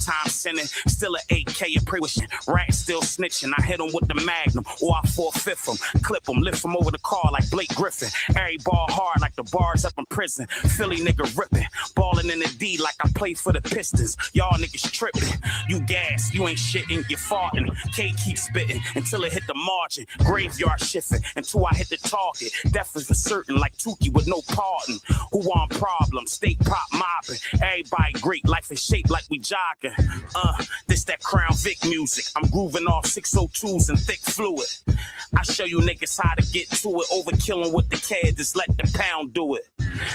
time sinning. Still an 8K of prewishing. Rat still snitching. I hit him with the magnum, or I 4/5 him. Clip him, lift him over the car like Blake Griffin. Every ball hard like the bars up in prison. Philly nigga ripping. Balling in the D like I play for the Pistons. Y'all niggas tripping. You gas, you ain't shitting, you farting. K keep spitting until it hit the margin. Graveyard shifting until I hit the target. Death is for certain like Tukey with no pardon. Who want problems? State pop mobbing. Everybody great, life is shaped like we jogging. This that Crown Vic music. I'm grooving off 602s and thick fluid. I show you niggas how to get to it. Overkilling with the kid, just let the pound do it.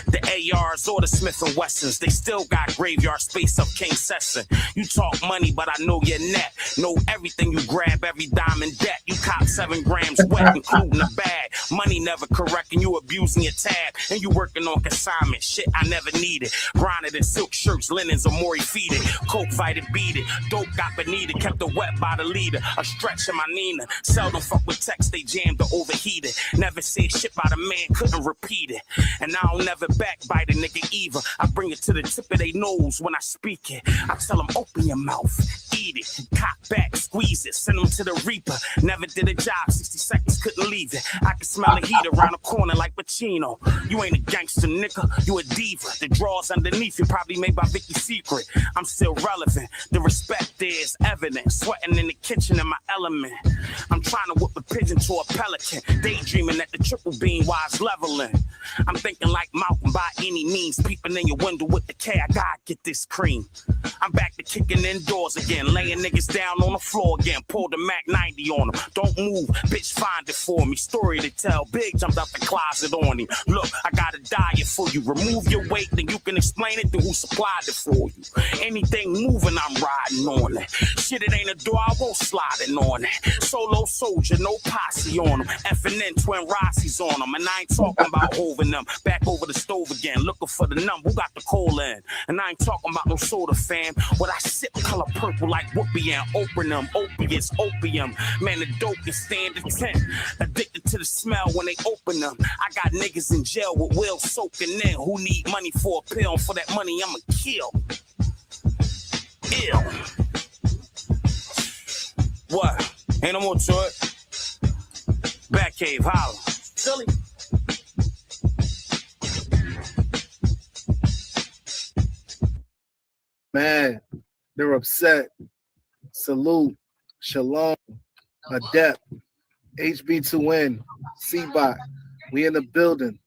The ARs or the Smith & Wessons, they still got graveyard space up King Sesson. You talk money, but I know your net. Know everything you grab, every dime in debt. You cop 7 grams wet, including the bag. Money never correct, and you abusing your tab. And you working on consignment, shit I never needed. Grinded in silk shirts, linens, or Maury feeded. Coke fighted, beat it. Dope got beneath it, kept it wet by the leader. A stretch in my Nina. Seldom fuck with text, they jammed or overheated. Never said shit by the man, couldn't repeat it. And I don't never backbite a nigga either. I bring it to the tip of their nose when I speak it. I tell them, open your mouth, eat it. Cock back, squeeze it, send them to the Reaper. Never did a job, 60 seconds, couldn't leave it. I can smell the heat around the corner like Pacino. You ain't a gangster, nigga, you a diva. The drawers underneath you probably made by Vicky's Secret. I'm still relevant, the respect is evident. Sweating in the kitchen in my element. I'm trying to whip a pigeon to a pelican. Daydreaming at the triple beam while it's leveling. I'm thinking like Malcolm by any means. Peeping in your window with the K, I gotta get this cream. I'm back to kicking indoors again. Laying niggas down on the floor again. Pull the Mac 90 on them. Don't move, bitch, find it for me. Story to tell, Big jumped out the closet on him. Look, I got a diet for you. Remove your weight, then you can explain it to who supplied it for you. Anything moving, I'm riding on it. Shit, it ain't a door, I won't slide in on it. Solo soldier, no posse on them. F&N twin Rossies on them. And I ain't talking about hoving them. Back over the stove again, looking for the number. Who got the cola in? And I ain't talking about no soda, fam. What I sip color purple like whoopee and open them. Opiates, opium. Man, the dope can stand the 10. Addicted to the smell when they open them. I got niggas in jail with will soaking in. Who need money for a pill? And for that money, I'ma kill. Ill. What? Ain't no more to it. Batcave, holla. Silly. Man, they're upset. Salute, Shalom, Adept, HB2N, C-Bot. We in the building.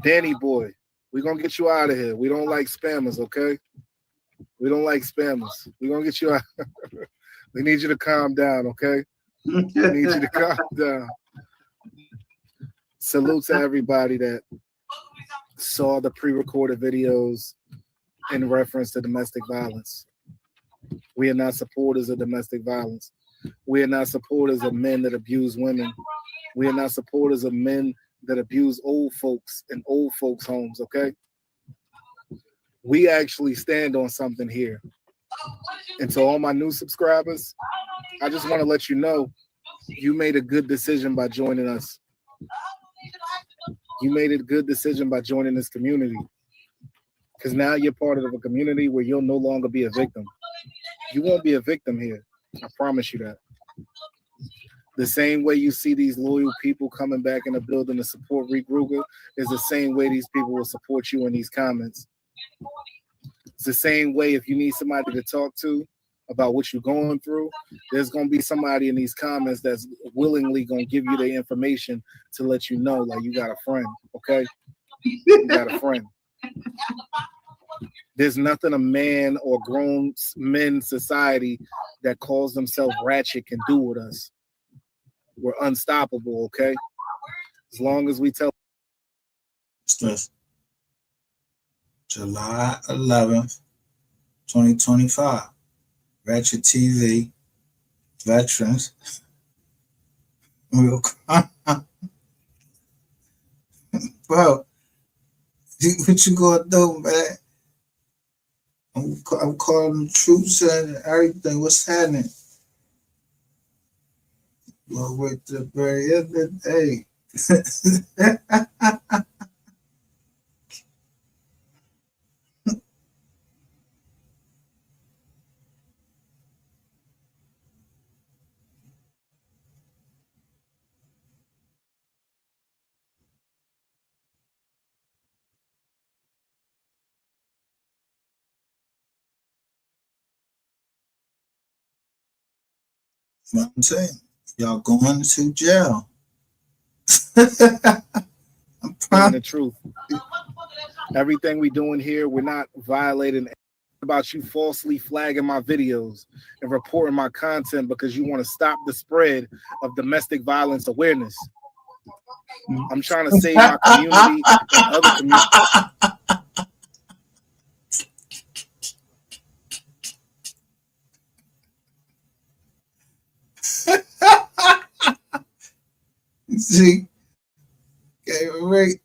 Danny Boy, we gonna get you out of here. We don't like spammers, okay? We don't like spammers. We gonna get you out. We need you to calm down, okay? We need you to calm down. Salute to everybody that saw the pre-recorded videos in reference to domestic violence. We are not supporters of domestic violence. We are not supporters of men that abuse women. We are not supporters of men that abuse old folks in old folks' homes, okay? We actually stand on something here. And to all my new subscribers, I just want to let you know you made a good decision by joining us. You made a good decision by joining this community. Because now you're part of a community where you'll no longer be a victim. You won't be a victim here. I promise you that. The same way you see these loyal people coming back in the building to support Reek Ruger is the same way these people will support you in these comments. It's the same way if you need somebody to talk to about what you're going through, there's going to be somebody in these comments that's willingly going to give you the information to let you know, like, you got a friend, okay? You got a friend. There's nothing a man or grown men society that calls themselves ratchet can do with us. We're unstoppable, okay? As long as we tell. Stress. July 11th, 2025. Ratchet TV, veterans, real crime. Bro, what you gonna do, man? I'm calling the troops and everything. What's happening? Well, wait till the very end of the day. What I'm saying, y'all going to jail. I'm telling the truth. Everything we doing here, we're not violating about you falsely flagging my videos and reporting my content because you want to stop the spread of domestic violence awareness. I'm trying to save my community and other communities. See, okay, right.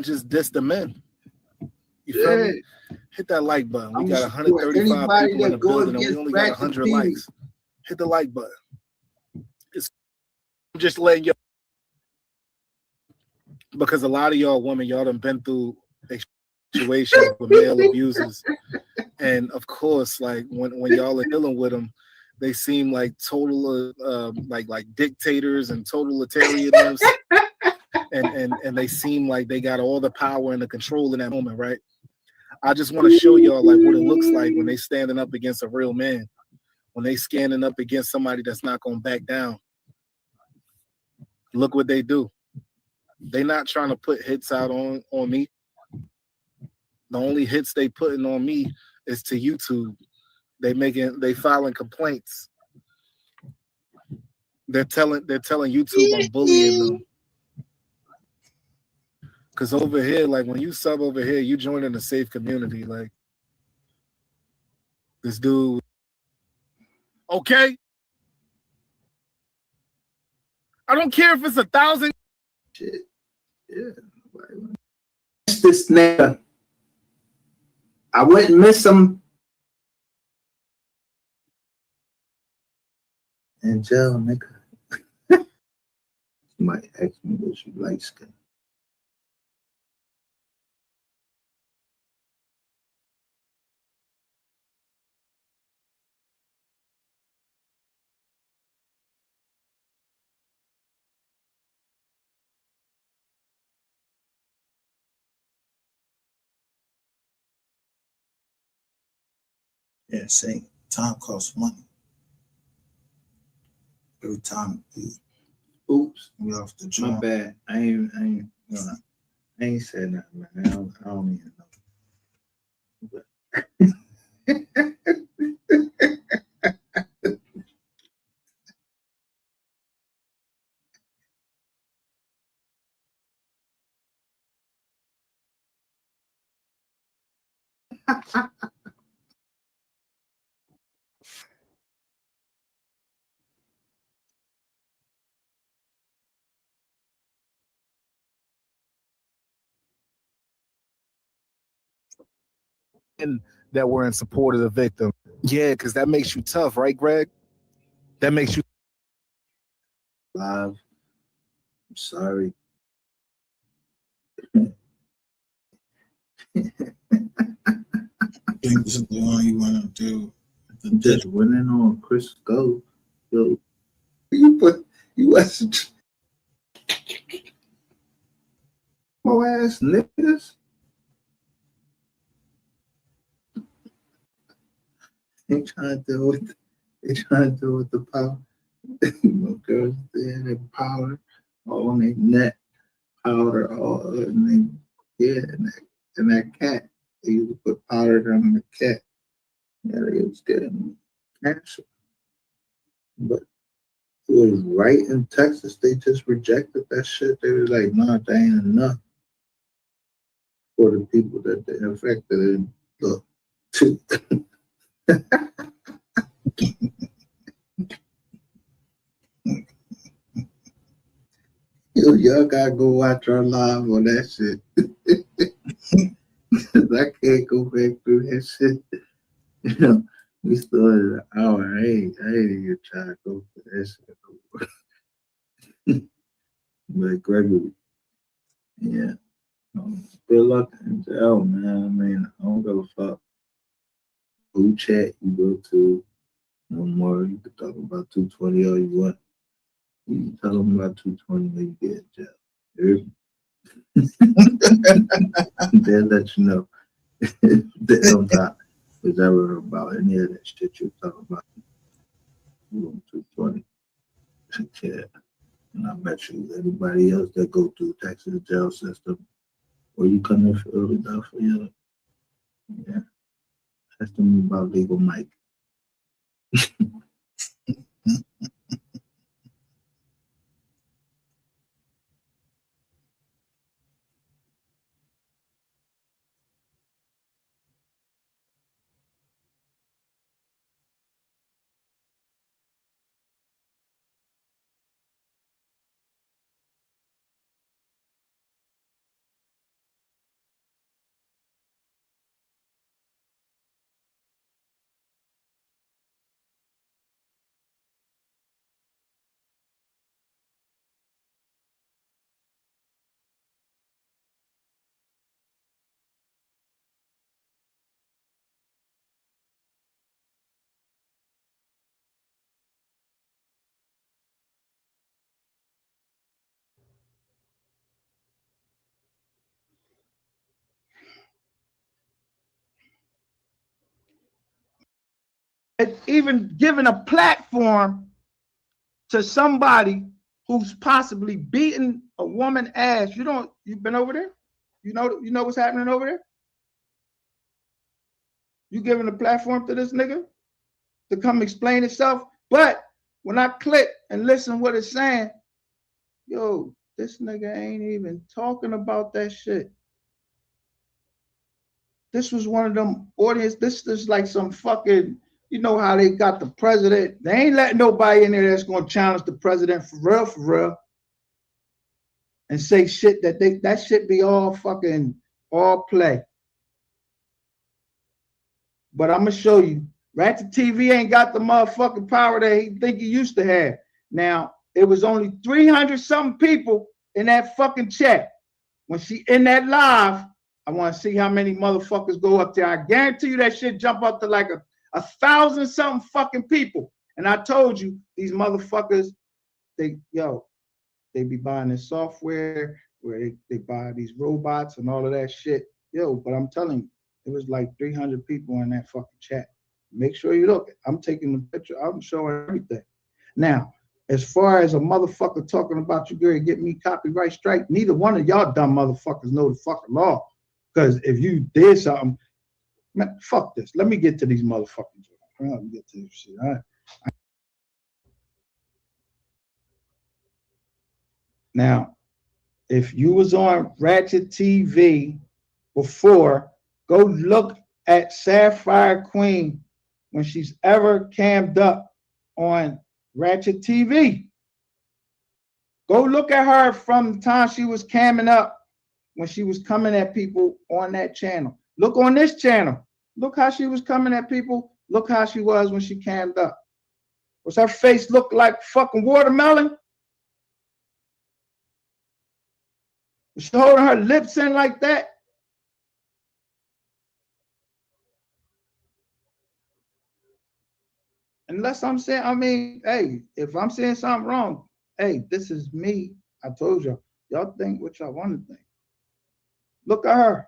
Just diss the men. You feel me? Hit that like button. We got 135 people in the building and we only got 100 likes. Hit the like button. It's just letting y'all, because a lot of y'all women, y'all done been through situations with male abusers. And of course, like when y'all are dealing with them, they seem like total like dictators and totalitarians. And they seem like they got all the power and the control in that moment, right? I just want to show y'all like what it looks like when they standing up against a real man, when they standing up against somebody that's not gonna back down. Look what they do. They not trying to put hits out on me. The only hits they putting on me is to YouTube. They filing complaints. They're telling YouTube I'm bullying them. Cause over here, like when you sub over here, you join in a safe community. Like this dude. Okay. I don't care if it's 1,000. Shit. Yeah. This nigga. I wouldn't miss him. In jail, nigga. Somebody asked me what you light skin. Yeah, say time costs money. Every time you Oops. off the My job. bad. I ain't said nothing, man. I don't even know. And that were in support of the victim. Yeah, because that makes you tough, right, Greg? That makes you Live. I'm sorry. I think this is the one you want to do. Just winning on Chris Go. Yo, you wasn't more ass niggas. They trying to do with the power. Girls there, they powder all on their neck, powder all and that cat. They used to put powder down on the cat. Yeah, they was getting cancer. But it was right in Texas. They just rejected that shit. They were like, nah, that ain't enough for the people that they infected. And look, y'all gotta go watch our live on that shit. I can't go back through that shit. You know, we started an hour. I ain't even trying to go for that shit. But Gregory, yeah. Good luck in jail, man. I mean, I don't give a fuck who chat you go to. No more. You can talk about 220 all you want. You can tell them about 220 when you get in jail. They'll let you know that sometimes was ever about any of that shit you talk about. Room 220. Yeah. And I bet you everybody else that go through Texas jail system, or you come in Philadelphia, yeah, ask them about Legal Mike. It's even giving a platform to somebody who's possibly beating a woman ass. You've been over there? You know what's happening over there? You giving a platform to this nigga to come explain itself. But when I click and listen what it's saying, yo, this nigga ain't even talking about that shit. This was one of them audience. This is like some fucking, you know how they got the president. They ain't letting nobody in there that's gonna challenge the president for real, and say shit that shit be all play. But I'm gonna show you, Ratchet TV ain't got the motherfucking power that he think he used to have. Now, it was only 300 something people in that fucking chat. When she in that live, I want to see how many motherfuckers go up there. I guarantee you that shit jump up to like a 1,000 something fucking people. And I told you, these motherfuckers, they be buying this software where they buy these robots and all of that shit. Yo, but I'm telling you, it was like 300 people in that fucking chat. Make sure you look. I'm taking the picture. I'm showing everything. Now, as far as a motherfucker talking about you gonna get me copyright strike, neither one of y'all dumb motherfuckers know the fucking law. Because if you did something, man, fuck this. Let me get to these motherfuckers. Let me get to this shit. All right. Now, if you was on Ratchet TV before, go look at Sapphire Queen when she's ever cammed up on Ratchet TV. Go look at her from the time she was camming up when she was coming at people on that channel. Look on this channel. Look how she was coming at people. Look how she was when she cammed up. Was her face look like fucking watermelon? Was she holding her lips in like that? Unless I'm saying, I mean, hey, if I'm saying something wrong, hey, this is me. I told y'all. Y'all think what y'all want to think. Look at her.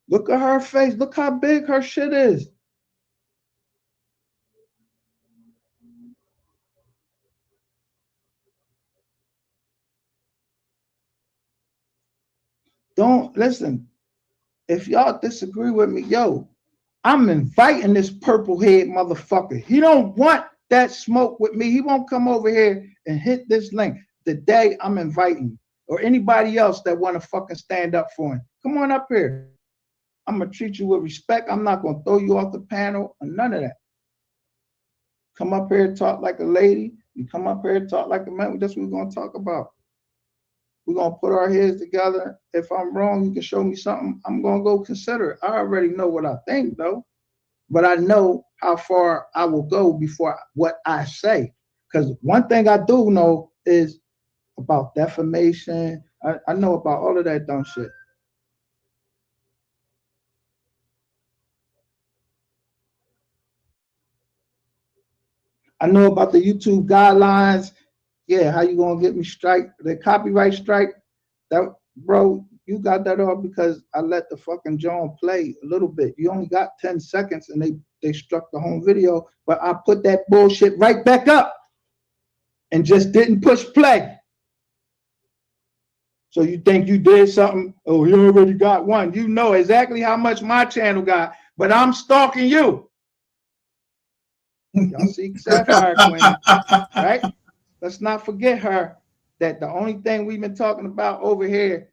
Look at her face. Look how big her shit is. Don't listen. If y'all disagree with me, yo, I'm inviting this purple head motherfucker. He don't want that smoke with me. He won't come over here and hit this link. The day I'm inviting you, or anybody else that want to fucking stand up for him. Come on up here. I'm gonna treat you with respect. I'm not gonna throw you off the panel or none of that. Come up here and talk like a lady. You come up here and talk like a man. That's what we're gonna talk about. We're gonna put our heads together. If I'm wrong, you can show me something. I'm gonna go consider it. I already know what I think though, but I know how far I will go before what I say. Because one thing I do know is about defamation. I know about all of that dumb shit. I know about the YouTube guidelines. Yeah, how you gonna get me strike? The copyright strike. That, bro, you got that off because I let the fucking John play a little bit. You only got 10 seconds and they struck the home video, but I put that bullshit right back up and just didn't push play. So you think you did something? Oh, you already got one. You know exactly how much my channel got, but I'm stalking you. Y'all see Sapphire Queen, right? Let's not forget her, that the only thing we've been talking about over here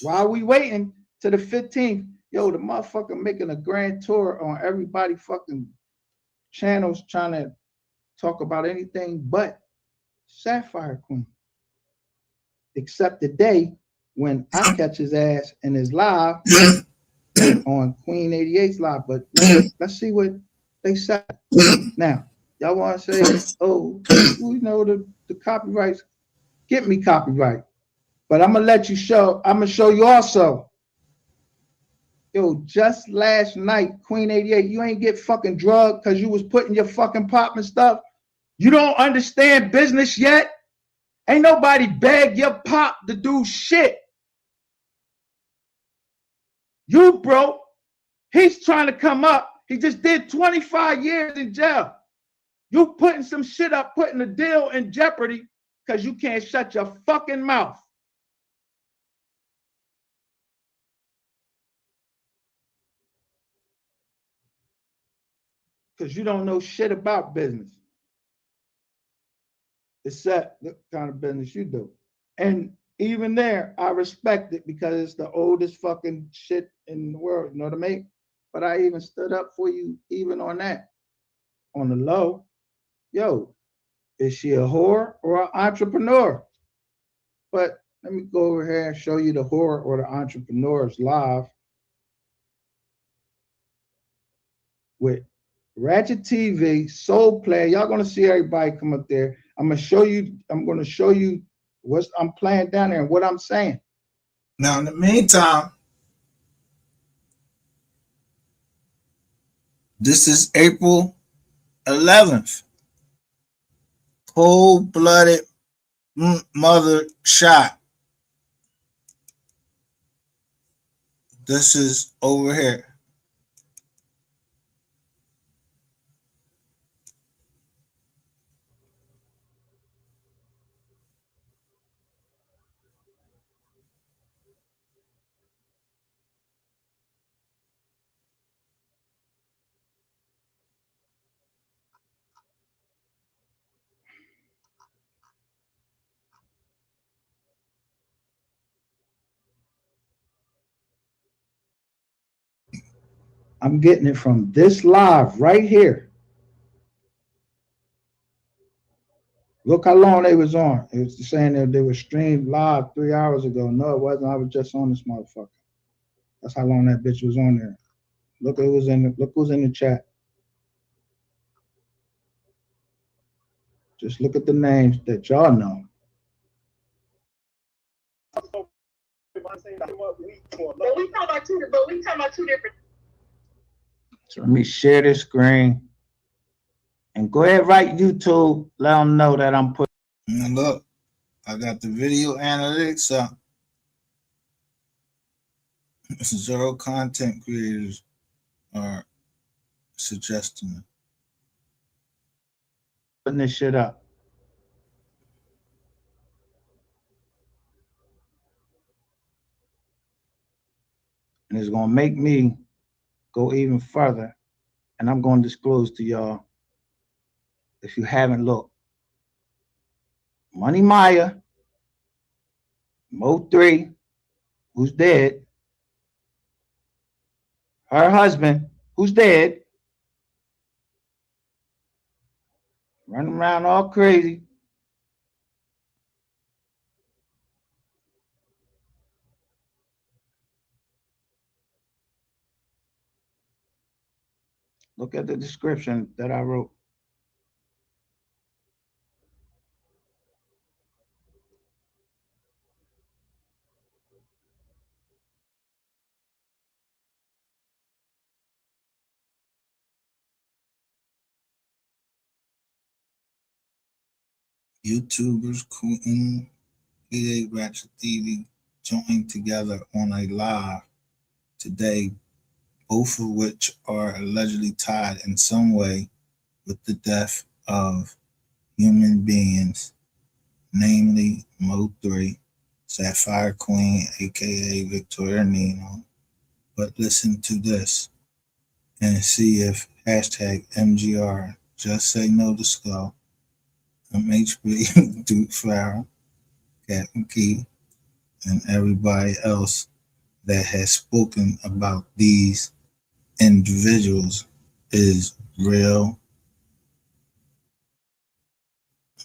while we waiting to the 15th, yo, the motherfucker making a grand tour on everybody fucking channels trying to talk about anything but Sapphire Queen. Except the day when I catch his ass in his live on Queen 88's live. But let's see what they said. Now, y'all want to say, oh, you know, the copyrights, get me copyright. But I'm gonna let you show, I'm gonna show you also. Yo, just last night, Queen 88, you ain't get fucking drugged because you was putting your fucking pop and stuff. You don't understand business yet? Ain't nobody beg your pop to do shit. You broke. He's trying to come up. He just did 25 years in jail. You putting some shit up, putting the deal in jeopardy because you can't shut your fucking mouth. Because you don't know shit about business. Except the kind of business you do. And even there, I respect it because it's the oldest fucking shit in the world, you know what I mean? But I even stood up for you even on that. On the low, yo, is she a whore or an entrepreneur? But let me go over here and show you the whore or the entrepreneurs live with Ratchet TV, Soul Player. Y'all gonna see everybody come up there. I'm gonna show you what I'm playing down there and what I'm saying. Now, in the meantime, this is April 11th. Cold-blooded mother shot. This is over here. I'm getting it from this live right here. Look how long they was on. It was saying that they were streamed live 3 hours ago. No, it wasn't. I was just on this motherfucker. That's how long that bitch was on there. Look who's in the chat. Just look at the names that y'all know. But we talking about two different. So let me share this screen and go ahead, write YouTube. Let them know that I'm putting. And look, I got the video analytics up. 0 content creators are suggesting it. Putting this shit up. And it's gonna make me go even further. And I'm gonna disclose to y'all, if you haven't looked, Money Maya, Mo3, who's dead, her husband, who's dead, running around all crazy. Look at the description that I wrote. YouTubers, Queen, PA Ratchet TV joined together on a live today, both of which are allegedly tied in some way with the death of human beings, namely Mo3, Sapphire Queen, aka Victoria Nino. But listen to this and see if hashtag MGR, Just Say No to Skull, MHB, Duke Farrell, Captain Key, and everybody else that has spoken about these individuals is real.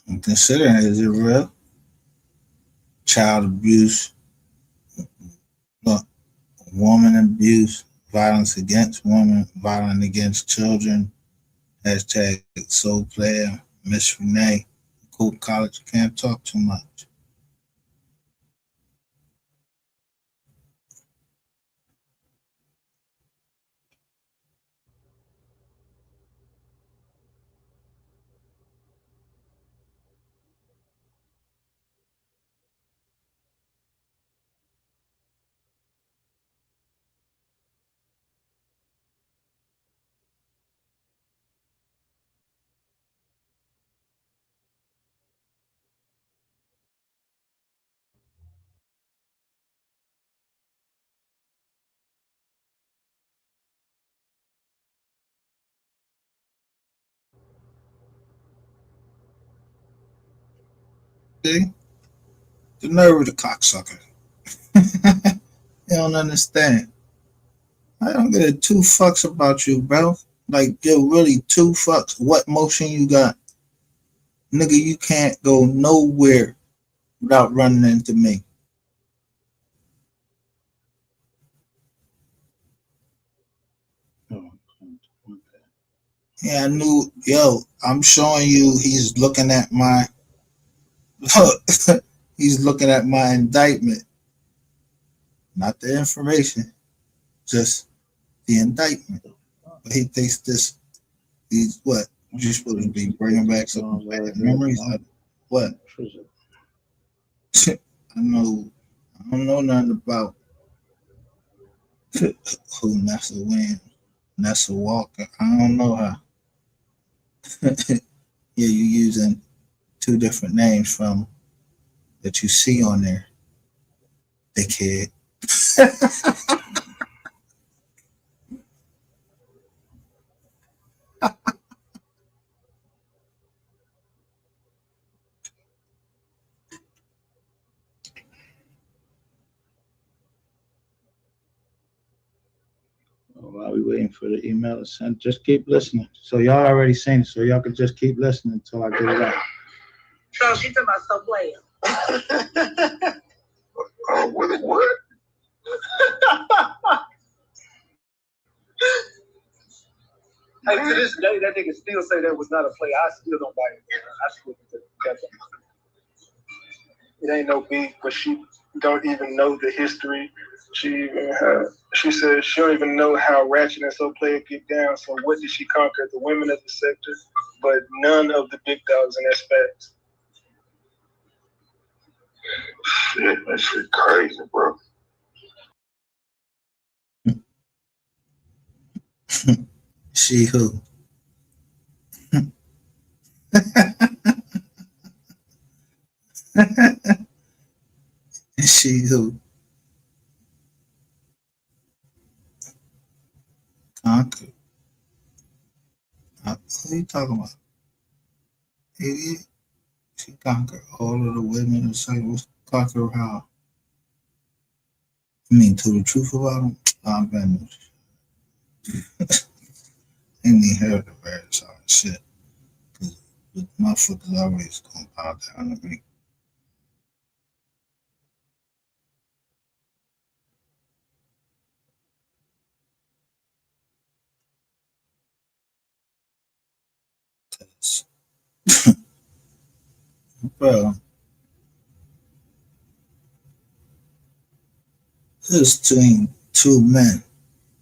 And considering, is it real? Child abuse, woman abuse, violence against women, violence against children, hashtag Soul Player, Miss Renee, Coke College, can't talk too much. See? The nerve of the cocksucker. They don't understand. I don't give a two fucks about you, bro. Like, you're really two fucks. What motion you got? Nigga, you can't go nowhere without running into me. Yeah, I knew, yo, I'm showing you he's looking at my, he's looking at my indictment. Not the information, just the indictment. But he thinks this, he's what? You're supposed to be bringing back some bad memories? What? I don't know nothing about who Nessa Williams, Nessa Walker. I don't know her. Yeah, you're using two different names from that you see on there, dickhead. While we waiting for the email to send, just keep listening. So y'all already seen it, so y'all can just keep listening until I get it out. So she talking about so player. What? Hey, to this day, that nigga still say that was not a play. I still don't buy it. I still think that's it ain't no beef, but she don't even know the history. She said she don't even know how Ratchet and So Player get down. So what did she conquer? The women of the sector, but none of the big dogs in that space. Shit, that shit crazy, bro. She who? She who? Conquer. Who are you talking about? Idiot. She conquered all of the women in cycles. Conquer how? You mean to the truth about them? I'm been. Ain't even heard the very sorry shit. The motherfuckers always gonna bow down to me. Bro, this between two men.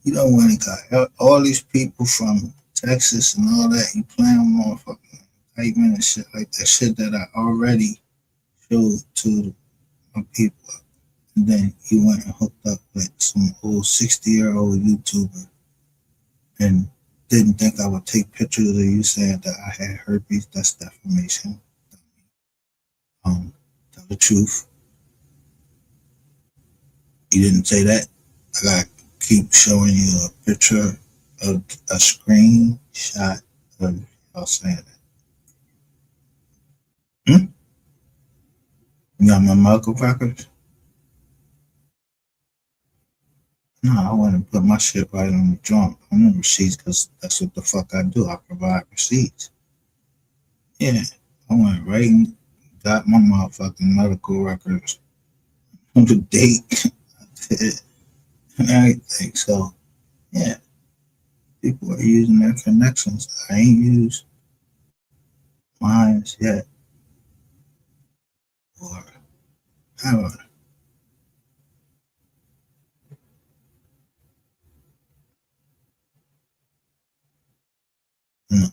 You don't want to got all these people from Texas and all that. You playing with motherfuckers. excitement and shit like that, shit that I already showed to my people. And then he went and hooked up with some old 60-year-old YouTuber and didn't think I would take pictures of you saying that I had herpes. That's defamation. Tell the truth. You didn't say that. I gotta keep showing you a picture of a screenshot of y'all saying that. You got my Malcolm crackers? No, I want to put my shit right on the joint. I know receipts because that's what the fuck I do. I provide receipts. Yeah, I went right and got my motherfucking medical records on the date and everything. So, yeah, people are using their connections. I ain't used mine yet. Or have I? No.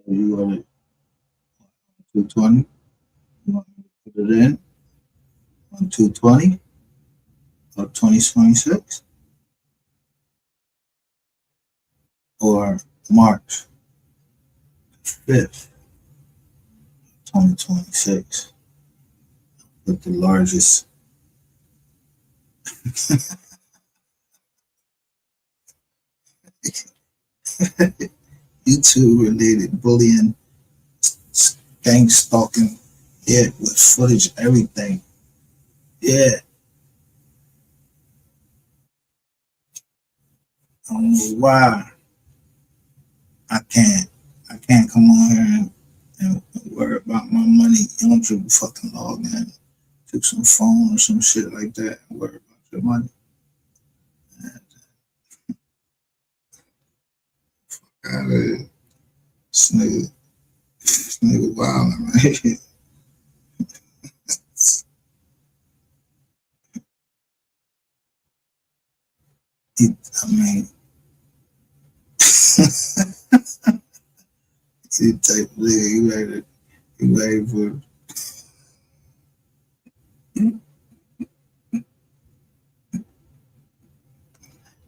You want it 220? You want me to put it in on 220 or 2026 or March 5th, 2026 with the largest YouTube related bullying, gang stalking, yeah, with footage, everything. Yeah, I don't know why I can't come on here and worry about my money. You don't you fucking log in to some phone or some shit like that and worry about your money. God, this nigga wilding, right? I mean, he type of nigga, he ready for.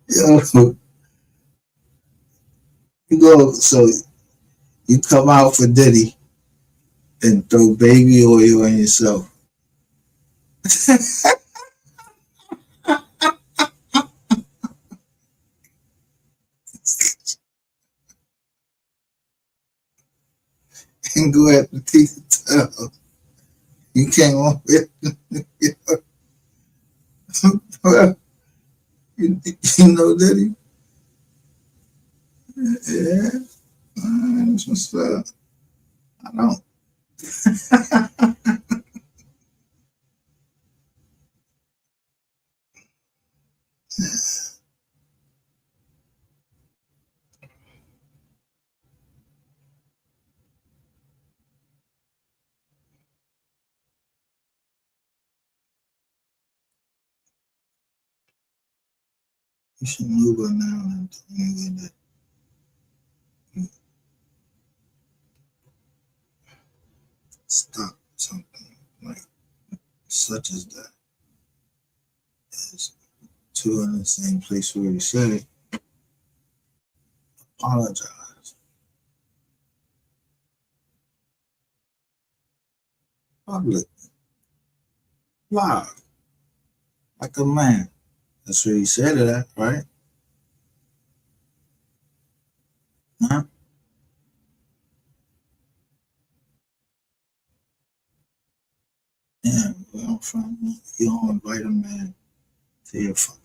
Yo, you go, so you come out for Diddy and throw baby oil on yourself. And go at the teeth tell. You came on with well, you know Diddy? Yeah. That's what's up. I don't. You should move her now and tell me that you stop something like such as that. Is two in the same place where you said it. Apologize. Public. Live. Like a man. That's where you said it at, right? Huh? Yeah, well, from you don't invite a man to your fucking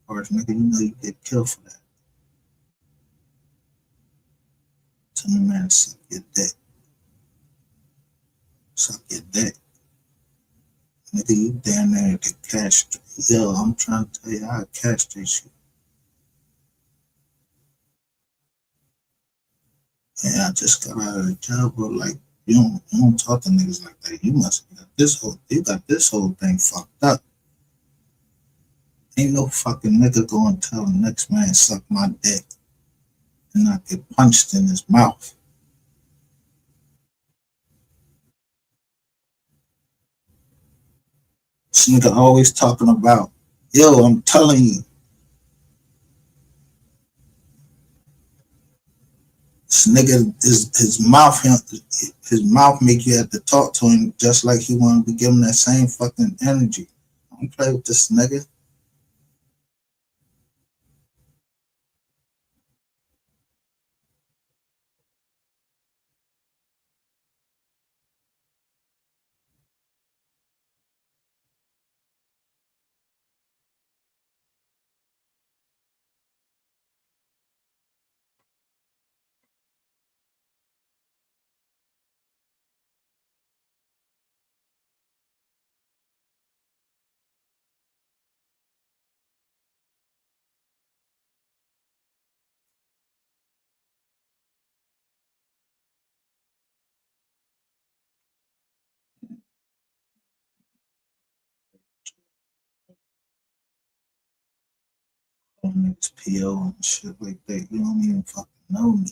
party, nigga. You know you get killed for that. Tell the man to suck your dick. Suck your dick. Nigga, you damn near get castrated. Yo, I'm trying to tell you how to castrate you. And I just got out of the job, but like, you don't talk to niggas like that. You must have got this whole thing fucked up. Ain't no fucking nigga gonna tell the next man suck my dick and not get punched in his mouth. This nigga always talking about, yo, I'm telling you. This nigga, his mouth make you have to talk to him just like he want to be giving that same fucking energy. Don't play with this nigga. Niggas PO and shit like that. You don't even fucking know me.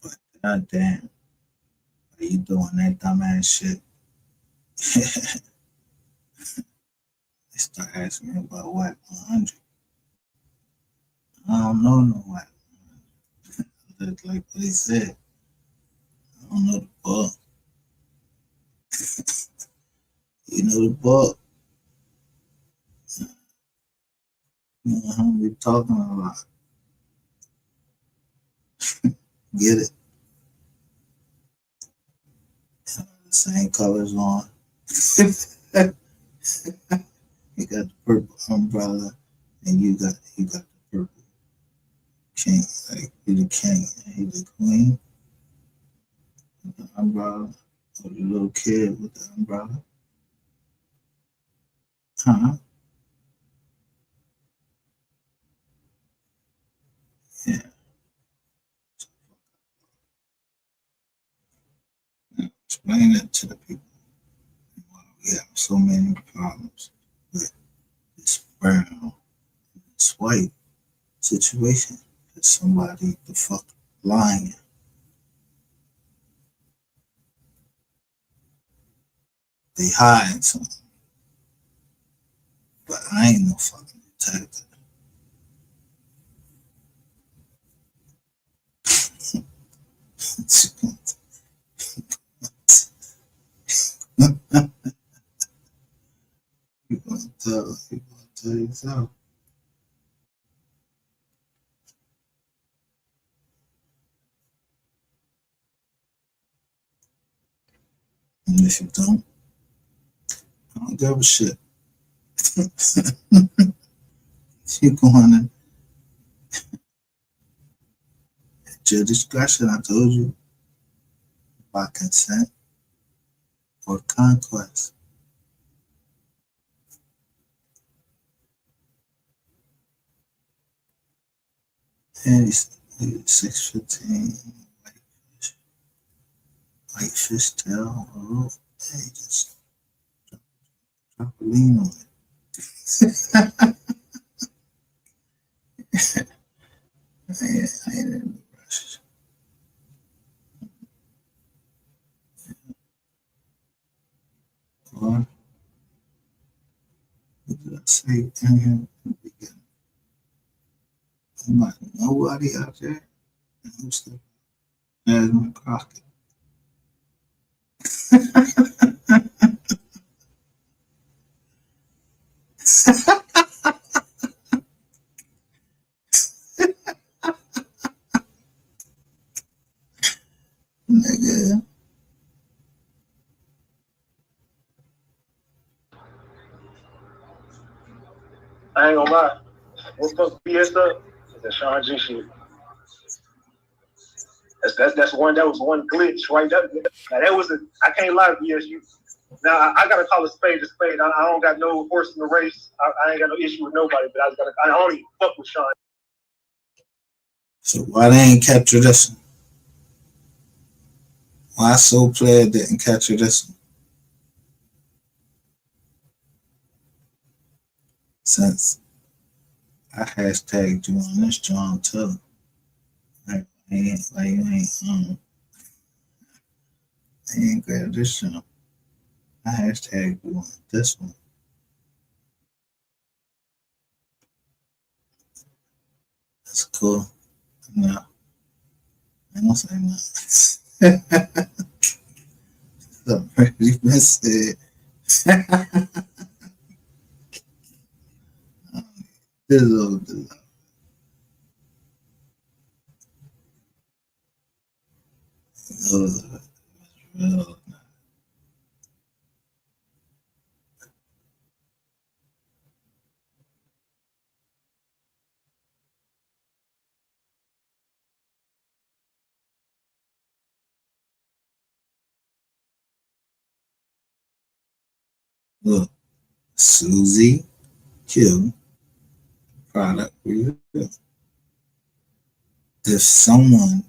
But goddamn, are you doing that dumbass shit? They start asking me about WAC 100. I don't know no WAC 100. Like what he said. I don't know the book. You know the book. You know how we talking a lot. Get it? The same colors on. You got the purple umbrella, and you got the purple king. Like you the king, and he the queen. With the umbrella, or the little kid with the umbrella. Huh? Yeah. Explain it to the people. We have so many problems with this brown, this white situation. That somebody the fuck lying. They hiding something. But I ain't no fucking detective. You gonna tell yourself. And if you don't, I don't give a shit. You going at your discretion, I told you, by consent or conquest. And it's 6:15. Whitefish tail. Oh, hey, just drop a lean on it. I ain't in the rush. Or, what did I say in here in the beginning? Nobody out there knows the Jasmine Crockett. Nigga. I ain't gonna lie. What's supposed to be us up is that Sean G shit. That's one. That was one glitch right there. Now that was I can't lie to you. Now I gotta call a spade a spade. I don't got no horse in the race. I ain't got no issue with nobody. But I don't even fuck with Sean. So why they ain't capture this one? Why Soul Player didn't capture this one? Since I hashtagged you on this John too. Like you ain't grab this John. I hashtagged you on this one. That's cool. No, I don't say nothing. The pretty miss said. This is all the love. Look, Susie Q product review. If someone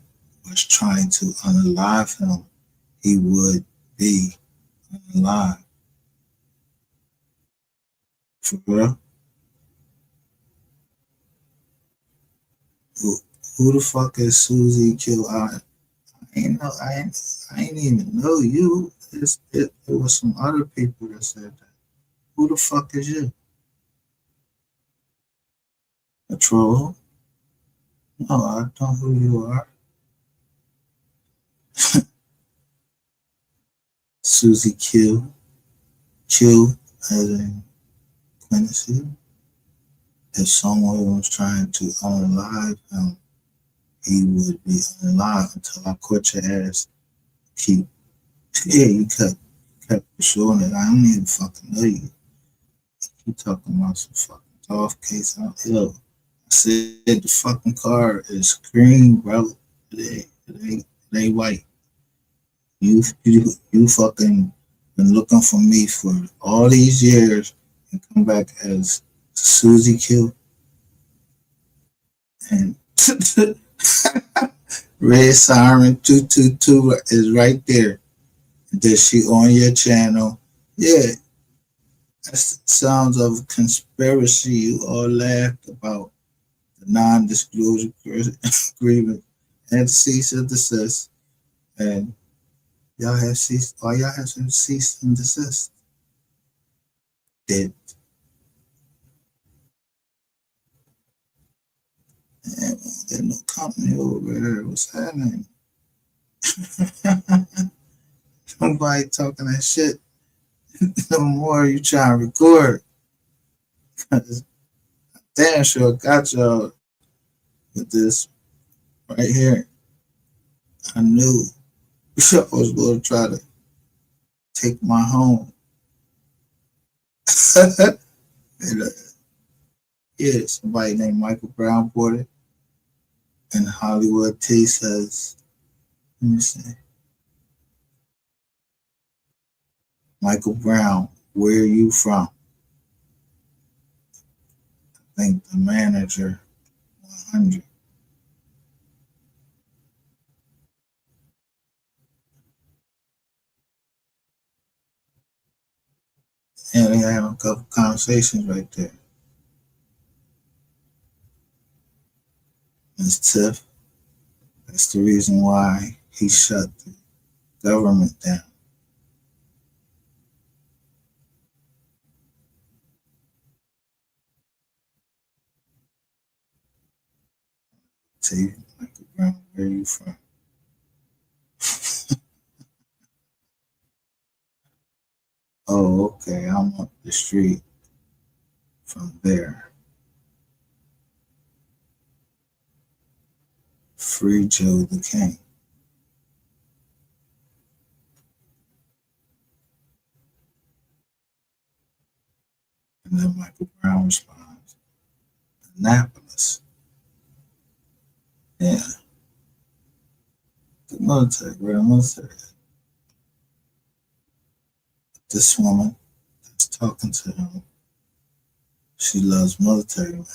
was trying to unalive him, he would be unalive. For real? Who the fuck is Susie Q? I ain't even know you. It was some other people that said that. Who the fuck is you? A troll? No, I don't know who you are. Susie Q. Q as in Quincy. If someone was trying to unalive him, he would be unalive until I caught your ass. You kept showing it. I don't even fucking know you. You talking about some fucking golf case out here. I said the fucking car is green, bro. It ain't white. You fucking been looking for me for all these years and come back as Susie Q. And Red Siren 222 is right there. That she on your channel. Yeah. That's sounds of conspiracy. You all laughed about the non-disclosure agreement and cease and desist. And y'all have ceased, all y'all have to cease and desist. Dead. And there's no company over there. What's happening? Nobody talking that shit no more. You trying to record. Damn sure got y'all with this right here. I knew I was going to try to take my home. And, yeah, somebody named Michael Brown bought it. And Hollywood T says, let me see. Michael Brown, where are you from? I think the manager, 100. And they have a couple conversations right there. Ms. Tiff, that's the reason why he shut the government down. See, Michael Brown, where are you from? Oh, okay, I'm up the street from there. Free Joe the King. And then Michael Brown responds, Annapolis. Yeah. The military, bro. Military. This woman that's talking to him, she loves military men.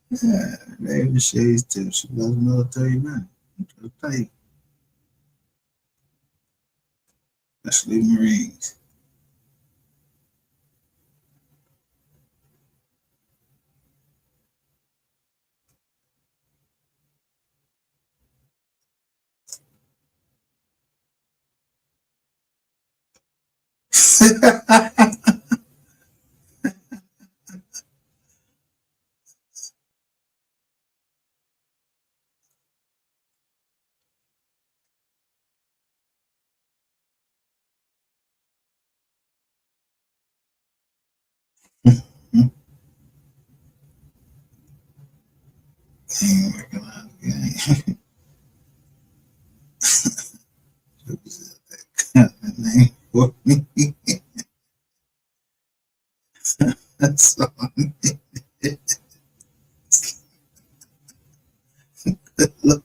Yeah, maybe she's too. She loves military men. I'll tell you, especially Marines. Ain't recognize gang. Name for me. That's all. Look.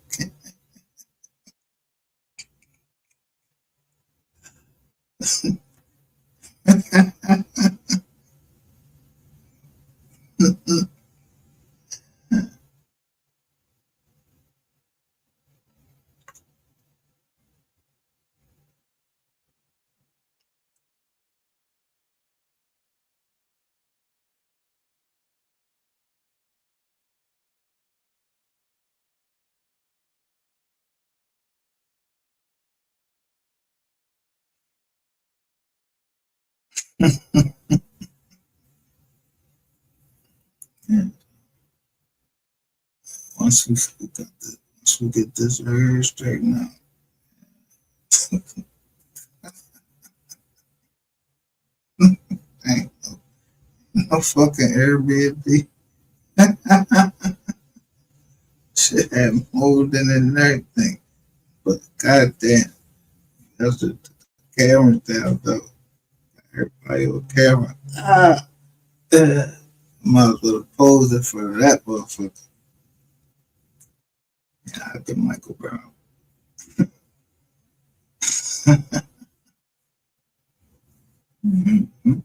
Yeah. Once we get this area straightened out. Ain't no fucking Airbnb. Shit had mold in it and everything. But goddamn, that's the camera down though. Everybody with camera. Might as well pose it for that motherfucker. Yeah, I get Michael Brown. Mm-hmm.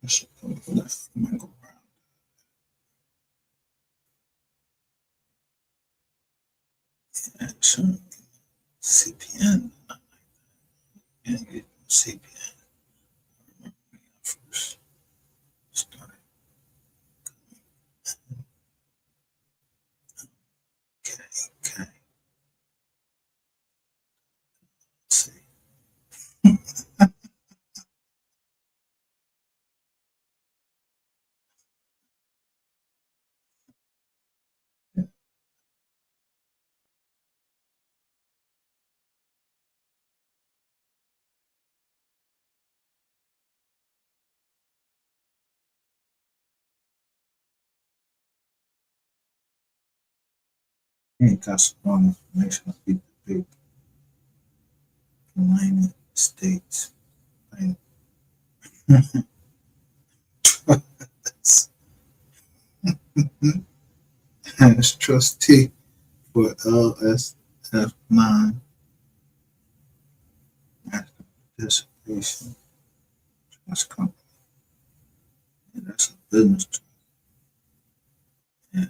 That's Michael Brown. Action. CPN. Yeah, get CPN. First started. Okay. Let's see. Ain't got some wrong information. I beat the big United States. As trustee for LSF9 Master Participation Trust Company. Yeah, that's a business trust. Yeah.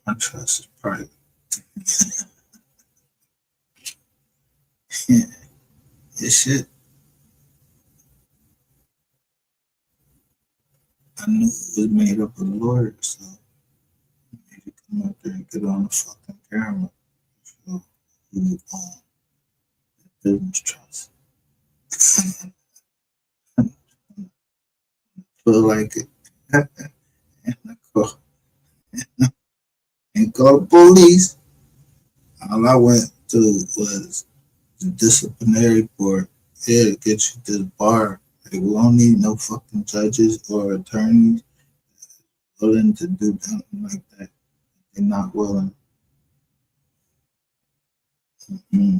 My trust is private. Yeah. This shit. I knew it was made up of lawyers, so I made it come up there and get on the fucking camera. So we own the business trust. Feel like it. And I call the police. All I went to was the disciplinary board. Yeah, to get you to the bar. Like, we don't need no fucking judges or attorneys willing to do something like that. They're not willing. Mm-hmm.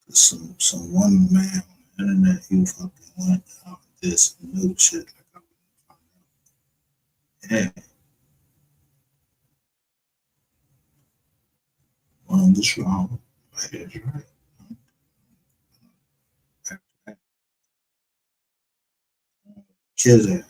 Some one man on the internet, you fucking went out and did some new shit. Like, yeah, wrong is wrong. Right is right. Kids are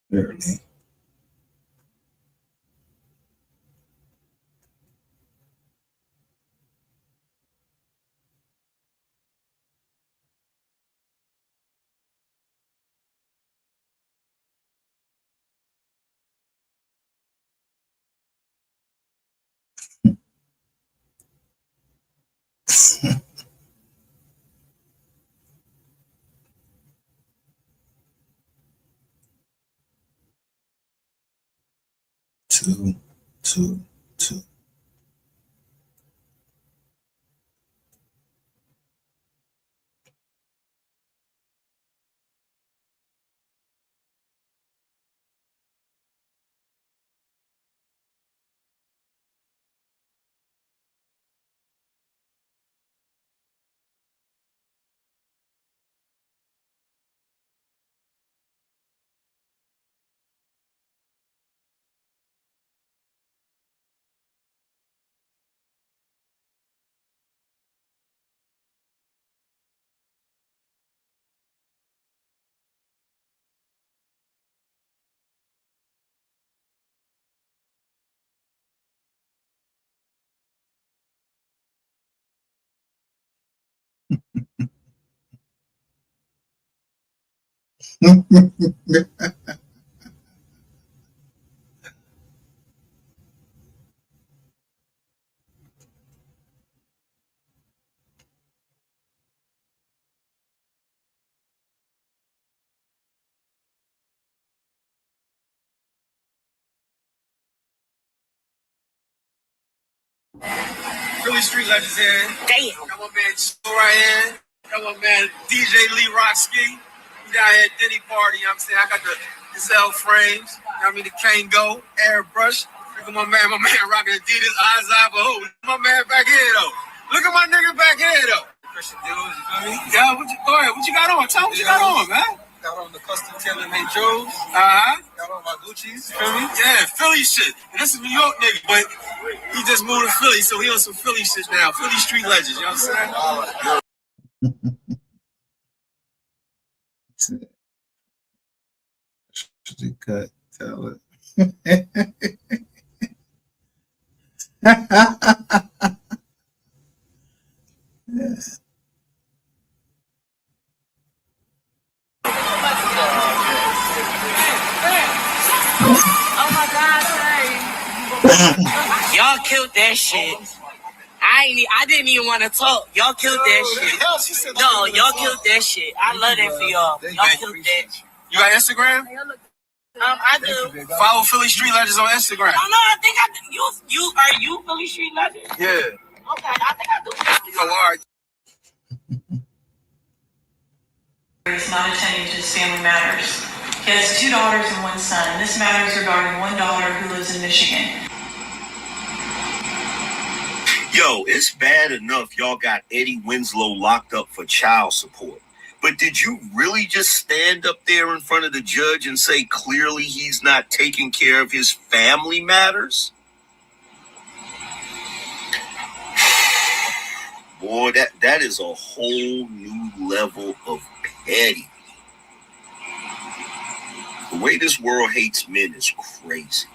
barely. Two, two, two. Philly Street Legends here. Damn. Got my man Joe right here. Got my man DJ Lee Rockski. We down here at Denny Party, you know what I'm saying? I got the Gazelle frames, you know what I mean? The Kango, airbrush. Look at my man rocking Adidas, eyes eye, but who? My man back here, though. Look at my nigga back here, though. Christian Dealers, you feel me? Yeah, go ahead. What you got on? Tell me what you got on, man. Got on the custom tailor-made Joes. Got on my Gucci's. You feel me? Yeah, Philly shit. And this is New York nigga, but he just moved to Philly, so he on some Philly shit now. Philly Street Legends, you know what I'm saying? Should you cut? Tell it. Oh my God, y'all killed that shit. I didn't even want to talk. Y'all killed that shit. No, y'all killed that shit. I love that for y'all. Y'all killed that. You got Instagram? I do. Follow Philly Street Legends on Instagram. Oh no, I think I do. You are you Philly Street Legend? Yeah. Okay, I think I do. Oh, all right. Is not attending to his family matters. He has 2 daughters and 1 son. This matter is regarding 1 daughter who lives in Michigan. Yo, it's bad enough y'all got Eddie Winslow locked up for child support. But did you really just stand up there in front of the judge and say clearly he's not taking care of his family matters? Boy, that is a whole new level of petty. The way this world hates men is crazy.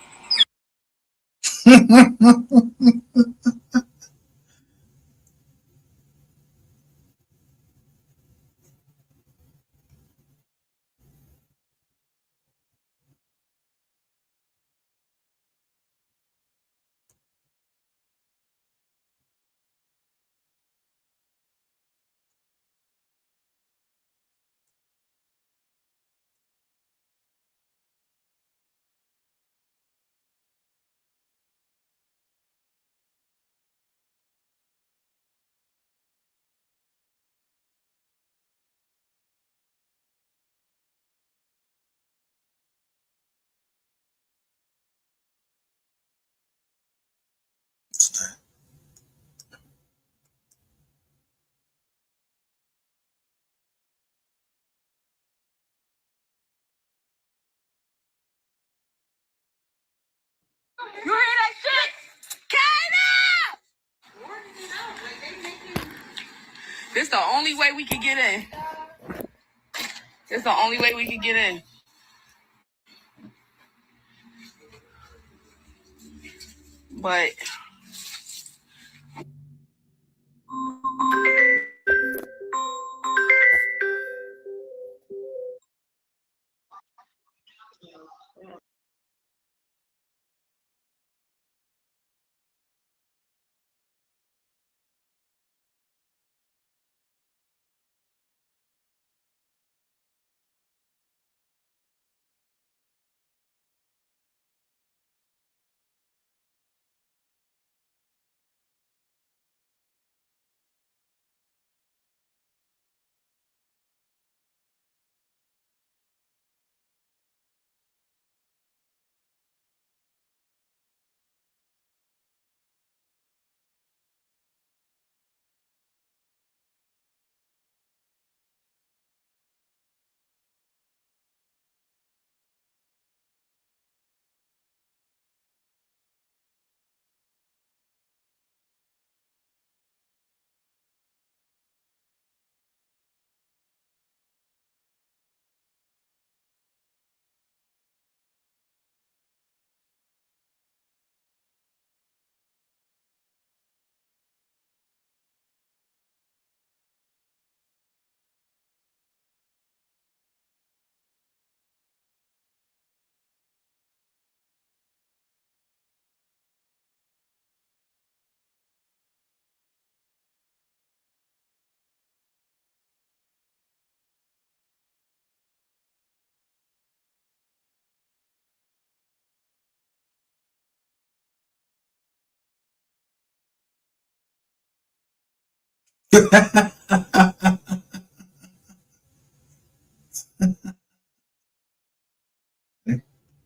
You hear that shit? Kaina! This the only way we can get in. This the only way we can get in. But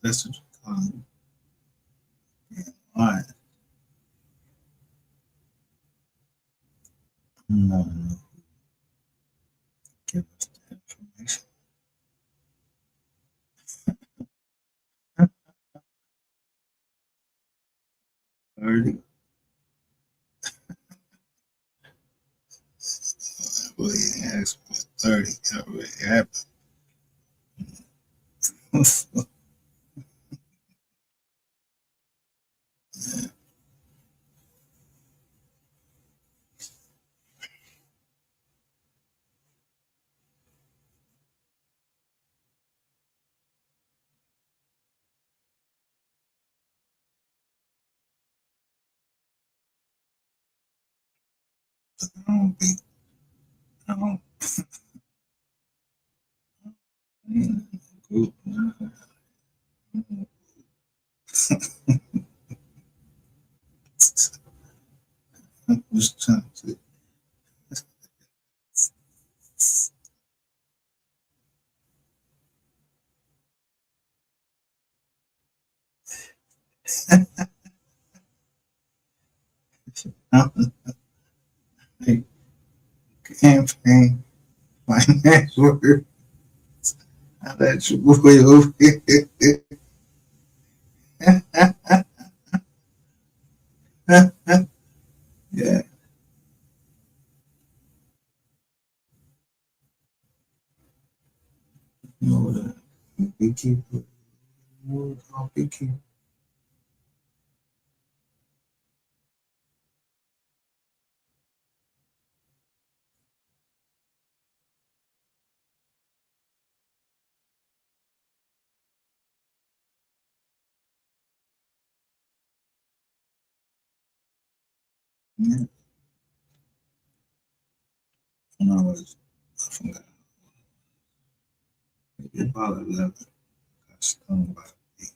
That's what you call it. All right. No. Give us the information. 30. Well, he asked for 30. That already happened. I don't be. I don't. Group. I'm just trying to. Campaign finance worker. I let you boy over here. Yeah. You know what? Beekeeper. Beekeeper. Yeah. When I forgot. Maybe about 11. Got stung by a bee.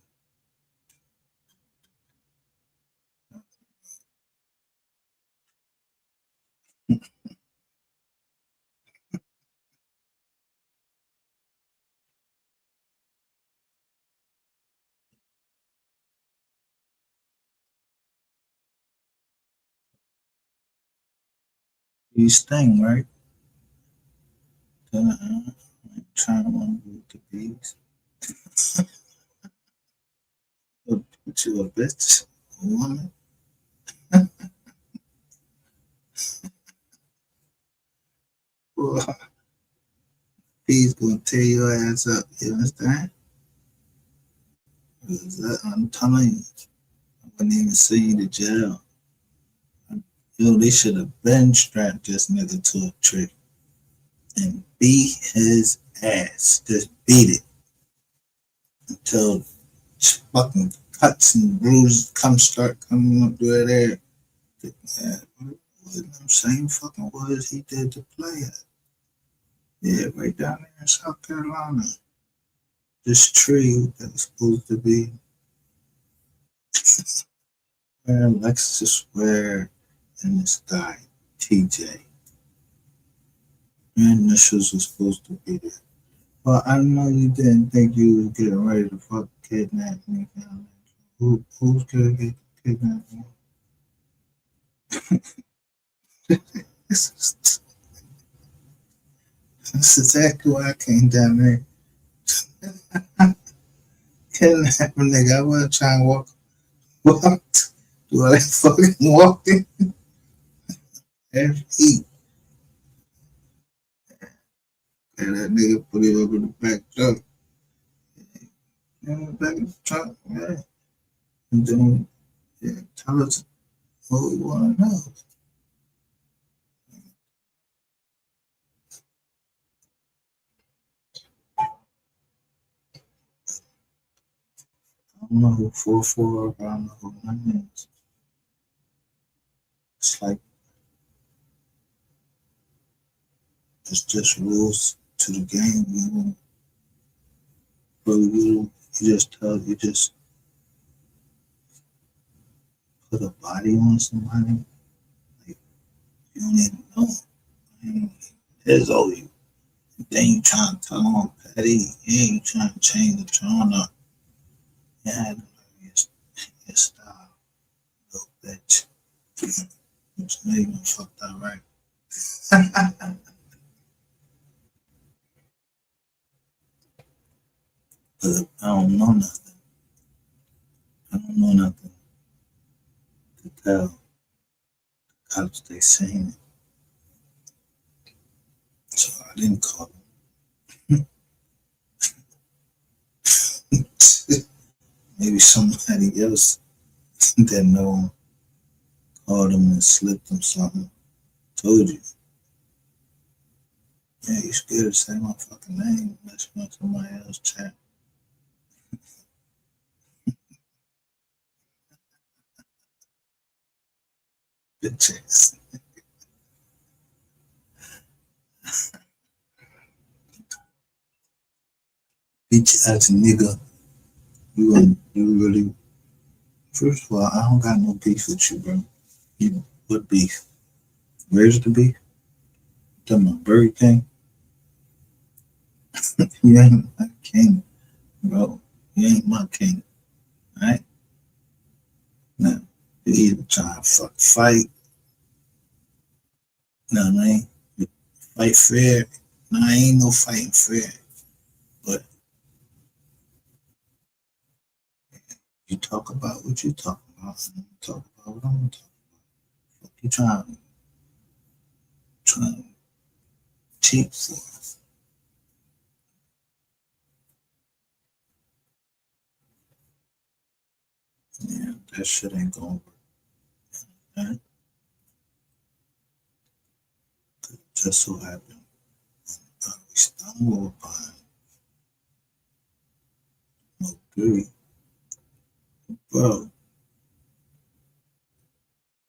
Bee sting, right? I'm trying to move the bees. What you a bitch? A woman? Well, he's gonna tear your ass up. You understand? I'm telling you, I wouldn't even send you to jail. Yo, they should have been strapped this nigga to a tree and beat his ass. Just beat it until fucking cuts and bruises start coming up through there. Them same fucking words he did to play at. Yeah, right down there in South Carolina. This tree that was supposed to be where Lexus Ware and this guy, TJ. Your initials were supposed to be there. Well, I know you didn't think you was getting ready to fuck kidnap me. Who's gonna get kidnapped? This is exactly why I came down there. Kidnap a nigga. I wasn't trying to walk. Do all that fucking walking. Every eat. And that nigga put it up in the back truck. In the back of the truck, yeah. And then, yeah, tell us what we want to know. I don't know who 4-4, but I don't know who 9 is. It's like, it's just rules to the game. You just put a body on somebody. Like, you don't even know. There's all you. Then you trying to tell them petty. Yeah, you trying to change the tone up. Yeah, your style, little bitch. You know you gonna fuck that right. But I don't know nothing. I don't know nothing to tell the cops they seen it. So I didn't call them. Maybe somebody else that know him called him and slipped him something. Told you. Yeah, you scared to say my fucking name unless you want somebody else chat. Bitch ass. Bitch ass nigga. You really. First of all, I don't got no beef with you, bro. What beef? Where's the beef? Talking about Burger King? You ain't my king, bro. You ain't my king. Alright? Now, you either try to fight. No, I ain't. Fight fair. No, I ain't no fighting fair. But you talk about what you talk about, and you talk about what I'm gonna talk about. You trying to cheat for. Yeah, that shit ain't gonna work. Right? Just so happened, we stumbled upon Mo3. Bro,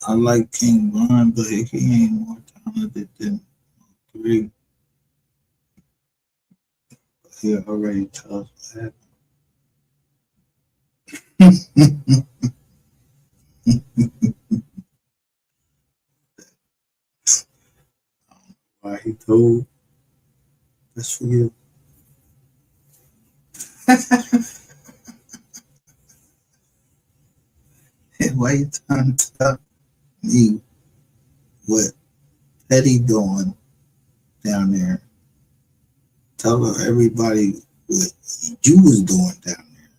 I like King Von, but he ain't more talented than Mo3. He already tells what happened. Why he told? That's for you. Why you trying to tell me what Petty doing down there? Tell everybody what you was doing down there.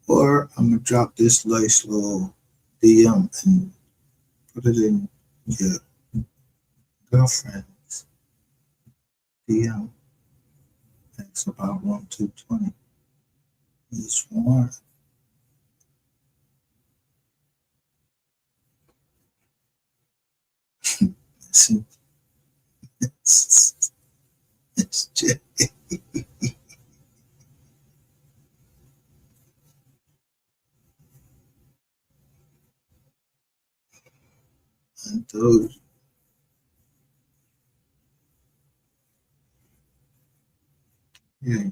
Or I'm gonna drop this nice little DM and put it in your girlfriend's DM. It's about 1220. It's warm. See, it's Jay. And those, yeah,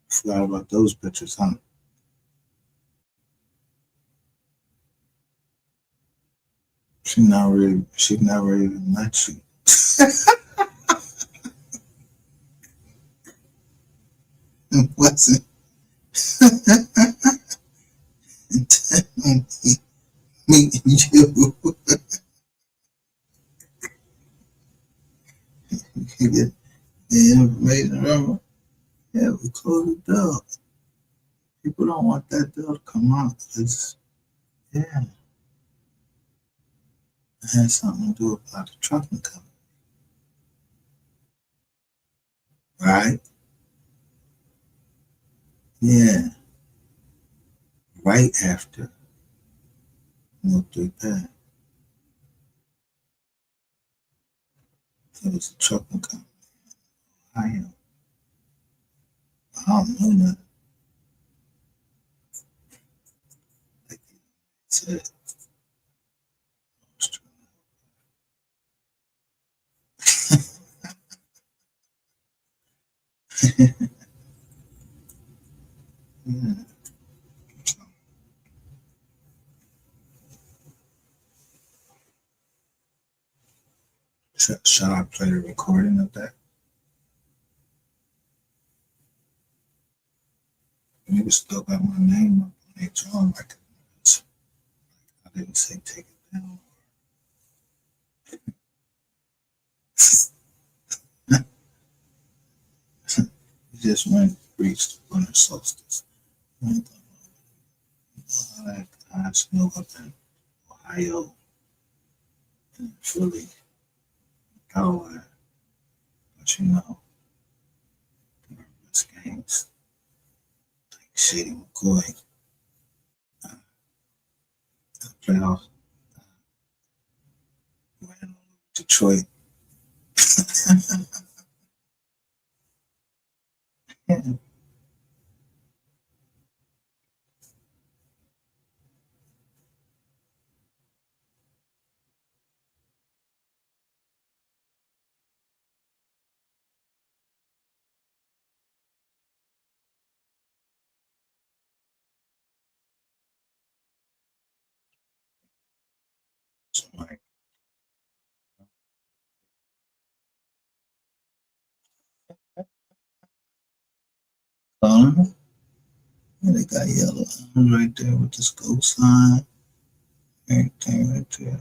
forgot about those pictures, huh? She never even met you. It wasn't intending meeting you. You get the information wrong. Yeah, we close the door. People don't want that door to come out. It's, yeah, it has something to do about the trucking company, right? Yeah, right after military pay. It was a trucking company. I don't know that. Like I said, yeah. Should I play the recording of that? You still got my name up on their drawing like I didn't say take it down. It just went reached the winter solstice. I had snow up in Ohio and Philly, Delaware, but you know, this games like Shady McCoy, the playoffs, ran over Detroit. Yeah. So like, yeah, they got yellow right there with this ghost line, everything right there.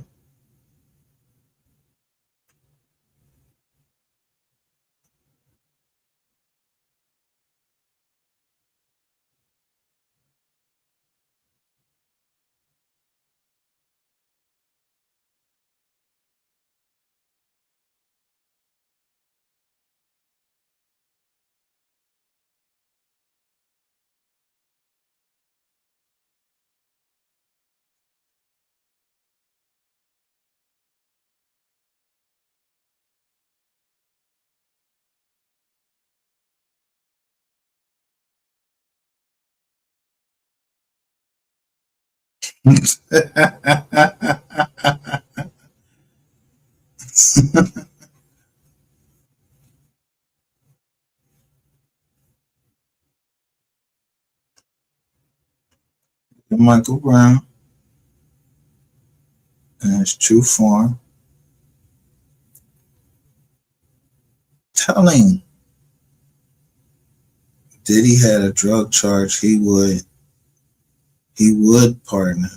Michael Brown in his true form, telling Diddy had a drug charge, he would pardon him.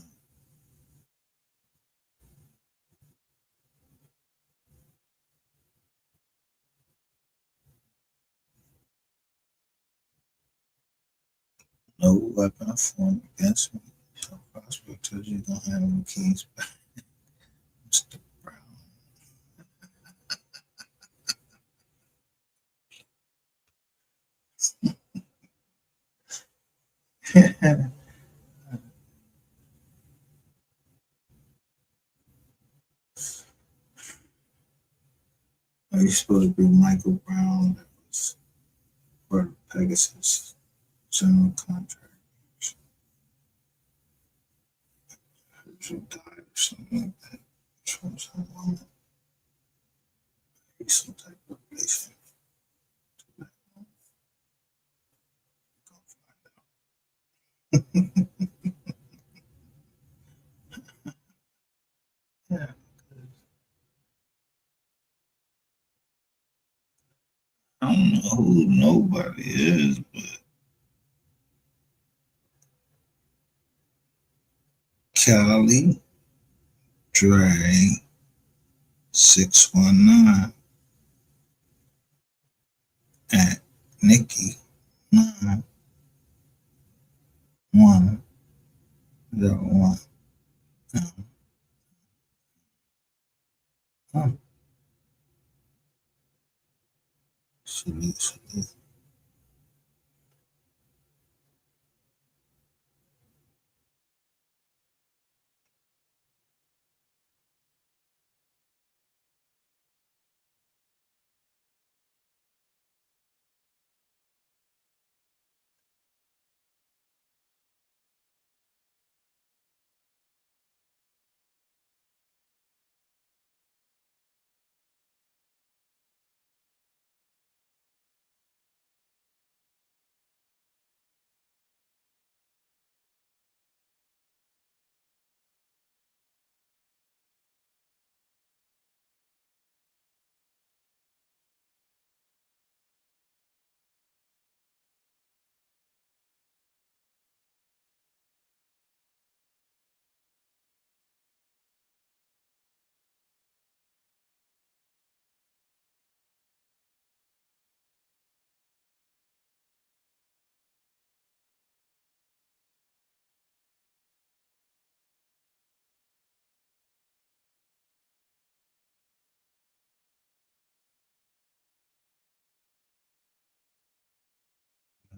No weapon formed against me shall prosper till you don't have any keys back. Mr. Brown. Are you supposed to be Michael Brown that was part of Pegasus general contract? You died or something like that from some woman. Maybe some type of relation. Yeah. I don't know who nobody is, but Cali Dre 619 at Nikki 9101. Salute.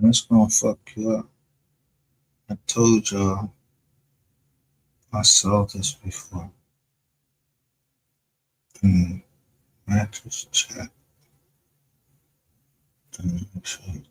That's gonna fuck you up. I told y'all I saw this before. Mattress chat. Let me show you.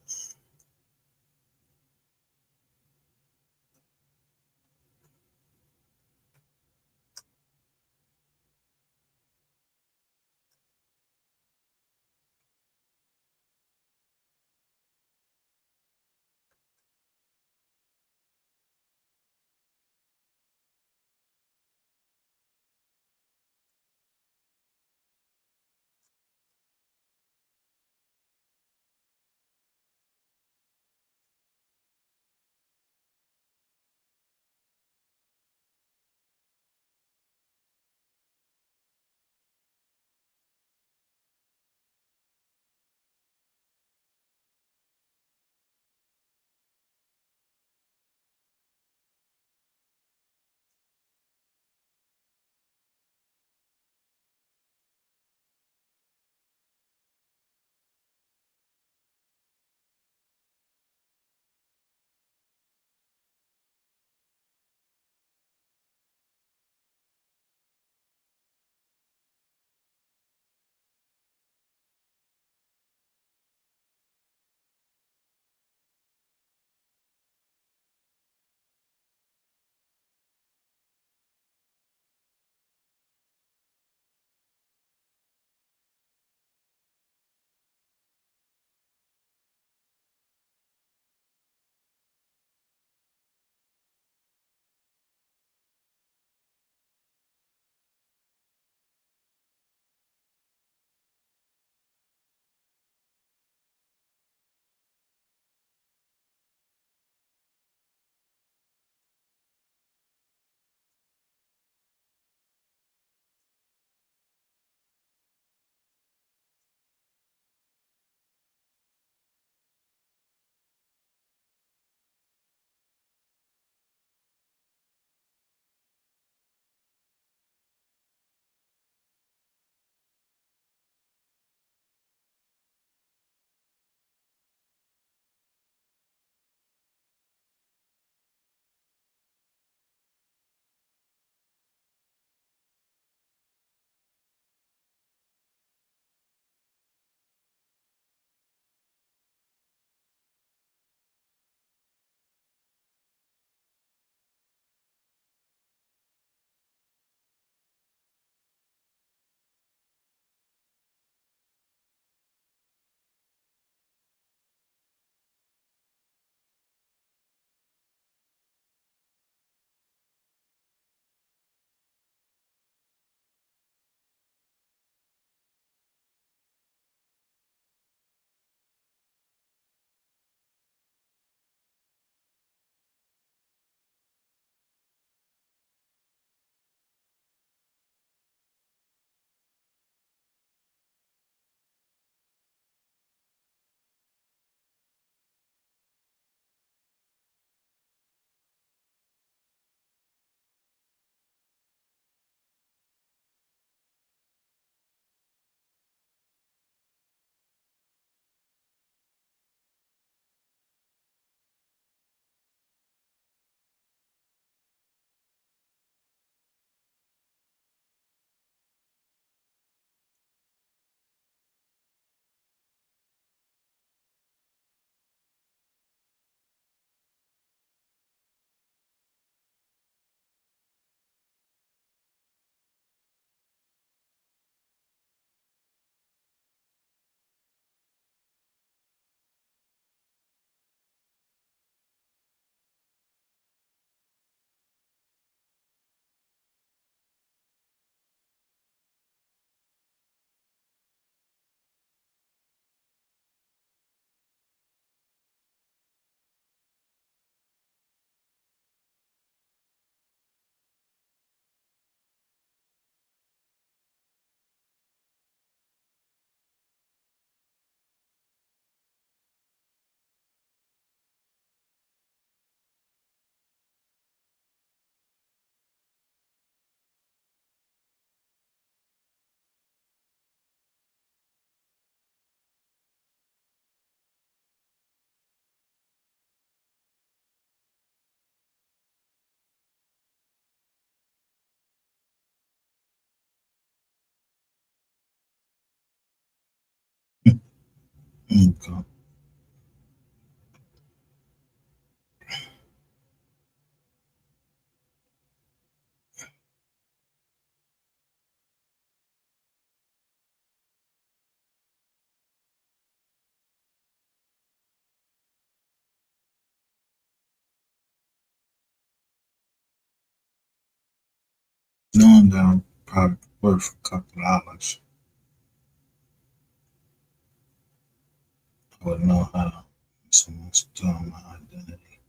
Okay. Knowing that I'm probably worth a couple dollars, I would know how someone's doing my identity.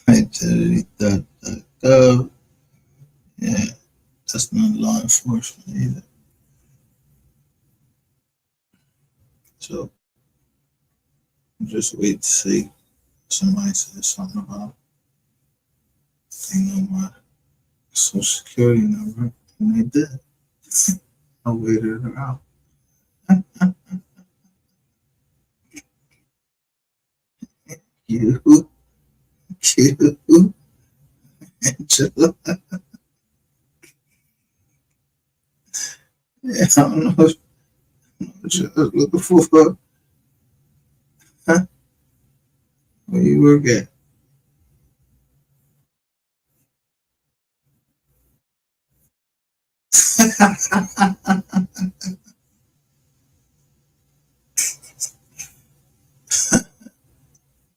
Identity.gov. Yeah, that's not law enforcement either. So just wait to see. Somebody says something about they know my social security number, and they did. I waited it out. You, Angela. Yeah, I don't know what you was looking for. Huh? Where you work at?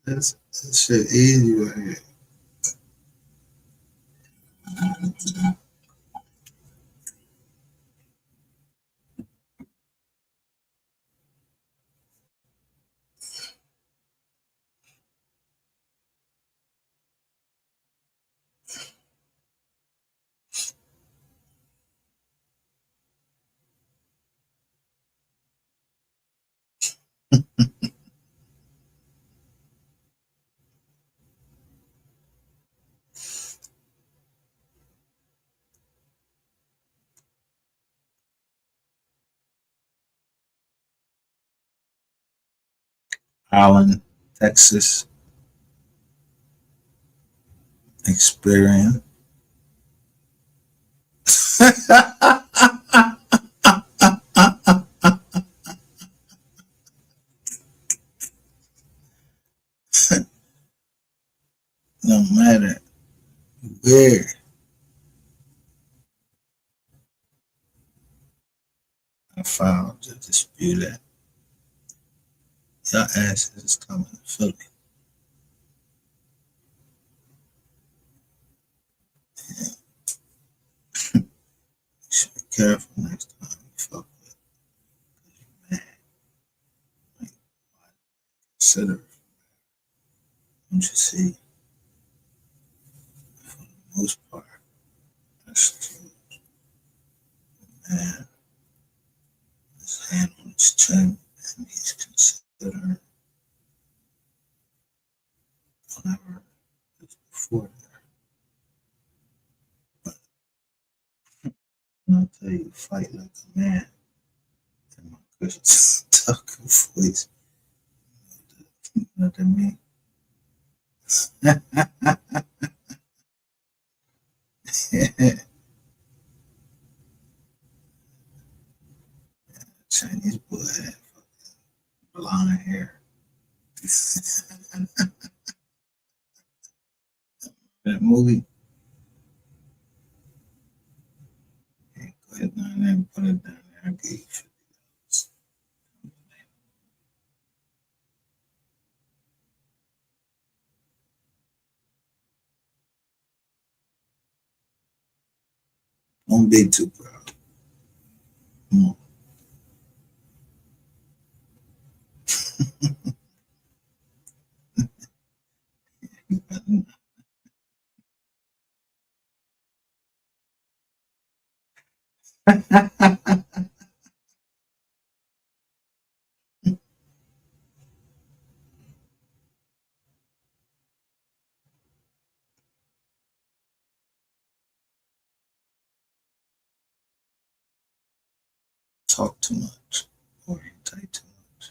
That's shit easy right here. Allen, Texas. Experian. No matter where I filed to dispute that, your ass is coming to Philly. You should be careful next time you fuck with man. Like, consider it. Don't you see? For the most part, that's true. Man, his hand on his chin, and he's considering whatever is before there. But I'll tell you, fight like a man. In my good talking voice. You know what I mean? Chinese boy had fucking blonde hair. That movie. Hey, go ahead down there and put it down there. I'll give you $50. Don't be too proud. Come on. Talk too much. Orientate too much.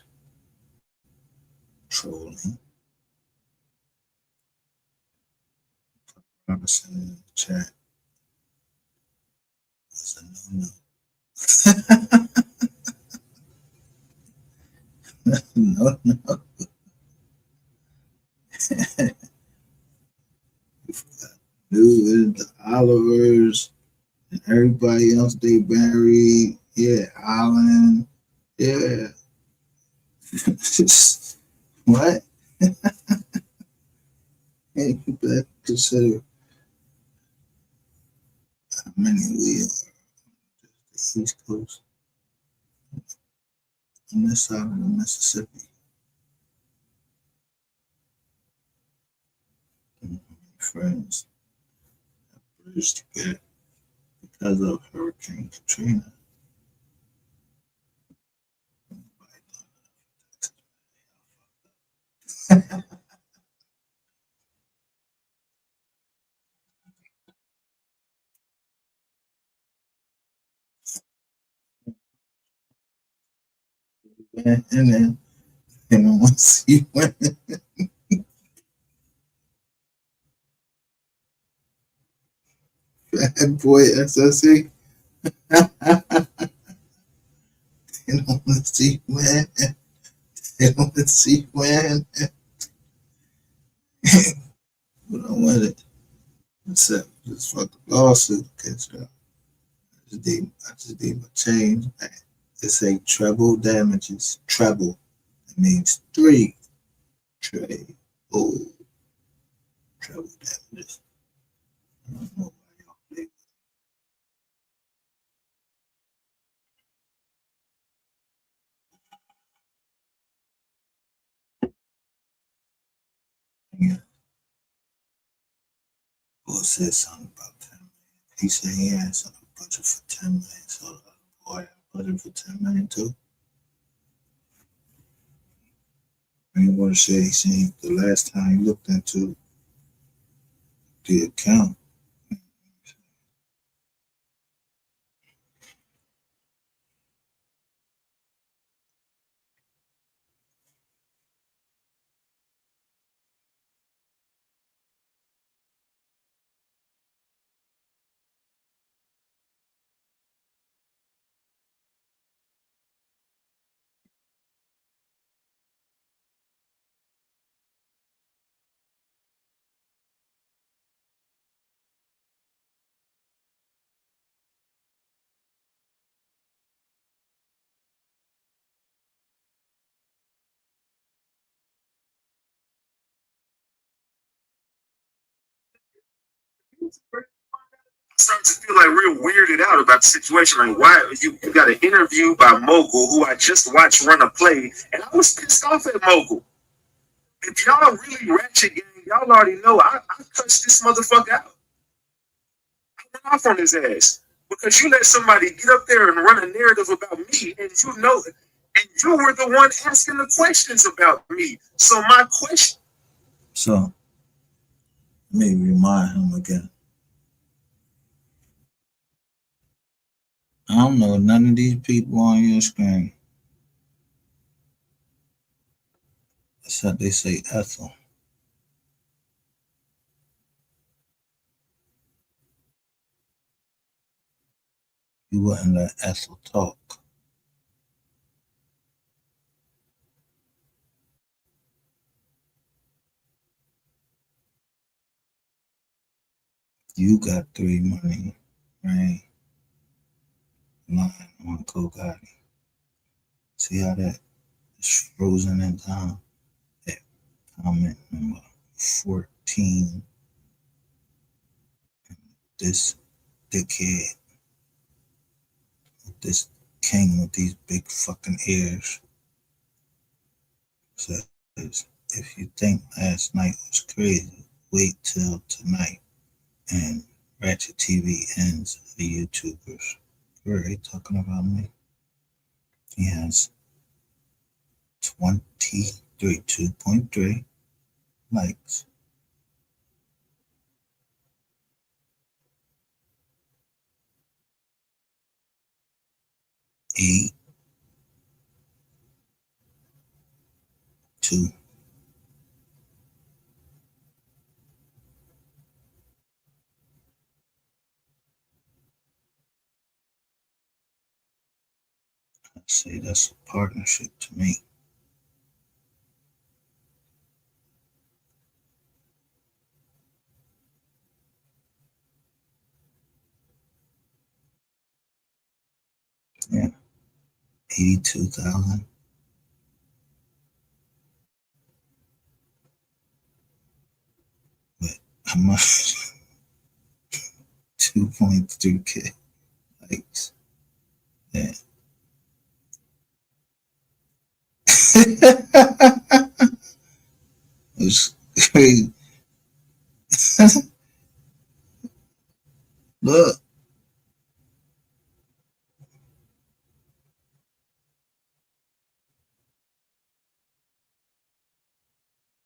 Trolling. Robinson in the chat. That's a no-no. No, no. Dude, the Olivers and everybody else they buried. Yeah, Allen. Yeah. What? Hey, you better consider how many we are. The East Coast. On this side of the Mississippi. Friends. Bridge to get because of Hurricane Katrina. And then once you win, bad boy SSE. They don't want to see you win. They don't want to see you win. But I want it. Except this fucking lawsuit. Cause, I just need my change. They say treble damages. Treble. It means 3. Treble damages. I don't know why y'all play. Yeah. Boy said something about 10 million. He said he had some budget for 10 million. So boy, I budget for 10 million too. I ain't want to say he seen the last time he looked into the account. Starting to feel like real weirded out about the situation. Like, why you got an interview by Mogul, who I just watched run a play, and I was pissed off at Mogul. If y'all really ratchet gang, y'all already know I cussed this motherfucker out. I went off on his ass because you let somebody get up there and run a narrative about me, and you know it, and you were the one asking the questions about me. So my question. So let me remind him again. I don't know none of these people on your screen. Except they say Ethel. You wouldn't let Ethel talk. You got 3 money, right? Lying on Kogati. See how that is frozen in time? That comment number 14. This dickhead, this king with these big fucking ears, says, if you think last night was crazy, wait till tonight. And Ratchet TV ends the YouTubers. Were they talking about me? He has 2.3 likes. 8, 2. say that's a partnership to me. Yeah, 82,000. But how much? 2.3K likes. Yeah. It's crazy. Look.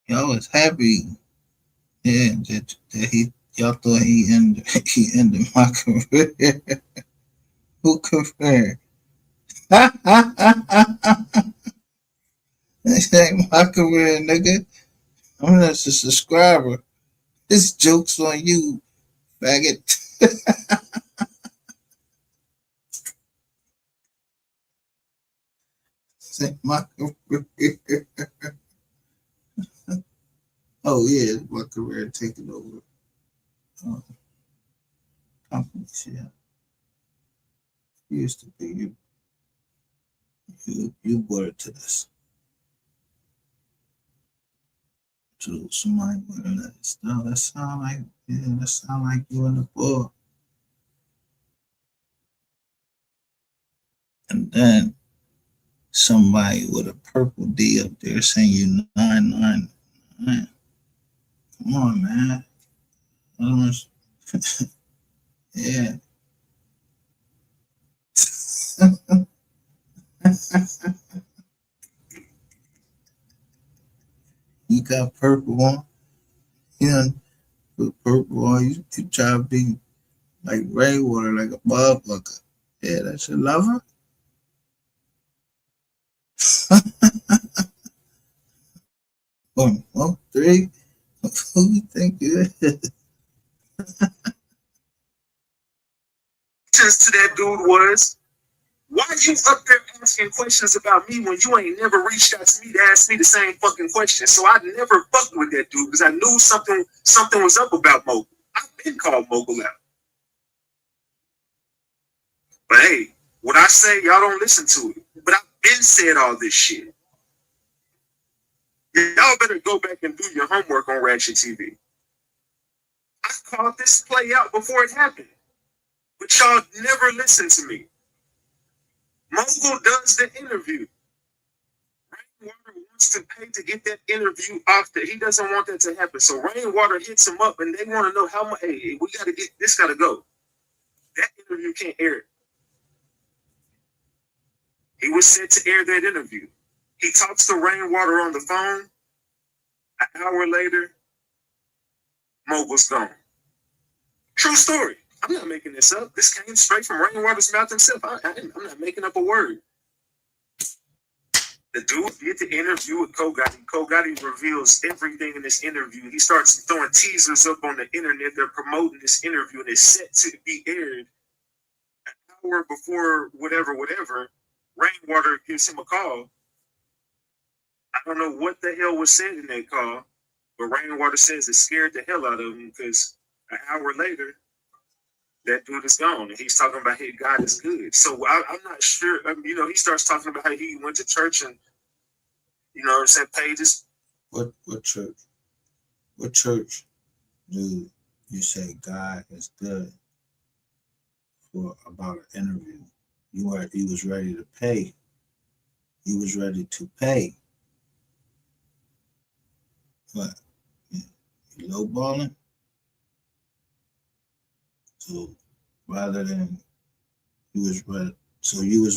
Y'all was happy. Yeah, that y'all thought he ended my career. Who career? This ain't my career, nigga. I'm just a subscriber. This joke's on you, faggot. This ain't my career. Oh yeah, it's my career taking over. Companies, yeah. Used to be you brought it to this. So somebody would let it stop. That sound like you in the book. And then somebody with a purple D up there saying you 999. Come on, man. Yeah. You got purple on. You know, put purple on. You try to be like Rainwater, like a motherfucker. Yeah, that's your lover? 1, 3. Who you think you is? To that dude was, why you up there asking questions about me when you ain't never reached out to me to ask me the same fucking question? So I never fucked with that dude because I knew something was up about Mogul. I've been called Mogul out. But hey, what I say, y'all don't listen to it. But I've been said all this shit. Y'all better go back and do your homework on Ratchet TV. I called this play out before it happened. But y'all never listen to me. Mogul does the interview. Rainwater wants to pay to get that interview off. He doesn't want that to happen. So Rainwater hits him up and they want to know how much. Hey, we got to get this. Got to go. That interview can't air it. He was set to air that interview. He talks to Rainwater on the phone. An hour later, Mogul's gone. True story. I'm not making this up. This came straight from Rainwater's mouth himself. I'm not making up a word. The dude did the interview with Ko Gotti. Ko Gotti reveals everything in this interview. He starts throwing teasers up on the internet. They're promoting this interview, and it's set to be aired an hour before whatever. Rainwater gives him a call. I don't know what the hell was said in that call, but Rainwater says it scared the hell out of him because an hour later, that dude is gone, and he's talking about, hey, God is good. So I'm not sure. He starts talking about how he went to church and, said pages. What church? What church do you say God is good for about an interview? He was ready to pay. He was ready to pay. What? You lowballing? So rather than you was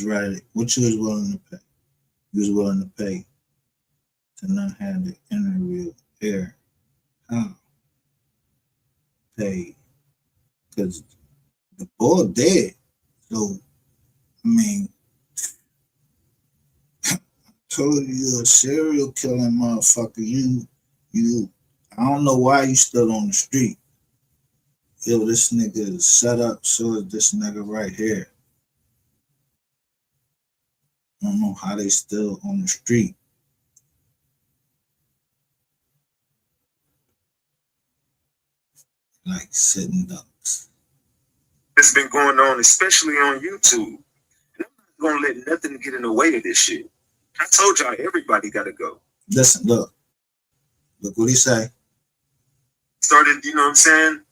ready, what you was willing to pay? You was willing to pay to not have the interview air. How? Pay. Because the boy dead. So, told you a serial killing motherfucker. You, I don't know why you still on the street. Yo, this nigga is set up, so is this nigga right here. I don't know how they still on the street. Like sitting ducks. It's been going on, especially on YouTube. And I'm not gonna let nothing get in the way of this shit. I told y'all everybody gotta go. Listen, look what he say. Started, you know what I'm saying?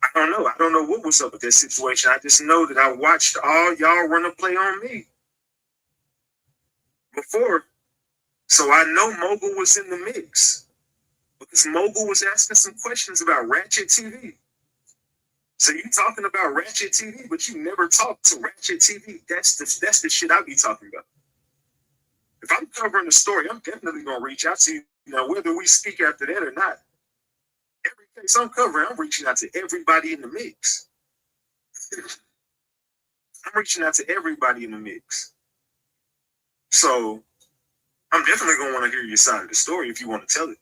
I don't know what was up with that situation. I just know that I watched all y'all run a play on me before. So I know Mogul was in the mix. Because Mogul was asking some questions about Ratchet TV. So you talking about Ratchet TV, but you never talked to Ratchet TV. That's the shit I be talking about. If I'm covering the story, I'm definitely gonna reach out to you. Now, whether we speak after that or not, every case I'm covering, I'm reaching out to everybody in the mix. I'm reaching out to everybody in the mix. So I'm definitely gonna want to hear your side of the story if you want to tell it.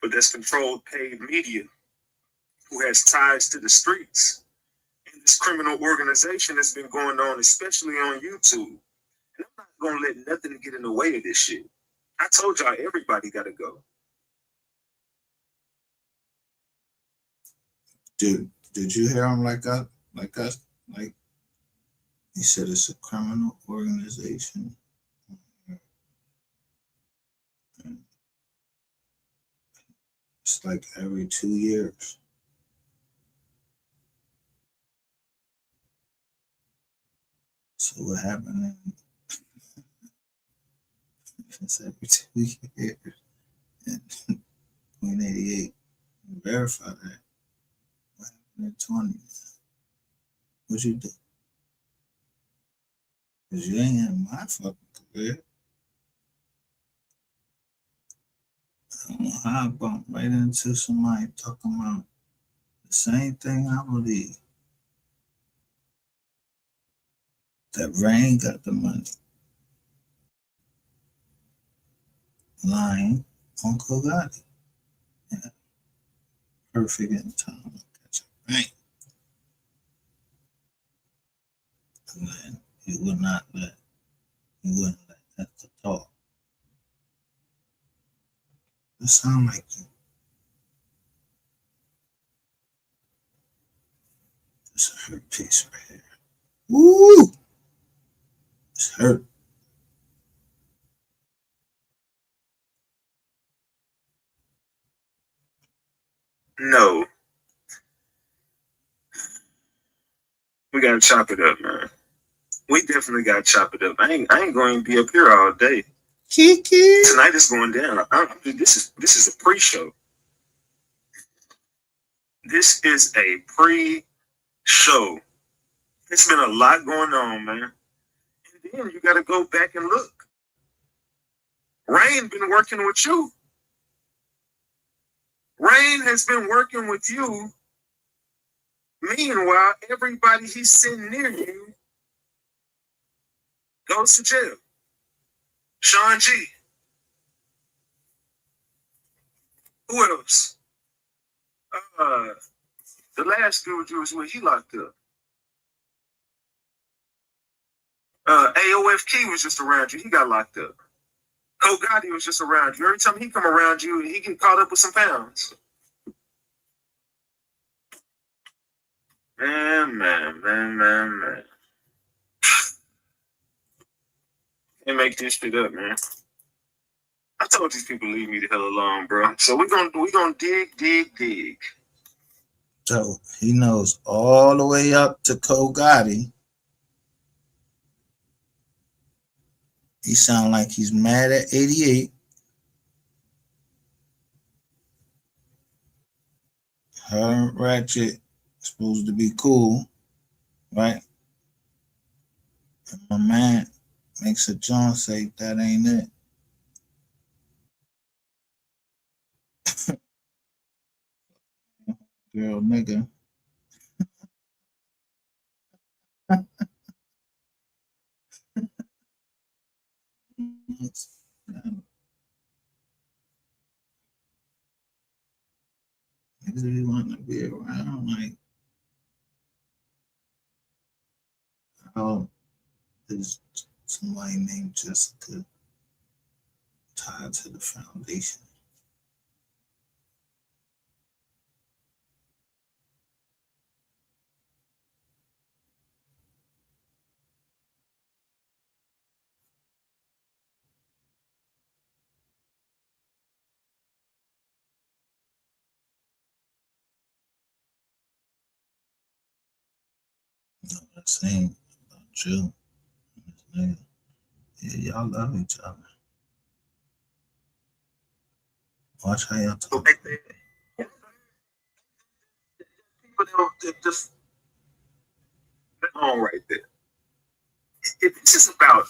But that's controlled paid media who has ties to the streets. And this criminal organization that's been going on, especially on YouTube. And I'm not gonna let nothing get in the way of this shit. I told y'all everybody gotta go. Dude, did you hear him like he said it's a criminal organization. It's like every 2 years. So what happened in it's every 2 years in 1988? Verify that. What happened in 20? What you do? Because you ain't in my fucking career. I don't know how I bumped right into somebody talking about the same thing I believe. That Rain got the money. Lying on Kogati. Yeah. Perfect in time to catch a Rain. And then he wouldn't let that talk. It sound like you. It's a hurt piece right here. Woo! It's hurt. No. We gotta chop it up, man. We definitely gotta chop it up. I ain't going to be up here all day. Kiki. Tonight is going down. This is a pre-show. This is a pre-show. It's been a lot going on, man. And then you gotta go back and look. Rain been working with you. Rain has been working with you. Meanwhile, everybody he's sitting near you goes to jail. Sean G. Who else? The last dude you was with, he locked up. AOF Key was just around you. He got locked up. Cole Gotti was just around you. Every time he come around you, he get caught up with some pounds. Man. Can't make this shit up, man. I told these people leave me the hell alone, bro. So we gonna dig. So he knows all the way up to Cole Gotti. He sound like he's mad at 88. Her and Ratchet supposed to be cool, right? And my man makes a John say that ain't it. Girl, nigga. Niggas really want to be around, like How is somebody named Jessica tied to the foundation? You know what I'm saying about Jill and this nigga? Yeah, y'all love each other. Watch how y'all talk. People that just on right there. If this is about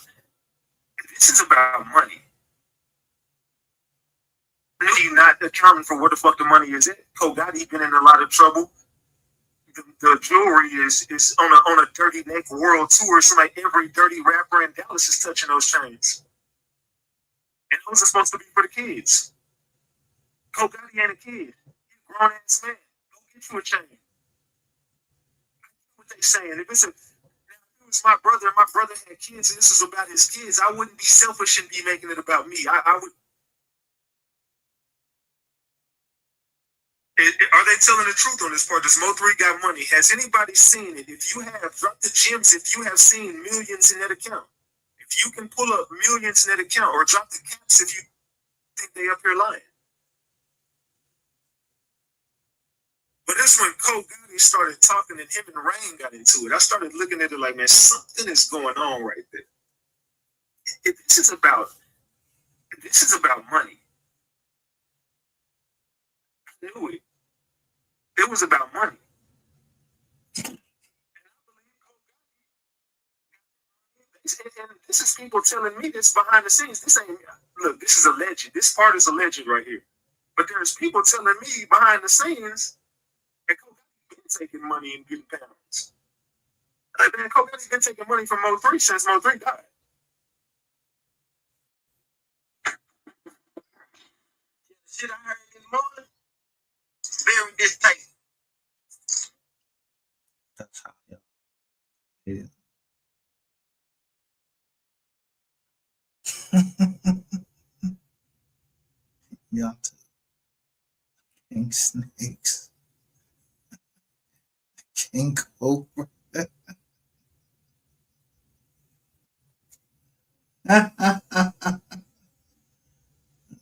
money, really not determined for where the fuck the money is at. Kogati been in a lot of trouble. The jewelry is on a dirty neck world tour. It's like every dirty rapper in Dallas is touching those chains. And those are supposed to be for the kids. Kogati ain't a kid. He's a grown ass man. Go get you a chain. What they saying? If it was my brother and my brother had kids and this is about his kids, I wouldn't be selfish and be making it about me. I would. Are they telling the truth on this part? Does Mo3 got money? Has anybody seen it? If you have, drop the gems if you have seen millions in that account. If you can pull up millions in that account, or drop the caps if you think they up here lying. But that's when Kogati started talking and him and Rain got into it. I started looking at it like, man, something is going on right there. If this is about money. I knew it. It was about money. And this is people telling me this behind the scenes. This ain't, look, this is alleged. This part is alleged right here. But there's people telling me behind the scenes that Kogati's been taking money and getting pounds. Like, man, Kogati's been taking money from Mo3 since Mo3 died. Shit I heard this morning, very distasteful. That's how y'all. Yeah. Y'all King Snakes. King Cobra.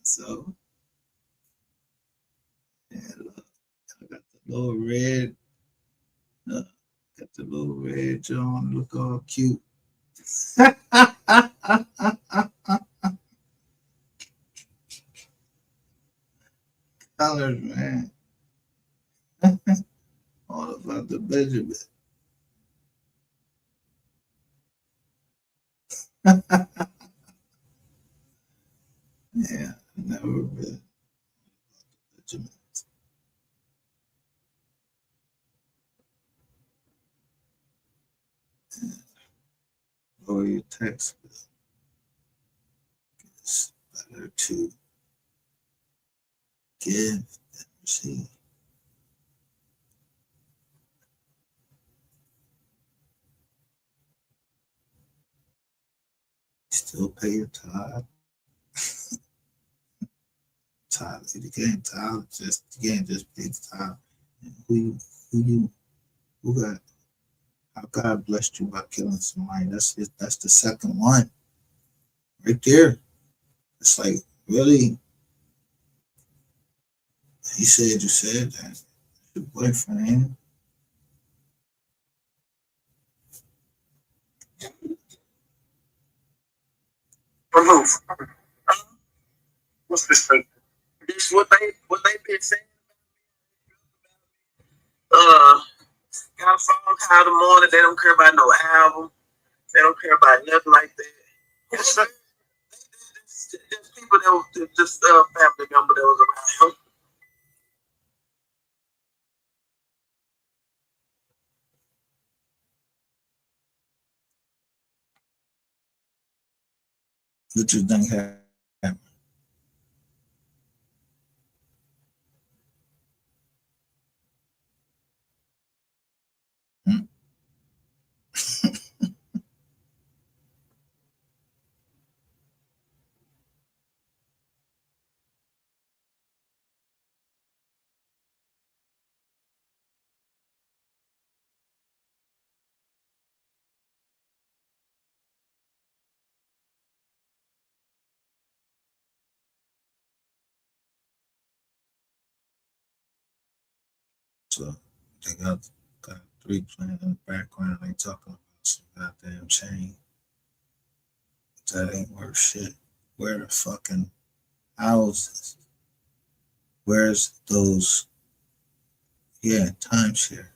So, yeah, look, I got the little red, got the little red John, look all cute. Colors, man. All about the Benjamin. Yeah, never been. Benjamin. Yeah. Lower your text bill. It's better to give than receive. Still pay your tithe. Tithe. You can't tithe. You can't just pay the tithe. Who got? How God blessed you by killing somebody? That's it. That's the second one, right there. It's like, really. He said you said that. Your boyfriend, ain't it? From who? What's this thing? This what they been saying. Got a phone call in the morning. They don't care about no album. They don't care about nothing like that. There's people that was just family member that was around him. What you think happened? So they got 3 playing in the background. They talking about some goddamn chain. That ain't worth shit. Where the fucking houses? Where's those? Yeah, timeshare.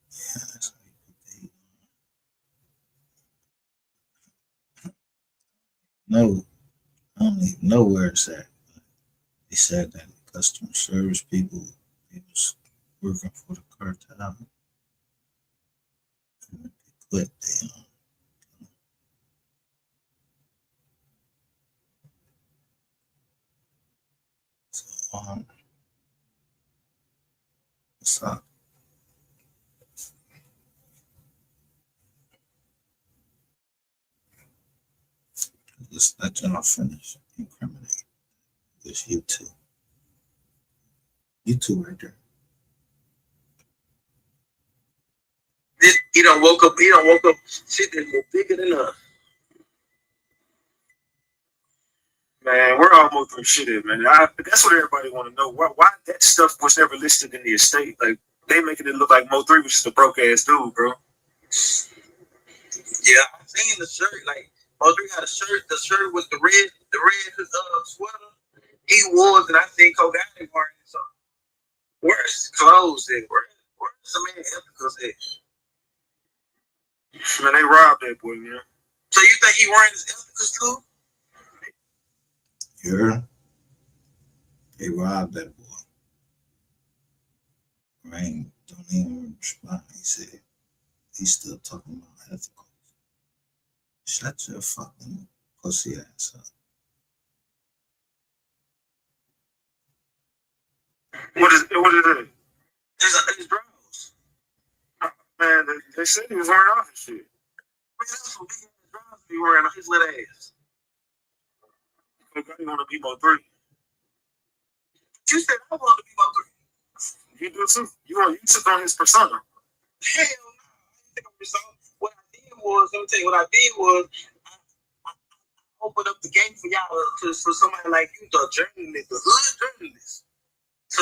Yeah, that's how you put the. No, I don't even know where it's at. They said that customer service people, they was working for the cartel. And they quit. So what's up? Just let y'all finish. Incriminate. It's you two. You two right there. He done woke up. Shit that go bigger than us. Man, we're almost through shit, man. That's what everybody want to know. Why that stuff was never listed in the estate? Like, they making it look like Mo3 was just a broke ass dude, bro. Yeah, I seen the shirt. Like, Mo3 got a shirt. The shirt with the red sweater. He was, and I seen Kogaty wearing some. Where's clothes at? Where's the man ethicals at? Man, they robbed that boy, man. So you think he wearing his ethicals too? Yeah. They robbed that boy. Rain don't even respond. He said he's still talking about ethical. Shut your fucking pussy ass up. What is it? His drawers. Man, they said he was wearing off his shit. Man, that's some big ass drawers he wearing on his little ass. Kogaty want to be Mo3. You said I want to be Mo3. You do too. You took on his persona. Hell no. I didn't take on his persona. What I did was, let me tell you, I opened up the game for y'all, for somebody like you, the journalist, the hood journalist, to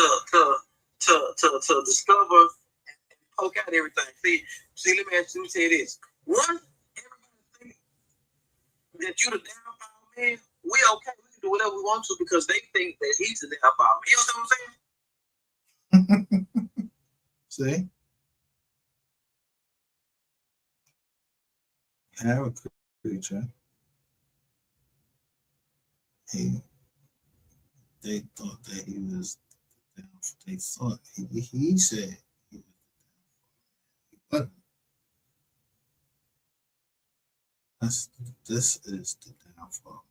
discover and poke out everything. See, let me say this. One, everybody think that you the downfall man. We okay. We can do whatever we want to because they think that he's the downfall man. You know what I'm saying? See? Have a creature. They thought that he was down. They thought he said he was down. But this is the downfall.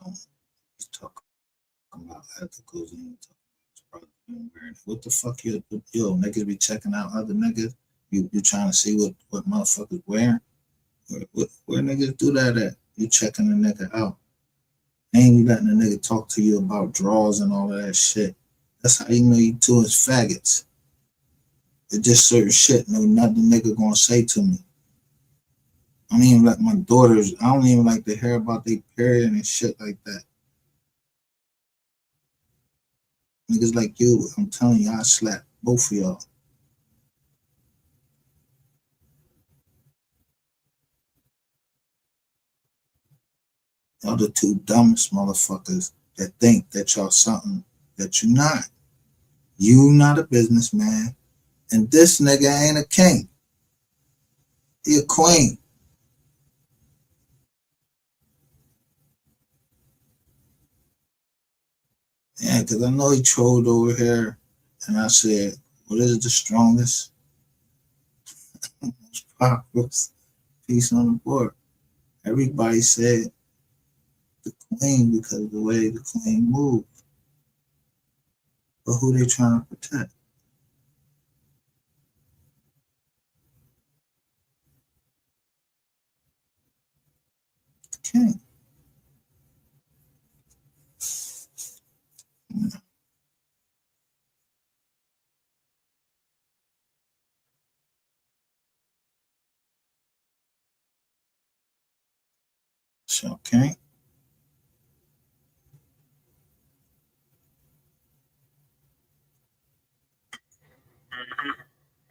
Don't talk about ethicals and talk about wearing. What the fuck yo niggas be checking out other niggas? You trying to see what motherfuckers wearing? Where niggas do that at? You checking a nigga out. Ain't you letting a nigga talk to you about draws and all of that shit. That's how you know you two is faggots. It's just certain shit nothing nigga gonna say to me. I don't even like my daughters. I don't even like to hear about their period and shit like that. Niggas like you, I'm telling you, I slap both of y'all. Y'all the two dumbest motherfuckers that think that y'all something that you're not. You not a businessman, and this nigga ain't a king. He a queen. Yeah, because I know he trolled over here, and I said, what is the strongest, most powerful piece on the board? Everybody said the queen because of the way the queen moved. But who they trying to protect? The king. Okay.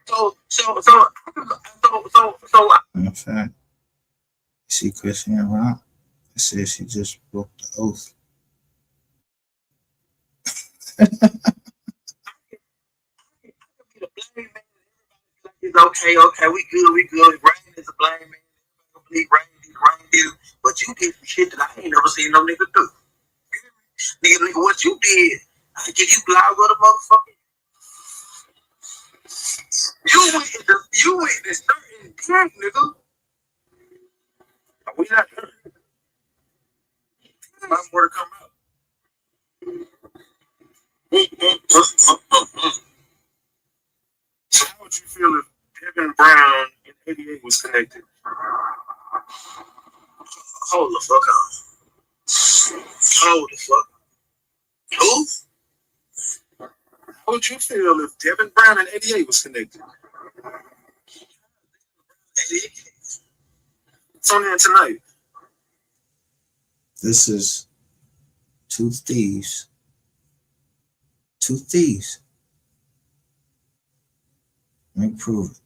So. In fact, see Christian Rock. It says she just broke the oath. It's okay, we good. Rain is a blame man. Believe rain did. But you did some shit that I ain't never seen no nigga do. Nigga, what you did, I give you blood with a motherfucker. You went to certain gang, nigga. We not more to come out. So how would you feel if Devin Brown in '88 was connected? Hold the fuck on. Hold the fuck. Who? How would you feel if Devin Brown in '88 was connected? 88. It's on there tonight. This is two thieves. Two thieves. Let me prove it.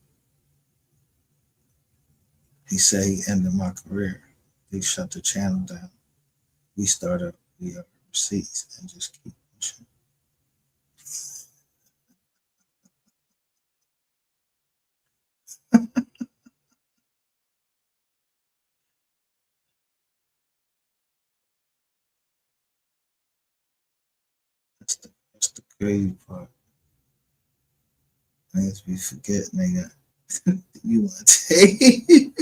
He said he ended my career. They shut the channel down. We started receipts and just keep pushing. That's the crazy part. Niggas be forget, nigga. You want to take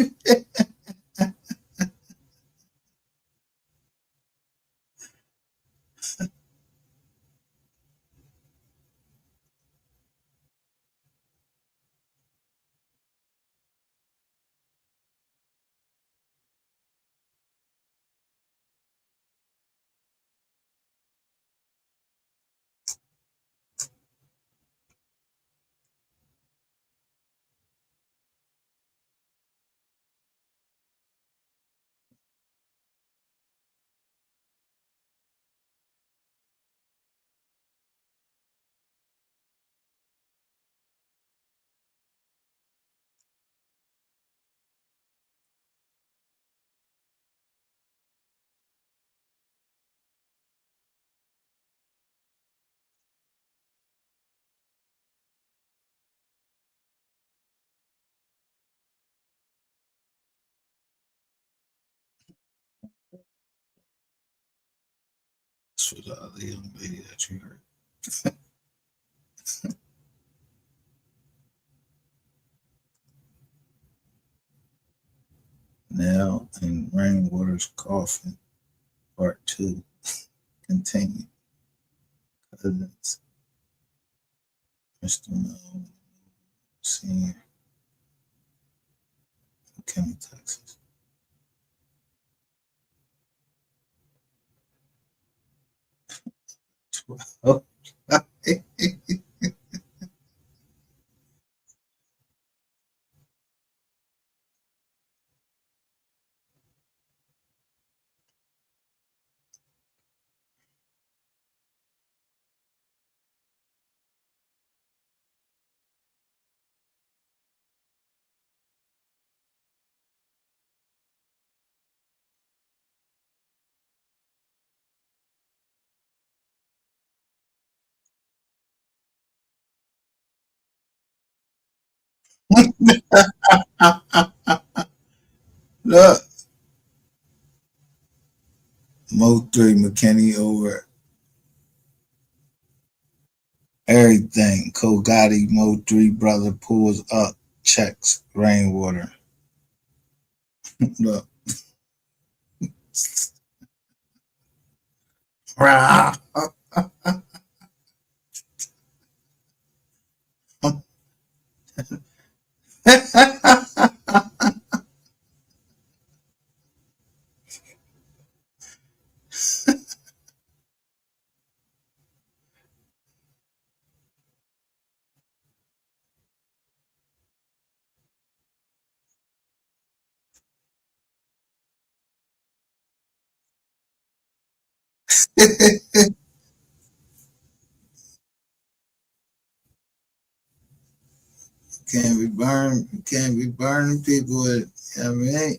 for the other young lady that you heard. Now in Rainwater's Coffin, Part 2, continue. Cousins, Mr. Melvin, Senior, McKinney, Texas. Oh. Look, Mo 3 McKinney over everything. Kogati Mo 3 brother pulls up, checks Rainwater. Look. Rah. Can't be burning people with, I mean,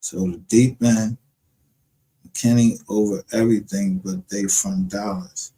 so the deep end, Kenny over everything, but they from Dallas.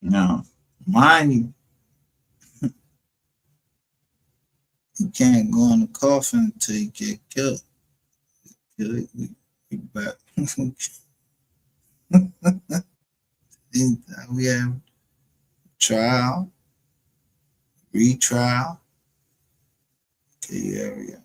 Now, mind you, you can't go in the coffin until you get killed. We back. We have trial, retrial. Okay, yeah, we got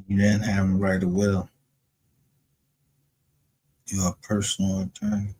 You didn't have him write a will. You're a personal attorney.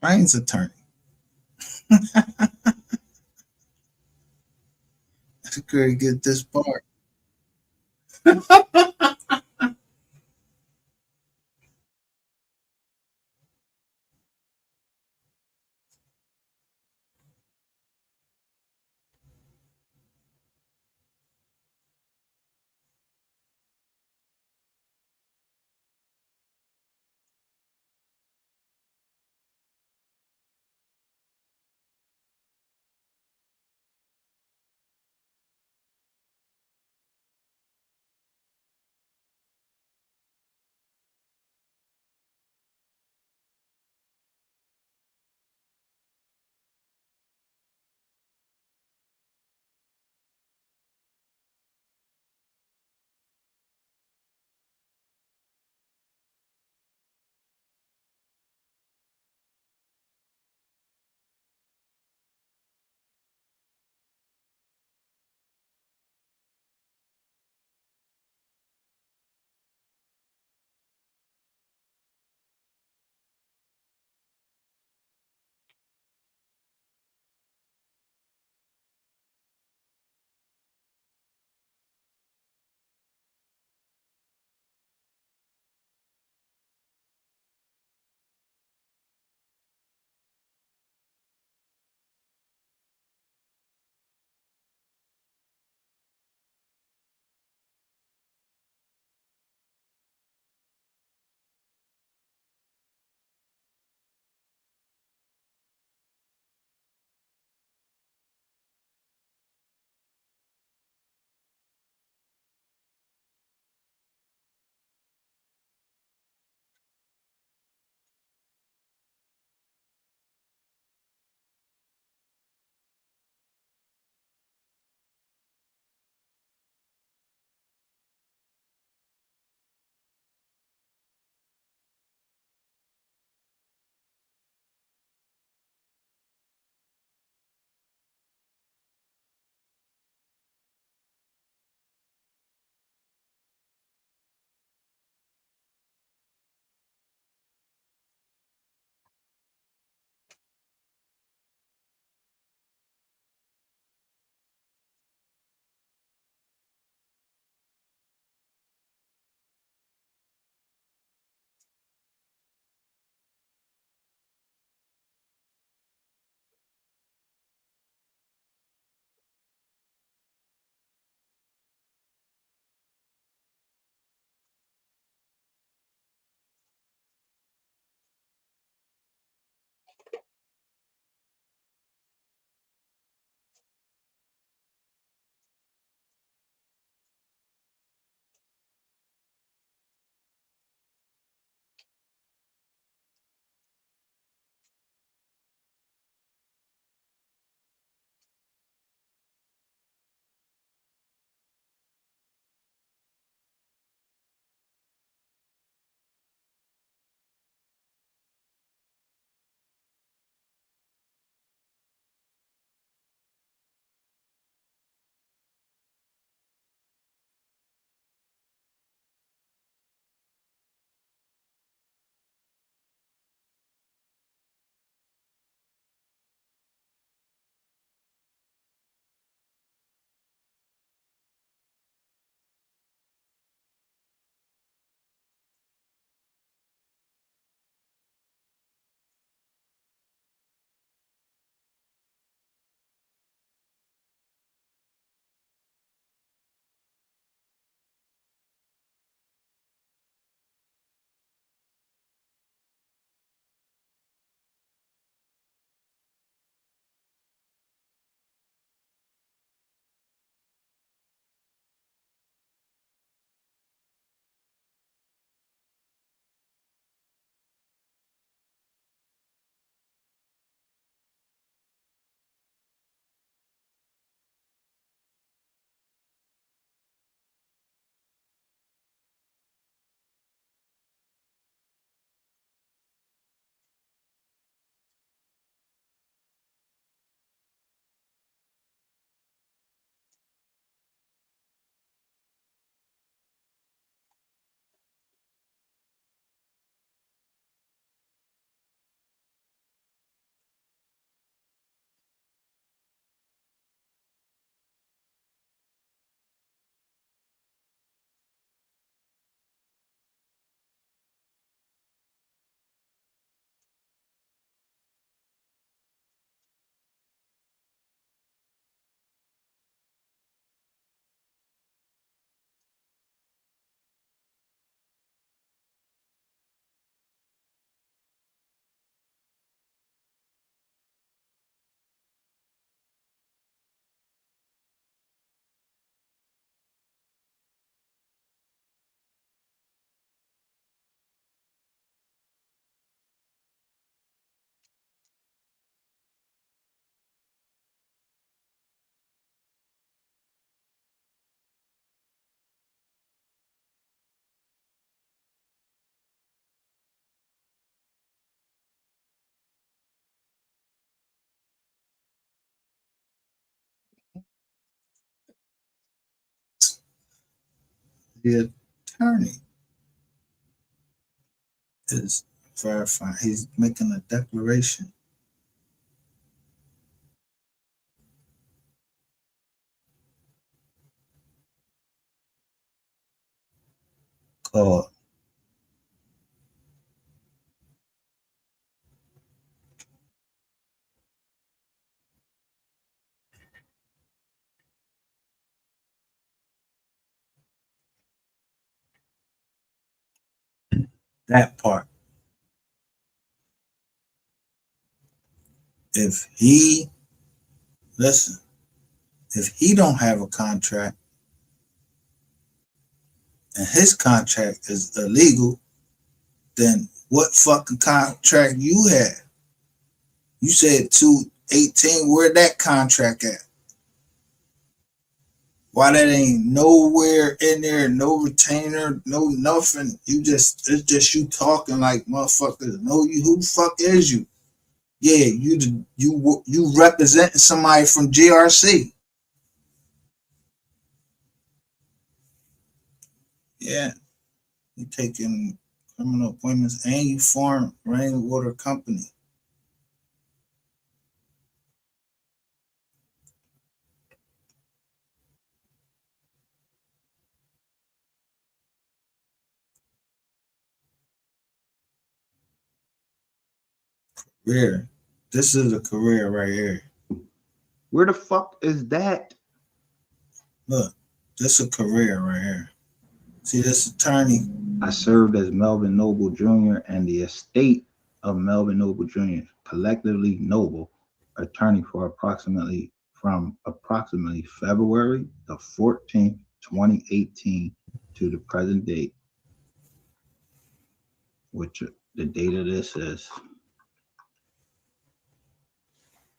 Ryan's attorney. That's great. Get this part. The attorney is verifying. He's making a declaration. Called that part. If he don't have a contract and his contract is illegal, then what fucking contract you had? You said 218. Where that contract at? Why that ain't nowhere in there? No retainer, no nothing. It's just you talking like motherfuckers know you. Who the fuck is you? Yeah, you representing somebody from GRC. Yeah, you taking criminal appointments and you form Rainwater Company. Career. This is a career right here. Where the fuck is that? Look, this is a career right here. See this attorney? I served as Melvin Noble Jr. and the estate of Melvin Noble Jr., collectively Noble, attorney for approximately February the 14th, 2018 to the present date, which the date of this is,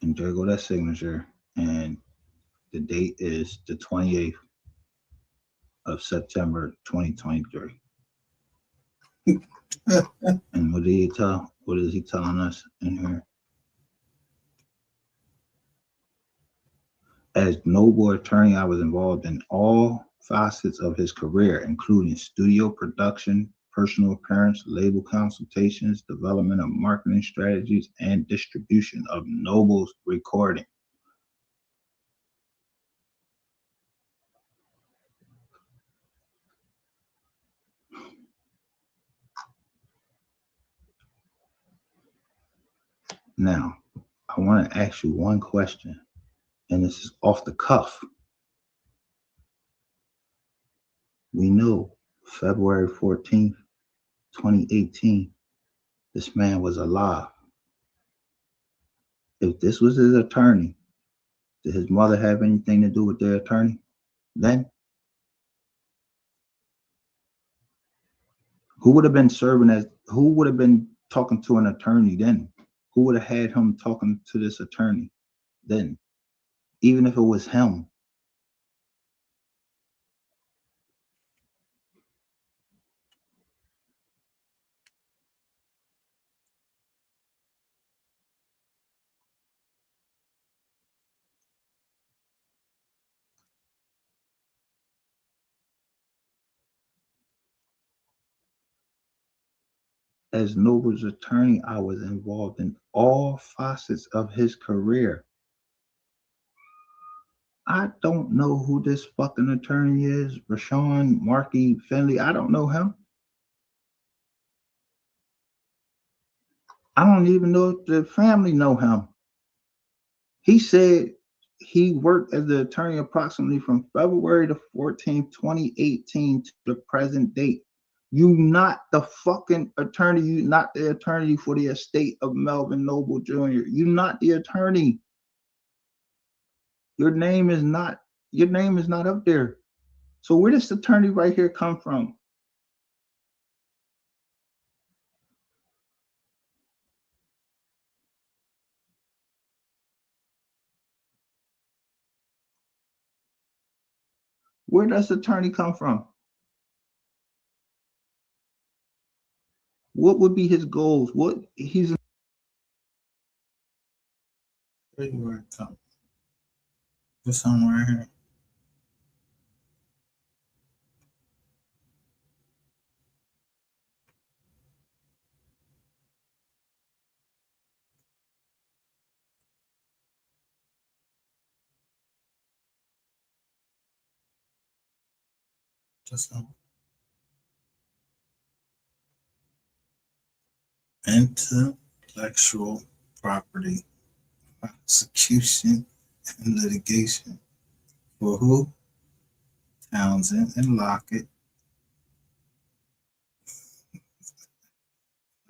and there go that signature, and the date is the 28th of September 2023. And what is he telling us in here? As Noble attorney, I was involved in all facets of his career, including studio production, personal appearance, label consultations, development of marketing strategies, and distribution of Noble's recording. Now, I want to ask you one question, and this is off the cuff. We know February 14th, 2018, this man was alive. If this was his attorney, did his mother have anything to do with their attorney then? Who would have been talking to an attorney then? Who would have had him talking to this attorney then? Even if it was him. As Noble's attorney, I was involved in all facets of his career. I don't know who this fucking attorney is, Rashawn Markey Finley. I don't know him. I don't even know if the family know him. He said he worked as the attorney approximately from February the 14th, 2018 to the present date. You not the fucking attorney. You not the attorney for the estate of Melvin Noble Jr. You not the attorney. Your name is not up there. So where does this attorney right here come from? Where does the attorney come from? What would be his goals? What he's This one right here. That's all. Intellectual property prosecution and litigation for who? Townsend and Lockett.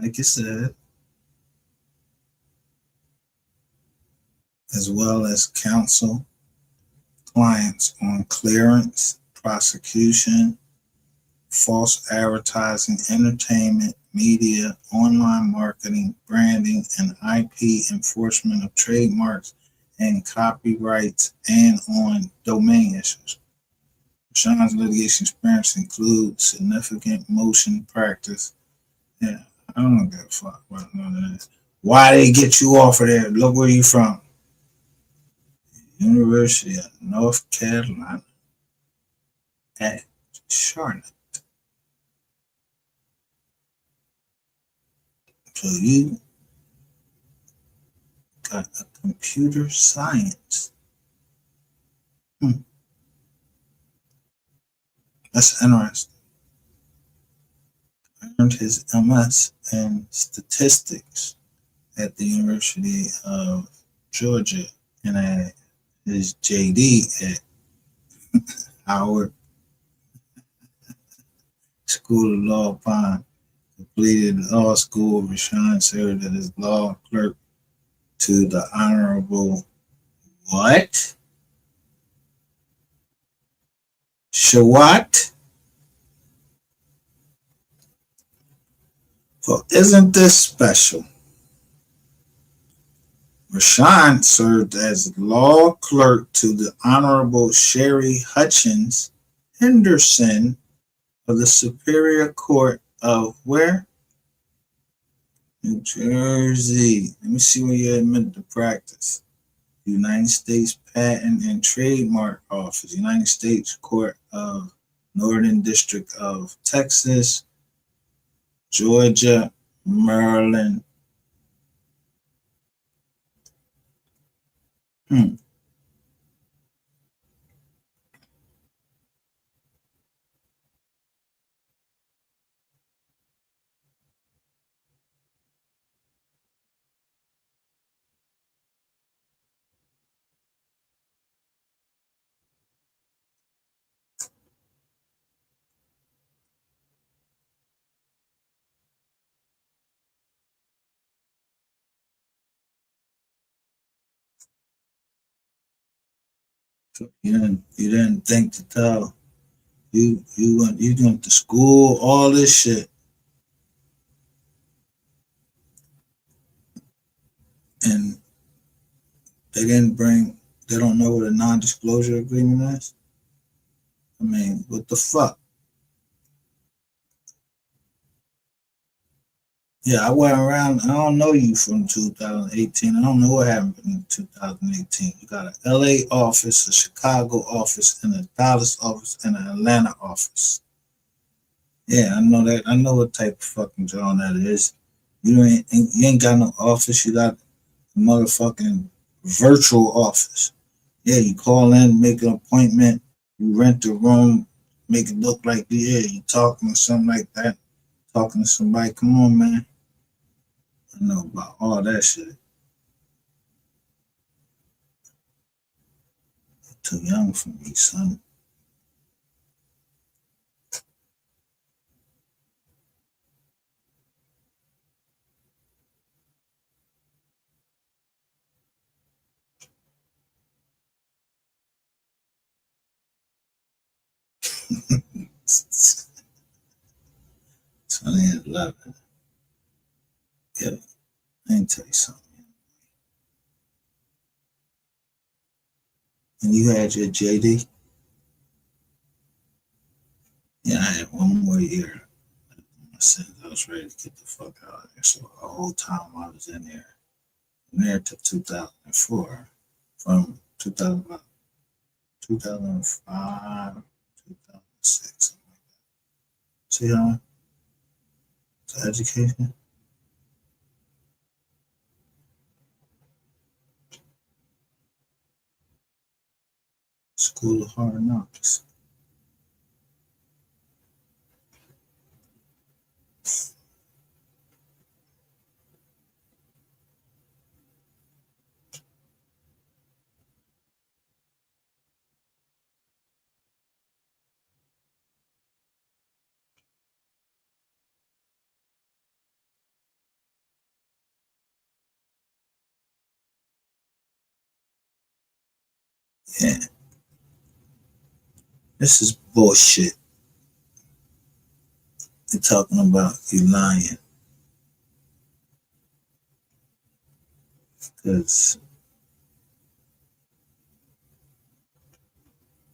Like you said, as well as counsel clients on clearance, prosecution, false advertising, entertainment, media, online marketing, branding, and IP enforcement of trademarks and copyrights, and on domain issues. Sean's litigation experience includes significant motion practice. Yeah, I don't give a fuck about none of this. Why they get you off of there? Look where you from. University of North Carolina at Charlotte. So you got a computer science. That's interesting. Earned his MS in statistics at the University of Georgia and had his JD at Howard School of Law upon completed law school. Rashawn served as law clerk to the Honorable what? Shawat? Well, isn't this special? Rashawn served as law clerk to the Honorable Sherry Hutchins Henderson of the Superior Court of where? New Jersey. Let me see where you're admitted to practice. United States Patent and Trademark Office, United States Court of Northern District of Texas, Georgia, Maryland. So you didn't think to tell. You went to school, all this shit. And they don't know what a non-disclosure agreement is? I mean, what the fuck? Yeah, I went around. I don't know you from 2018. I don't know what happened in 2018. You got an LA office, a Chicago office, and a Dallas office, and an Atlanta office. Yeah, I know that. I know what type of fucking job that is. You ain't got no office. You got a motherfucking virtual office. Yeah, you call in, make an appointment, you rent a room, make it look like you talking or something like that. Talking to somebody. Come on, man. I know about all that shit. You're too young for me, son. Sunny at 11. Yeah, I ain't tell you something. And you had your JD? Yeah, I had one more year. I said I was ready to get the fuck out of there. So the whole time I was in there, from there to 2004, from 2005, 2006. See how it's education? School of Hard Knocks. Yeah. This is bullshit. You're talking about you lying. Because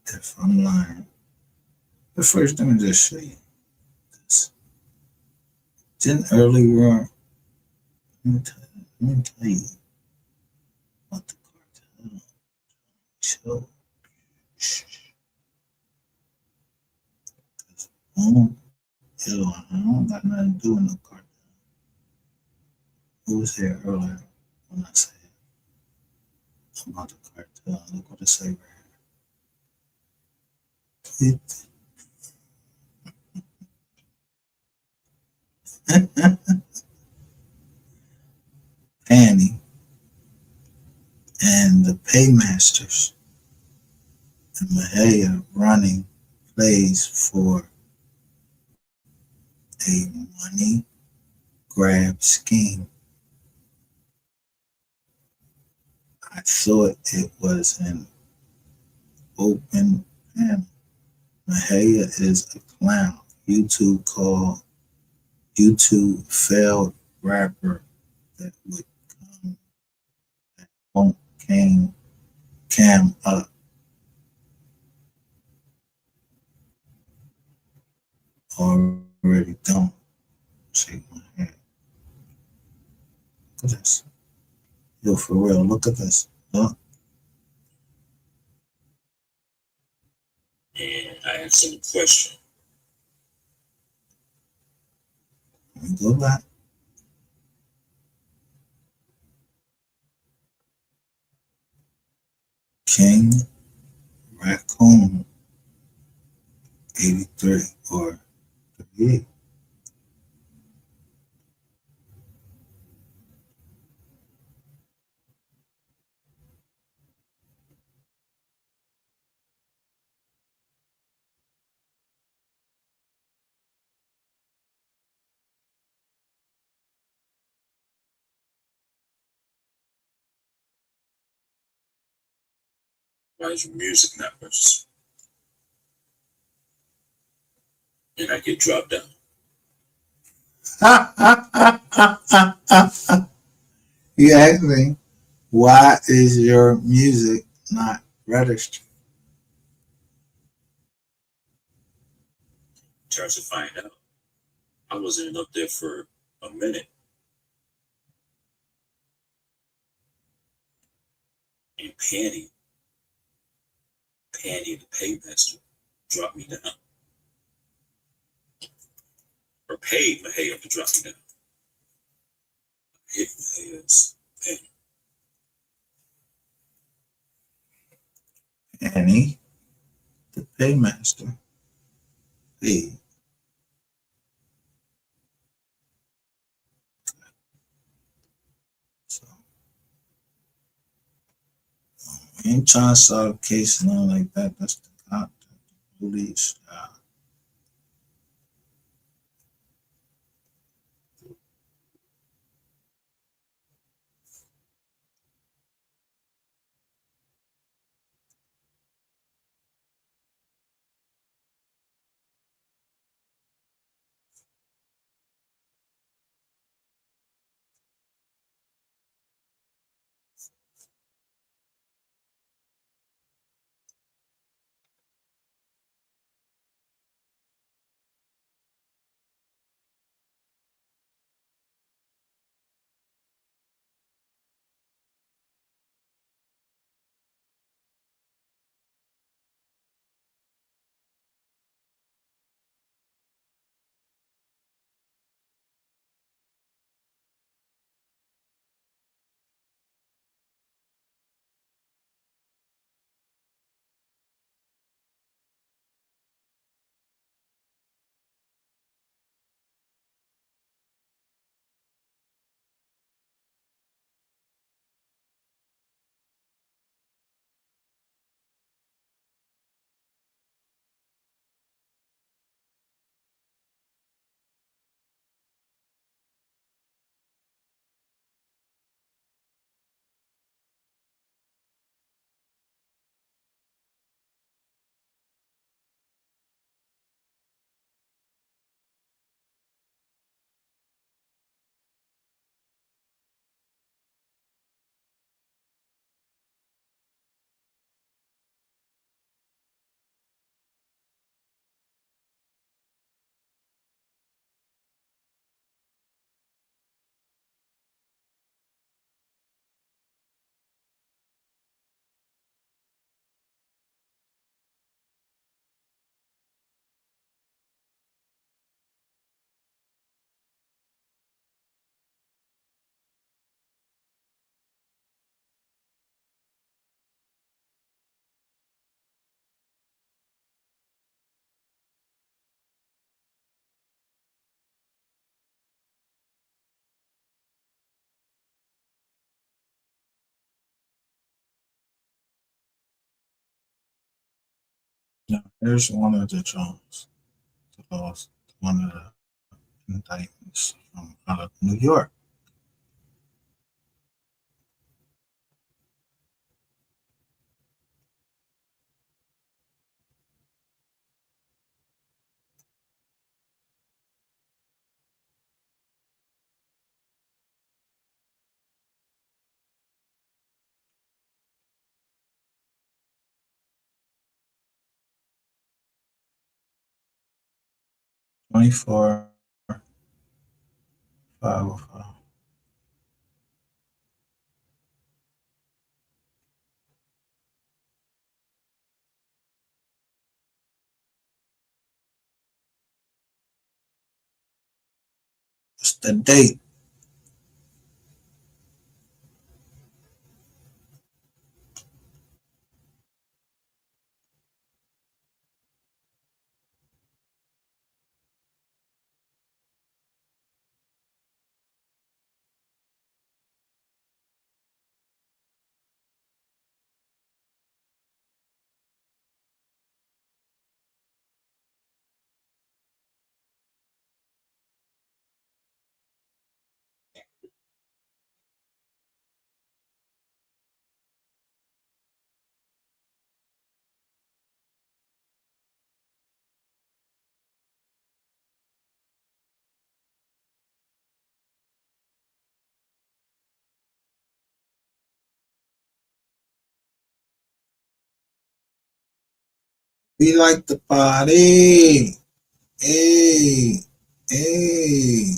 if I'm lying, but first let me just show you this. Didn't earlier, let me tell you what the cartel show. Yo, I don't got nothing to do with no cartel. Who was here earlier when I said about the cartel? Look what it say right here. Annie and the Paymasters and Mahia running plays for a money grab scheme. I thought it was an open panel. Mahia is a clown. YouTube failed rapper that would come that won't cam up. Already don't shake my head. Look at this. Yo, for real, look at this. Look. And I answer the question. Let me go back. King Raccoon 83 or 38. Why is your music not registered? And I get dropped down. You asked me, why is your music not registered? Tries to find out. I wasn't up there for a minute. And Panny the Paymaster dropped me down. Or paid Mahia to drop me down. I hit Mahia's Panny. Annie, the Paymaster, paid. So, we ain't trying to solve a case and all like that. That's the cop, the police. Now, here's one of the Jones, one of the indictments from out of New York. $24,505. What's the date? We like the party. Hey, hey.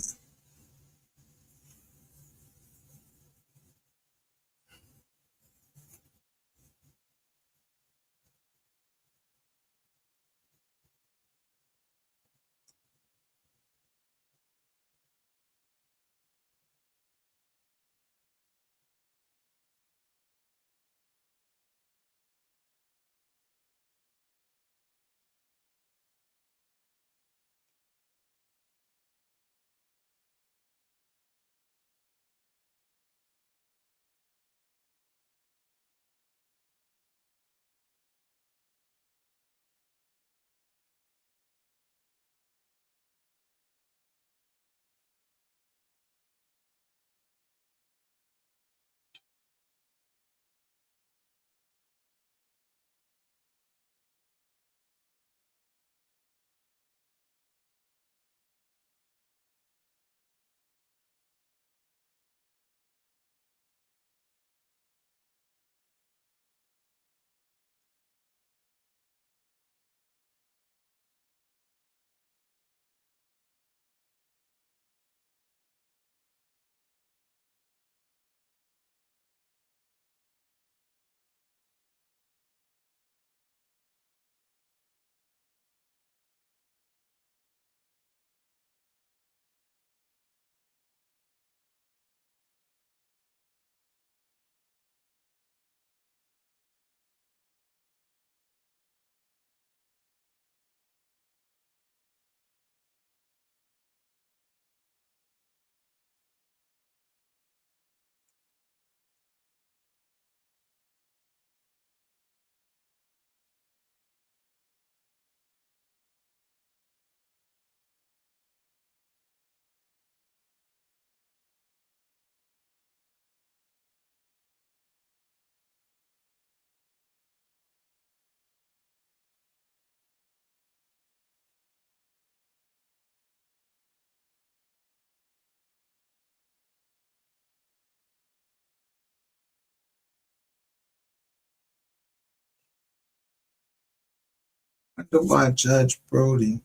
I wonder why Judge Brody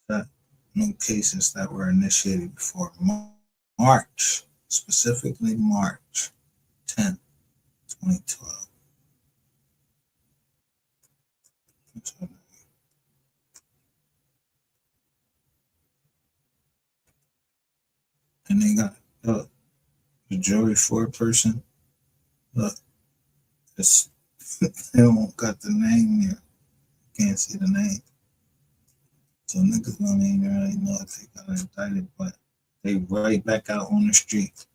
that no cases that were initiated before March, specifically March 10th, 2012. And they got the jury foreperson. Look, it's they don't got the name here. Can't see the name. So niggas don't even really know if they got indicted, but they right back out on the street.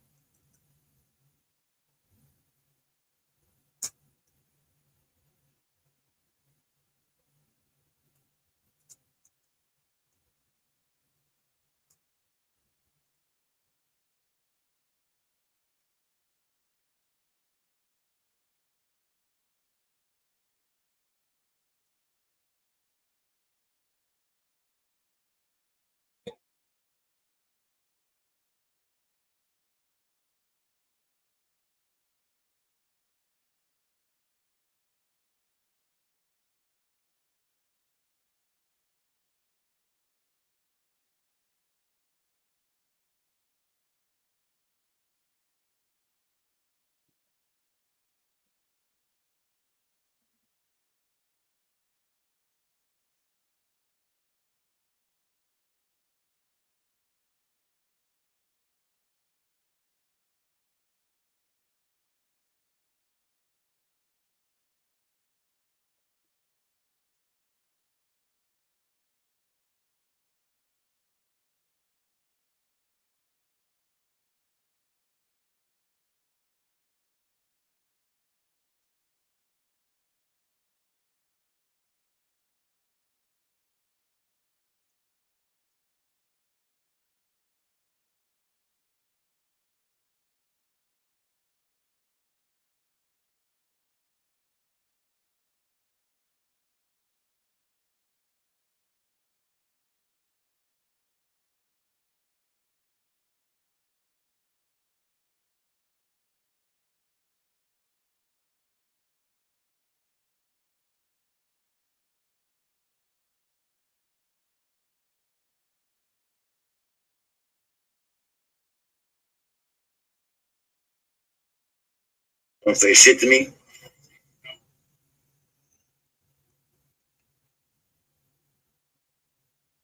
Don't say shit to me.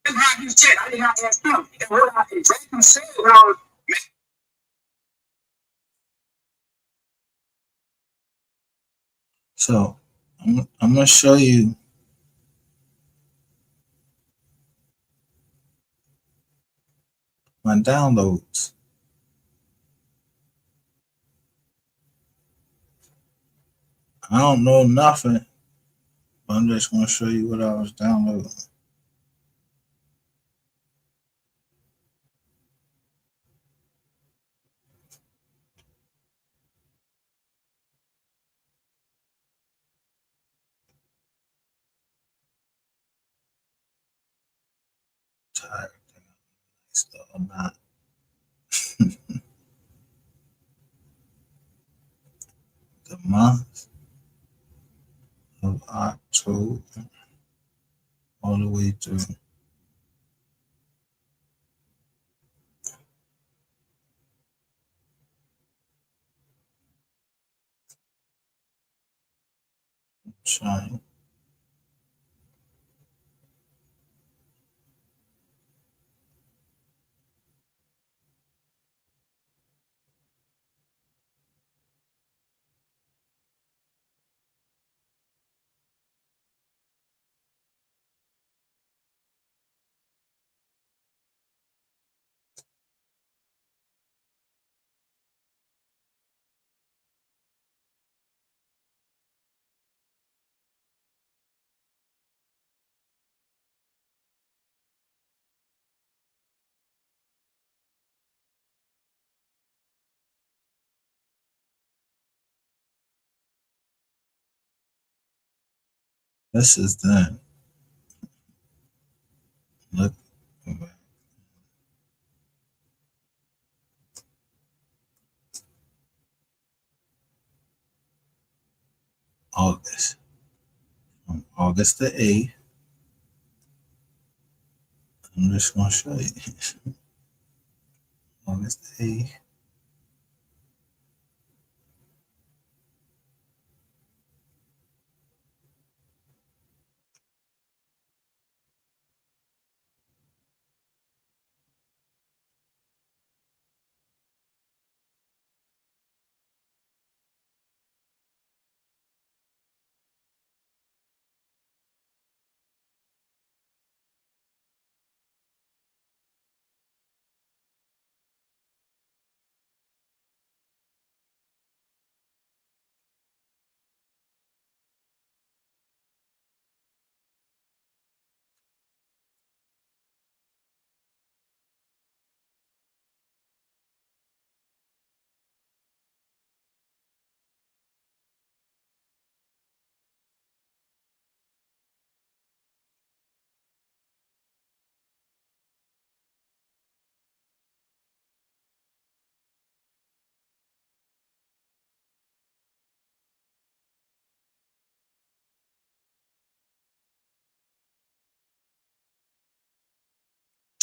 I did not ask him. And what I exactly said was, So I'm gonna show you my downloads. I don't know nothing, but I'm just gonna show you what I was downloading. Tired stuff or not. The month of October all the way through shine. This is done. Look. August. From August the 8th. I'm just gonna show you. August the 8th.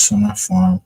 crops on our farm.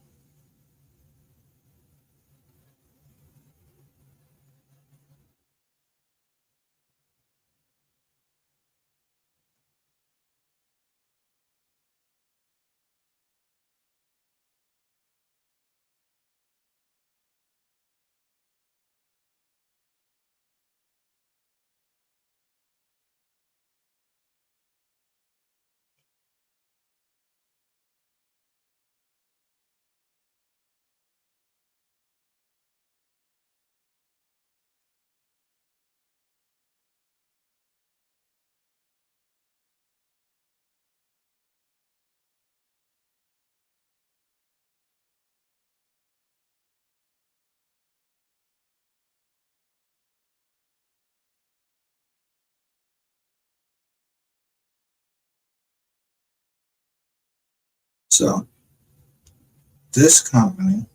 So this company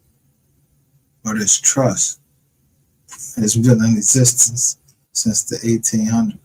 or this trust has been in existence since the 1800s.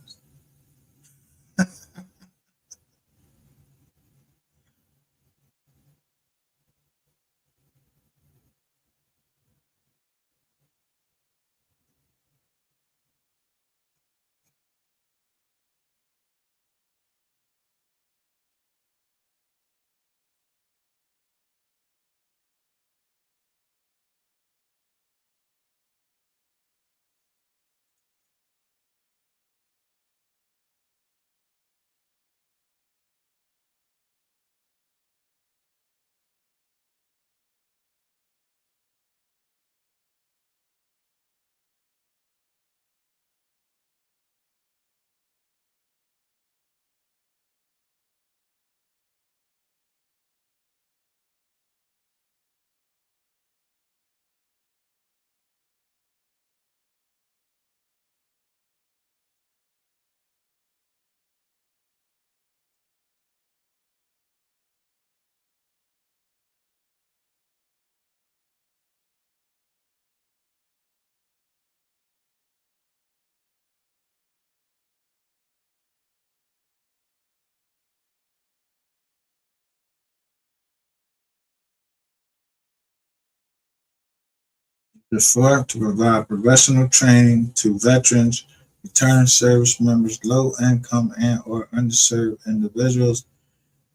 Therefore, to provide professional training to veterans, returned service members, low income and or underserved individuals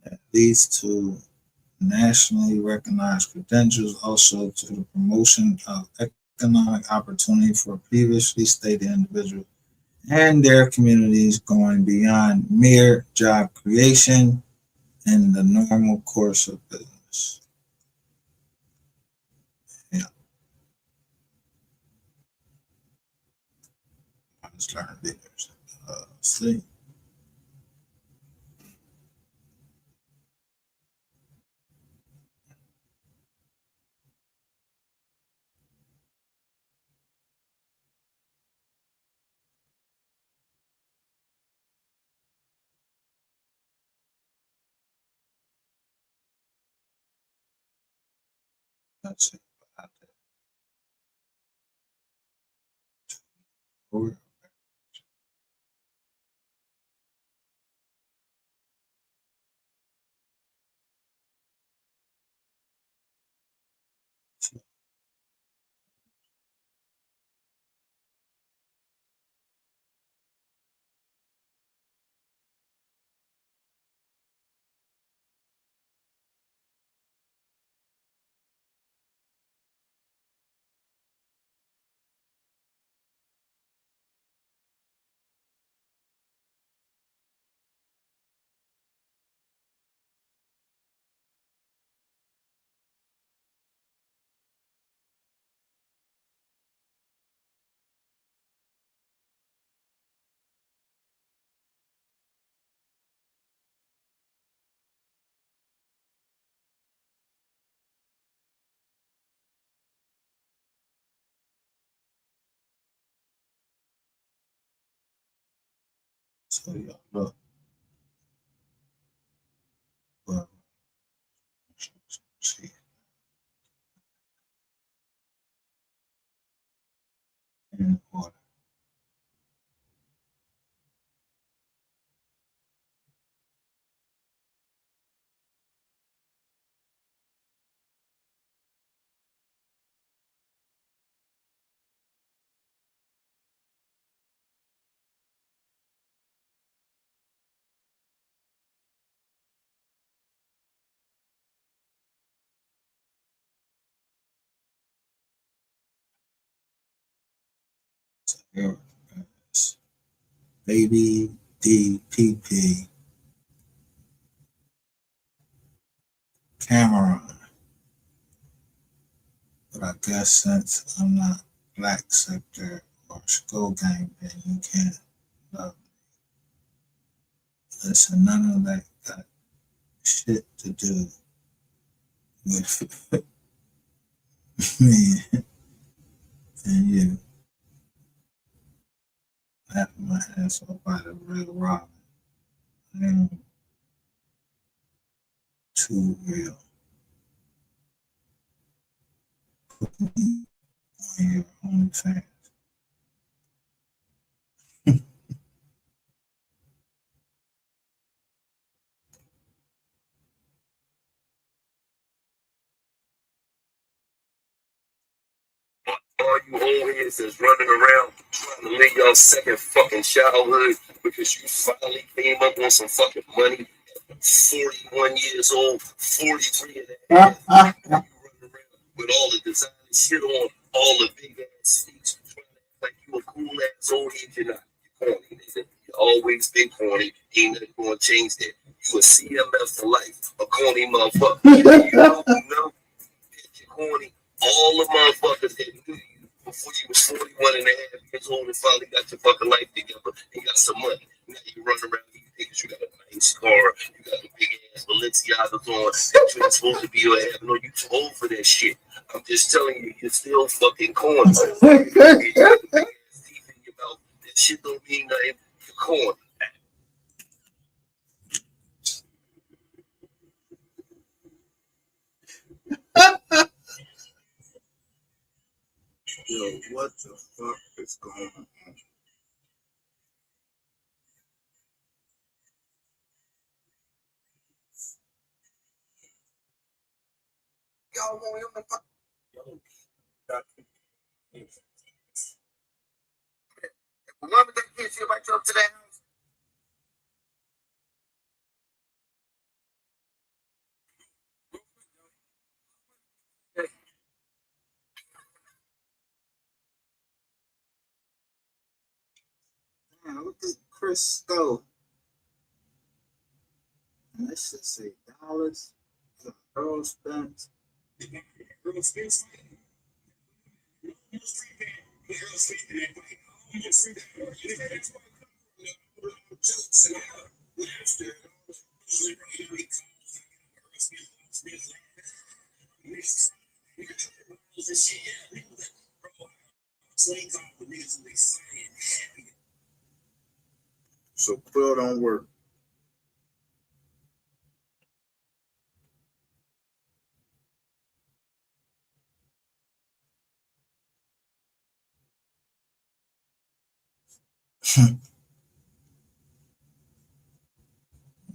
that leads to nationally recognized credentials, also to the promotion of economic opportunity for previously stated individuals and their communities, going beyond mere job creation in the normal course of business. Yeah. Let's learn leaders. See. Let's see. Over. So yeah, look. Well, see. In order. So here is Baby DPP Cameron. But I guess since I'm not Black Sector or Skull Gang, then you can't love me. Listen, none of that got shit to do with me and you. Laughing my ass off by the real Robin. I am too real. Put me on your OnlyFans. All you old heads is running around trying to live your second fucking childhood because you finally came up on some fucking money. 41 years old, 43 and a half. You running around with all the designer shit on, all the big ass feet, trying to act like you a cool ass old head. You're not. You're corny, nigga. You always been corny. Ain't nothing gonna change that. You a CMF for life, a corny motherfucker. You know, you're corny. All the motherfuckers that knew you before you was 41 and a half years old and finally got your fucking life together and got some money. Now you run around these niggas, you got a nice car, you got a big ass Balenciagas on that you ain't supposed to be having. No, you too old for that shit. I'm just telling you, you're still fucking corny. You got the big ass teeth in your mouth. That shit don't mean nothing. You're corny. Yo, what the fuck is going on? Y'all want him to fuck. Remember that kid she invite you up to that house? Man, look at Chris Stowe. And that shit say dollars. Earl Spence. So Quill don't work.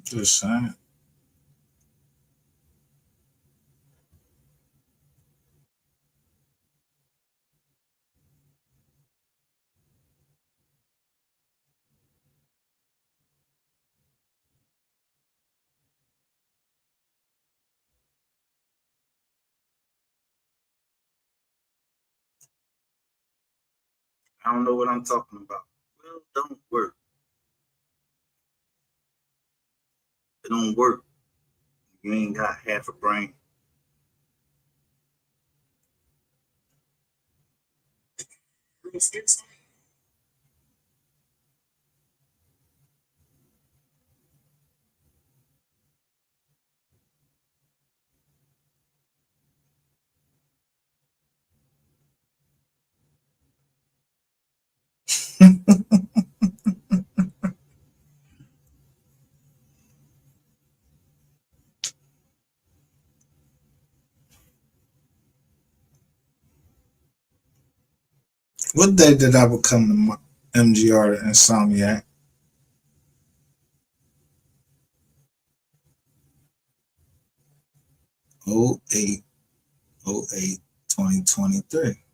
Just saying. I don't know what I'm talking about. Well, don't work. It don't work. You ain't got half a brain. What day did I become the MGR the Insomniac? 08/08/2023.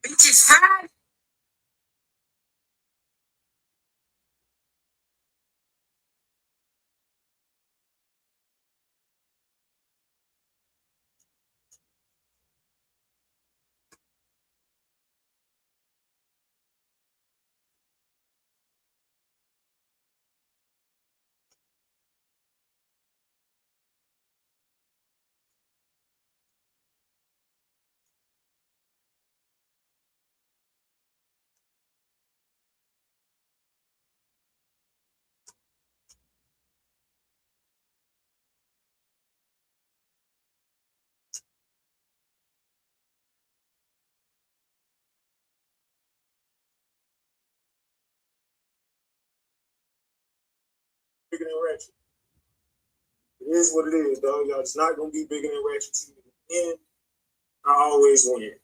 Bitches high. Bigger than Ratchet. It is what it is, dog. Y'all, it's not gonna be bigger than Ratchet TV. And I always win.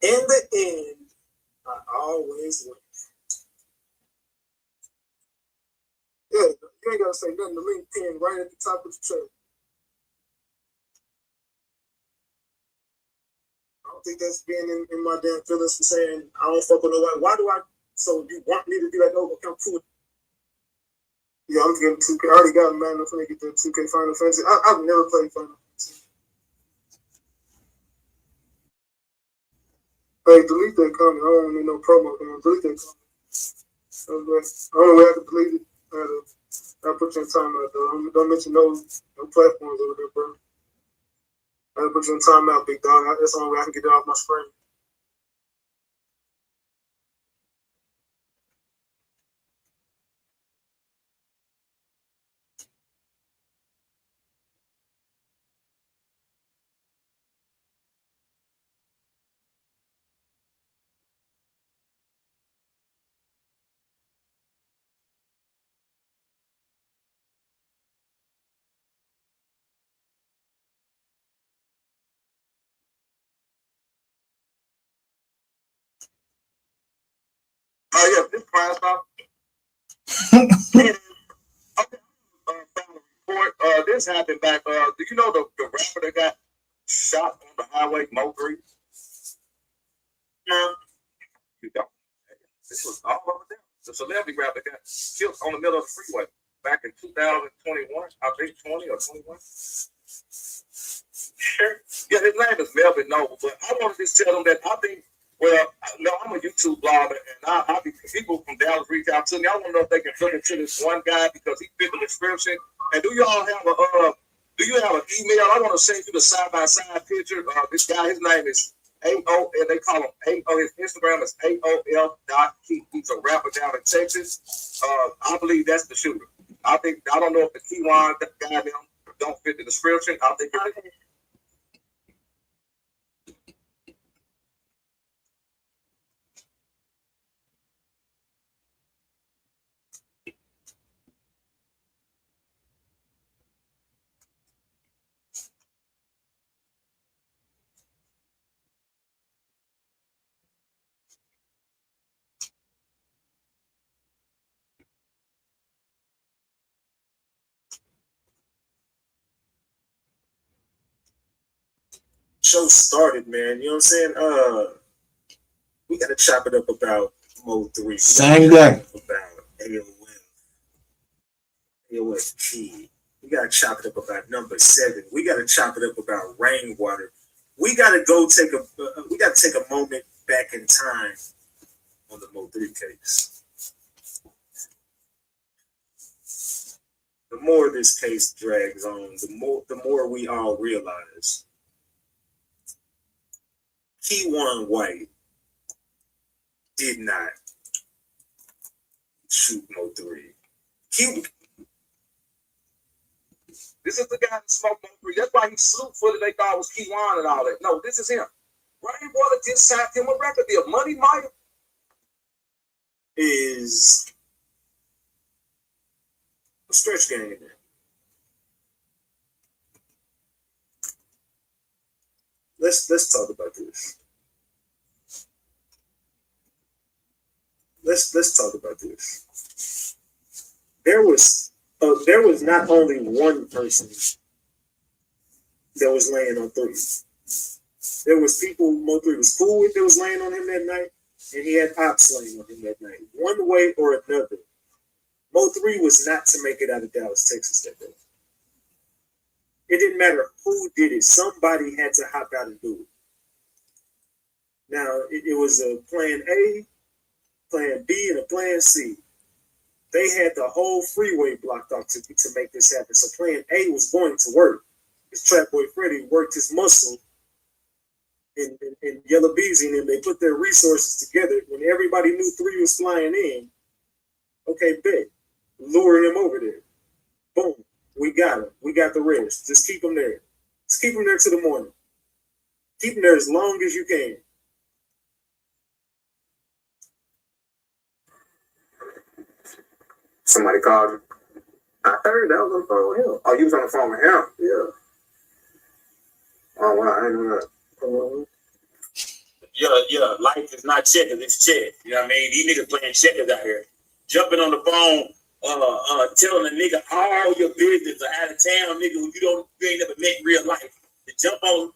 In the end, I always win. Yeah, you ain't gotta say nothing. The link pinned right at the top of the trailer. I don't think that's being in my damn feelings for saying I don't fuck with nobody. Why do I? So you want me to be like, oh, come cool. Yeah, I'm getting 2K. I already got a man. I'm gonna get the 2K Final Fantasy. I've never played Final Fantasy. Hey, delete that comment. I don't need no promo. Man. Delete that comment. Okay. The only way I can delete it, I'll put you in timeout, though. Don't mention no platforms over there, bro. I'll put you in timeout, big dog. That's the only way I can get it off my screen. Oh, yeah, this class off. Report. This happened back. Do you know the rapper that got shot on the highway, Mo3? No. You don't. This was all over there. The celebrity rapper got killed on the middle of the freeway back in 2021. I think 20 or 21. Sure. Yeah, his name is Melvin Noble, but I wanted to tell him that I think. Well, no, I'm a YouTube blogger, and I be people from Dallas reach out to me. I want to know if they can look into this one guy because he fit the description. And do y'all have a do you have an email? I want to send you the side by side picture. This guy, his name is AO, and they call him AO. His Instagram is AOL.Key. He's a rapper down in Texas. I believe that's the shooter. I don't know if the Keywan guy don't fit the description. I think. show started, man. You know what I'm saying? We gotta chop it up about Mo 3. Same day. About AOF Key. We gotta chop it up about number 7. We gotta chop it up about Rainwater. We gotta take a moment back in time on the Mo 3 case. The more this case drags on, the more we all realize Keywan White did not shoot Mo 3. This is the guy that smoked Mo 3. That's why he slooped footed they thought it was Keywan and all that. No, this is him. Rainwater just signed him a record deal. Money Mike is a stretch gang in there. Let's talk about this. Let's talk about this. There was not only one person that was laying on 3. There was people Mo 3 was cool with that was laying on him that night, and he had ops laying on him that night. One way or another, Mo 3 was not to make it out of Dallas, Texas that day. It didn't matter who did it. Somebody had to hop out and do it. Now, it was a plan A, plan B, and a plan C. They had the whole freeway blocked off to make this happen. So plan A was going to work. This Trap Boy Freddy worked his muscle in Yellow Beezy, and they put their resources together. When everybody knew 3 was flying in, okay, bet. Lure him over there. Boom. We got him. We got the rest. Just keep him there. Just keep him there to the morning. Keep him there as long as you can. Somebody called him. I heard that was on the phone with him. Oh, you was on the phone with him? Yeah. Oh, wow. I didn't know that. Yeah, life is not checkers, it's check. You know what I mean? These niggas playing checkers out here. Jumping on the phone, telling a nigga all your business, or out of town nigga who you ain't never met in real life. To jump on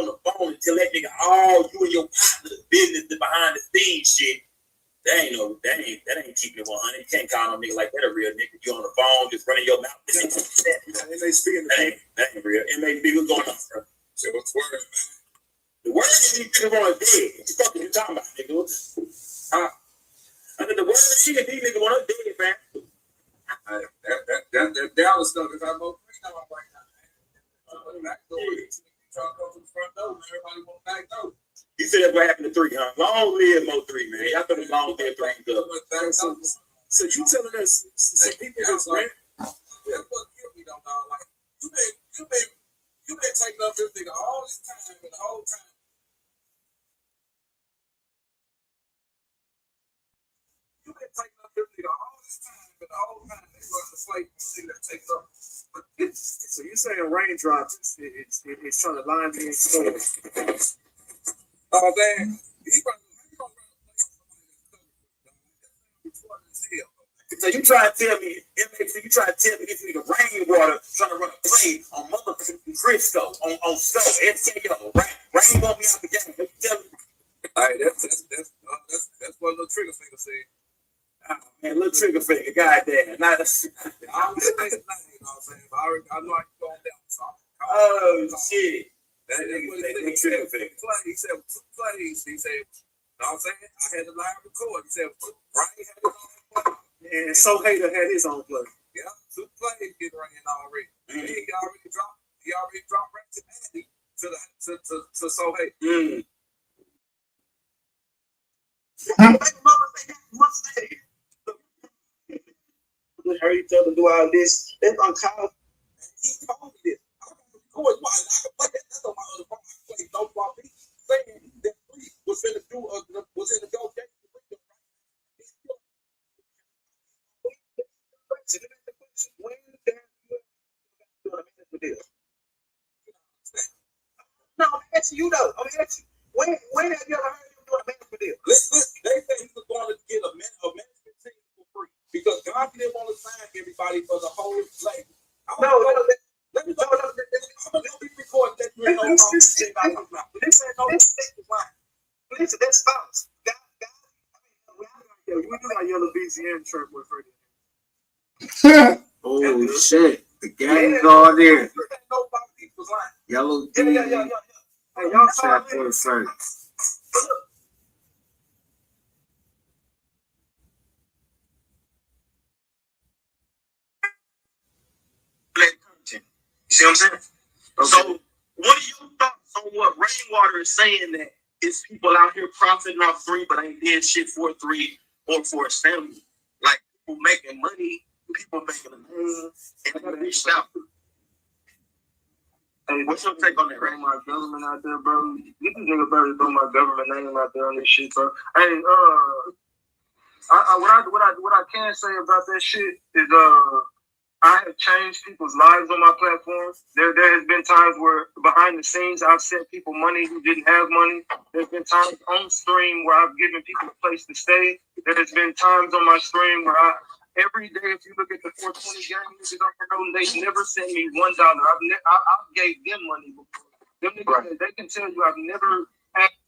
the phone and tell that nigga all you and your partner's business, the behind the scenes shit. That ain't keeping it 100. You can't call no nigga like that a real nigga. You on the phone, just running your mouth. That ain't real. MAB, what's going on, bro? So what's the word, man? The word is these niggas want us dead. What the fuck are you talking about, nigga? I mean, the word is these niggas want us dead, man. That Dallas stuff is our most free now right now. Trying to go to the front door, everybody want back door. You said that's what happened to 3, huh? Long live Mo 3, man. Y'all thought it was long live 3. So you telling us some people that's right? That's what killed me, though, dog. Like, you been taking up this nigga all this time and the whole time. You been taking up this nigga all this time and the whole time they run the slate and that takes up. So you saying Raindrops it's trying to line me in stores? Oh man, so you try to tell me this nigga Rainwater trying to run a play on motherfucking Crisco, on stuff, SKO, Rain want me out the game. What you tell me? All right, that's what Little Trigger Finger said. Oh, man, Little Trigger Finger, goddamn. Not a shit. I don't say his name, you know what I'm saying? But I know I can go on down. So oh shit. That nigga said he said 2 plays. He said, you know what I'm saying? I had the live record. He said, Brian had his own play. And So Hater had his own play. Yeah, 2 plays get ran already. Mm-hmm. He already dropped Ratchet Andy to So Hater. I heard you tell them to do all this. That's uncalled. He told me this. I can play that. That's on my other phone. I play no flop beat. Saying that 3 was in the go game. When did you do a management deal? No, I'm asking you though. I'm asking when have you ever heard him do a management deal? Listen, they said he was going to get a management team for free because God didn't want to sign everybody for the whole label. No. Report that you ain't no problem. This ain't no Listen, that's false. We do got Yellow BCM shirt with Freddie. Oh shit. The gang's all there. Yellow D. Hey, y'all saw for shirt. You see what I'm saying? Okay. So, what are your thoughts on what Rainwater is saying that it's people out here profiting off three, but ain't did shit for three or for his family? Like people making money, people making a name, and they reached out. Hey, what's your take on that? Throw my government out there, bro. You can think about it, throw my government name out there on this shit, bro. Hey, what I can say about that shit is I have changed people's lives on my platform. There has been times where behind the scenes I've sent people money who didn't have money. There's been times on stream where I've given people a place to stay. There has been times on my stream where every day, if you look at the 420 gang niggas on the road, they never sent me $1. I've gave them money before. Them niggas, right. They can tell you I've never asked.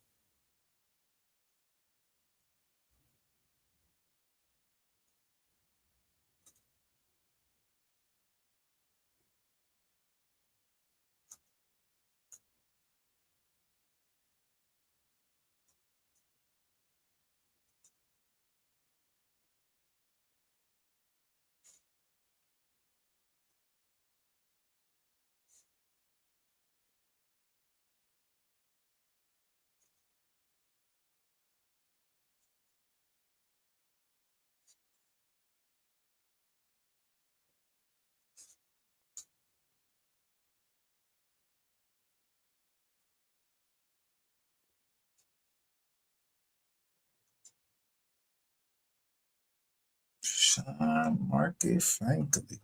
Sean Market Franklin.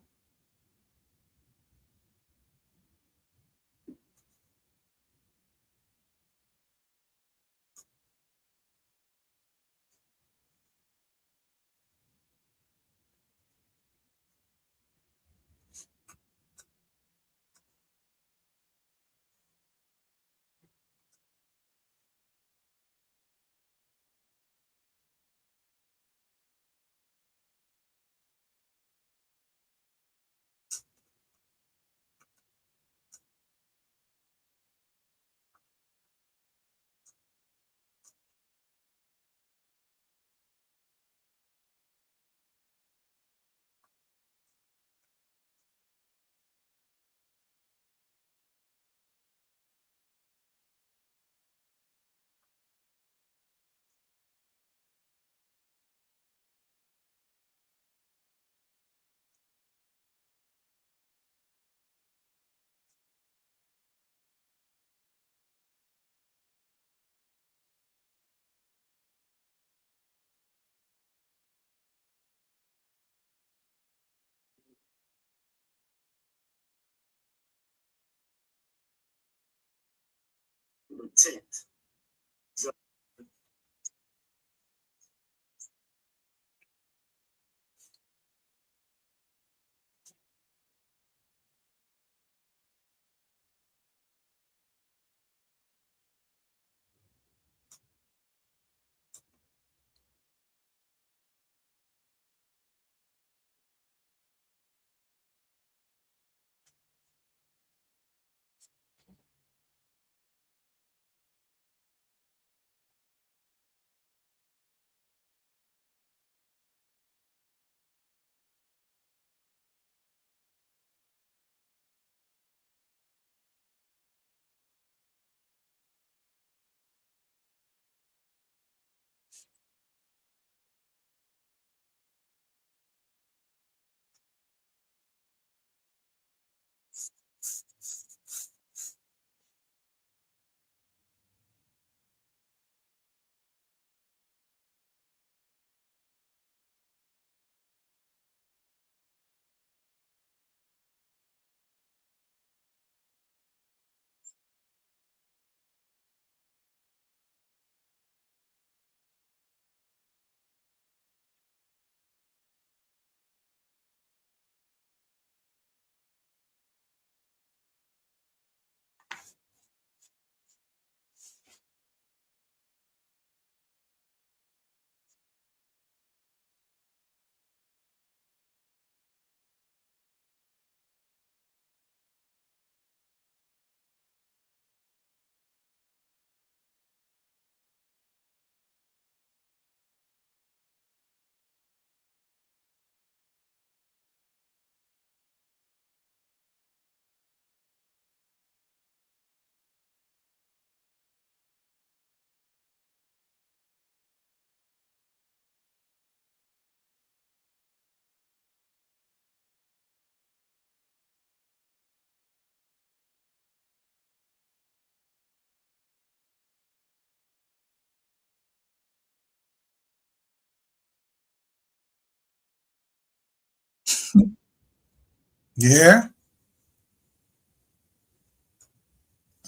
Yeah.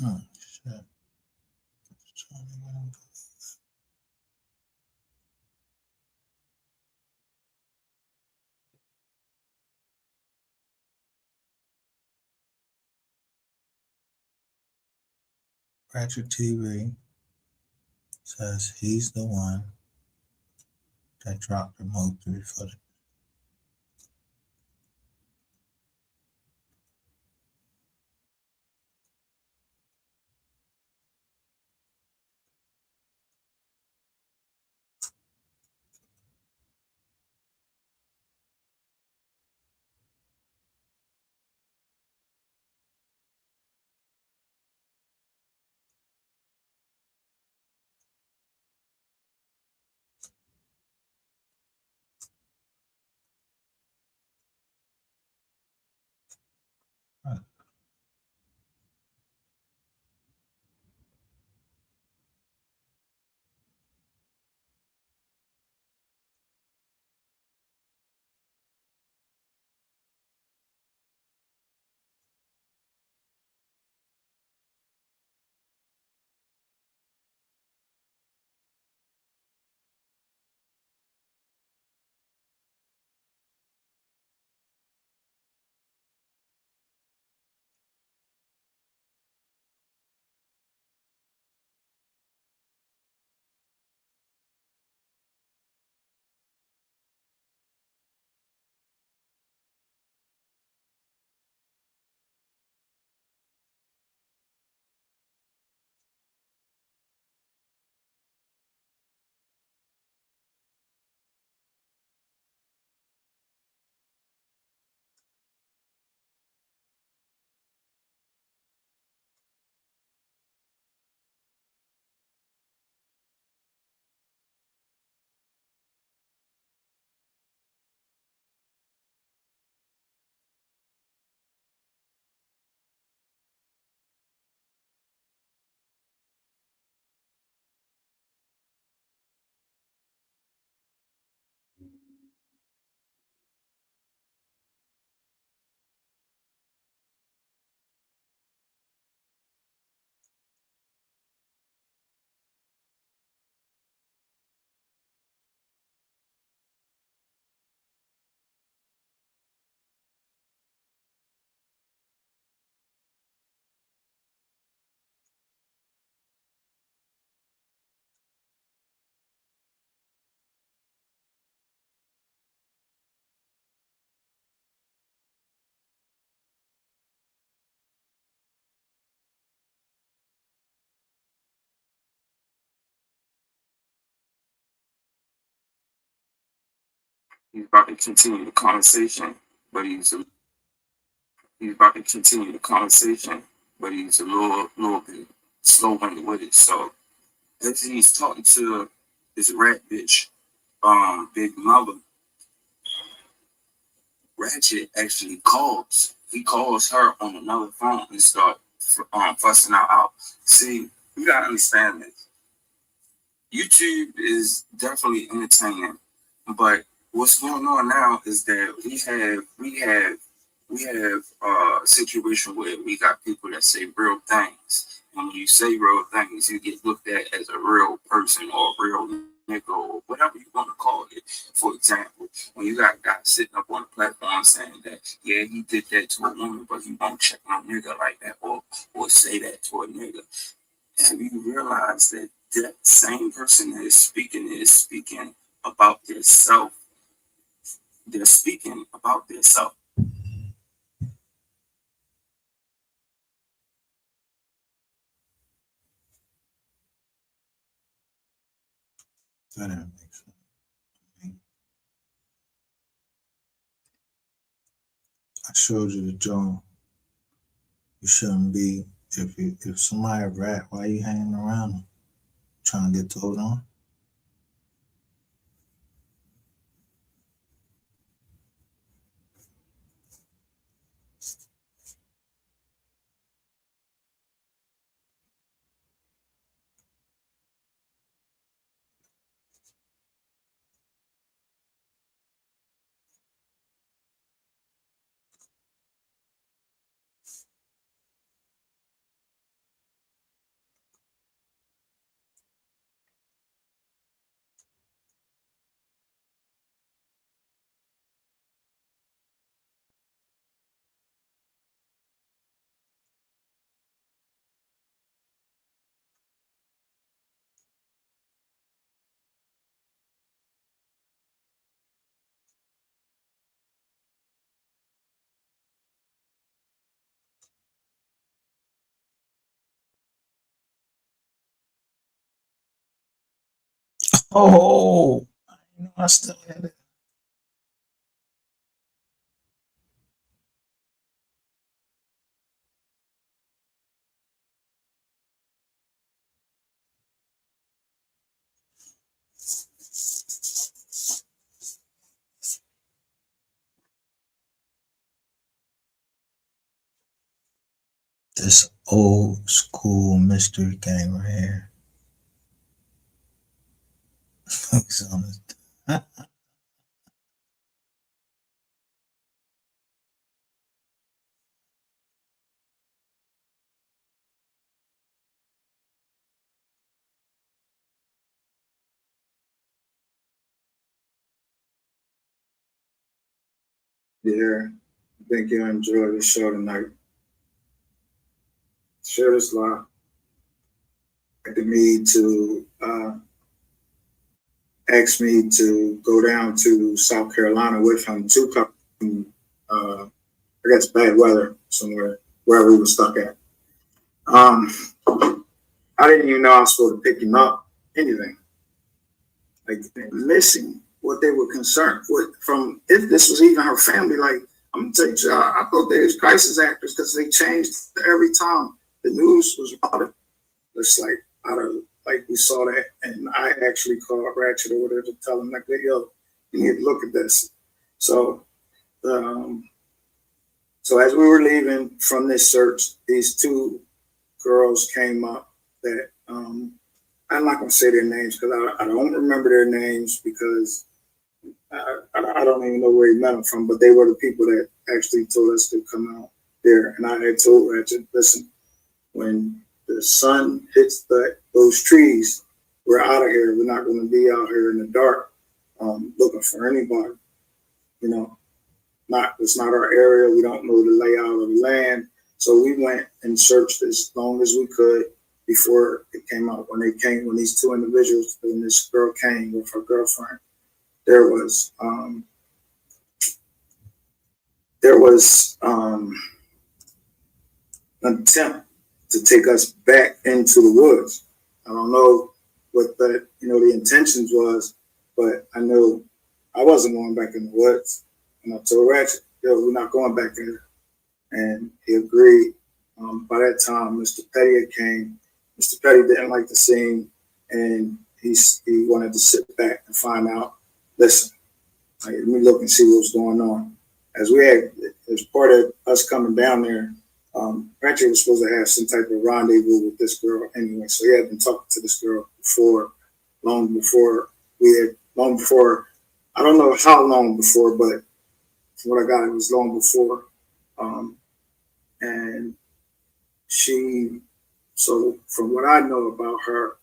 Oh, shit. Ratchet TV says he's the one that dropped the Mo3 footage. He's about to continue the conversation, but he's about to continue the conversation, but he's a little bit slow-winded with it. So as he's talking to this rat bitch, Big Mother, Ratchet actually calls. He calls her on another phone and start fussing her out. See, you gotta understand this. YouTube is definitely entertaining, but what's going on now is that we have a situation where we got people that say real things, and when you say real things, you get looked at as a real person or a real nigga or whatever you want to call it. For example, when you got guys sitting up on the platform saying that, yeah, he did that to a woman, but he won't check no nigga like that or say that to a nigga. Have you realized that that same person that is speaking about their self? They're speaking about their self. That didn't make sense. I showed you the joint. You shouldn't be. If somebody a rat, why are you hanging around them? Trying to get told on? Oh, I still had it. This old school mystery game right here. Focus on it. Yeah, I think you enjoyed the show tonight. Share this live. The need to ask me to go down to South Carolina with him to come, I guess, bad weather somewhere, wherever we were stuck at. I didn't even know I was supposed to pick him up, anything. Like, missing what they were concerned with from, if this was even her family. Like, I'm gonna tell you, I thought they was crisis actors because they changed every time the news was about it. It's like, like we saw that, and I actually called Ratchet over there to tell him, like, yo, you need to look at this. So, so as we were leaving from this search, these two girls came up that I'm not gonna say their names because I don't remember their names because I don't even know where he met them from, but they were the people that actually told us to come out there. And I had told Ratchet, listen, when the sun hits those trees, we're out of here. We're not going to be out here in the dark looking for anybody. You know, it's not our area. We don't know the layout of the land. So we went and searched as long as we could before it came out. When these two individuals, when this girl came with her girlfriend, there was an attempt to take us back into the woods. I don't know what the intentions was, but I know I wasn't going back in the woods. And I told Ratchet, yo, we're not going back there. And he agreed. By that time, Mr. Petty had came. Mr. Petty didn't like the scene, and he wanted to sit back and find out, listen, let me look and see what's going on. As part of us coming down there, Ratchet was supposed to have some type of rendezvous with this girl anyway. So he had been talking to this girl long before, I don't know how long before, but from what I got, it was long before. And so from what I know about her,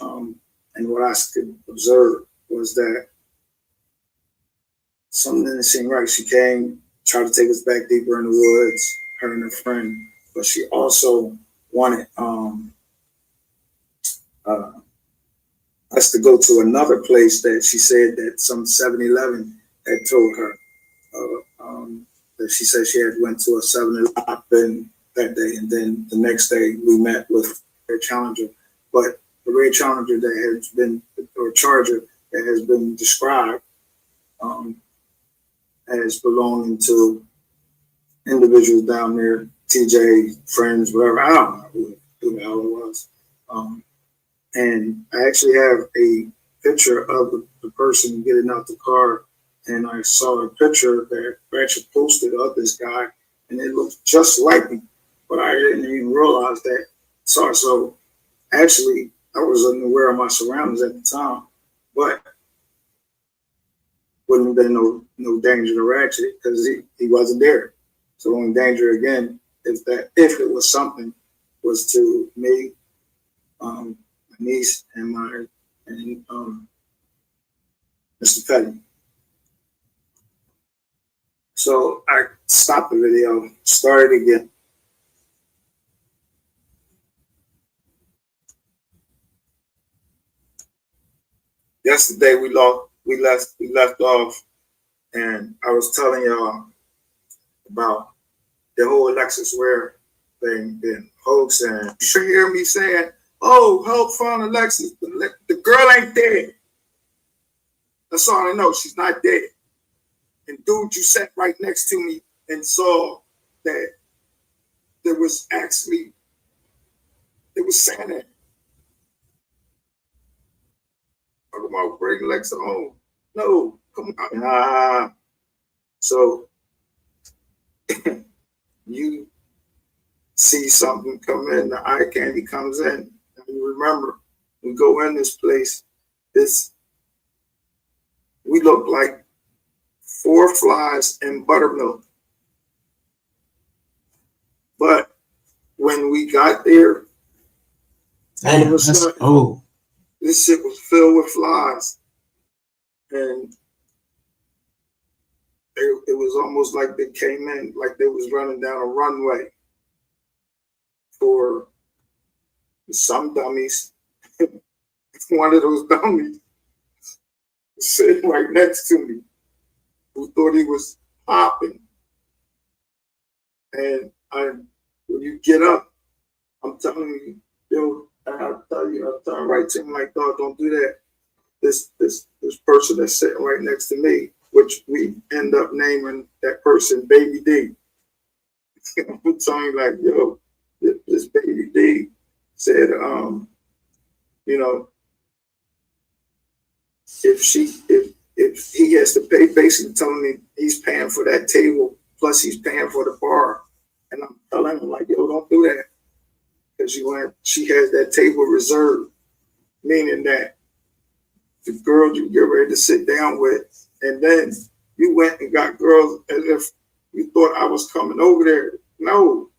and what I could observe was that something didn't seem right. She came, tried to take us back deeper in the woods, her and her friend, but she also wanted us to go to another place that she said that some 7-Eleven had told her. That she said she had went to a 7-Eleven that day, and then the next day we met with Red Challenger. But the Red Challenger that has been, or Charger that has been described as belonging to individuals down there, TJ, friends, whatever. I don't know who the hell it was. And I actually have a picture of the person getting out the car, and I saw a picture that Ratchet posted of this guy, and it looked just like me, but I didn't even realize that. So actually, I was unaware of my surroundings at the time, but wouldn't have been no danger to Ratchet because he wasn't there. So the only danger again is that if it was something, was to me, my niece, and Mr. Petty. So I stopped the video, started again. Yesterday we left off, and I was telling y'all about the whole Alexis Ware thing being hoax, and you should hear me saying, "Oh, help find Alexis. The girl ain't dead." That's all I know. She's not dead. And dude, you sat right next to me and saw that there was Santa. Talk about bring Lexa home. No, come on. So you see something come in, the eye candy comes in, and you remember, we go in this place, we look like 4 flies in buttermilk. But when we got there, all of a sudden, this shit was filled with flies. And it was almost like they came in, like they was running down a runway for some dummies. One of those dummies was sitting right next to me who thought he was popping. And when you get up, I'm telling you, yo, I'll turn right to him like, dog, don't do that. This person that's sitting right next to me, which we end up naming that person Baby D. I'm telling you, like, yo, this Baby D said, you know, if he has to pay, basically telling me he's paying for that table, plus he's paying for the bar. And I'm telling him, like, yo, don't do that. Because she has that table reserved, meaning that the girls you get ready to sit down with, and then you went and got girls as if you thought I was coming over there. No.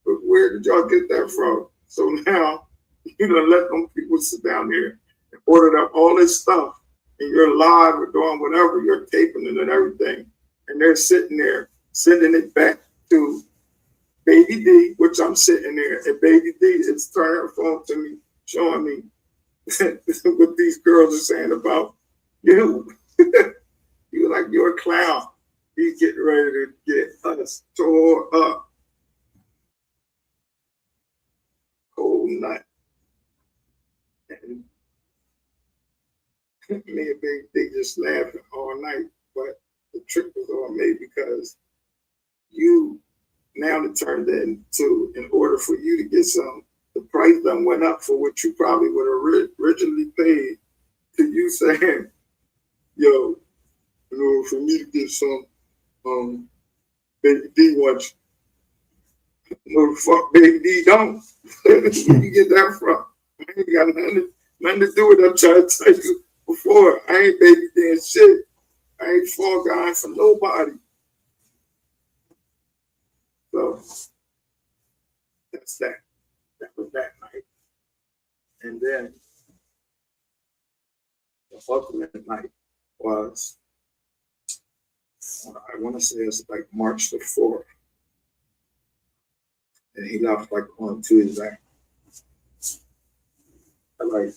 But where did y'all get that from? So now you done let them people sit down here and ordered up all this stuff, and you're live or doing whatever, you're taping it and everything, and they're sitting there sending it back to Baby D, which I'm sitting there, and Baby D is turning her phone to me, showing me what these girls are saying about you. You're like, you're a clown. He's getting ready to get us tore up. Cold night. And me and Baby D just laughing all night, but the trick was on me because you now it turned into, in order for you to get some, the price done went up for what you probably would have originally paid, to you saying, yo, you know, for me to get some Baby D watch, no, the fuck Baby D don't. Where you get that from? I ain't got nothing to do with it. I'm trying to tell you before. I ain't Baby D and shit. I ain't fall guy for nobody. So that's that. That was that night. And then the ultimate night was, I want to say it's like March the 4th. And he left like on Tuesday. Like,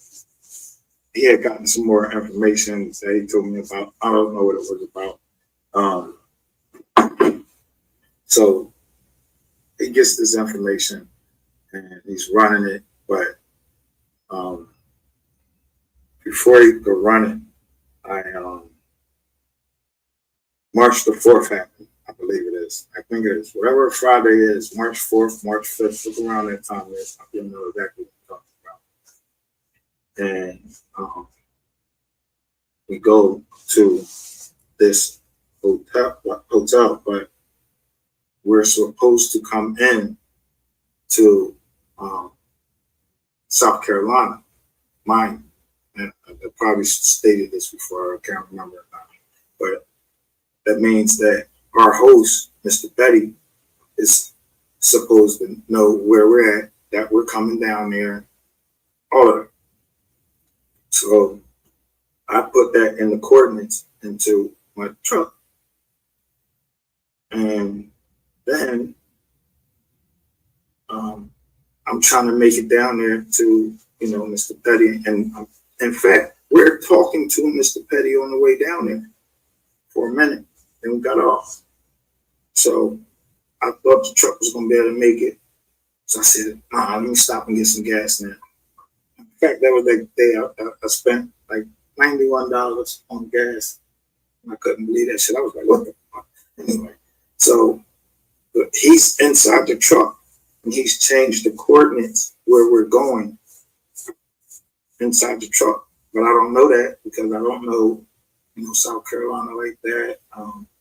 he had gotten some more information that he told me about. I don't know what it was about. So he gets this information and he's running it, but before he could run it, March the 4th happened, I believe it is. I think it is. Whatever Friday is, March 4th, March 5th, look around that time is. I don't know exactly what I'm talking about. And we go to this hotel, but we're supposed to come in to South Carolina, mine. And I probably stated this before, I can't remember it now. But that means that our host, Mr. Petty, is supposed to know where we're at, that we're coming down there, all of it. So I put that in the coordinates into my truck. And then I'm trying to make it down there to, Mr. Petty. And in fact, we're talking to Mr. Petty on the way down there for a minute. Then we got off. So I thought the truck was going to be able to make it. So I said, nah, let me stop and get some gas now. In fact, that was that day I spent like $91 on gas. I couldn't believe that shit. I was like, what the fuck? Anyway, so but he's inside the truck and he's changed the coordinates where we're going inside the truck. But I don't know that because I don't know, South Carolina like that.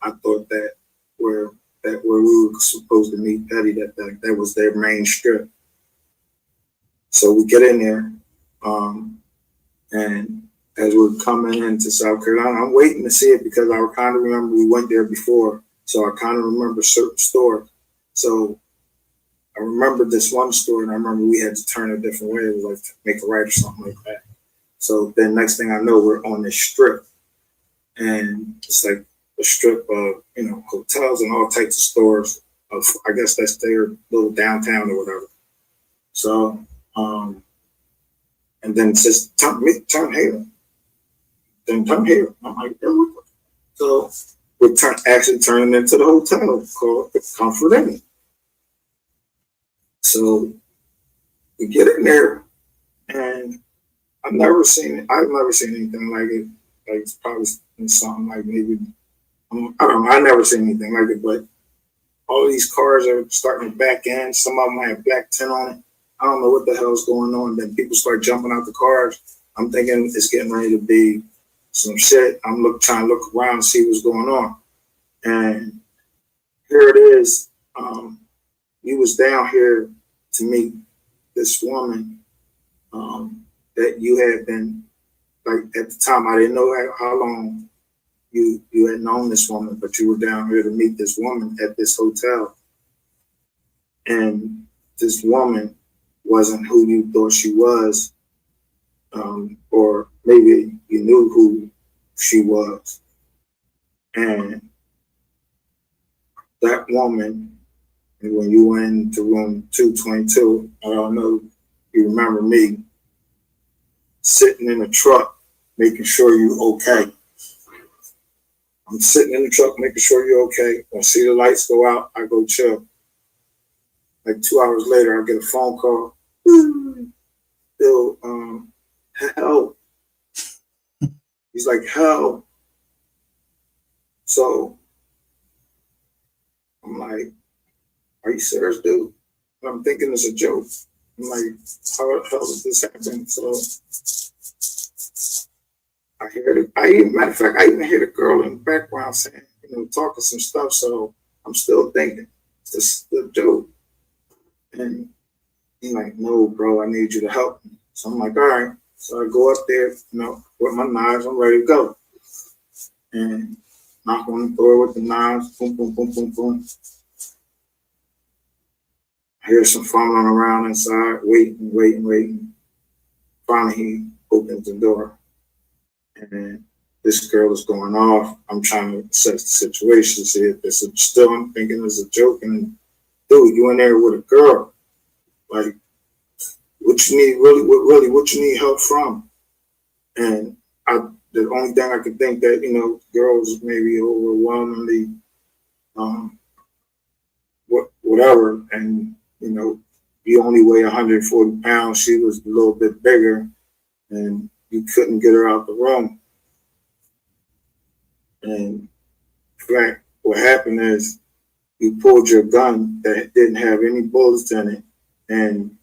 I thought that where we were supposed to meet Petty, that was their main strip. So we get in there, and as we're coming into South Carolina, I'm waiting to see it because I kind of remember we went there before, so I kind of remember certain stores. So I remember this one store, and I remember we had to turn a different way. It was like to make a right or something like that. So then next thing I know, we're on this strip, and it's like a strip of hotels and all types of stores. I guess that's their little downtown or whatever. So and then it says turn here. Then turn here. I'm like, so we're actually turning into the hotel called the Comfort Inn. So we get in there, and I've never seen anything like it. Like it's probably something like maybe I don't know. I never seen anything like it. But all of these cars are starting to back in. Some of them have black tint on it. I don't know what the hell's going on. Then people start jumping out the cars. I'm thinking it's getting ready to be some shit. I'm trying to look around and see what's going on. And here it is. You was down here to meet this woman that you had been, like at the time, I didn't know how long you had known this woman, but you were down here to meet this woman at this hotel. And this woman wasn't who you thought she was, or maybe you knew who she was. And that woman, when you went into room 222, I don't know, you remember me sitting in the truck, making sure you're okay. I'm sitting in the truck, making sure you're okay. When I see the lights go out, I go chill. Like 2 hours later, I get a phone call. Bill, help. He's like, help. So I'm like, are you serious, dude? And I'm thinking it's a joke. I'm like, how the hell did this happen? So I hear matter of fact, I even hear the girl in the background saying, talking some stuff. So I'm still thinking it's a joke. And he's like, no, bro, I need you to help me. So I'm like, all right. So I go up there, with my knives, I'm ready to go. And knock on the door with the knives, boom, boom, boom, boom, boom. I hear some fumbling around inside, waiting. Finally, he opens the door. And this girl is going off. I'm trying to assess the situation, see if this is still, I'm thinking it's a joke. And dude, you in there with a girl. Like, what you need, what you need help from? And the only thing I could think that, girls maybe overwhelmingly, whatever. And, you only weigh 140 pounds. She was a little bit bigger, and you couldn't get her out the room. And in fact, what happened is you pulled your gun that didn't have any bullets in it, and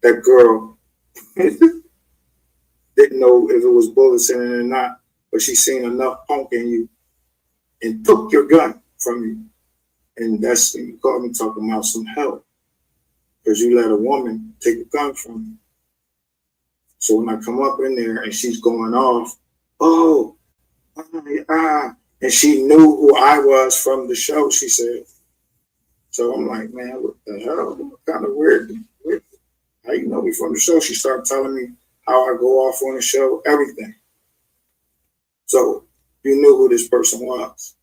that girl didn't know if it was bullets in it or not, but she seen enough punk in you and took your gun from you. And that's when you called me talking about some help, because you let a woman take a gun from you. So when I come up in there and she's going off, and she knew who I was from the show, she said. So I'm like, man, what the hell? What kind of weird. How you know me from the show? She started telling me how I go off on the show, everything. So you knew who this person was.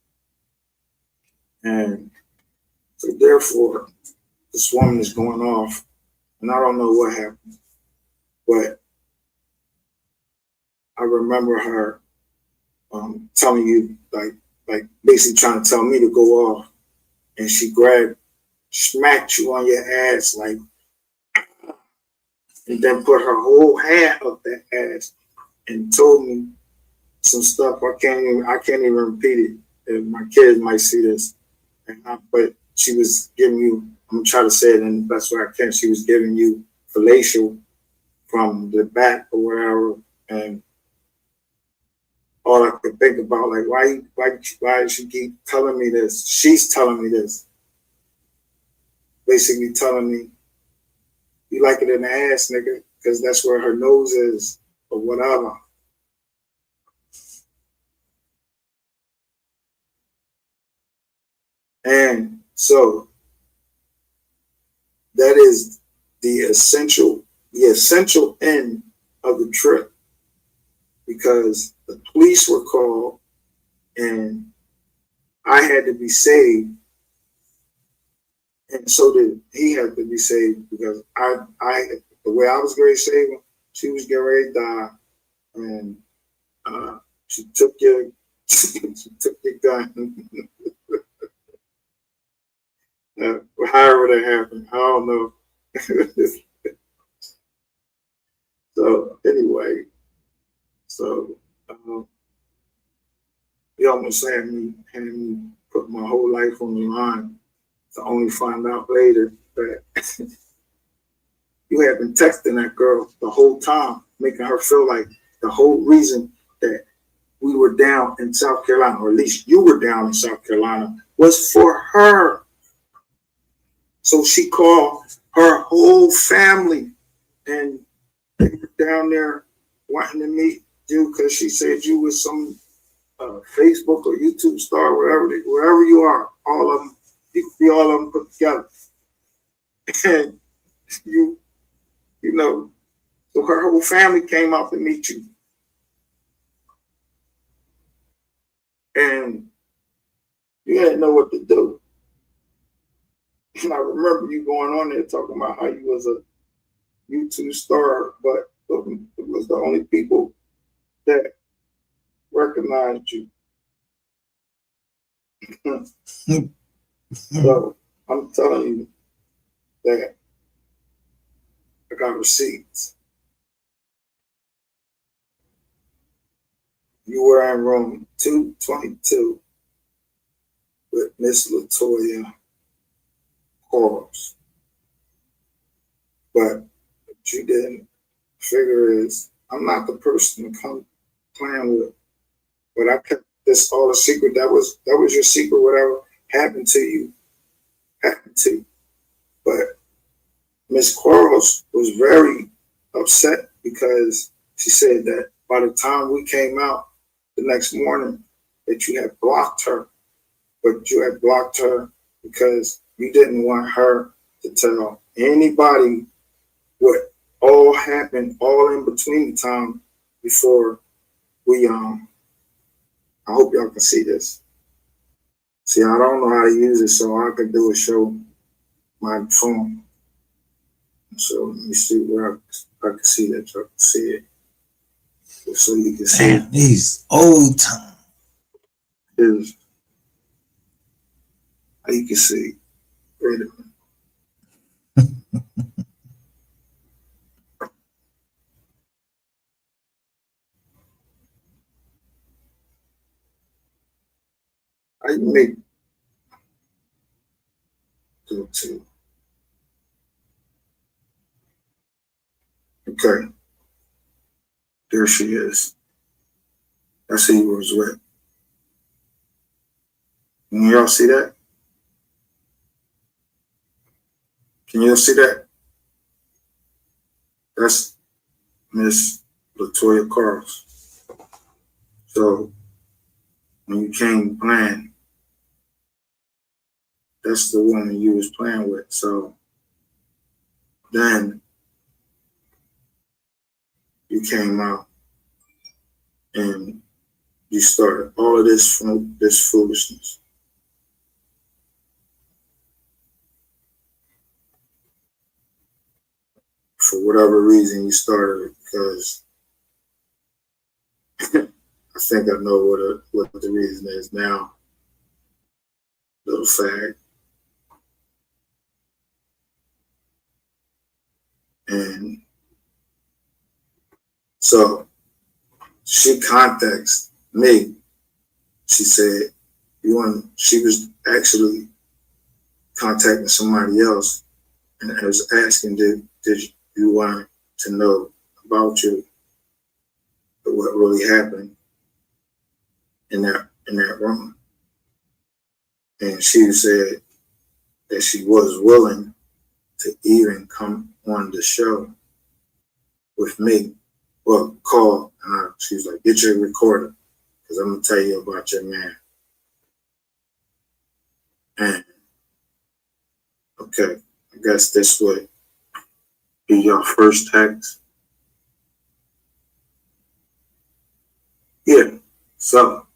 And so therefore, this woman is going off, and I don't know what happened, but I remember her telling you, like basically trying to tell me to go off, and she smacked you on your ass, like, and then put her whole hand up that ass and told me some stuff I can't even repeat it. And my kids might see this, but she was giving you. I'm gonna try to say it in the best way I can. She was giving you fellatio from the back or wherever, and all I could think about, like, why does she keep telling me this? She's telling me this, basically telling me, you like it in the ass, nigga, because that's where her nose is, or whatever. And so that is the essential end of the trip, because the police were called and I had to be saved, and so did he have to be saved, because the way I was going to save him, she was getting ready to die, and she took your gun. However that happened, I don't know. So anyway, he almost had me put my whole life on the line to only find out later that you had been texting that girl the whole time, making her feel like the whole reason that we were down in South Carolina, or at least you were down in South Carolina, was for her. So she called her whole family, and they were down there wanting to meet you because she said you was some Facebook or YouTube star, wherever you are, all of them, you could be all of them put together. And you know, so her whole family came out to meet you. And you didn't know what to do. And I remember you going on there talking about how you was a YouTube star, but it was the only people that recognized you. So I'm telling you that I got receipts. You were in room 222 with Miss Latoya Quarles. But what you didn't figure is I'm not the person to come playing with. But I kept this all a secret. That was your secret. Whatever happened to you, happened to you. But Miss Quarles was very upset because she said that by the time we came out the next morning, that you had blocked her. But you had blocked her because you didn't want her to tell anybody what all happened all in between the time before we I hope y'all can see this. See, I don't know how to use it, so all I can do is show my phone. So let me see where I can see that y'all can see it. So you can see it. These old times. Is how you can see. Wait a minute. How you make go to? Okay. There she is. That's who you was with. Can y'all see that? Can y'all see that? That's Miss Latoya Quarles. So when you came playing, that's the woman you was playing with. So then you came out and you started all of this from this foolishness. For whatever reason you started it, because I think I know what the reason is now. Little fag. And so she contacts me. She said, she was actually contacting somebody else and I was asking, did you want to know about you, what really happened in that room? And she said that she was willing to even come on the show with me. Well, call, and she was like, get your recorder, because I'm going to tell you about your man. And, okay, I guess this would be your first text. Yeah, so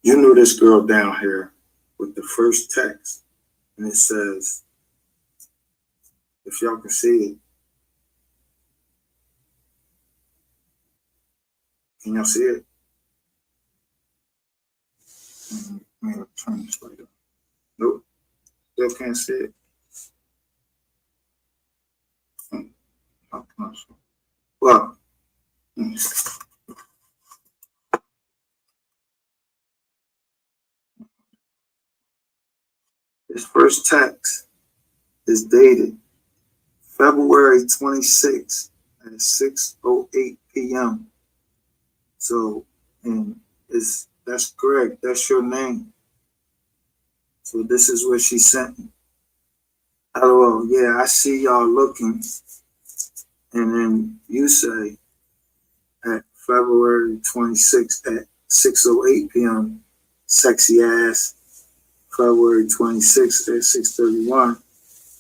you knew this girl down here with the first text, and it says, if y'all can see it, can y'all see it? Turn this light up. Nope, still can't see it. Well, this first text is dated February 26th at 6:08 p.m. So, and that's correct. That's your name. So this is what she sent me. LOL, yeah, I see y'all looking. And then you say at February 26th at 6:08 p.m., sexy ass, February 26th at 6:31.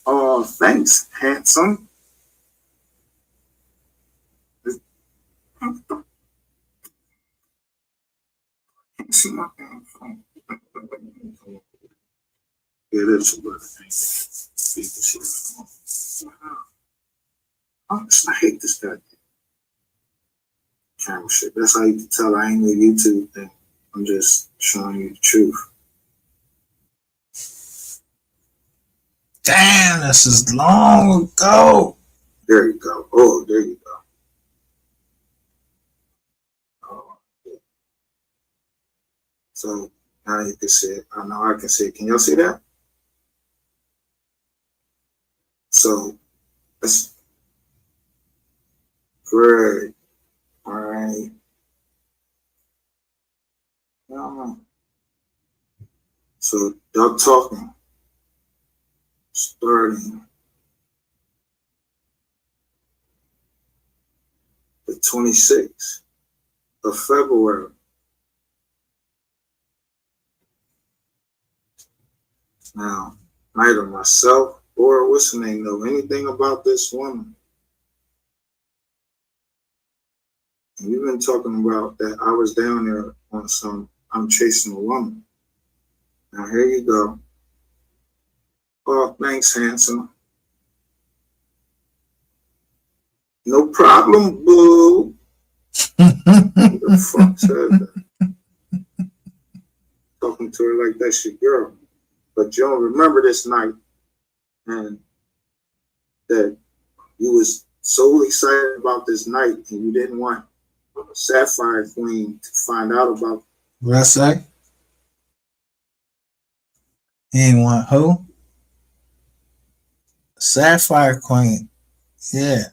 Oh, thanks, handsome. See my damn phone. Yeah, that's what I hate this guy. Camera shit. That's how you can tell I ain't no YouTube thing. I'm just showing you the truth. Damn, this is long ago. There you go. Oh, there you go. Oh, yeah. So now you can see it. I know I can see it. Can y'all see that? So that's great. All right. So y'all talking. Starting the 26th of February. Now, neither myself or what's her name know anything about this woman. And you've been talking about that I was down there on some, I'm chasing a woman. Now here you go. Oh, thanks, handsome. No problem, boo. Who the fuck said that? Talking to her like that's your girl. But you don't remember this night and that you was so excited about this night and you didn't want Sapphire Queen to find out about. What I say? He ain't want who? Sapphire Queen. Yeah.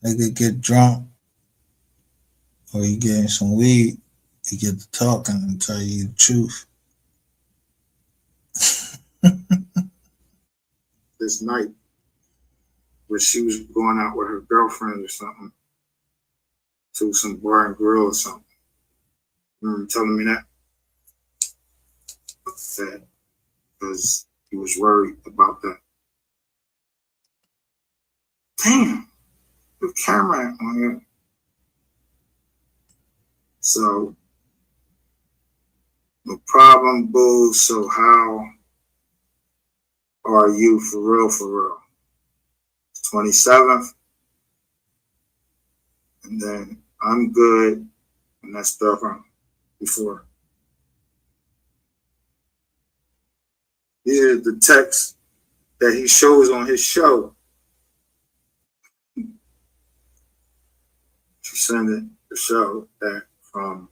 They could get drunk or you getting some weed, you get to talking and tell you the truth. This night where she was going out with her girlfriend or something to some bar and grill or something. Remember telling me that? That because he was worried about that. Damn, the camera on here. So, no problem, boo. So how are you for real, for real? 27th. And then I'm good. And that's stuff before. These are the texts that he shows on his show. She sent it to show that from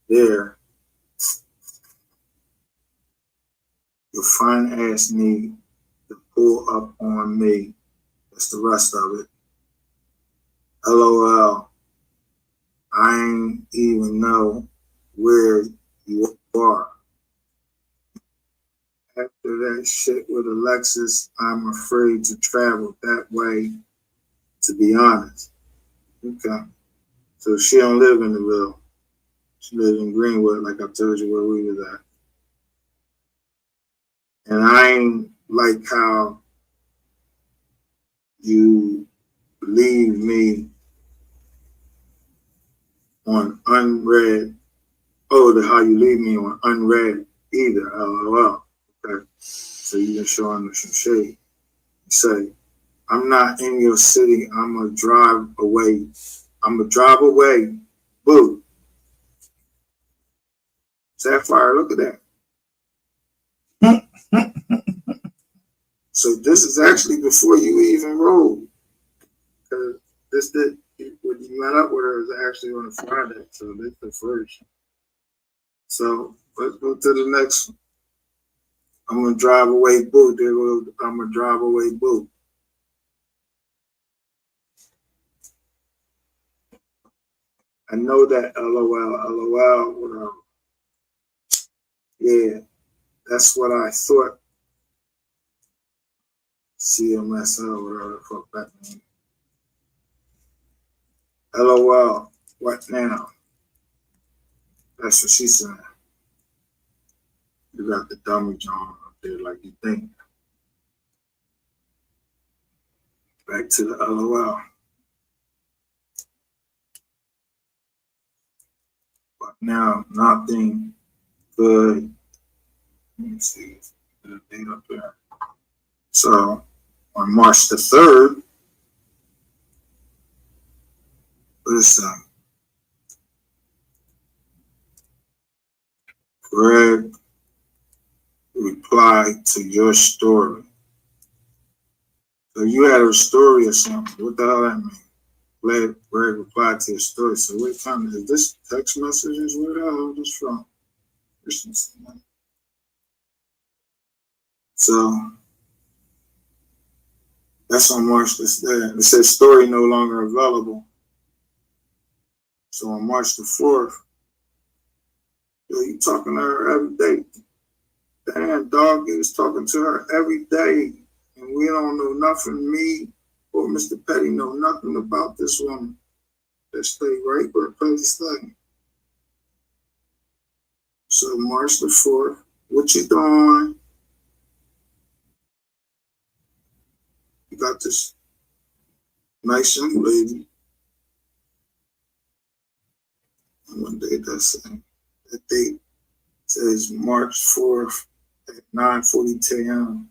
there, your fine ass need to pull up on me. That's the rest of it. LOL. I ain't even know where you are. After that shit with Alexis, I'm afraid to travel that way, to be honest. Okay. So she don't live in the Ville. She lives in Greenwood, like I told you where we was at. And I ain't like how you leave me on unread. Oh, how you leave me on unread either. LOL. Okay. So you been showing me some shade. You say, I'm not in your city. I'm gonna drive away. Boo. Sapphire, look at that. So this is actually before you even rolled. Because when you met up with her is actually on a Friday. So this is the first. So let's go to the next one. I'm gonna drive away, boo. I'm gonna drive away, boo. I know that, LOL, whatever. Yeah, that's what I thought. CMSL, whatever the fuck that means. LOL, what now? That's what she said. You got the dummy John up there like you think. Back to the LOL. But now, nothing good. Let me see the date up there. So, on March the 3rd, listen, Greg replied to your story. So you had a story or something. What the hell that mean? Greg replied to your story. So what kind of, is this text messages? Where the hell is this from? So that's on March the 3rd. It says story no longer available. So on March the 4th, yo, you talking to her every day. Damn, dog, you was talking to her every day. And we don't know nothing, me or Mr. Petty know nothing about this woman that stay right where Petty's staying. So March the 4th, what you doing? You got this nice young lady. And one day that date says March 4th at 9:40 a.m.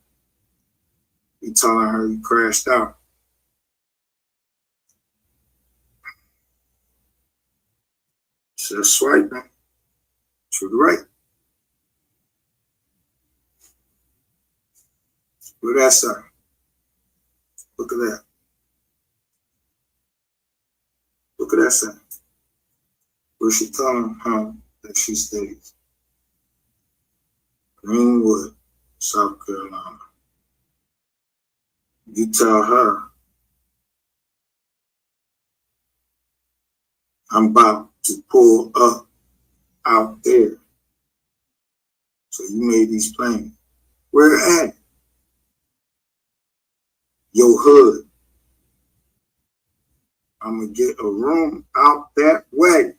You telling her you crashed out. Just swiping to the right. Look at that side. Look at that. Look at that side. Where she telling her that she stays. Greenwood, South Carolina. You tell her, I'm about to pull up out there. So you made these plans. Where at? Your hood. I'm going to get a room out that way.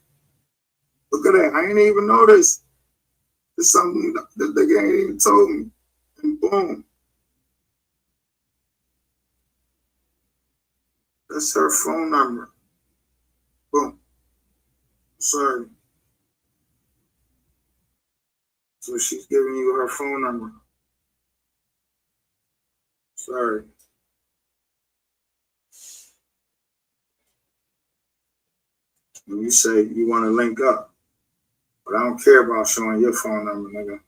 Look at that. I ain't even noticed. It's something that the nigga ain't even told me. And boom. That's her phone number. Boom. Sorry. So she's giving you her phone number. Sorry. When you say you want to link up, but I don't care about showing your phone number, nigga.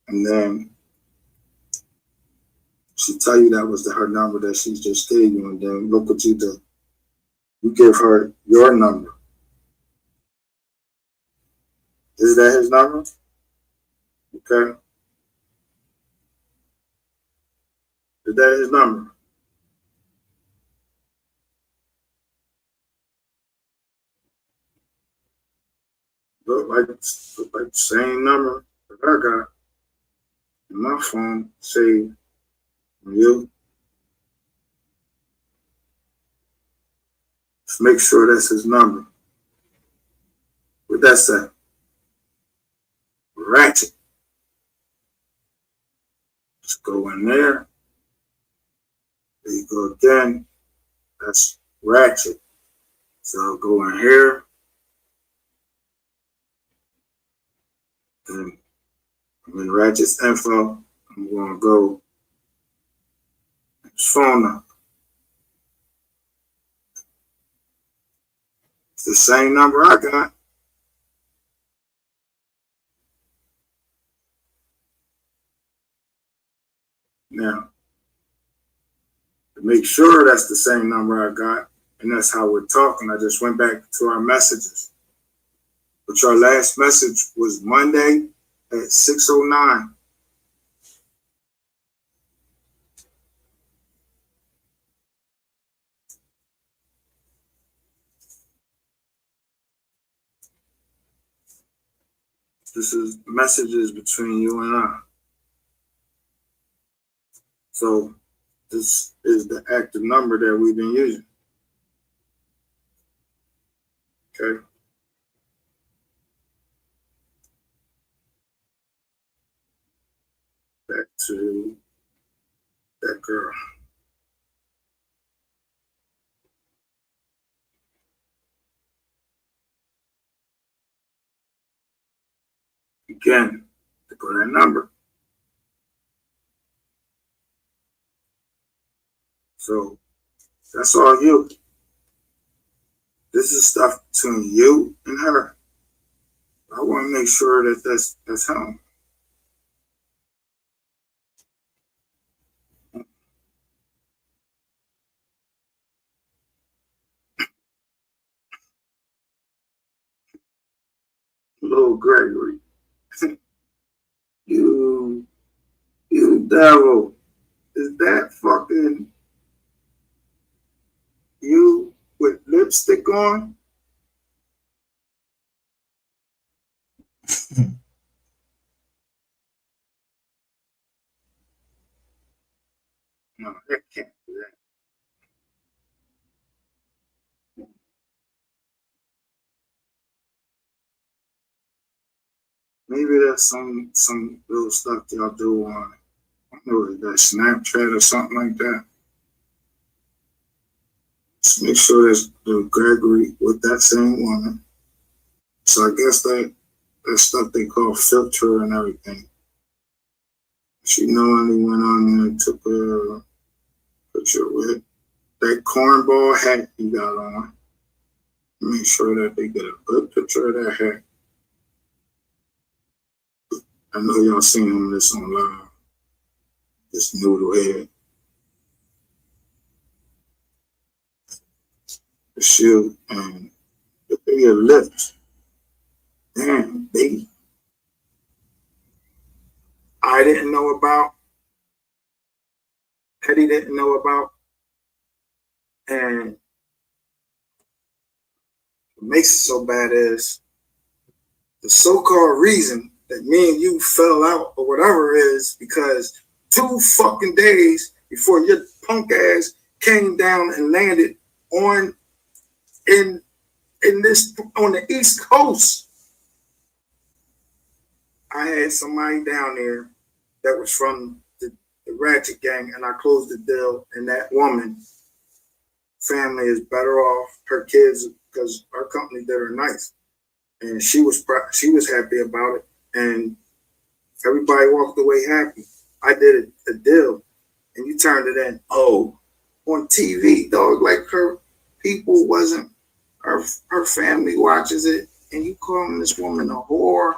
And then she tell you that was her number that she just gave you, and then look what you do. You give her your number. Is that his number? Okay. Is that his number? Look like the same number that I got in my phone saved from you. Just make sure that's his number. What that say? Ratchet. Just go in there. There you go again. That's Ratchet. So I'll go in here. And I'm in Ratchet's info. I'm going to go his phone number. It's the same number I got. Now, to make sure that's the same number I got, and that's how we're talking, I just went back to our messages. But your last message was Monday at 6:09. This is messages between you and I. So this is the active number that we've been using. Okay. Back to that girl. Again, to go that number. So that's all you. This is stuff between you and her. I want to make sure that that's home. Little Gregory. You devil. Is that fucking you with lipstick on? No, that can't be that. Maybe that's some little stuff y'all do on, I don't know, that Snapchat or something like that. Just make sure there's the Gregory with that same woman. So I guess that stuff they call filter and everything. She knowingly went on there and took a picture with that cornball hat you got on. Make sure that they get a good picture of that hat. I know y'all seen him this on live. This noodle head. The shoe and the bigger lips. Damn, baby. I didn't know about. Eddie didn't know about. And what makes it so bad is the so-called reason that me and you fell out or whatever is because 2 fucking days before your punk ass came down and landed on the East Coast. I had somebody down there that was from the Ratchet gang, and I closed the deal, and that woman family is better off, her kids, because our company did her nice. And she was happy about it, and everybody walked away happy. I did a deal, and you turned it in. Oh, on TV, dog, like her people wasn't, her family watches it, and you calling this woman a whore,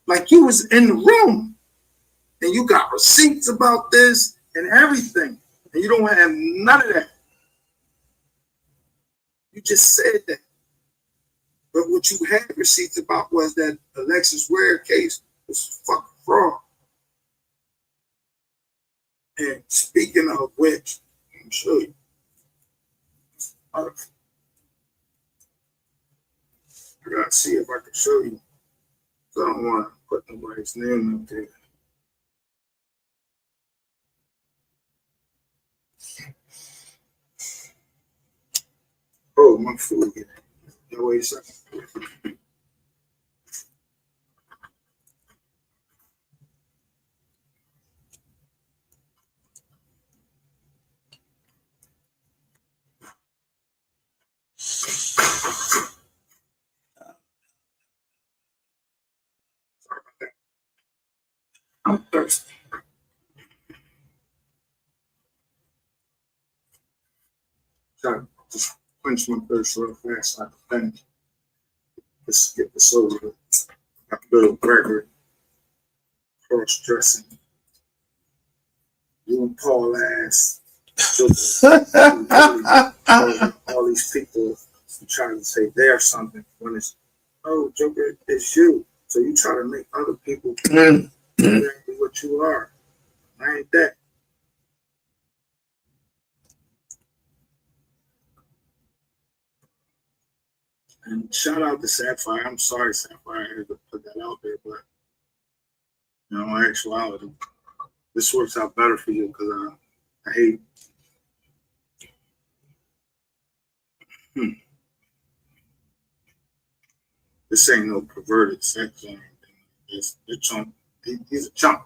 like you was in the room, and you got receipts about this and everything, and you don't have none of that. You just said that. But what you had receipts about was that Alexis Ware case was fucking fraud. And speaking of which, let me show you. I gotta see if I can show you. So I don't want to put nobody's name up there. Oh, my food. No, wait a second. I'm thirsty. Try to just quench my thirst real fast so I can finish. Let's get this over with. Got a little Gregory cross dressing. You and Paul ass. All these people trying to say they're something when it's, oh, Joker, it's you. So you try to make other people exactly what you are. I ain't that. And shout out to Sapphire. I'm sorry, Sapphire, I had to put that out there, but you know, in actuality, this works out better for you because I hate. This ain't no perverted sex or anything. It's a chump. He's a chump.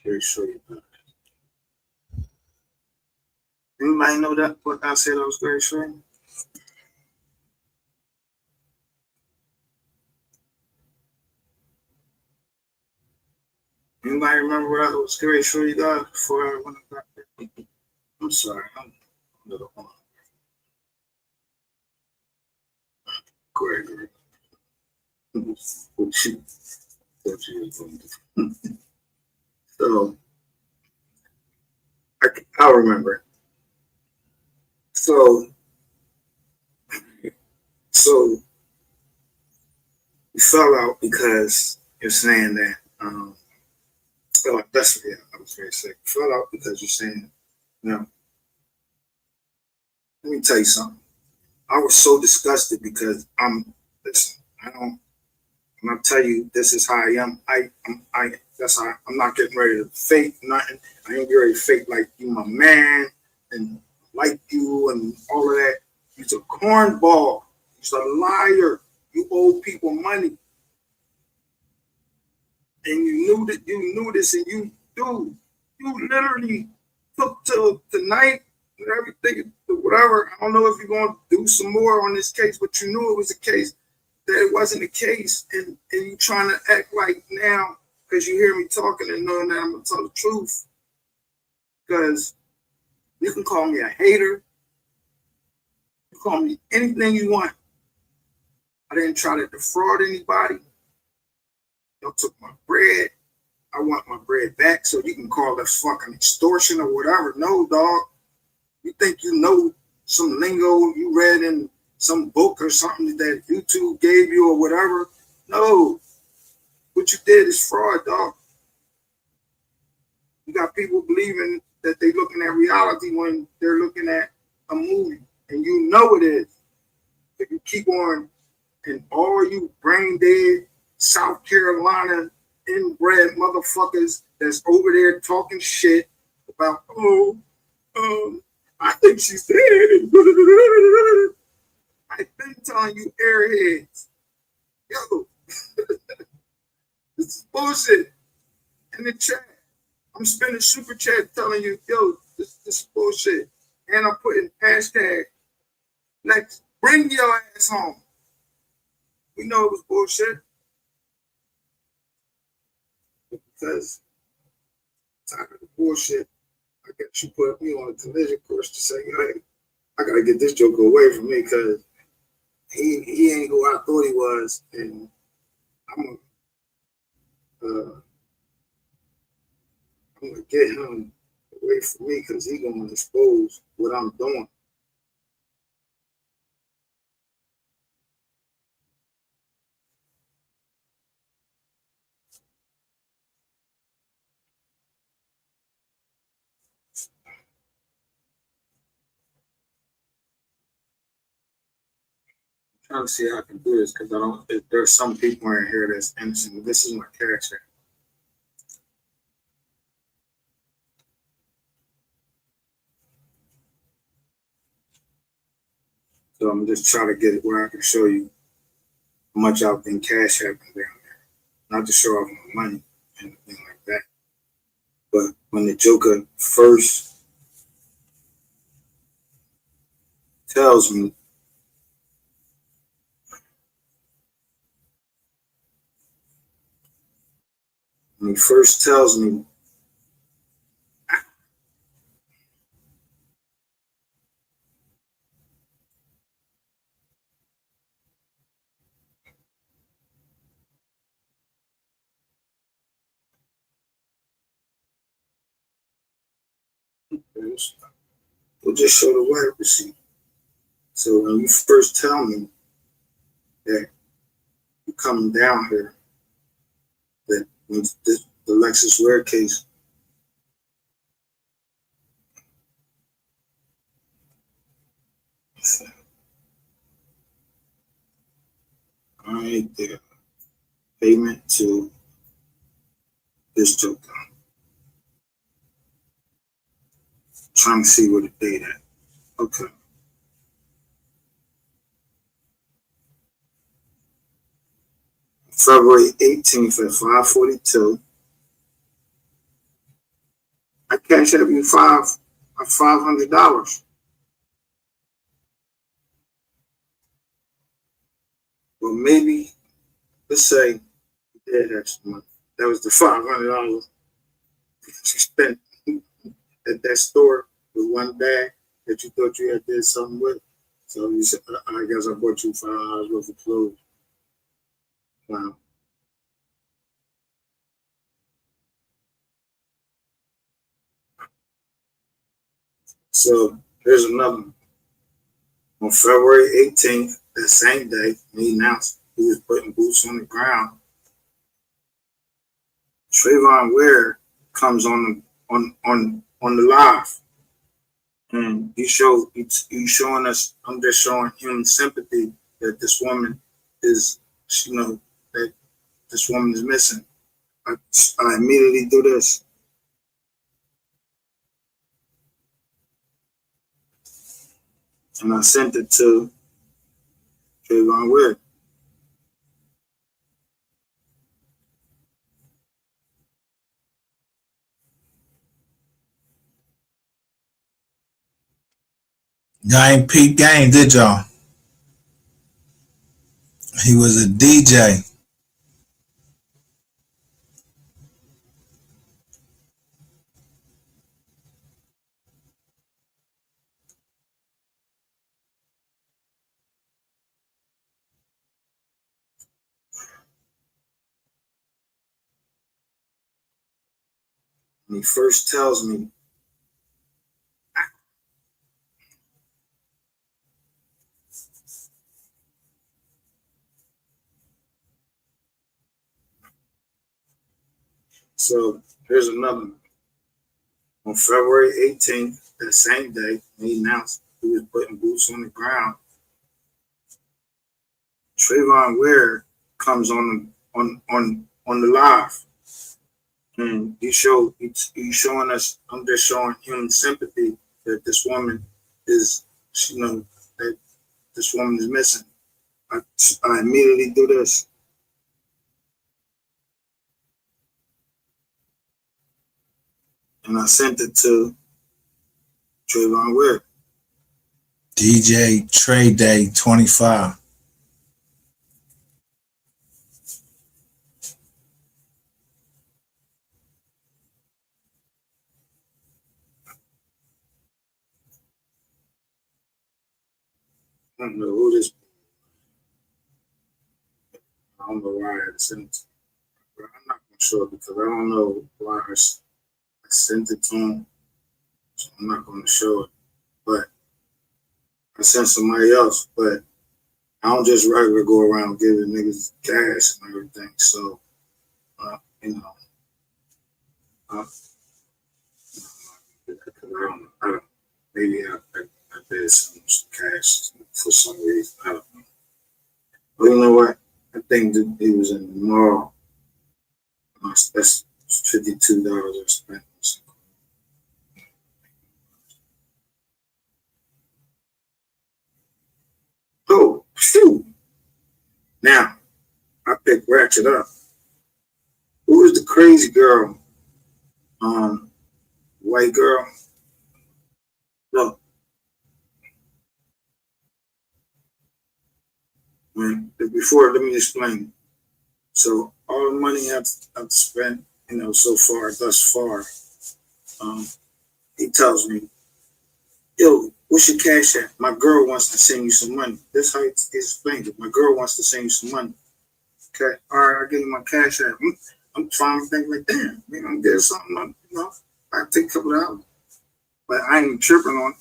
Very sure you about it. Anybody know that what I said I was very sure? Anybody remember what I was very sure you got before I went back there? I'm sorry, I'm a little on. Gregory. What you were going to do. So, I'll remember. So you fell out because you're saying that, that's what I was very sick. You fell out because you're saying, no. Let me tell you something. I was so disgusted because I'm tell you this is how I am. That's how I'm not getting ready to fake nothing. I ain't getting ready to fake like you my man and like you and all of that. You's a cornball. You's a liar. You owe people money. And you knew this and you literally took till tonight and everything, whatever. I don't know if you're going to do some more on this case, but you knew it was a case, that it wasn't a case, and you trying to act like now, because you hear me talking and knowing that I'm going to tell the truth. Because you can call me a hater. You call me anything you want. I didn't try to defraud anybody. Y'all took my bread. I want my bread back, so you can call that fucking extortion or whatever. No, dog. You think you know some lingo you read in some book or something that YouTube gave you or whatever? No. What you did is fraud, dog. You got people believing that they're looking at reality when they're looking at a movie, and you know it is. If you keep on, and all you brain dead South Carolina inbred motherfuckers that's over there talking shit about, I think she's dead. I've been telling you airheads, yo, this is bullshit. In the chat, I'm spending super chat telling you, yo, this is bullshit. And I'm putting hashtag, next, bring your ass home. We know it was bullshit. Because tired of the bullshit, I guess you put me on a collision course to say, hey, I gotta get this joker away from me because he ain't who I thought he was, and I'm gonna get him away from me because he gonna expose what I'm doing. Trying to see how I can do this because I don't. There's some people in here that's innocent. This is my cash app. So I'm just trying to get it where I can show you how much I've been cash apping down there. Not to show off my money and anything like that. But when the Joker first tells me we'll just show the wire receipt. So when you first tell me that you're coming down here, that when the Lexus Ware case, I the payment to this Joker. Trying to see where the date at. Okay. February 18th at 5:42. I cash out you $500. Well, maybe let's say you did have some money. That was the $500 you spent at that store with one bag that you thought you had did something with. So you said, I guess I bought you $5 worth of clothes. Wow. So here's another one. On February 18th, that same day, he announced he was putting boots on the ground. Trayvon Ware comes on the live, and he's showing us. I'm just showing him sympathy that this woman is, that this woman is missing. I immediately do this. And I sent it to Trayvon Ware. Y'all ain't peep game, did y'all? He was a DJ. When he first tells me, so here's another one. On February 18th, that same day, he announced he was putting boots on the ground. Trayvon Ware comes on the live, and he's showing us. I'm just showing him sympathy that this woman is, that this woman is missing. I immediately do this. And I sent it to Trayvon Ware. DJ Trey Day 25. I don't know who this. I don't know why I had to send it to her. But I'm not gonna show it because I don't know why I sent it to him, so I'm not going to show it. But I sent somebody else, but I don't just regular go around giving niggas cash and everything. So, you know, I don't, maybe I did some cash for some reason. I don't know. But you know what? I think that he was in the mall. That's $52 I spent. Oh, phew. Now, I picked Ratchet up. Who is the crazy girl? White girl. Look. Before, let me explain. So, all the money I've spent, you know, so far, thus far, he tells me, yo, what's your cash at? My girl wants to send you some money. That's how he explained it. My girl wants to send you some money. Okay, all right, I give you my cash app. I'm trying to think like, damn, we gonna get something, you know, I take a couple of hours. But I ain't tripping on it.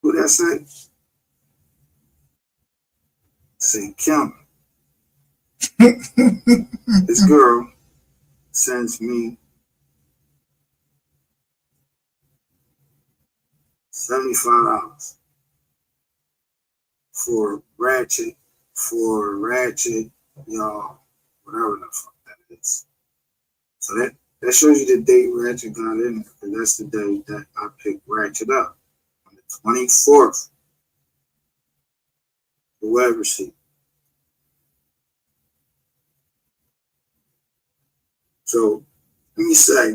Who that say? Say Kim. This girl sends me $75 for Ratchet, y'all, whatever the fuck that is. So that shows you the date Ratchet got in there, because that's the day that I picked Ratchet up, on the 24th. The web receipt. So let me say,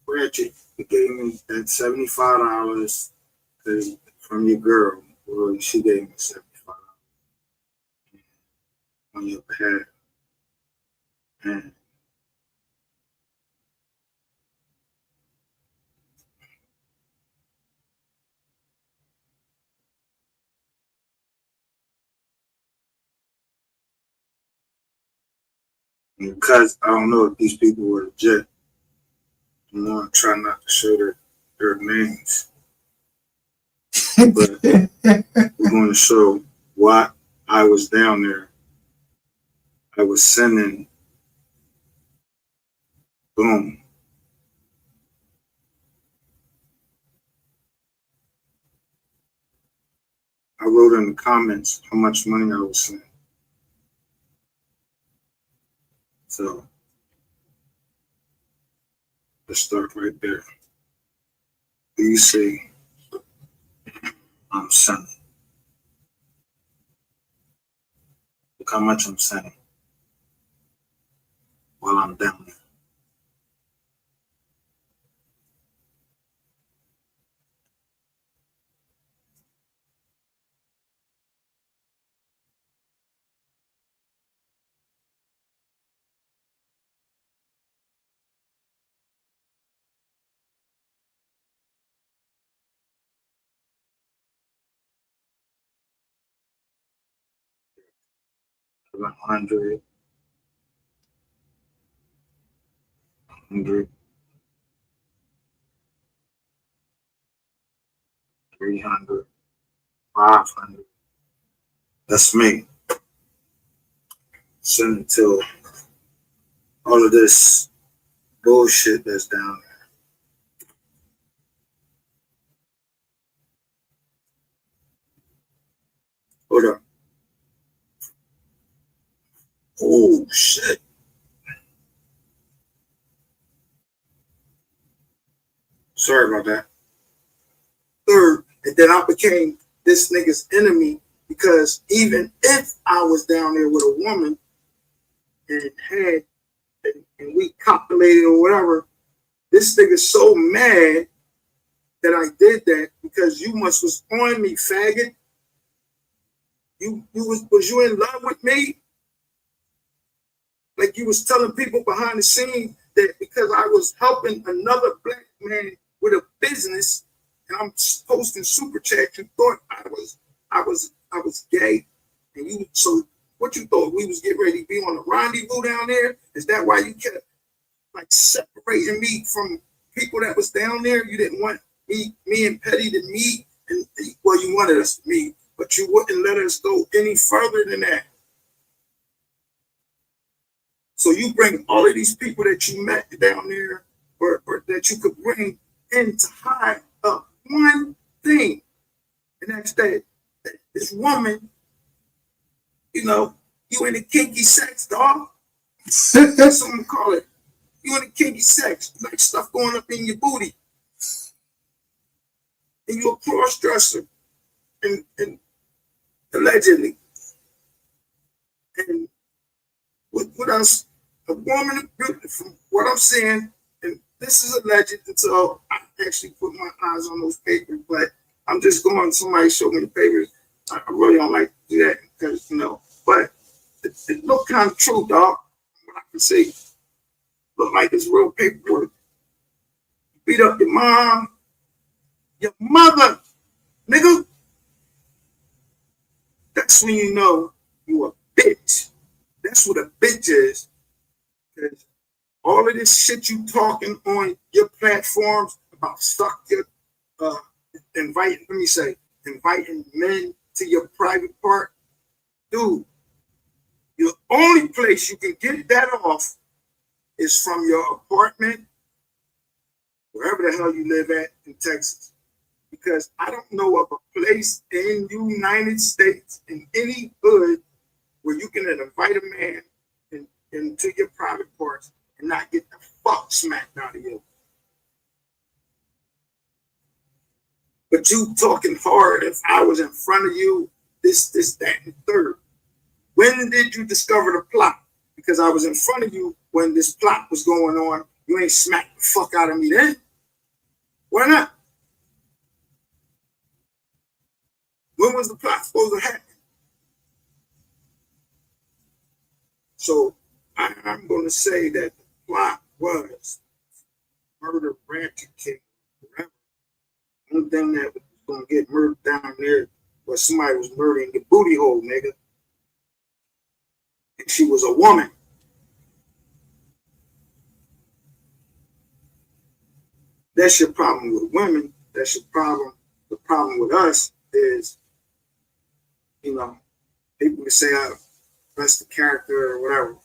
Ratchet gave me that $75 from your girl. Well, she gave me $75 on your behalf. And because I don't know if these people were legit, I'm gonna try not to show their names. But we're going to show why I was down there. I was sending, boom. I wrote in the comments how much money I was sending. So let's start right there. You see, I'm sending. Look how much I'm sending while I'm down there. About 100, 300, 500. That's me. Send it to all of this bullshit that's down there. Hold up. Oh shit. Sorry about that. Third, and then I became this nigga's enemy, because even if I was down there with a woman and we copulated or whatever, this nigga's so mad that I did that because you was on me, faggot. Was you in love with me? Like you was telling people behind the scene that because I was helping another black man with a business and I'm posting super chats, you thought I was gay. And you, so What you thought we was getting ready to be on a rendezvous down there? Is that why you kept like separating me from people that was down there? You didn't want me and Petty to meet, and well, you wanted us to meet, but you wouldn't let us go any further than that. So you bring all of these people that you met down there, or that you could bring in to hide up one thing, and that's that this woman, you know, you in a kinky sex, dog. That's what I'm call it. You in a kinky sex, like stuff going up in your booty, and you're a cross dresser, and allegedly, and what else? A woman, from what I'm saying, and this is alleged until I actually put my eyes on those papers, but I'm just going, somebody showed me the papers. I really don't like to do that because, you know, but it looked kind of true, dog. What I can see. Look like it's real paperwork. You beat up your mom, your mother, nigga. That's when you know you a bitch. That's what a bitch is. Because all of this shit you talking on your platforms about inviting men to your private part, dude, the only place you can get that off is from your apartment, wherever the hell you live at in Texas. Because I don't know of a place in the United States, in any hood, where you can invite a man into your private parts and not get the fuck smacked out of you. But you talking hard if I was in front of you, this, that, and third. When did you discover the plot? Because I was in front of you when this plot was going on. You ain't smacked the fuck out of me then. Why not? When was the plot supposed to happen? So I'm going to say that the plot was murder, Ratchet King, whatever. The only thing that was going to get murdered down there was somebody was murdering the booty hole, nigga. And she was a woman. That's your problem with women. That's your problem. The problem with us is, you know, people can say that's the character or whatever.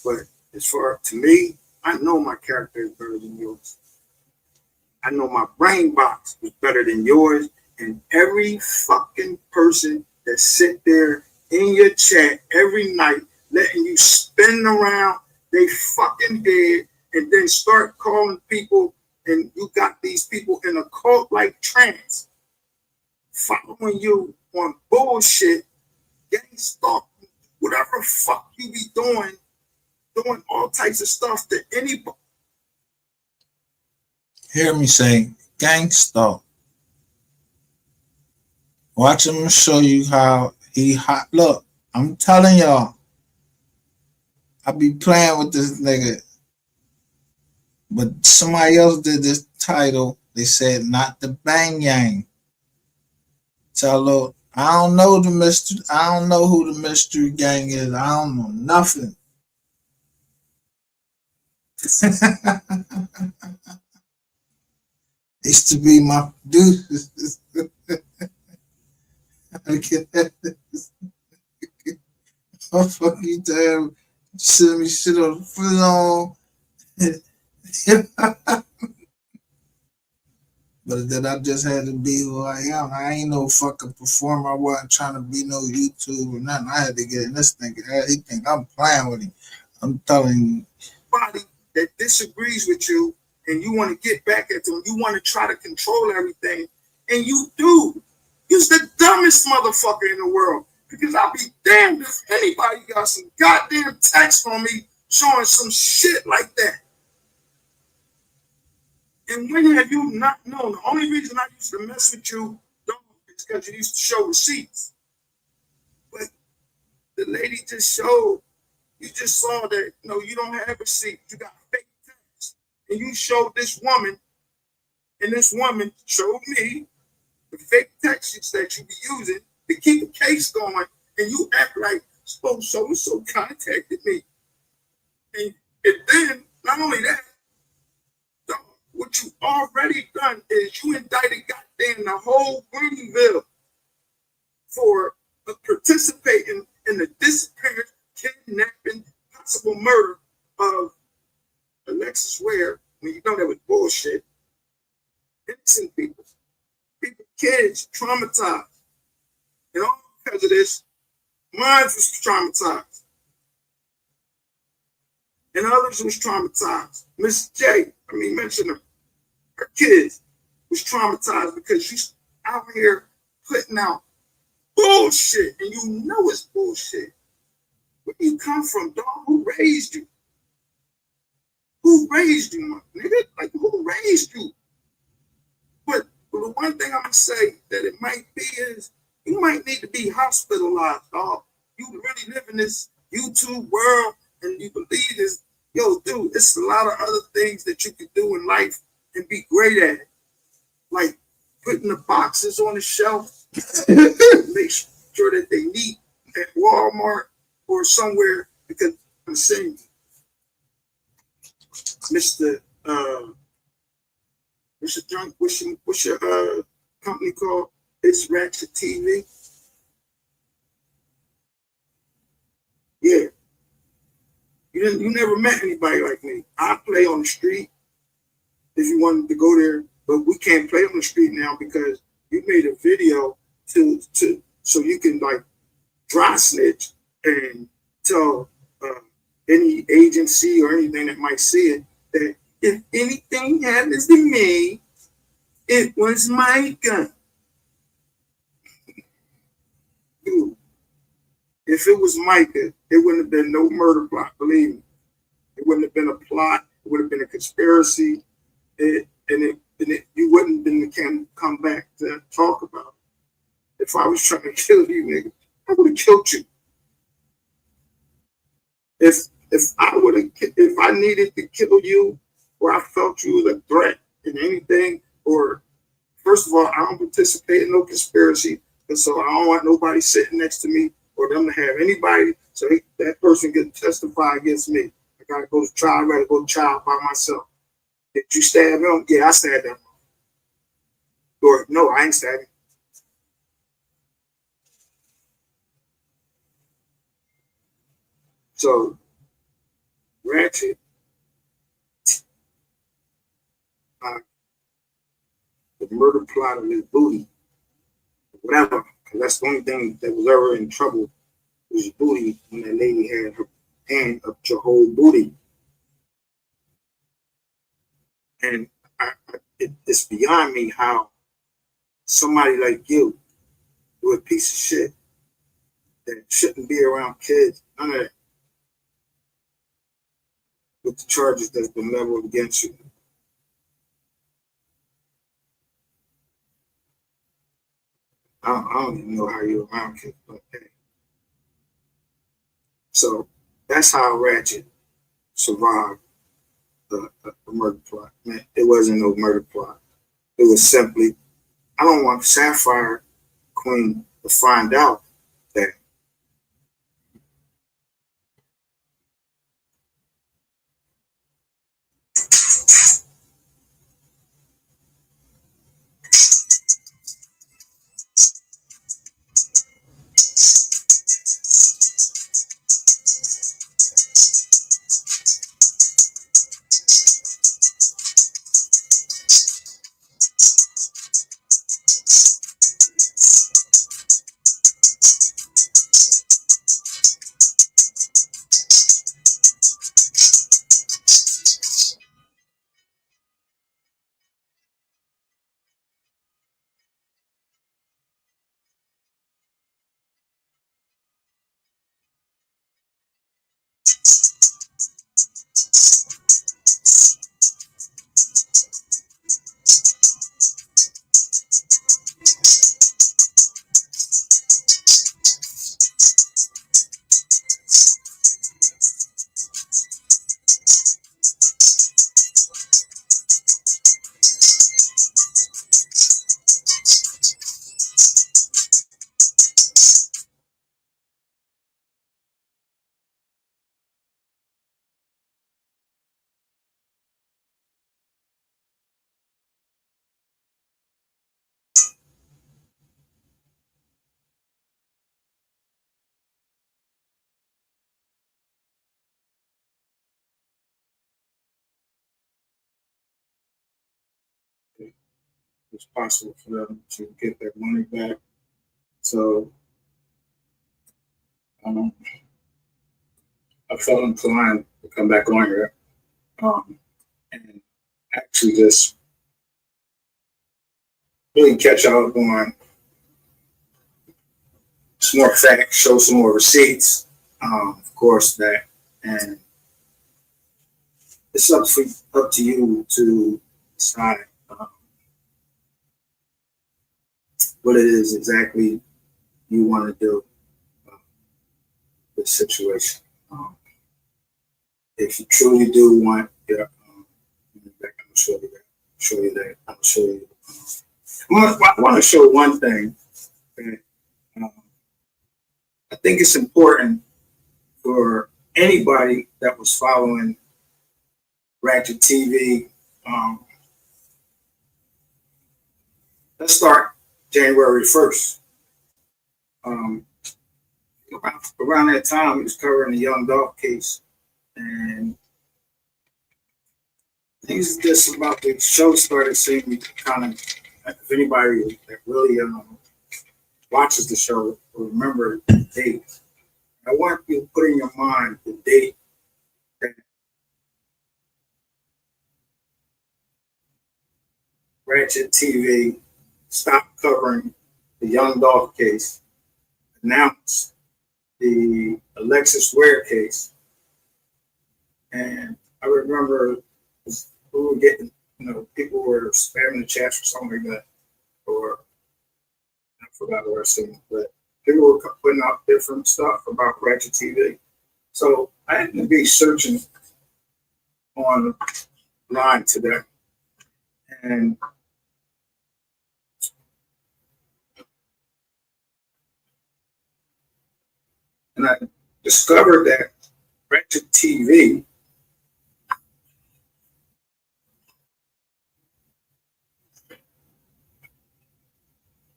But as far to me, I know my character is better than yours. I know my brain box is better than yours. And every fucking person that sit there in your chat every night, letting you spin around they fucking head and then start calling people, and you got these people in a cult-like trance following you on bullshit, getting stalked, whatever fuck you be doing all types of stuff to anybody. Hear me say, gang stalk. Watch him show you how he hot. Look, I'm telling y'all, I be playing with this nigga. But somebody else did this title. They said, not the Bang Yang. Tell I don't know the mystery. I don't know who the mystery gang is. I don't know nothing. Used to be my dude. Oh, fuck you, damn. Send me shit on the phone. But then I just had to be who I am. I ain't no fucking performer. I wasn't trying to be no YouTube or nothing. I had to get in this nigga. He think I'm playing with him. I'm telling you. Body that disagrees with you and you want to get back at them, you want to try to control everything, and you do. You're the dumbest motherfucker in the world, because I'll be damned if anybody got some goddamn text on me showing some shit like that. And when have you not known? The only reason I used to mess with you is because you used to show receipts. But the lady just showed, you just saw that, no, you don't have receipts. You got fake text. And you showed this woman, and this woman showed me the fake texts that you be using to keep the case going, and you act like, oh, so-and-so contacted me. And then, not only that, what you already done is you indicted goddamn the whole Greenville for participating in the disappearance, kidnapping, possible murder of Alexis Ware. When you know that was bullshit. Innocent people, kids traumatized. And all because of this, mine was traumatized. And others was traumatized. Miss J, mention her kids was traumatized because she's out here putting out bullshit, and you know it's bullshit. Where do you come from, dog? Who raised you? Who raised you, my nigga? Like, who raised you? But the one thing I'm gonna say that it might be is you might need to be hospitalized, dog. You really live in this YouTube world and you believe this. Yo, dude, it's a lot of other things that you can do in life and be great at it. Like putting the boxes on the shelf, make sure that they neat at Walmart or somewhere, because I'm saying, Mr. Drunk, what's your company called? It's Ratchet TV. Yeah. You never met anybody like me. I play on the street if you wanted to go there, but we can't play on the street now because you made a video so you can like dry snitch and tell any agency or anything that might see it that if anything happens to me, it was my gun. Dude, if it was Micah, it wouldn't have been no murder plot, believe me. It wouldn't have been a plot. It would have been a conspiracy. You wouldn't have been come back to talk about it. If I was trying to kill you, nigga, I would have killed you. If I needed to kill you, or I felt you was a threat in anything, or first of all, I don't participate in no conspiracy, and so I don't want nobody sitting next to me or them to have anybody so that person can testify against me. I gotta go to trial. I gotta go to trial by myself. Did you stab him? Yeah, I stabbed him. Or no, I ain't stabbed him. So, Ratchet, the murder plot of his booty, whatever, because that's the only thing that was ever in trouble was his booty when that lady had her hand up your whole booty. And it's beyond me how somebody like you, you're a piece of shit that shouldn't be around kids, none of that, with the charges that's been leveled against you. I don't even know how you're around kids, but hey. So that's how Ratchet survived the murder plot. Man, it wasn't no murder plot. It was simply, I don't want Sapphire Queen to find out that it's possible for them to get their money back. So I felt inclined to come back on here and actually just really catch up on some more facts, show some more receipts, of course, that, and it's up to you to decide what it is exactly you want to do with the situation. If you truly do want, I'm gonna show you that. I'm gonna show you. I want to show one thing that I think it's important for anybody that was following Ratchet TV. Let's start January 1st. Around that time, he was covering the Young Dolph case, and things just about the show started seeming kind of, if anybody that really watches the show will remember the date. I want you to put in your mind the date that Ratchet TV stopped covering the Young Dolph case, announced the Alexis Ware case. And I remember we were getting, people were spamming the chats or something like that, or I forgot what I said, but people were putting out different stuff about Ratchet TV. So I had to be searching online today, and I discovered that Ratchet TV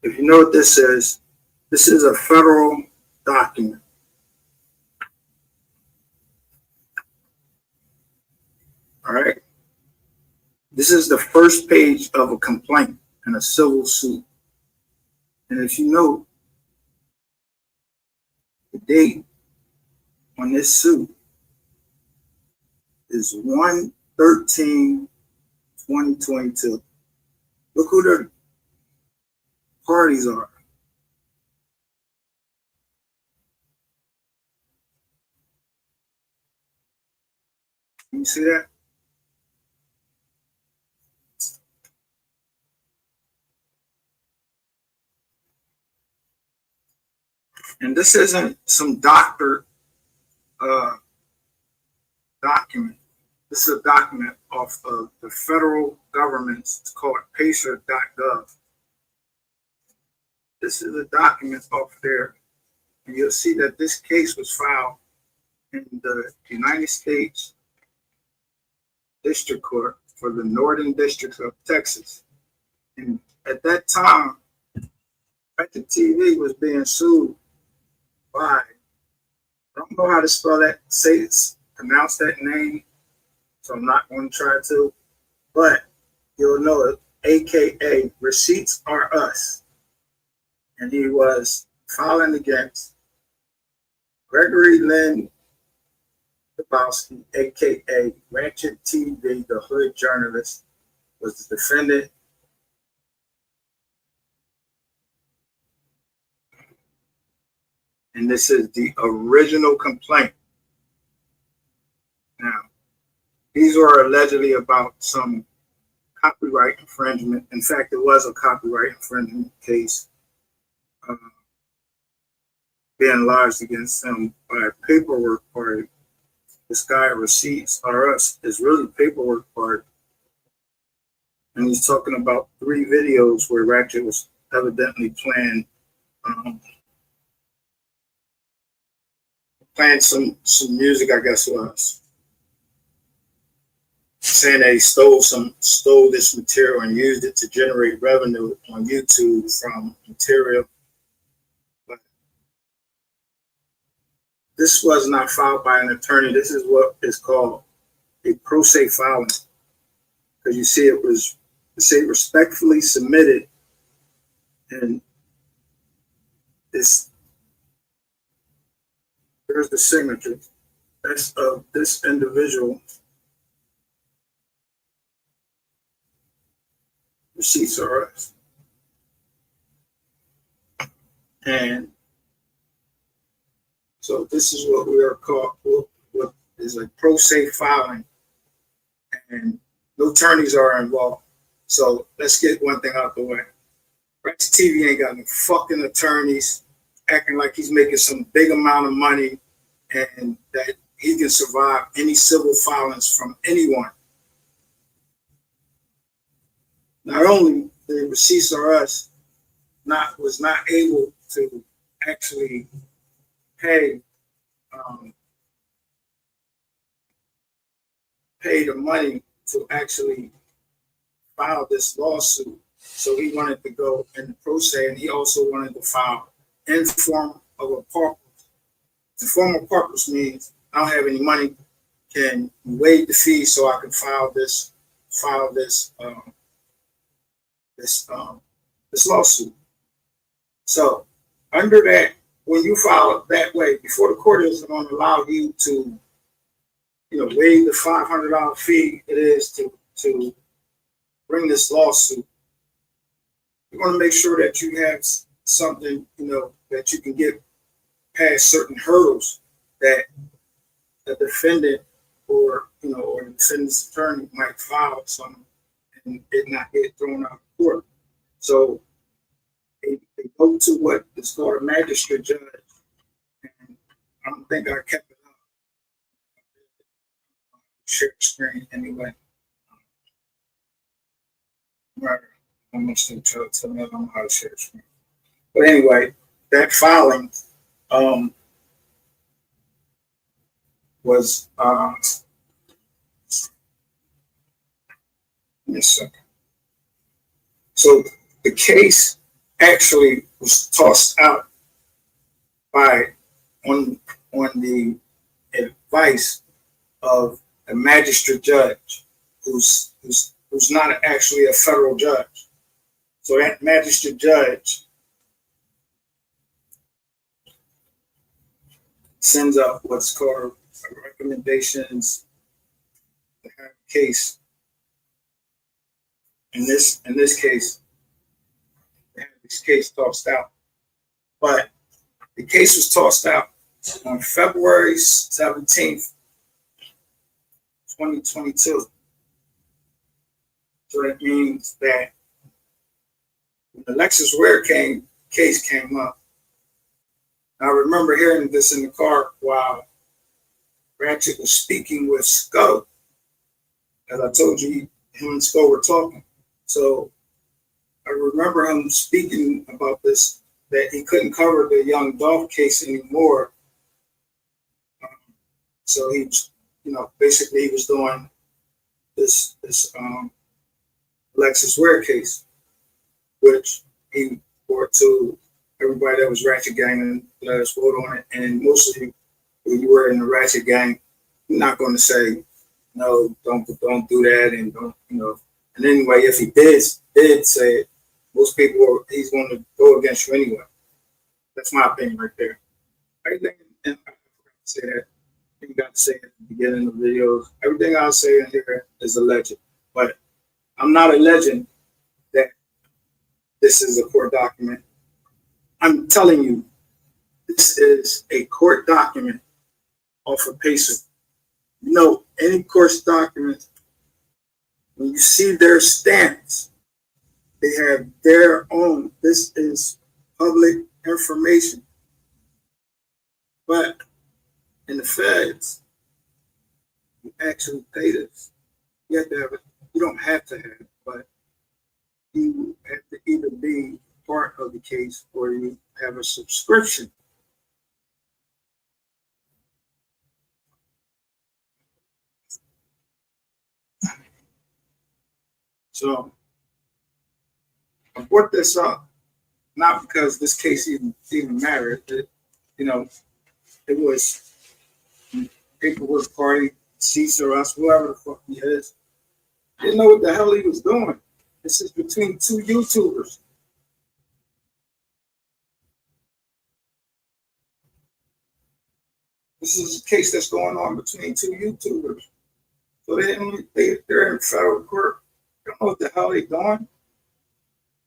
if you know what this is a federal document. All right. This is the first page of a complaint in a civil suit. And if you know the date on this suit is 1/13/2022. Look who the parties are. Can you see that? And this isn't some doctor document. This is a document off of the federal government's, it's called pacer.gov. This is a document off there. And you'll see that this case was filed in the United States District Court for the Northern District of Texas. And at that time, Ratchet TV was being sued by, I don't know how to spell that, pronounce that name, so I'm not going to try to, but you'll know it, AKA Receipts Are Us. And he was filing against Gregory Lynn Dabowski, AKA Ratchet TV, the hood journalist, was the defendant. And this is the original complaint. Now, these were allegedly about some copyright infringement. In fact, it was a copyright infringement case being lodged against them by a paperwork party. This guy, Receipts Are Us, is really paperwork party. And he's talking about 3 videos where Ratchet was evidently playing some music, I guess it was. Saying that he stole this material and used it to generate revenue on YouTube from material. But this was not filed by an attorney. This is what is called a pro se filing. Because you see, it was say respectfully submitted, and there's the signature. That's of this individual. Receipts are us. And so this is what we are called, what is a pro se filing, and no attorneys are involved. So let's get one thing out the way. Ratchet TV ain't got no fucking attorneys acting like he's making some big amount of money and that he can survive any civil filings from anyone. Not only the Receipts Are Us was not able to actually pay the money to actually file this lawsuit. So he wanted to go in the pro se, and he also wanted to file in form of a pauper. The form of paupers means I don't have any money. Can you waive the fee so I can file this lawsuit? So under that, when you file it that way, before the court isn't going to allow you to, waive the $500 fee it is to bring this lawsuit, you want to make sure that you have something, that you can get past certain hurdles that the defendant or the defendant's attorney might file something and it not get thrown out of court. So they go to what is called a magistrate judge. And I don't think I kept it up. Share the screen anyway. Right. I'm going to tell me I don't know how to share the screen. But anyway, that filing was give me a second. So the case actually was tossed out on the advice of a magistrate judge who's not actually a federal judge. So that magistrate judge sends out what's called recommendations to have a case. In this case, they had this case tossed out. But the case was tossed out on February 17th, 2022. So that means that when the Lexus Ware case came up, I remember hearing this in the car while Ratchet was speaking with Scuttle. As I told you, him and Scuttle were talking. So I remember him speaking about this, that he couldn't cover the Young Dolph case anymore. So he was, basically he was doing this Lexus Ware case, which he brought to everybody that was Ratchet Gang and let us vote on it. And most of you, when you were in the Ratchet Gang, you're not going to say, no, don't do that, and don't, And anyway, if he did say it, most people he's going to go against you anyway. That's my opinion right there. Everything, and I forgot to say that. You got to say it at the beginning of the videos. Everything I'll say in here is alleged, but I'm not alleging that this is a court document. I'm telling you, this is a court document off of PACER. Any court document, when you see their stamps, they have their own. This is public information. But in the feds, you actually pay this. You have to have it. You don't have to have it, but you have to either be part of the case or you have a subscription. So I brought this up not because this case even mattered. It was Paperwork Party, Receipts Are Us, whoever the fuck he is. Didn't know what the hell he was doing. This is between two YouTubers. This is a case that's going on between two YouTubers. So they're in federal court. I don't know what the hell they're doing.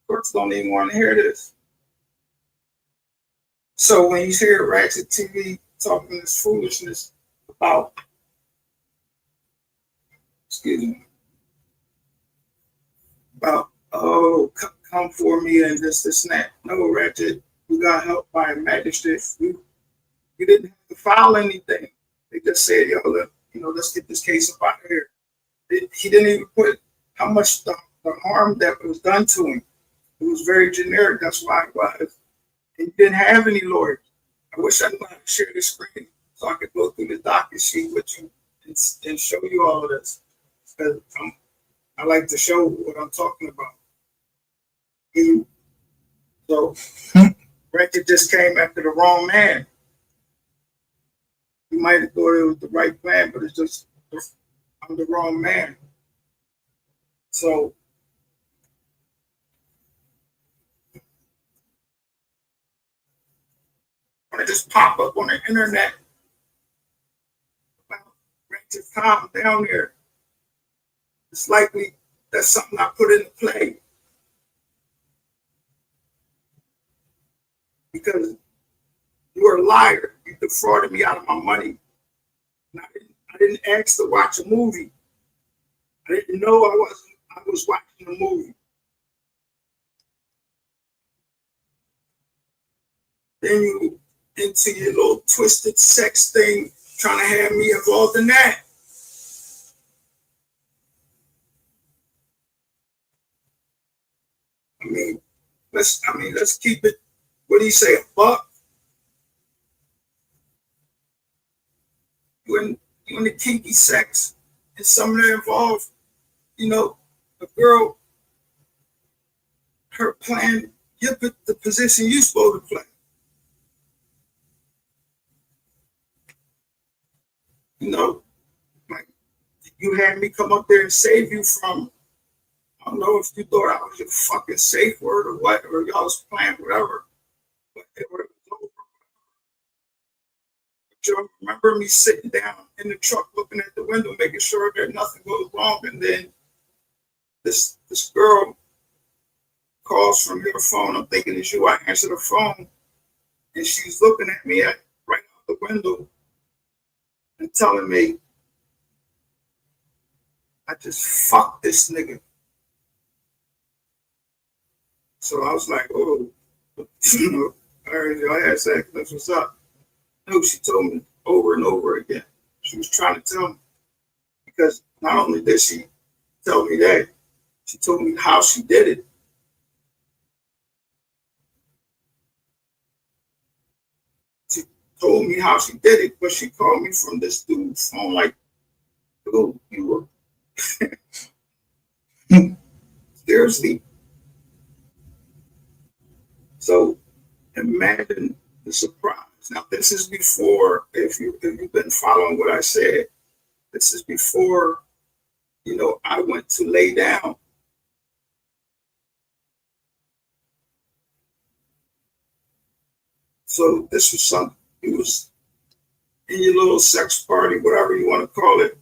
Courts don't even want to hear this. So when you hear Ratchet TV talking this foolishness about, about, oh, come for me and this and that. No, Ratchet, you got help by a magistrate. You didn't have to file anything. They just said, yo, let's get this case up out of here. He didn't even put how much the harm that was done to him. It was very generic. That's why it was. And he didn't have any lawyers. I wish I knew how to share the screen so I could go through the docket sheet with you and show you all of this. Because I like to show what I'm talking about. So Ratchet just came after the wrong man. You might have thought it was the right plan, but it's just I'm the wrong man. So when it just pop up on the internet about Ratchet calm down here, it's likely that's something I put into play. Because you're a liar. You defrauded me out of my money. And I didn't ask to watch a movie. I didn't know I was watching a movie. Then you into your little twisted sex thing, trying to have me involved in that. Let's keep it. What do you say, a buck? You in the kinky sex, and some of them involved, the girl, her plan, you put the position you're supposed to play. Like you had me come up there and save you from, I don't know if you thought I was your fucking safe word or what, or y'all was playing whatever. But it was over. But you remember me sitting down in the truck looking at the window, making sure that nothing goes wrong. And then this girl calls from your phone. I'm thinking it's you. I answer the phone. And she's looking at me right out the window and telling me, I just fucked this nigga. So I was like, oh, I had sex. That's what's up. No, she told me over and over again. She was trying to tell me. Because not only did she tell me that, she told me how she did it. She told me how she did it, but she called me from this dude's phone like, dude, you were seriously. So imagine the surprise. Now this is before, if you've been following what I said, this is before, I went to lay down. So this was something, it was in your little sex party, whatever you want to call it.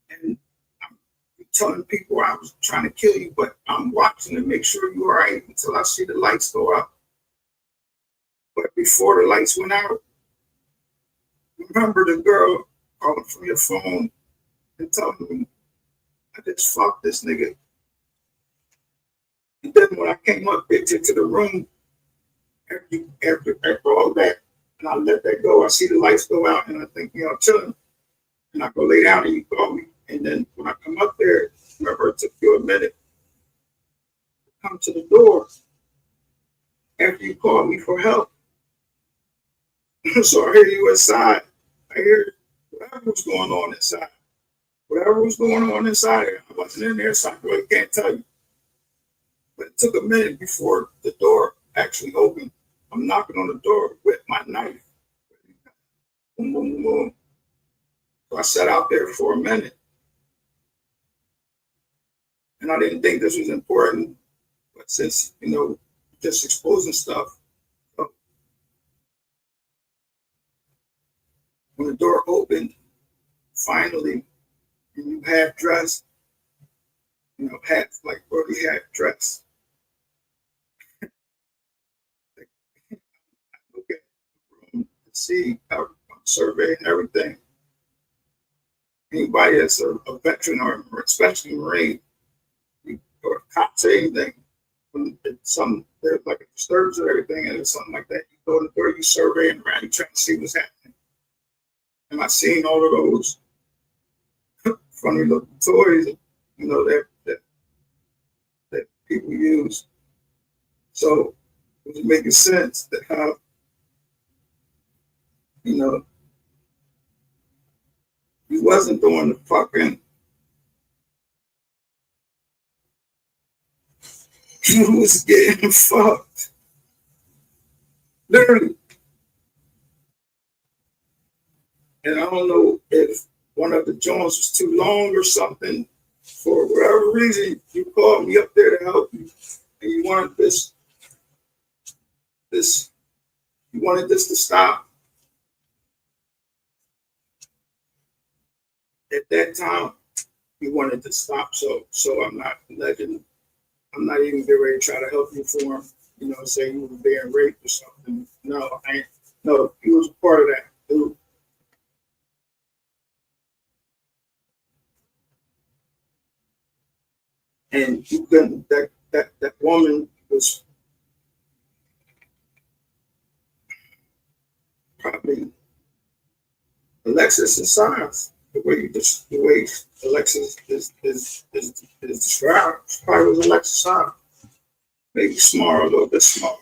And I'm telling people I was trying to kill you, but I'm watching to make sure you're all right until I see the lights go out. But before the lights went out, remember the girl calling from your phone and telling me, I just fucked this nigga. And then when I came up into the room, after all that, and I let that go, I see the lights go out, and I think, I'm chilling. And I go lay down, and you call me. And then when I come up there, remember it took you a minute to come to the door after you called me for help. So I hear you inside. I hear whatever was going on inside. Whatever was going on inside there. I wasn't in there, so I really can't tell you. But it took a minute before the door actually opened. I'm knocking on the door with my knife. Boom, boom, boom. So I sat out there for a minute. and I didn't think this was important. But since, you know, just exposing stuff, when the door opened, finally, and you half dressed, you know, half like really half dressed. Look at the room, see how survey and everything. Anybody that's a veteran or especially Marine or cop say anything, when there's like a disturbance or everything and something like that, you go to the door, you survey and around, you trying to see what's happening. And I seen all of those funny little toys, you know, that people use. So it was making sense that how, you know, he wasn't doing the fucking, he was getting fucked. Literally. And I don't know if one of the joints was too long or something. For whatever reason, you called me up there to help you, and you wanted this, you wanted this to stop. At that time, you wanted to stop. So I'm not letting, I'm not even getting ready to try to help you for him. You know, say you were being raped or something. No, I ain't. No, he was a part of that, dude. And you couldn't, that woman was probably Alexis in size. The way Alexis is described, probably was Alexis size. Maybe smaller, a little bit smaller.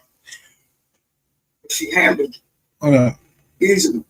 But she handled it easily.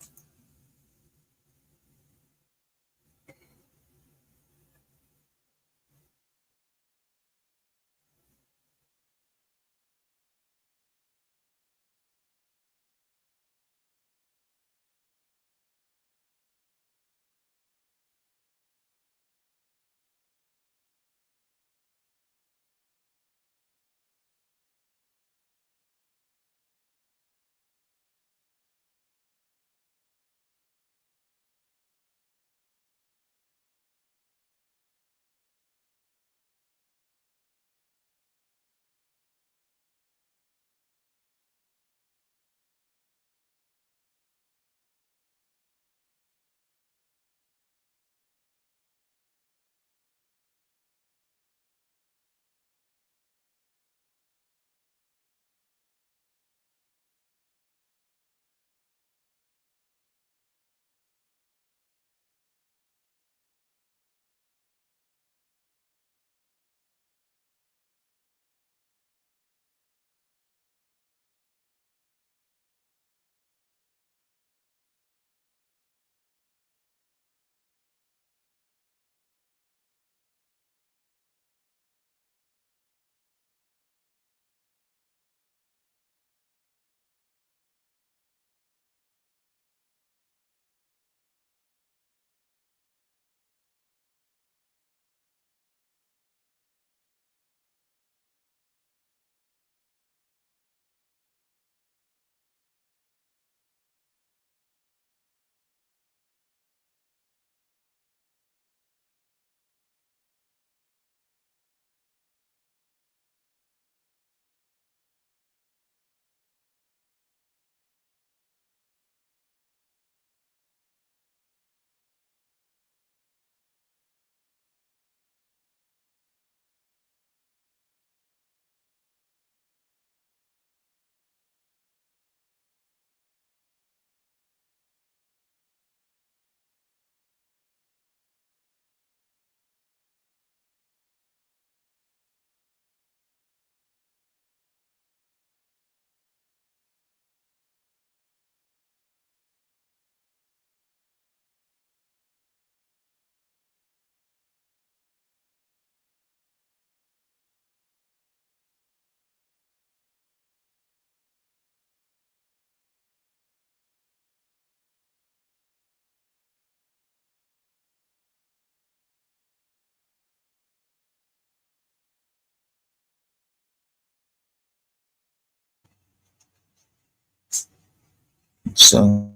So,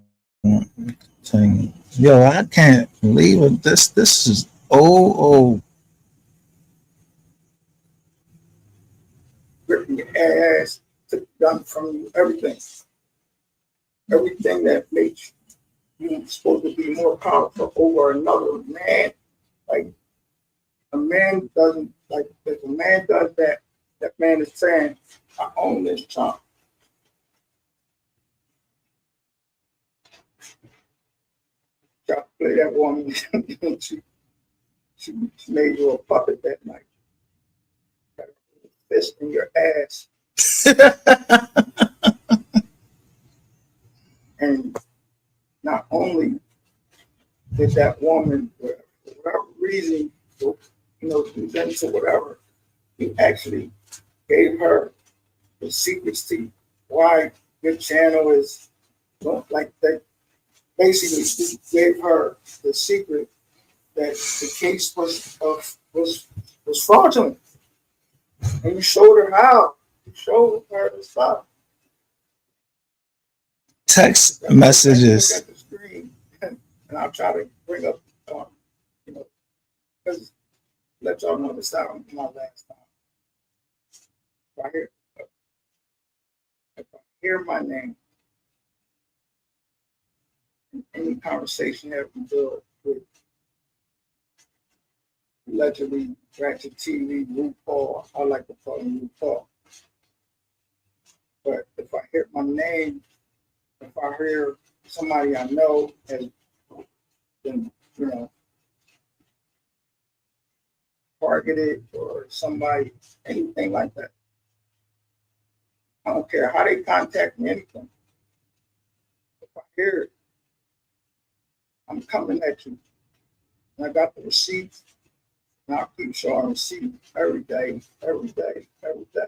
yo, I can't believe it. This is old. Ripping your ass, took the gun from you, everything. Everything that makes you supposed to be more powerful over another man. Like, a man doesn't, like, if a man does that, that man is saying, I own this chunk. Try to play that woman. she made you a puppet that night. Got a fist in your ass. And not only did that woman, for whatever reason, you know, present to whatever, you actually gave her the secrets to why your channel is like that. Basically, you gave her the secret that the case was fraudulent, and you showed her how. You showed her the stuff. Text messages. At the screen, and I'll try to bring up, you know, because let y'all know this out my last time. If I hear my name in any conversation that we do with allegedly Ratchet TV, RuPaul, I like to call him RuPaul. But if I hear my name, if I hear somebody I know has been, you know, targeted or somebody, anything like that, I don't care how they contact me, anything. If I hear it, I'm coming at you. And I got the receipts, and I'll keep showing receipts every day, every day, every day.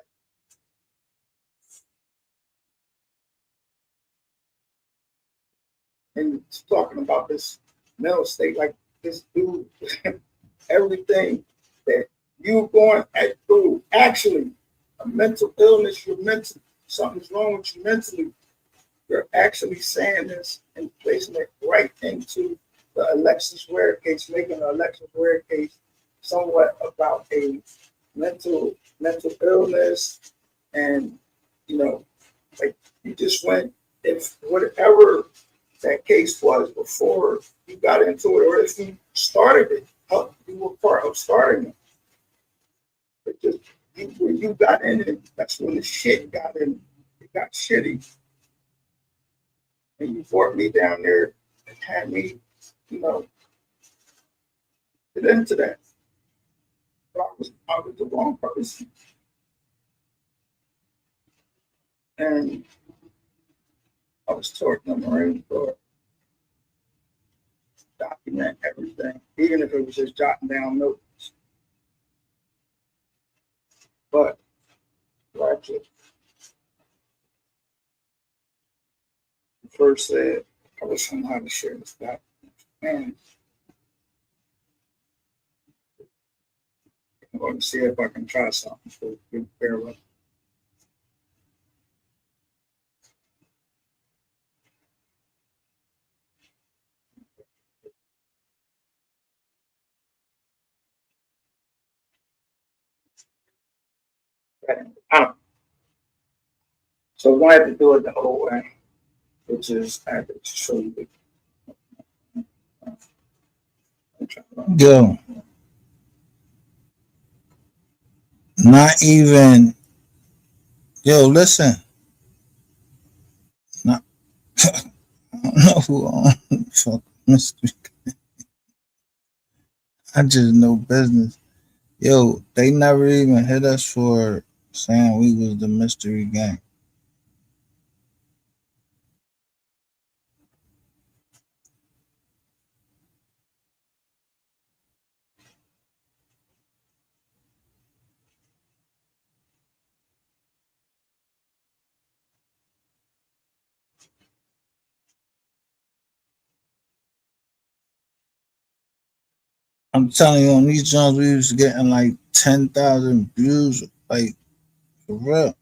And talking about this mental state, like this dude, everything that you're going through, actually, a mental illness, you're mental, something's wrong with you mentally. You're actually saying this and placing it right into the Alexis Ware case, making the Alexis Ware case somewhat about a mental illness. And, you know, like you just went, if whatever that case was before you got into it, or if you started it, you were part of starting it. But just when you got in it, that's when the shit got in. It got shitty. And you brought me down there and had me, you know, get into that. But I was the wrong person. And I was torturing the Marine Corps. Document everything, even if it was just jotting down notes. But Ratchet first said, I wish I knew how to share this document. And I'm going to see if I can try something for you. Bear with me. I don't. So I had to do it the old way, which is I had to show you the. Yo. Not even. Yo, listen. Not. I don't know who on fuck mystery. I just know business. Yo, they never even hit us for saying we was the mystery gang. I'm telling you, on these joints, we was getting like 10,000 views, like, for real.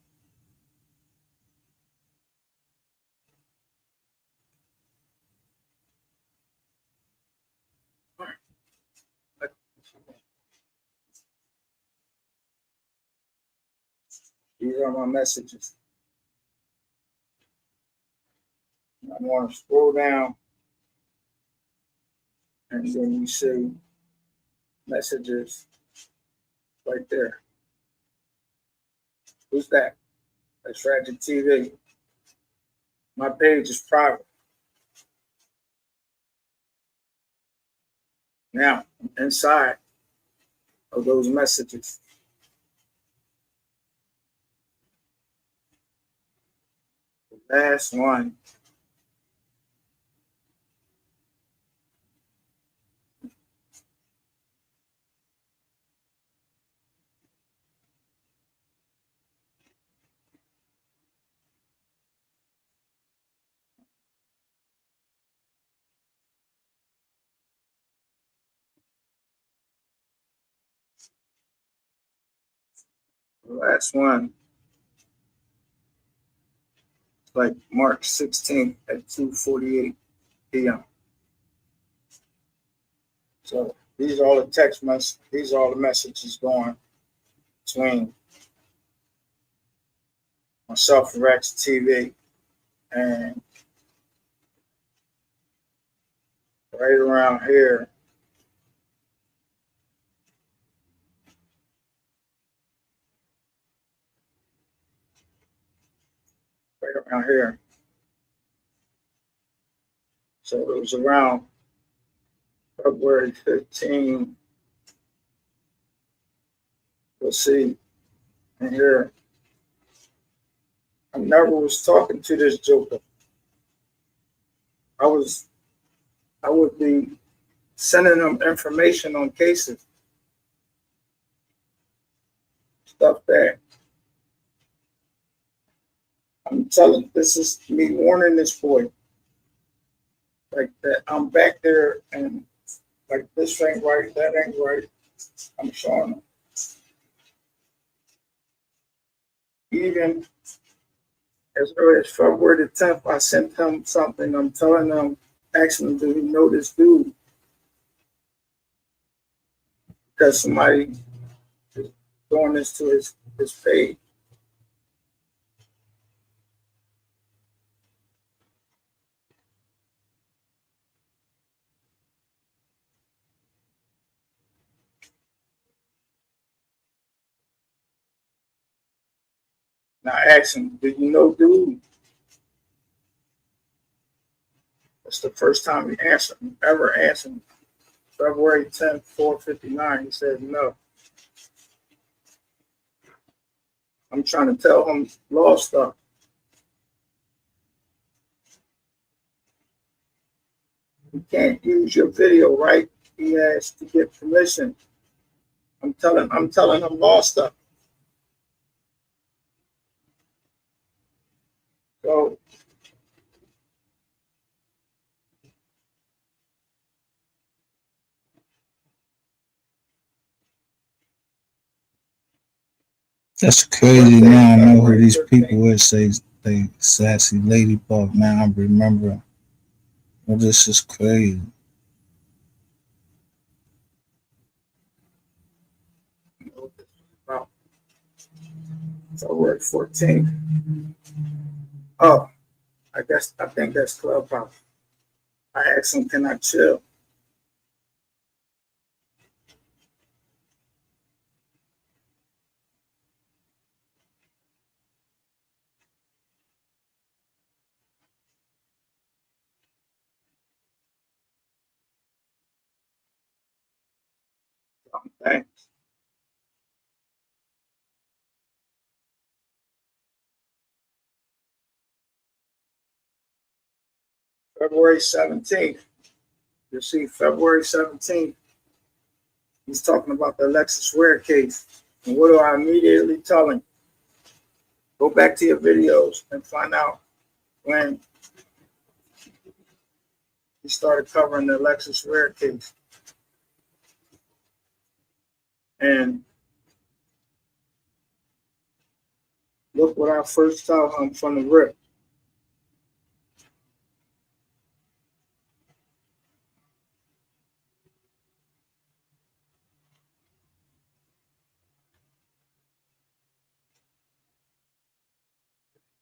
These are my messages. I'm going to scroll down, and then you see messages right there. Who's that? That's Ratchet TV. My page is private. Now, inside of those messages, the last one like March 16th at 2:48 p.m. So these are all the text messages. These are all the messages going between myself and Ratchet TV, and right around here, So it was around February 15. You'll see in here, I never was talking to this joker. I would be sending them information on cases, stuff that I'm telling. This is me warning this boy, like that I'm back there and like this ain't right, that ain't right. I'm showing him. Even as early as February the 10th, I sent him something. I'm telling him, asking him, do he know this dude? Because somebody is doing this to his page. Now I asked him, do you know dude? That's the first time he ever answered me. February 10th, 4:59. He said no. I'm trying to tell him law stuff. You can't use your video, right? He has to get permission. I'm telling him law stuff. So That's crazy. Now I know who these people would say they sassy ladybug. Now I'm remembering. Well, this is crazy. February 14th. Oh, I think that's Clubhouse. I asked him, can I chill? Thanks. February 17th. You see, February 17th, he's talking about the Alexis Ware case. And what do I immediately tell him? Go back to your videos and find out when he started covering the Alexis Ware case. And look what I first tell him from the rip.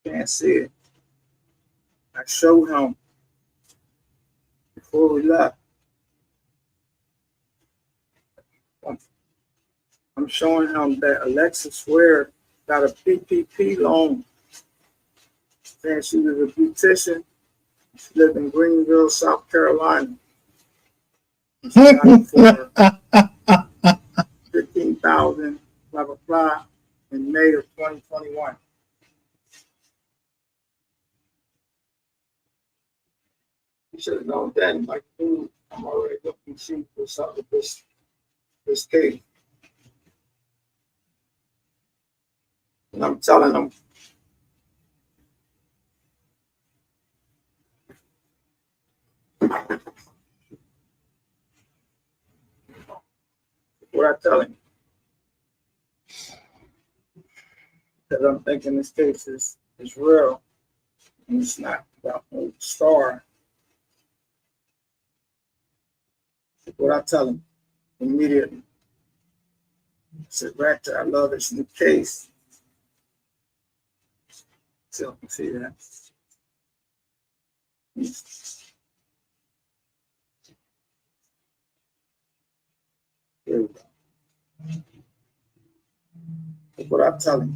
Can't see it. I showed him before we left. I'm showing him that Alexis Ware got a PPP loan. Saying she was a beautician. She lived in Greenville, South Carolina. She got it for $15,000, blah, blah, blah, in May of 2021. You should have known then, like, dude, I'm already looking cheap for something with this case. And I'm telling them, what I tell him, because I'm thinking this case is real, and it's not about no star. What I tell him immediately, I said, Raptor, I love this new case. So I can see that. Here we go. That's what I tell him.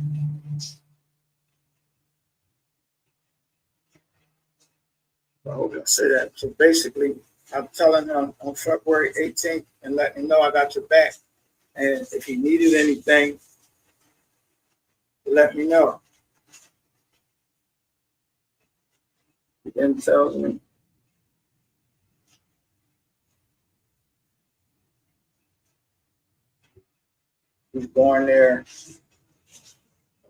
I hope I say that. So basically, I'm telling him on February 18th and letting him know I got your back. And if he needed anything, let me know. He then tells me, he's going there. I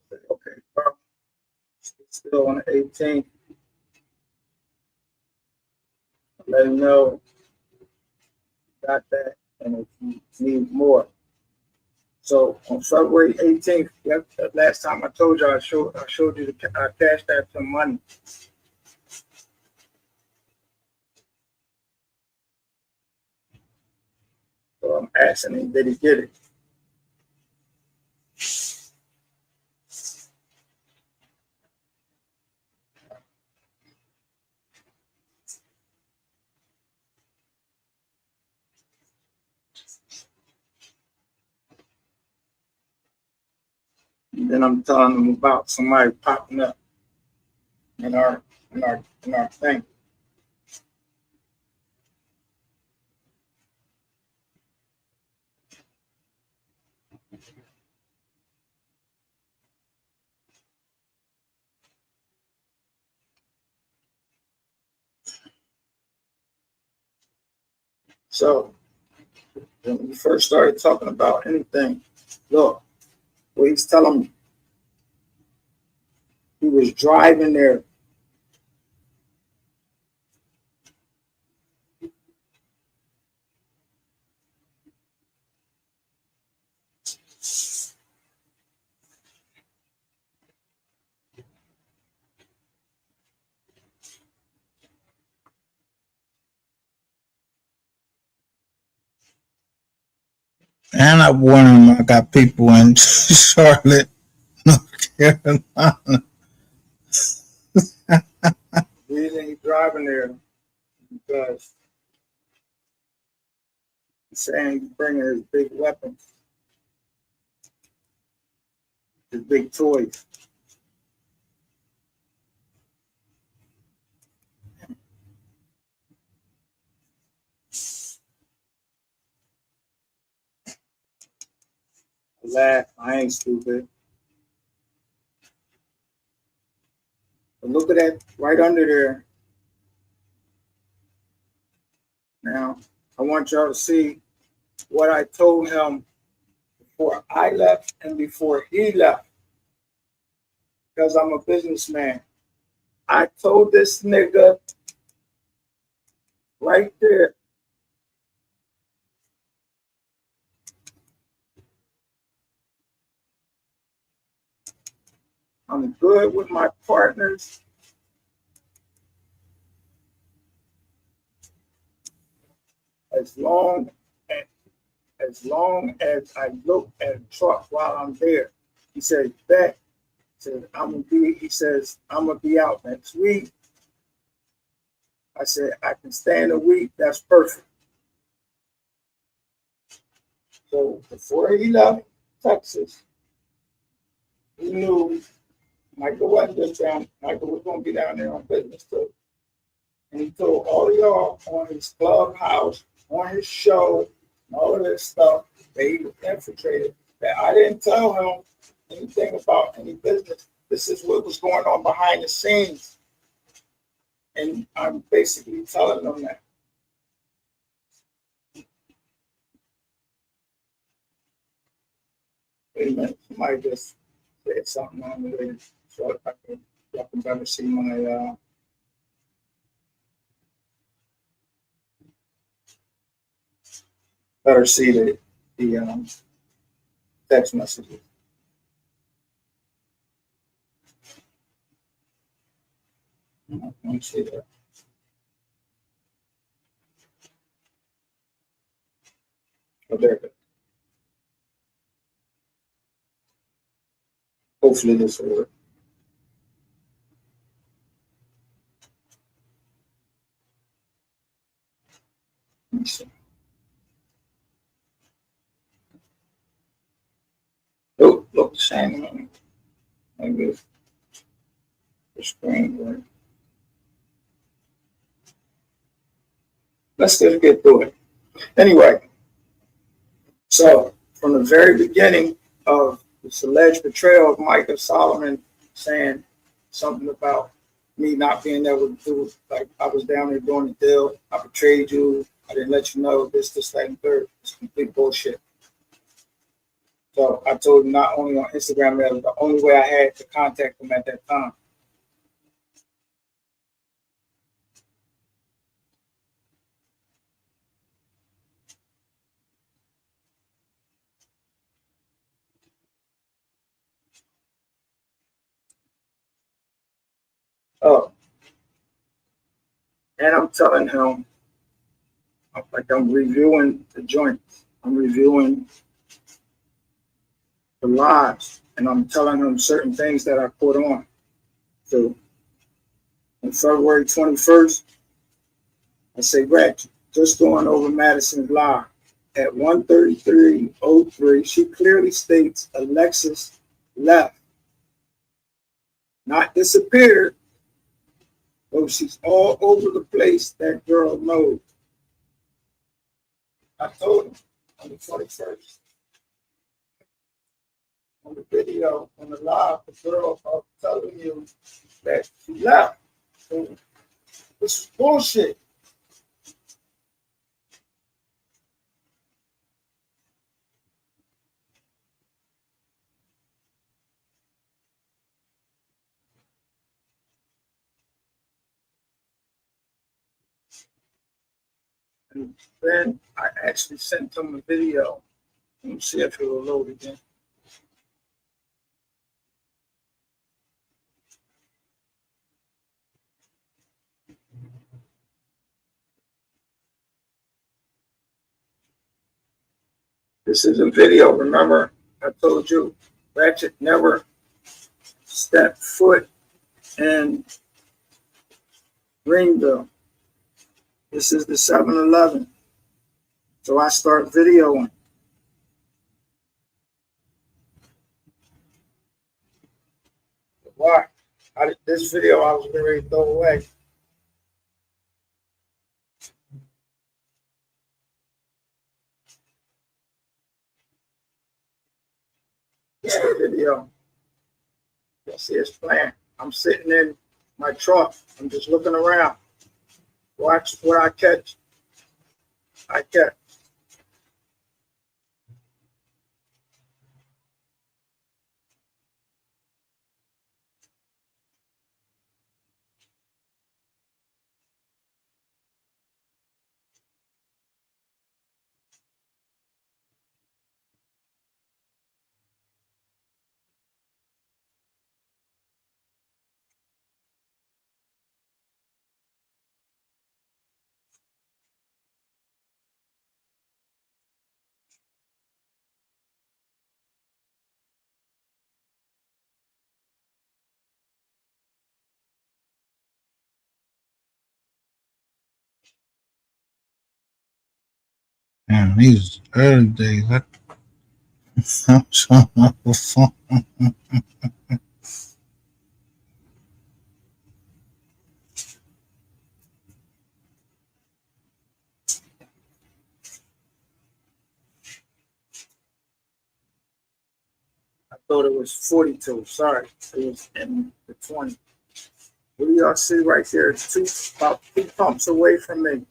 said, okay, bro. Still on the 18th. Let him know got that, and if you need more. So on February 18th, last time I told you I showed you I cashed out some money. So I'm asking him, did he get it? And then I'm telling them about somebody popping up in our thing. So when we first started talking about anything, look, well, he's telling me he was driving there. And I warned him I got people in Charlotte, North Carolina. The reason he's driving there because he's saying he's bringing his big weapons, his big toys. Laugh, I ain't stupid. But look at that right under there. Now, I want y'all to see what I told him before I left and before he left. Because I'm a businessman. I told this nigga right there. I'm good with my partners. As long as I look at a truck while I'm there. He said, bet Said, he says, I'm gonna be out next week. I said, I can stand a week, that's perfect. So before he left Texas, he knew Michael wasn't just down, Michael was gonna be down there on business too. And he told all of y'all on his clubhouse, on his show, and all of this stuff that he was infiltrated, that I didn't tell him anything about any business. This is what was going on behind the scenes. And I'm basically telling them that. Wait a minute, somebody just said something on there. So if y'all can better see my better see the text messages. Let me see that. Oh, there it is. Hopefully this will work. Let me see. Oh, look the same on me. Maybe the screen work. Let's just get through it. Anyway, so from the very beginning of this alleged betrayal of Michael Solomon saying something about me not being able to do it, like I was down there doing the deal, I betrayed you, I didn't let you know this, that, and third. It's complete bullshit. So I told him not only on Instagram, that was the only way I had to contact him at that time. Oh, and I'm telling him, like I'm reviewing the joints, I'm reviewing the lives, and I'm telling him certain things that I put on. So on February 21st, I say, Ratchet, just going over Madison's live. At 1:33:03, she clearly states Alexis left. Not disappeared, but she's all over the place. That girl knows. I told him on the 21st. On the video, on the live, the girl are telling you that she left. So this is bullshit. And then I actually sent him a video. Let me see if it will load again. This is a video. Remember, I told you, Ratchet never stepped foot in Greenville. This is the 7-Eleven. So I start videoing. Why? This video I was getting ready to throw away. This is the video. You'll see it's playing. I'm sitting in my truck. I'm just looking around. Watch what I catch. I catch. Man, these early days, I'm showing up for fun. I thought it was 42. Sorry, it was in the 20. What do y'all see right there? It's about 2 pumps away from me.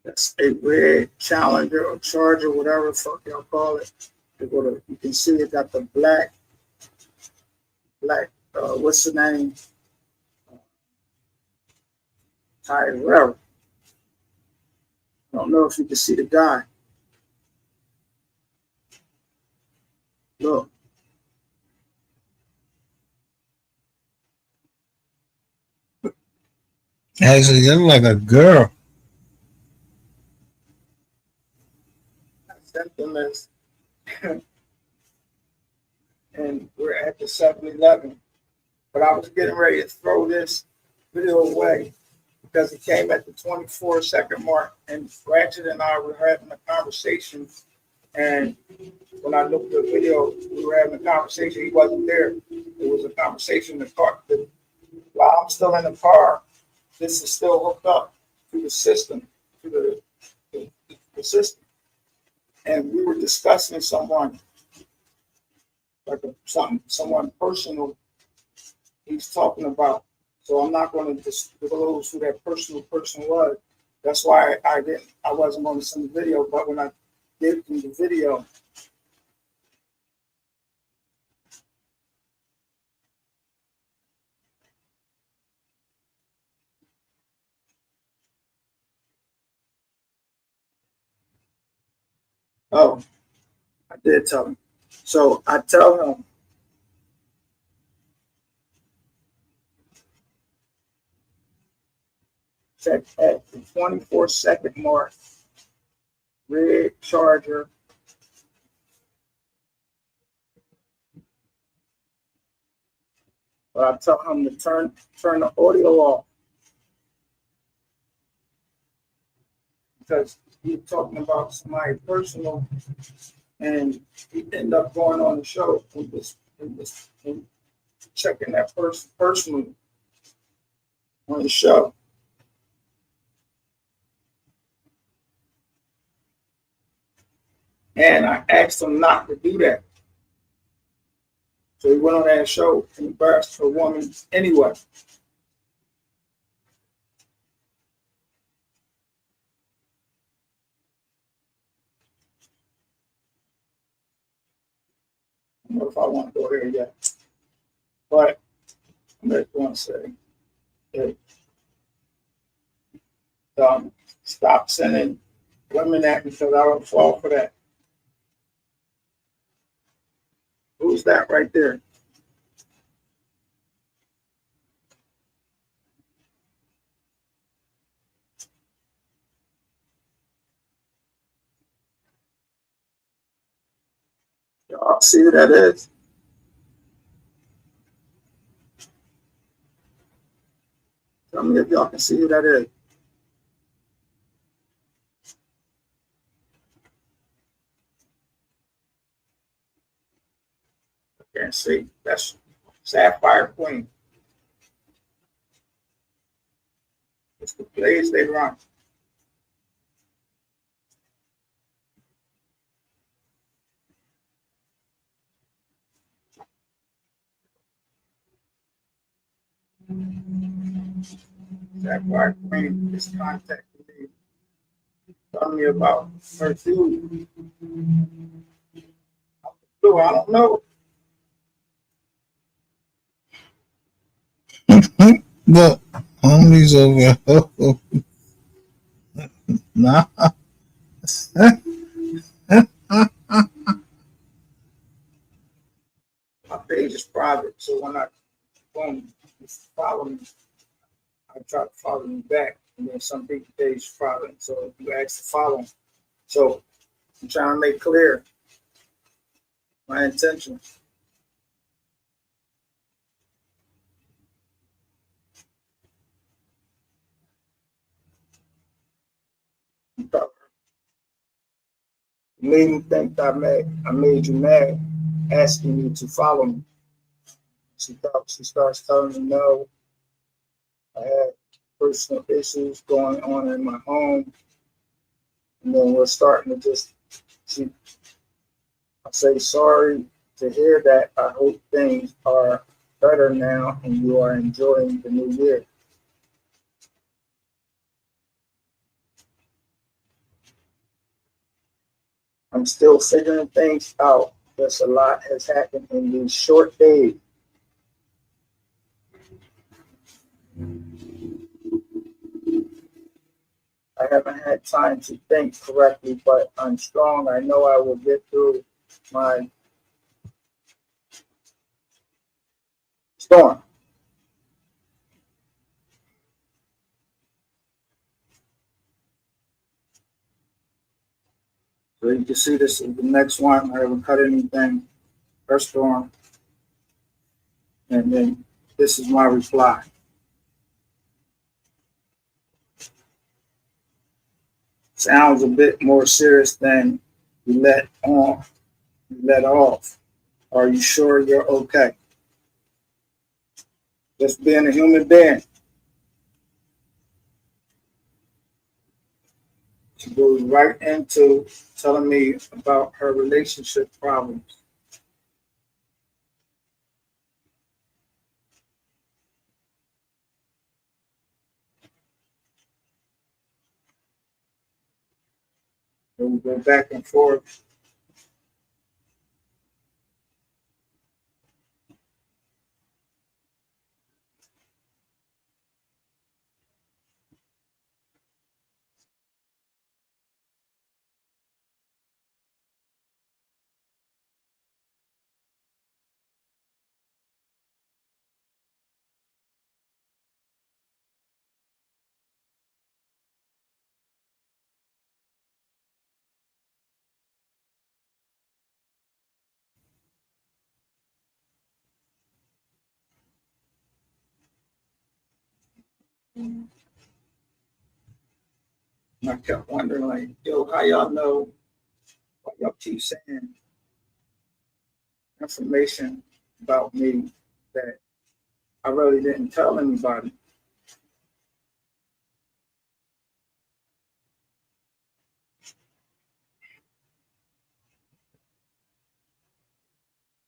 That's a red Challenger or Charger, whatever the fuck y'all call it. You can see it got the black, what's the name? Tyrell. I don't know if you can see the guy. Look. Actually, you look like a girl. Symptoms. And we're at the 7-Eleven. But I was getting ready to throw this video away because it came at the 24-second mark, and Ratchet and I were having a conversation. And when I looked at the video, we were having a conversation. He wasn't there. It was a conversation in the car. While I'm still in the car, this is still hooked up to the system, to the system. And we were discussing someone, like someone personal he's talking about. So I'm not going to disclose who that person was. That's why I wasn't going to send the video, but when I did the video, oh, I did tell him. So I tell him, check at the 24-second mark, red Charger. But I tell him to turn the audio off because he's talking about somebody personal, and he ended up going on the show and checking that person personally on the show. And I asked him not to do that. So he went on that show and embarrassed a woman anyway. I don't know if I want to go there yet. But I'm just going to say, hey, stop sending women at me because I don't fall for that. Who's that right there? Y'all see who that is? Tell me if y'all can see who that is. I can't see. That's Sapphire Queen. It's the plays they run. Sapphire Queen is contacting me. Telling me about her dude. I don't know. But homies over here. Nah. My page is private, so when I follow me, I try to follow me back. And then some people's page is private, so you ask to follow. So I'm trying to make clear my intention. You made me think I made you mad, asking you to follow me. She starts telling me no. I had personal issues going on in my home. And then we're starting to I say sorry to hear that. I hope things are better now and you are enjoying the new year. I'm still figuring things out. There's a lot has happened in these short days. I haven't had time to think correctly, but I'm strong. I know I will get through my storm. So you can see this is the next one. I haven't cut anything. Her storm. And then this is my reply. Sounds a bit more serious than you let off. Are you sure you're okay? Just being a human being. She goes right into telling me about her relationship problems. And we go back and forth. And I kept wondering, like, yo, how y'all know what y'all keep saying information about me that I really didn't tell anybody.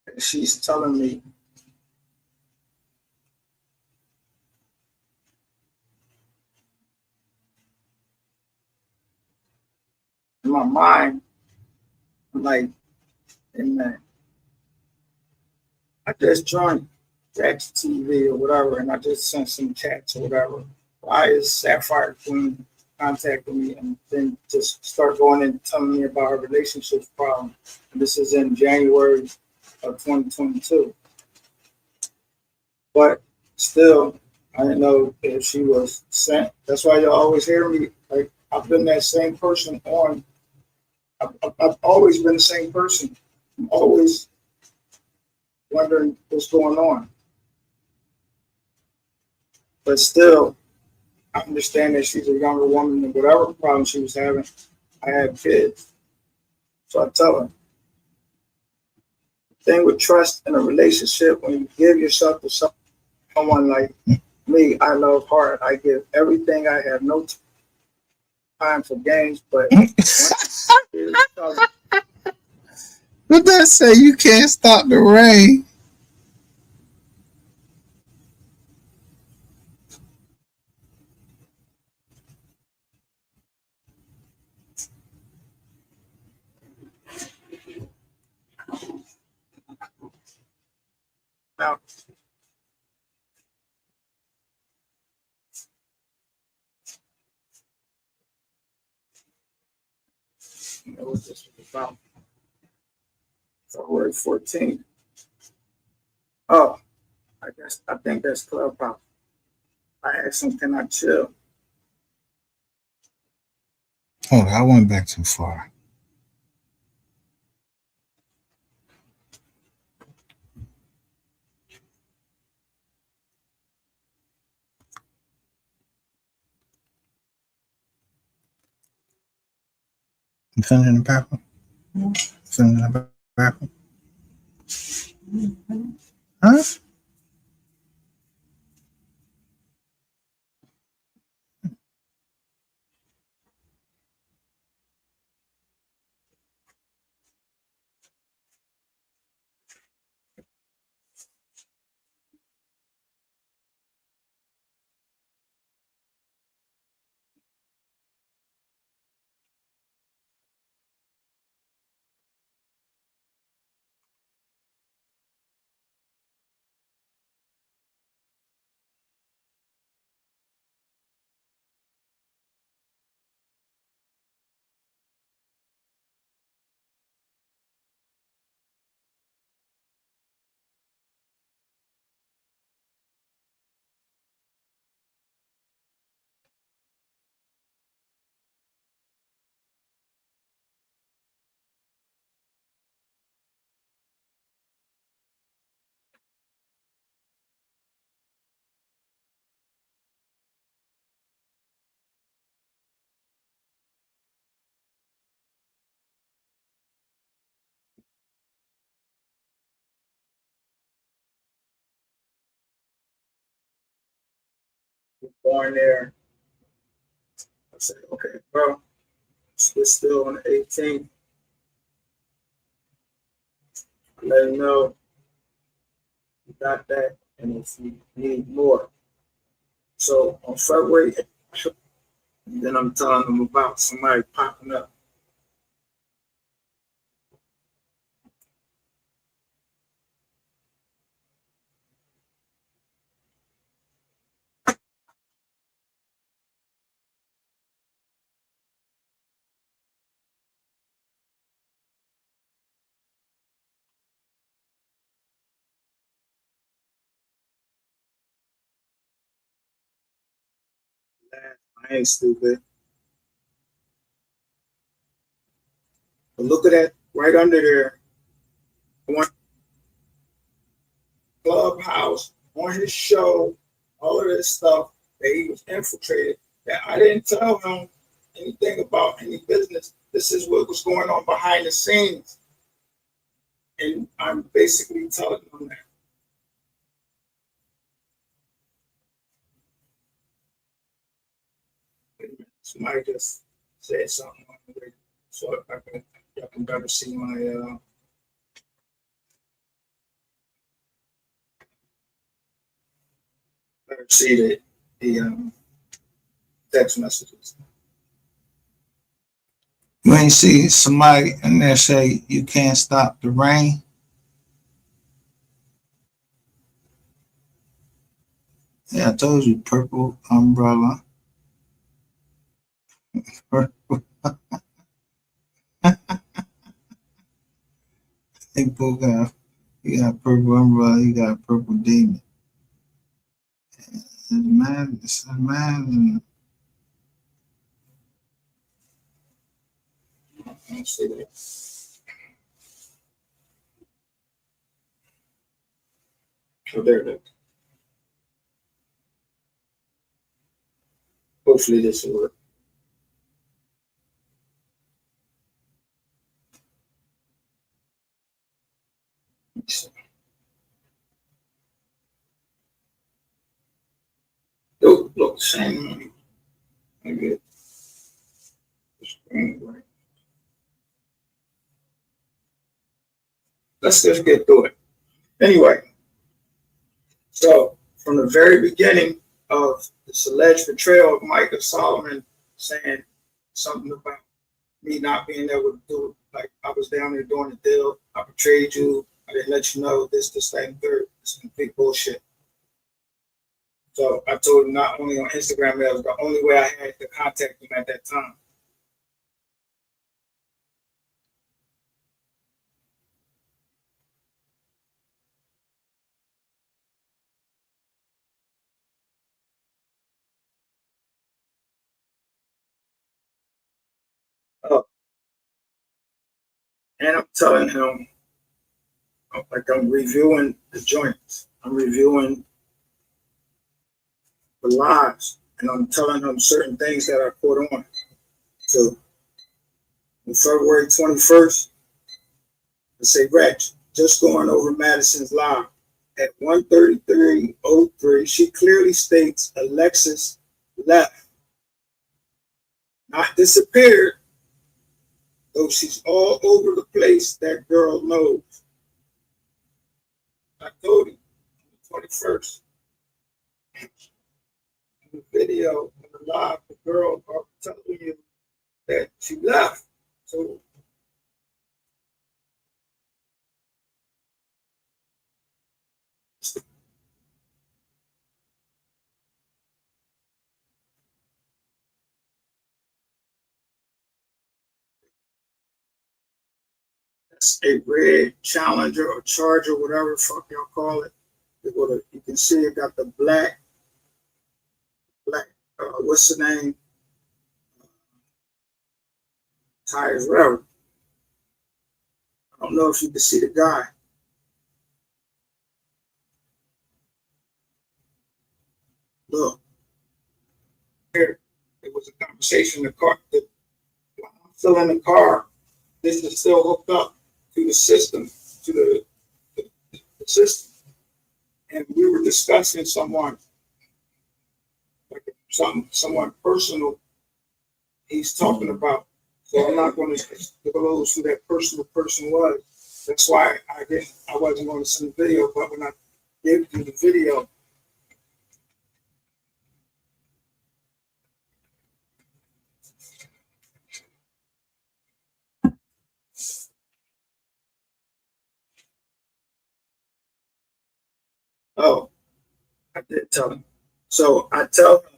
And she's telling me in my mind, I'm like, hey man, I just joined Jackson TV or whatever, and I just sent some chats or whatever. Why is Sapphire Queen contacting me and then just start going and telling me about her relationship problem? And this is in January of 2022. But still, I didn't know if she was sent. That's why y'all always hear me. Like, I've been that same person on. I've always been the same person. I'm always wondering what's going on. But still, I understand that she's a younger woman and whatever problem she was having, I had kids. So I tell her, the thing with trust in a relationship, when you give yourself to someone like me, I love hard. I give everything. I have no time for games, but what that say? You can't stop the rain. now, you know what this was about. February 14th. Oh, I think that's Clubhouse. I asked him, can I chill? Oh, I went back too far. You feeling the bathroom? Feeling the bathroom? Huh? Born there. I said, okay, bro, we're still on the 18th. Let him know you got that, and if you need more. So on February, then I'm telling them about somebody popping up. I ain't stupid. But look at that right under there. One Clubhouse, on his show, all of this stuff that he was infiltrated. That I didn't tell him anything about any business. This is what was going on behind the scenes. And I'm basically telling him that. Somebody just said something on the way, so y'all can better see my better see the text messages. You ain't see somebody in there say you can't stop the rain? Yeah, I told you, purple umbrella. Purple. He got purple umbrella, he got purple demon. It's mad. I don't see that. Oh, there it is. Hopefully this will work. Look, same. Maybe let's just get through it. Anyway, so from the very beginning of this alleged betrayal of Micah Solomon saying something about me not being able to do it, like I was down there doing the deal, I betrayed you, I didn't let you know this, that, and third. This is big bullshit. So I told him not only on Instagram, that was the only way I had to contact him at that time. Oh, and I'm telling him, like I'm reviewing the joints, I'm reviewing the lives, and I'm telling him certain things that I caught on to. on February 21st. I say, Ratchet, just going over Madison's live. At 1:33:03, she clearly states Alexis left, not disappeared, though she's all over the place. That girl knows. I told you, 21st. In the video, in the live, the girl are telling you that she left. So that's a red Challenger or Charger, whatever the fuck y'all call it. You can see it got the black, what's the name? Tires, whatever. I don't know if you can see the guy. Look, here, it was a conversation in the car. While I'm still in the car, this is still hooked up to the system, to the system. And we were discussing someone, like someone personal he's talking about. So I'm not going to disclose who that personal person was. That's why I wasn't going to send the video, but when I gave you the video, oh, I did tell him. So I tell him,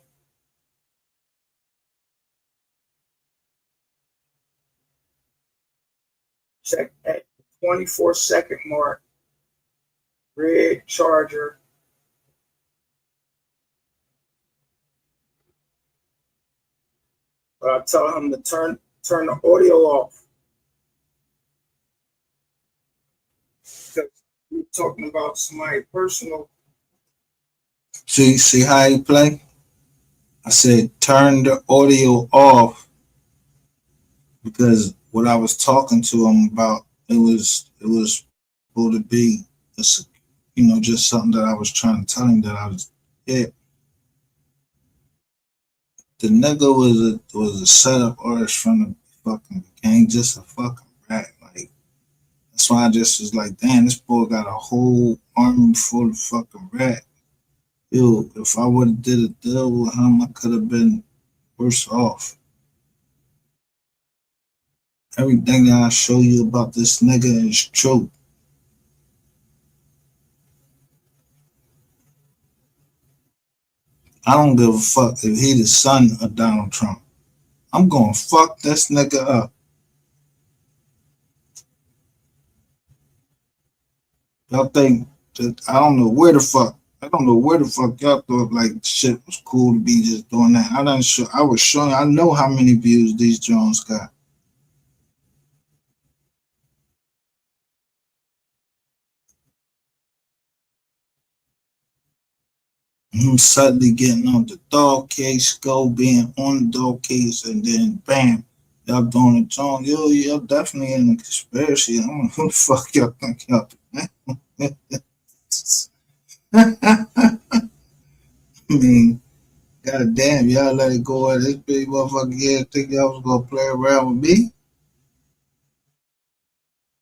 check at the 24-second mark, red Charger. But I tell him to turn the audio off. Because we're talking about somebody personal. See how he play? I said turn the audio off because what I was talking to him about, it was supposed to be, just something that I was trying to tell him that I was, yeah. The nigga was a setup artist from the fucking gang, just a fucking rat. Like, that's why I just was like, damn, this boy got a whole army full of fucking rat. Yo, if I would have did a deal with him, I could have been worse off. Everything that I show you about this nigga is true. I don't give a fuck if he the son of Donald Trump. I'm gonna fuck this nigga up. Y'all think that I don't know where the fuck y'all thought like shit was cool to be just doing that. I was showing, I know how many views these Jones got. Him suddenly getting on the dog case, being on the dog case, and then bam, y'all doing it, John. Yo, y'all definitely in a conspiracy. I don't know who the fuck y'all think y'all. I mean, goddamn, y'all let it go at this big motherfucker here. Think y'all was gonna play around with me?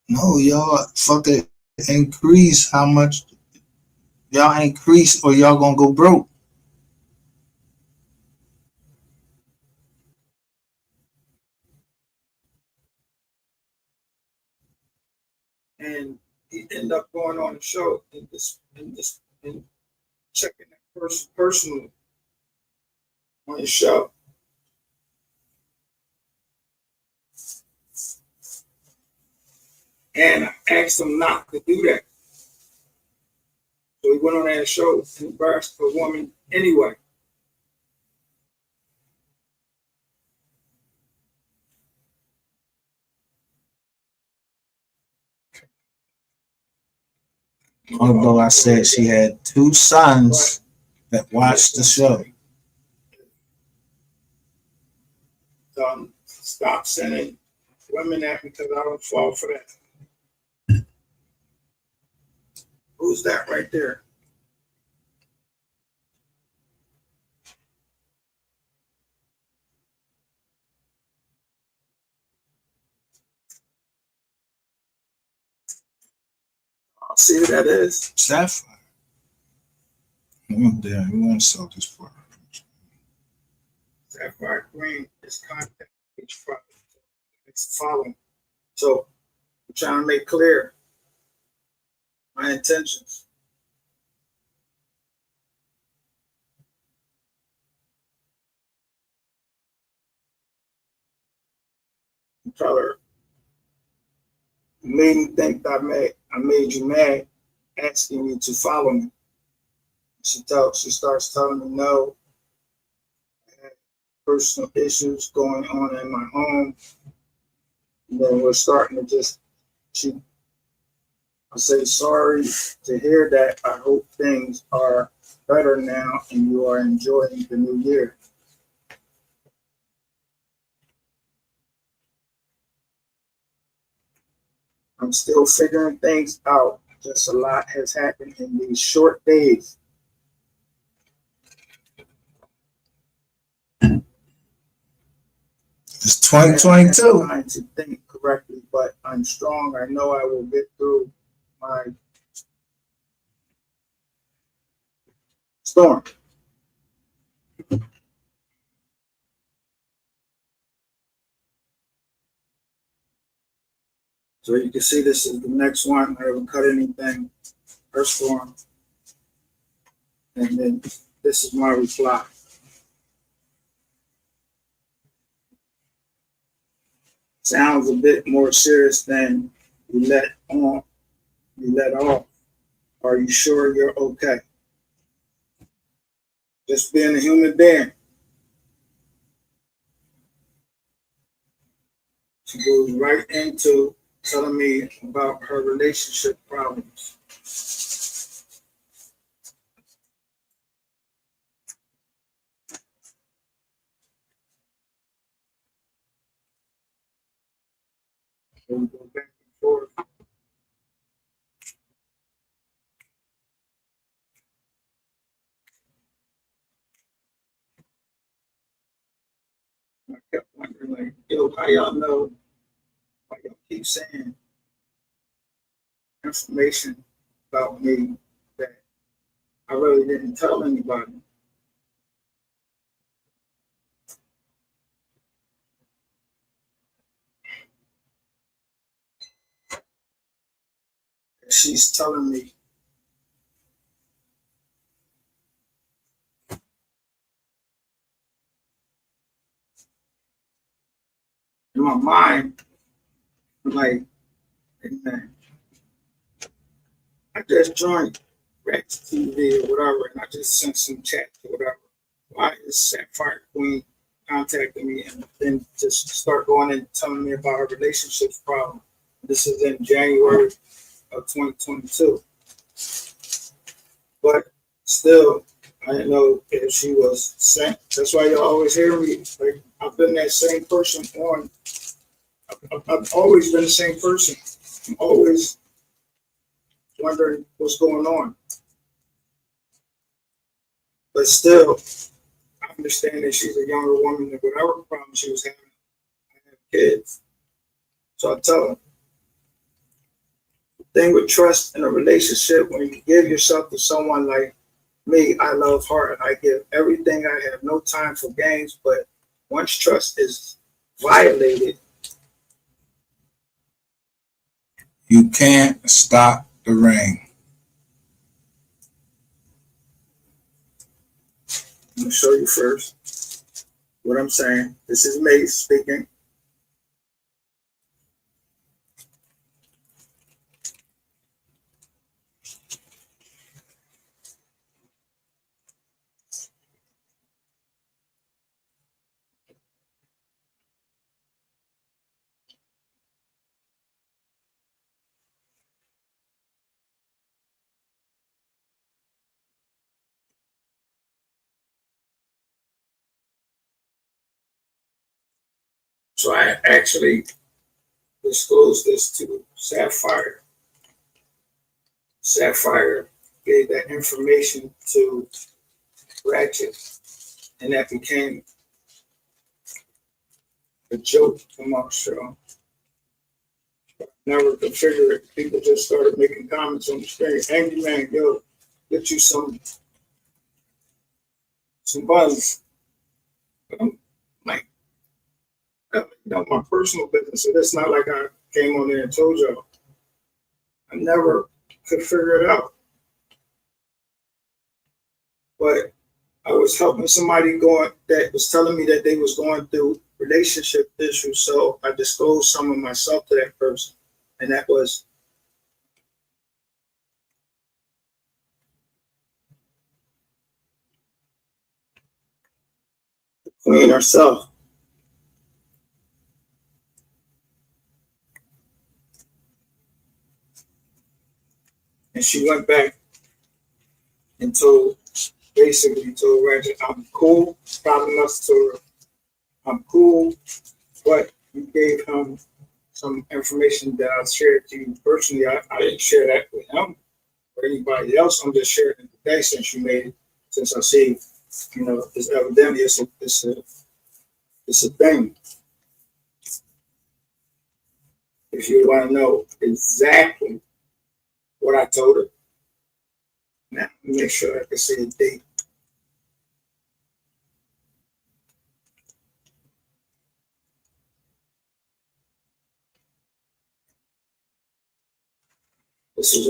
No, y'all fucking increase how much y'all increase, or y'all gonna go broke. And he ended up going on the show and checking that person personally on his show. And I asked him not to do that. So he went on that show and embarrassed a woman anyway. Although I said she had 2 sons that watched the show. Stop sending women at me because I don't fall for that. Who's that right there? I'll see who that is. Sapphire. We want to sell this for her. Sapphire Green is contact each Friday. It's following. So I'm trying to make clear my intentions. Tyler made me think I made you mad, asking me to follow me. She starts telling me no. I had personal issues going on in my home. And then we're starting to I say sorry to hear that. I hope things are better now and you are enjoying the new year. I'm still figuring things out. Just a lot has happened in these short days. It's 2022. I'm trying to think correctly, but I'm strong. I know I will get through my storm. So you can see this is the next one. I haven't cut anything. Her storm. And then this is my reply. Sounds a bit more serious than you let off. Are you sure you're okay? Just being a human being. She goes right into telling me about her relationship problems. So we go back and forth. I kept wondering, like, yo, how y'all know? Why y'all keep saying information about me that I really didn't tell anybody? She's telling me in my mind, like, hey, man, I just joined Rex TV or whatever, and I just sent some chat or whatever. Why is Sapphire Queen contacting me and then just start going and telling me about her relationships problem? This is in January of 2022. But still, I didn't know if she was sent. That's why y'all always hear me. Like, I've been that same person on. I've always been the same person. I'm always wondering what's going on. But still, I understand that she's a younger woman and whatever problem she was having, I have kids. So I tell her, the thing with trust in a relationship, when you give yourself to someone like me, I love her and I give everything. I have no time for games, but once trust is violated, You can't stop the rain. I'm gonna show you first what I'm saying. This is me speaking. So I actually disclosed this to Sapphire. Sapphire gave that information to Ratchet, and that became a joke amongst y'all. Never could figure it. People just started making comments on the screen. Angry man, yo, get you some buns. I'm like, my personal business. So that's not like I came on there and told y'all. I never could figure it out. But I was helping somebody that was telling me that they was going through relationship issues. So I disclosed some of myself to that person. And that was the queen herself. And she went back and basically told Ratchet, I'm cool. Probably must have told her, I'm cool, but you gave him some information that I shared to you personally. I didn't share that with him or anybody else. I'm just sharing it today since you made it. Since I see, it's evidently it's a thing. If you want to know exactly what I told her, now make sure I can see a date. This was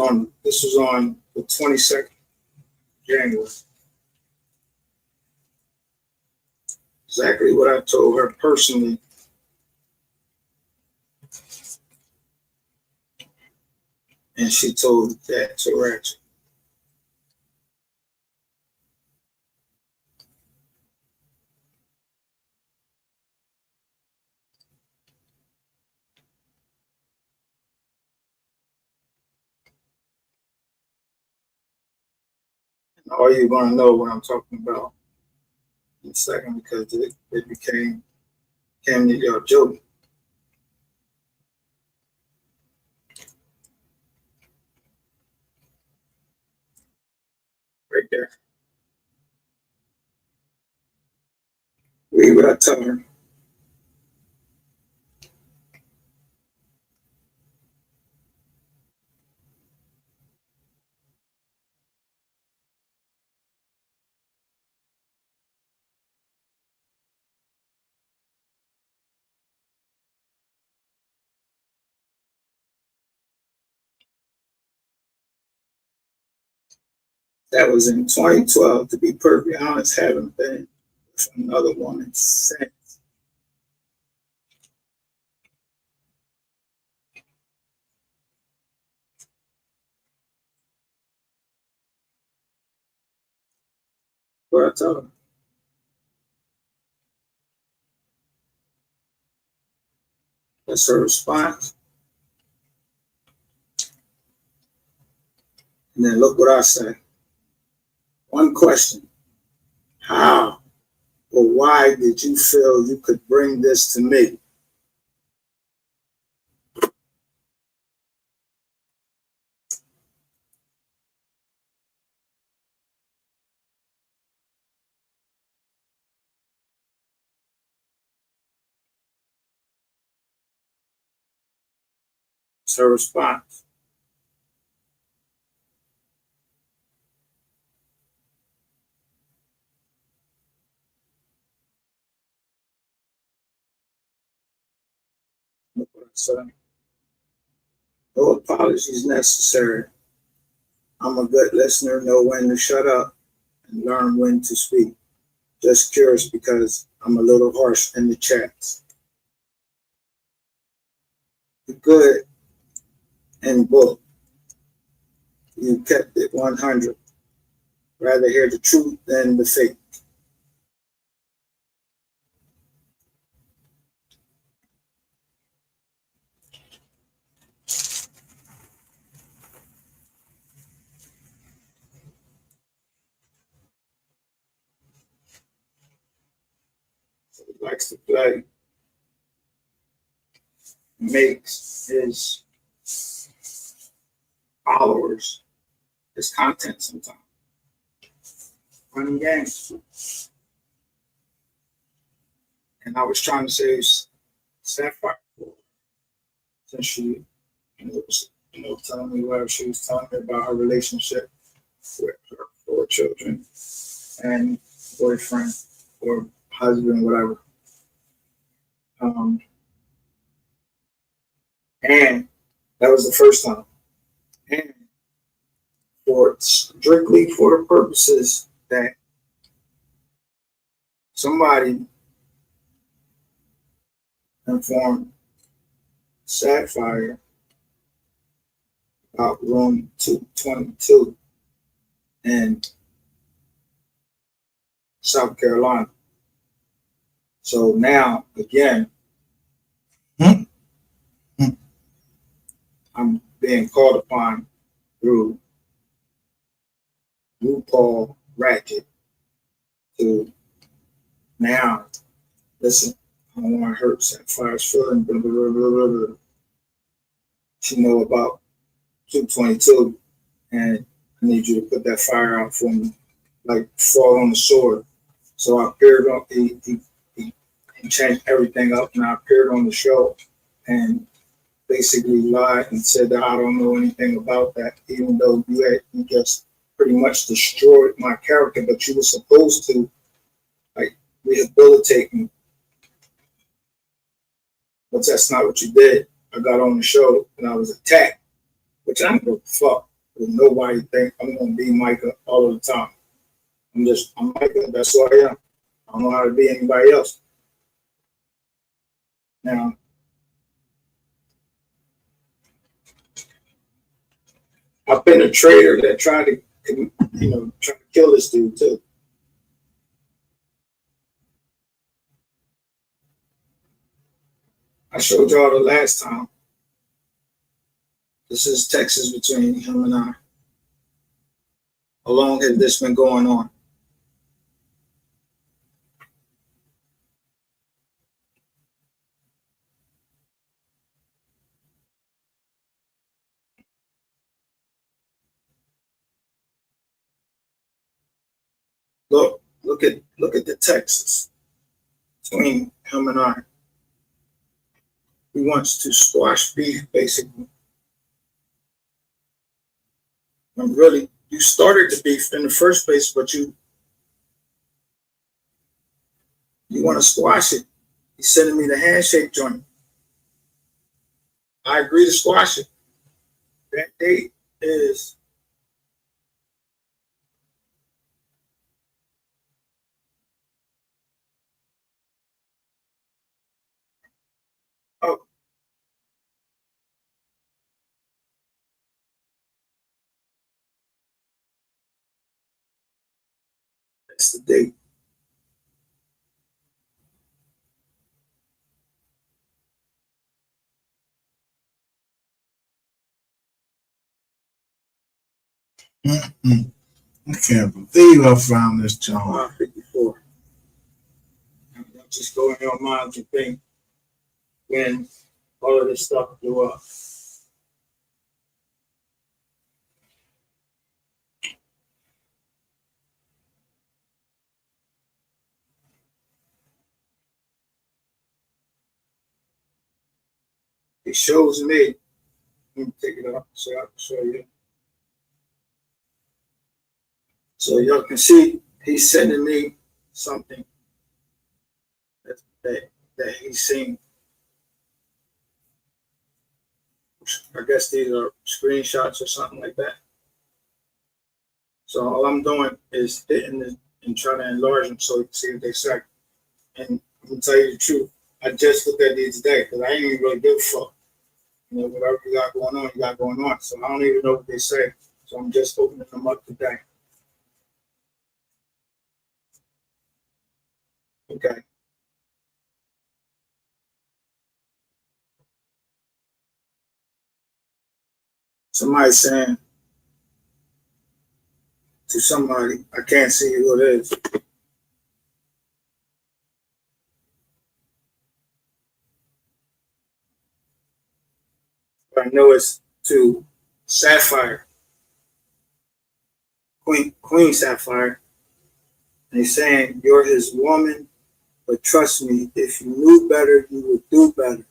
on the 22nd of January. Exactly what I told her personally. And she told that to Ratchet. And all you're going to know what I'm talking about in a second because it became to your joke. Right there. Read what I tell her. That was in 2012, to be perfectly honest, haven't been with another woman since. What I tell her. That's her response. And then look what I say. One question. How or why did you feel you could bring this to me? It's her response. Look what I said. No apologies necessary. I'm a good listener, know when to shut up and learn when to speak. Just curious because I'm a little harsh in the chats. You're good in book. You kept it 100. Rather hear the truth than the fake. So he likes to play. makes his followers his content sometimes. Running games. And I was trying to say Sapphire since she was, telling me whatever she was telling me about her relationship with her 4 children and boyfriend or husband, whatever. And that was the first time. And for strictly for the purposes that somebody informed Sapphire about room 222 in South Carolina. So now, again, I'm being called upon through RuPaul Ratchet to now, listen, I don't want to hurt Sapphire's feeling, blah, blah, blah, blah, blah. She know about 222, and I need you to put that fire out for me, like fall on the sword. So I appeared on, he changed everything up, and I appeared on the show and basically lied and said that I don't know anything about that, even though you just pretty much destroyed my character, but you were supposed to like rehabilitate me. But that's not what you did. I got on the show and I was attacked, which I don't give a fuck. Nobody think I'm gonna be Micah all of the time. I'm Micah, that's who I am. I don't know how to be anybody else. Now, I've been a traitor that tried to, try to kill this dude too. I showed y'all the last time. This is Texas between him and I. How long has this been going on? Look at the Texas between him and I. He wants to squash beef, basically. And really, you started the beef in the first place, but you want to squash it. He's sending me the handshake joint. I agree to squash it. That date is that's the date. I can't believe I found this joint. 54. Just go in your mind to think when all of this stuff blew up. It shows me. Let me take it off so I can show you. So y'all can see he's sending me something that he's seen. I guess these are screenshots or something like that. So all I'm doing is hitting it and trying to enlarge them so you can see what they say. And I'm gonna tell you the truth. I just looked at these today because I ain't even really give a fuck. Whatever you got going on, you got going on. So I don't even know what they say. So I'm just opening them up today. Okay. Somebody saying to somebody, I can't see who it is. but I know it's to Sapphire, Queen Sapphire. And he's saying, you're his woman, but trust me, if you knew better, you would do better.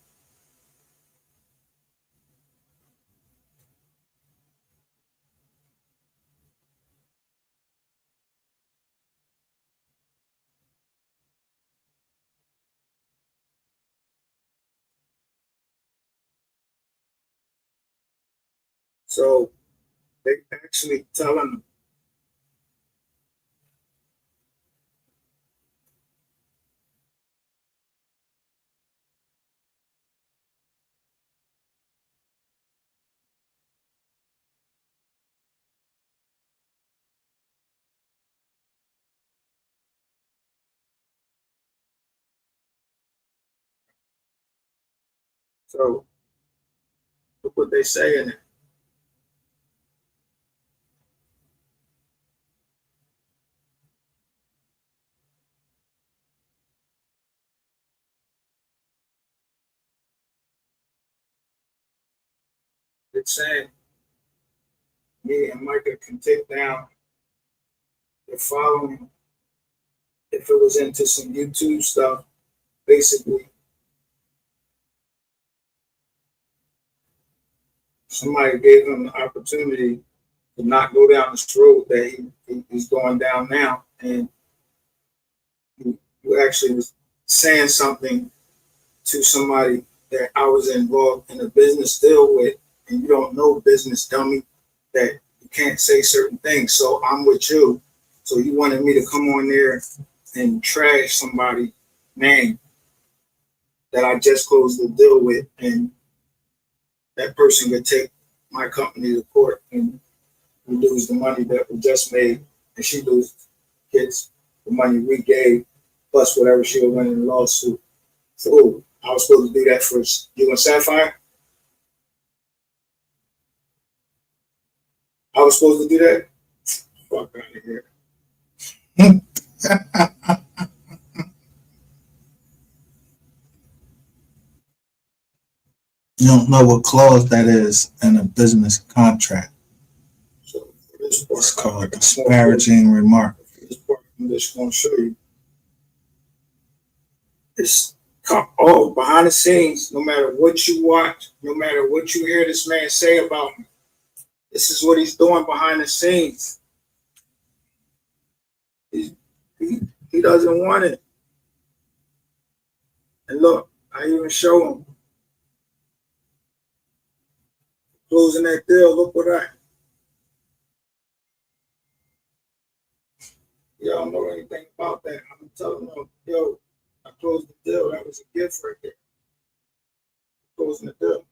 So they actually telling him, so look what they say in it. It's saying me and Micah can take down the following if it was into some YouTube stuff. Basically, somebody gave him the opportunity to not go down this road that he's going down now. And you actually was saying something to somebody that I was involved in a business deal with, and you don't know business, dummy, that you can't say certain things. So I'm with you. So you wanted me to come on there and trash somebody's name that I just closed the deal with, and that person could take my company to court and we lose the money that we just made, and she gets the money we gave plus whatever she'll win in the lawsuit. So I was supposed to do that for you and Sapphire. I was supposed to do that. Fuck out of here. You don't know what clause that is in a business contract. So for this part, It's called a disparaging remark. For this part, I'm just going to show you. It's all behind the scenes. No matter what you watch, no matter what you hear this man say about me, this is what he's doing behind the scenes. He doesn't want it. And look, I even show him closing that deal. Look what y'all don't know anything about that. I'm telling them, yo, I closed the deal. That was a gift right there. Closing the deal.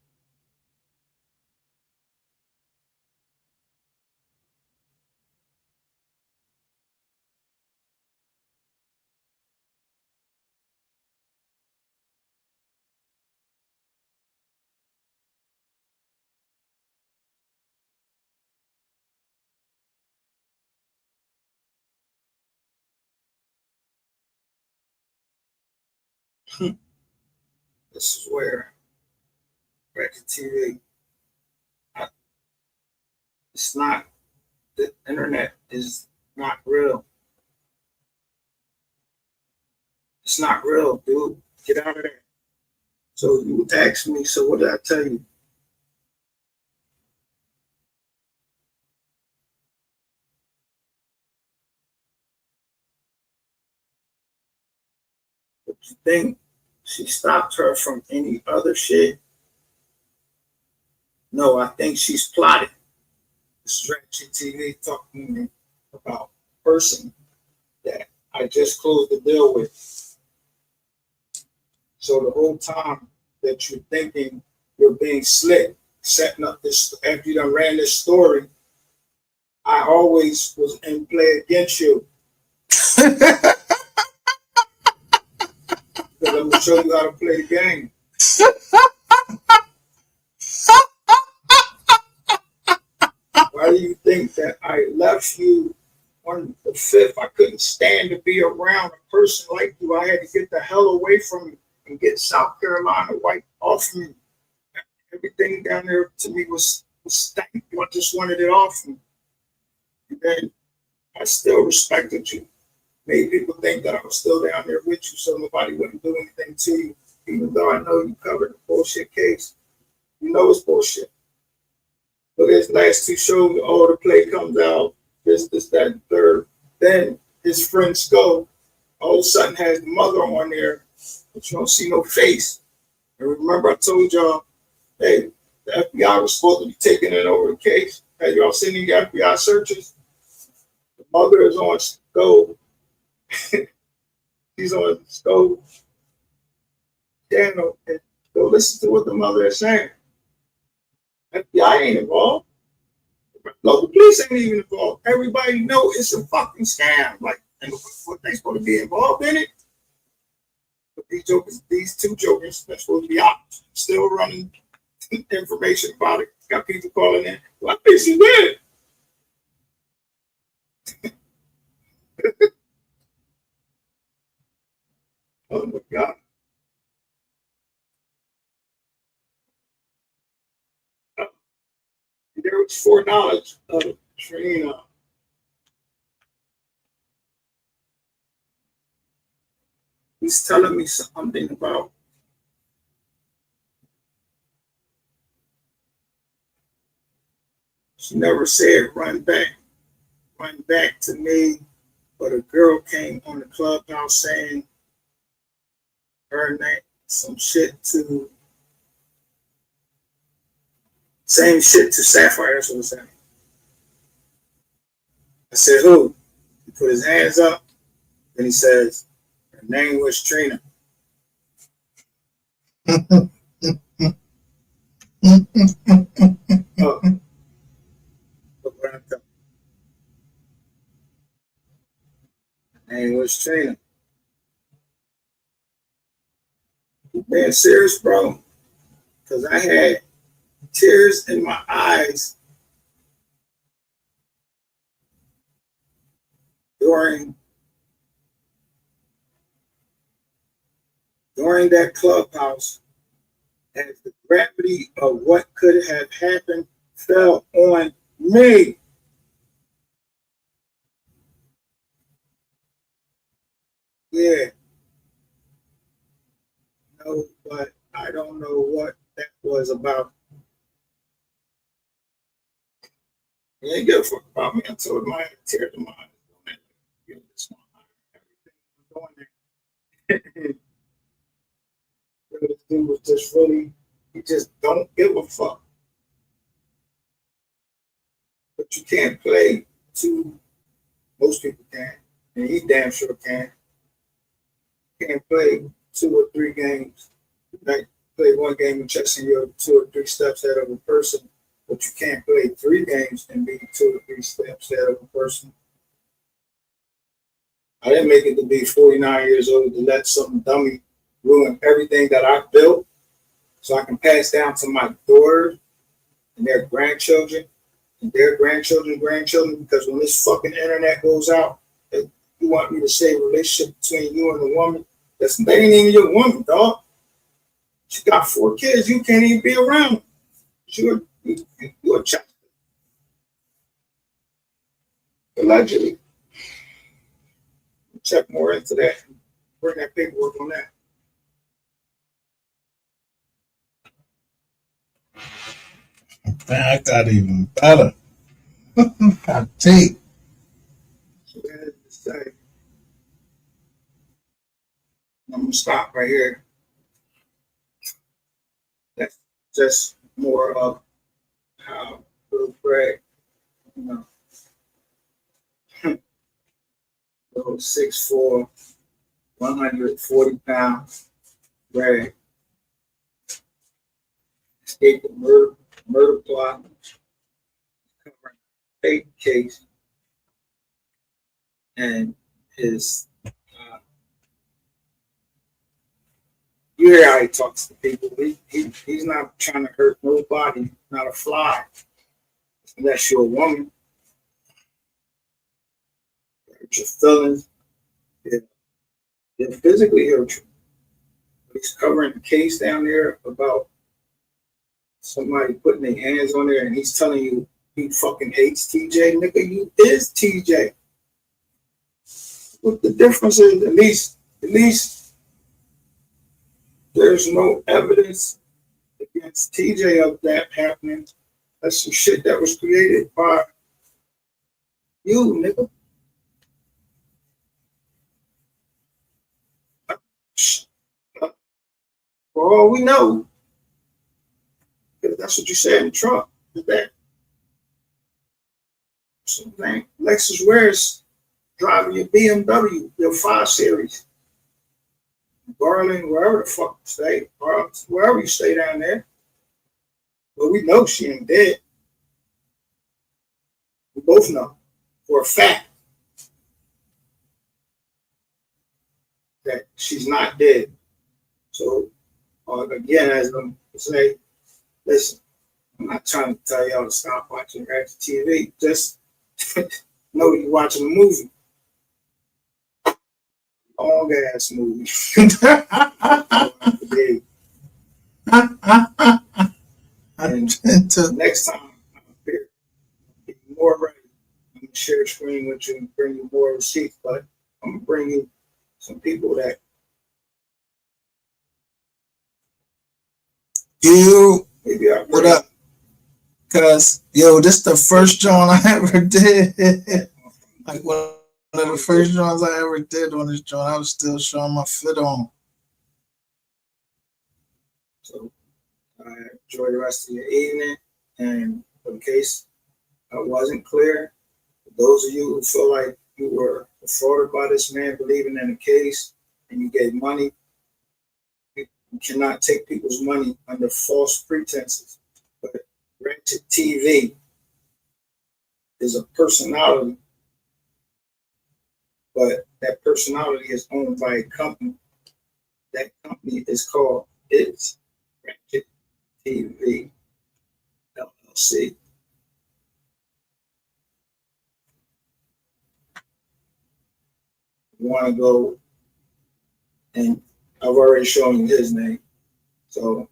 This is where Ratchet TV, it's not, the internet is not real. It's not real, dude. Get out of there. So you asked me, so what did I tell you? But you think she stopped her from any other shit? No, I think she's plotted. This is Ratchet TV talking to me about a person that I just closed the deal with. So the whole time that you're thinking you're being slick, setting up this, after you done ran this story, I always was in play against you. Because I'm going to show you how to play the game. Why do you think that I left you on the 5th? I couldn't stand to be around a person like you. I had to get the hell away from you and get South Carolina wiped off me. everything down there to me was stank. I just wanted it off me. And then I still respected you. Made people think that I was still down there with you so nobody wouldn't do anything to you. Even though I know you covered the bullshit case. You know it's bullshit. But his last two shows, all the play comes out, this, that, and third. Then his friend Skull all of a sudden has the mother on there, but you don't see no face. And remember I told y'all, hey, the FBI was supposed to be taking it over the case. Have y'all seen the FBI searches? The mother is on Skull. He's on Skull channel. And go listen to what the mother is saying. FBI ain't involved. Local police ain't even involved. Everybody know it's a fucking scam. Like, and what they supposed to be involved in it? But these two jokers, that's supposed to be out, still running information about it. Got people calling in. Well, I think she did. Oh my God. There was foreknowledge of Trina. He's telling me something about she never said run back to me, but a girl came on the clubhouse saying her name, some shit to same shit to Sapphire. That's what I'm saying. I said, who? He put his hands up, and he says, her name was Trina. Oh. Look what I'm talking. Her name was Trina. You being serious, bro? Because I had tears in my eyes during that clubhouse as the gravity of what could have happened fell on me. Yeah. No, but I don't know what that was about. He ain't give a fuck about me. I told him I had to tear them out. This dude was just really, he just don't give a fuck. But you can't play two, most people can, and he damn sure can. You can't play 2 or 3 games. You might play one game of chess and you're 2 or 3 steps ahead of a person, but you can't play 3 games and be 2 or 3 steps ahead of a person. I didn't make it to be 49 years old to let some dummy ruin everything that I built so I can pass down to my daughters and their grandchildren and their grandchildren's grandchildren, because when this fucking internet goes out, you want me to say a relationship between you and the woman, that ain't even your woman, dog. She got 4 kids, you can't even be around. You're a child. Allegedly. Check more into that. Bring that paperwork on that. Man, I got even better. I take. So that is to say, I'm gonna stop right here. That's just more of how little Greg, you know, little 6'4", 140 pounds, Greg, escaped the murder plot, covering a fake case, and his you hear how he talks to people. He's not trying to hurt nobody, not a fly, unless you're a woman. Hurt your feelings. They'll physically hurt you. But he's covering the case down there about somebody putting their hands on there and he's telling you he fucking hates TJ, nigga, you is TJ. What the difference is, at least there's no evidence against TJ of that happening. That's some shit that was created by you, nigga. For all we know, because that's what you said in Trump, is that something Lexus Ware's driving your BMW, your 5 Series. Garland, wherever the fuck you stay, or wherever you stay down there. But we know she ain't dead. We both know for a fact that she's not dead. So, again, as I'm saying, listen, I'm not trying to tell y'all to stop watching Ratchet TV. Just know you're watching a movie. Long ass movie. And next time I'm here, get more ready. I'm gonna share the screen with you and bring you more receipts, but I'm gonna bring you some people that what up? Cause yo, this the first joint I ever did. Like one of the first joints I ever did on this joint, I was still showing my fit on. So enjoy the rest of your evening. And in case I wasn't clear, for those of you who feel like you were defrauded by this man believing in the case and you gave money, you cannot take people's money under false pretenses. But Ratchet TV is a personality, but that personality is owned by a company. That company is called It's Ratchet TV LLC. You want to go, and I've already shown you his name. So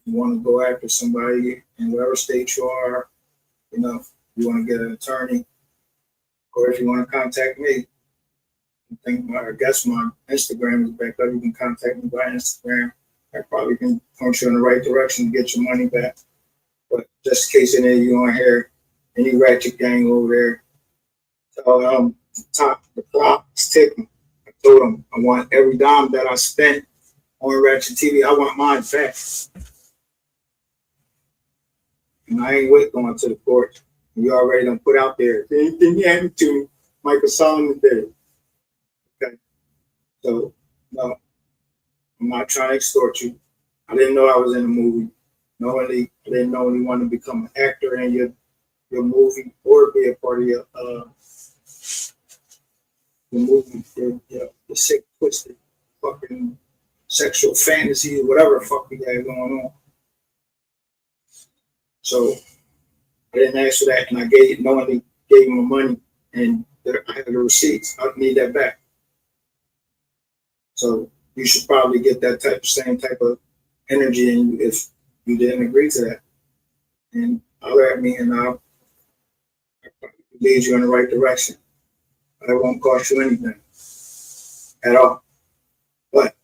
you want to go after somebody in whatever state you are, you know, you want to get an attorney, or if you want to contact me, I guess my Instagram is back up. You can contact me by Instagram. I probably can point you in the right direction to get your money back. But just in case any of you on here, any Ratchet gang over there, tell the clock is ticking. I told them I want every dime that I spent on Ratchet TV. I want mine back. And I ain't wait going to the court. You already done put out there. Anything you had to me, Michael Solomon did. Okay. So, no, I'm not trying to extort you. I didn't know I was in a movie. I didn't know you wanted to become an actor in your movie or be a part of your movie, your sick, twisted, fucking sexual fantasy or whatever the fuck we got going on. So I didn't ask for that, and I knowingly gave him the money, and I had the receipts. I need that back. So you should probably get that same type of energy in you if you didn't agree to that. And holler at me, and I'll lead you in the right direction. It won't cost you anything at all. But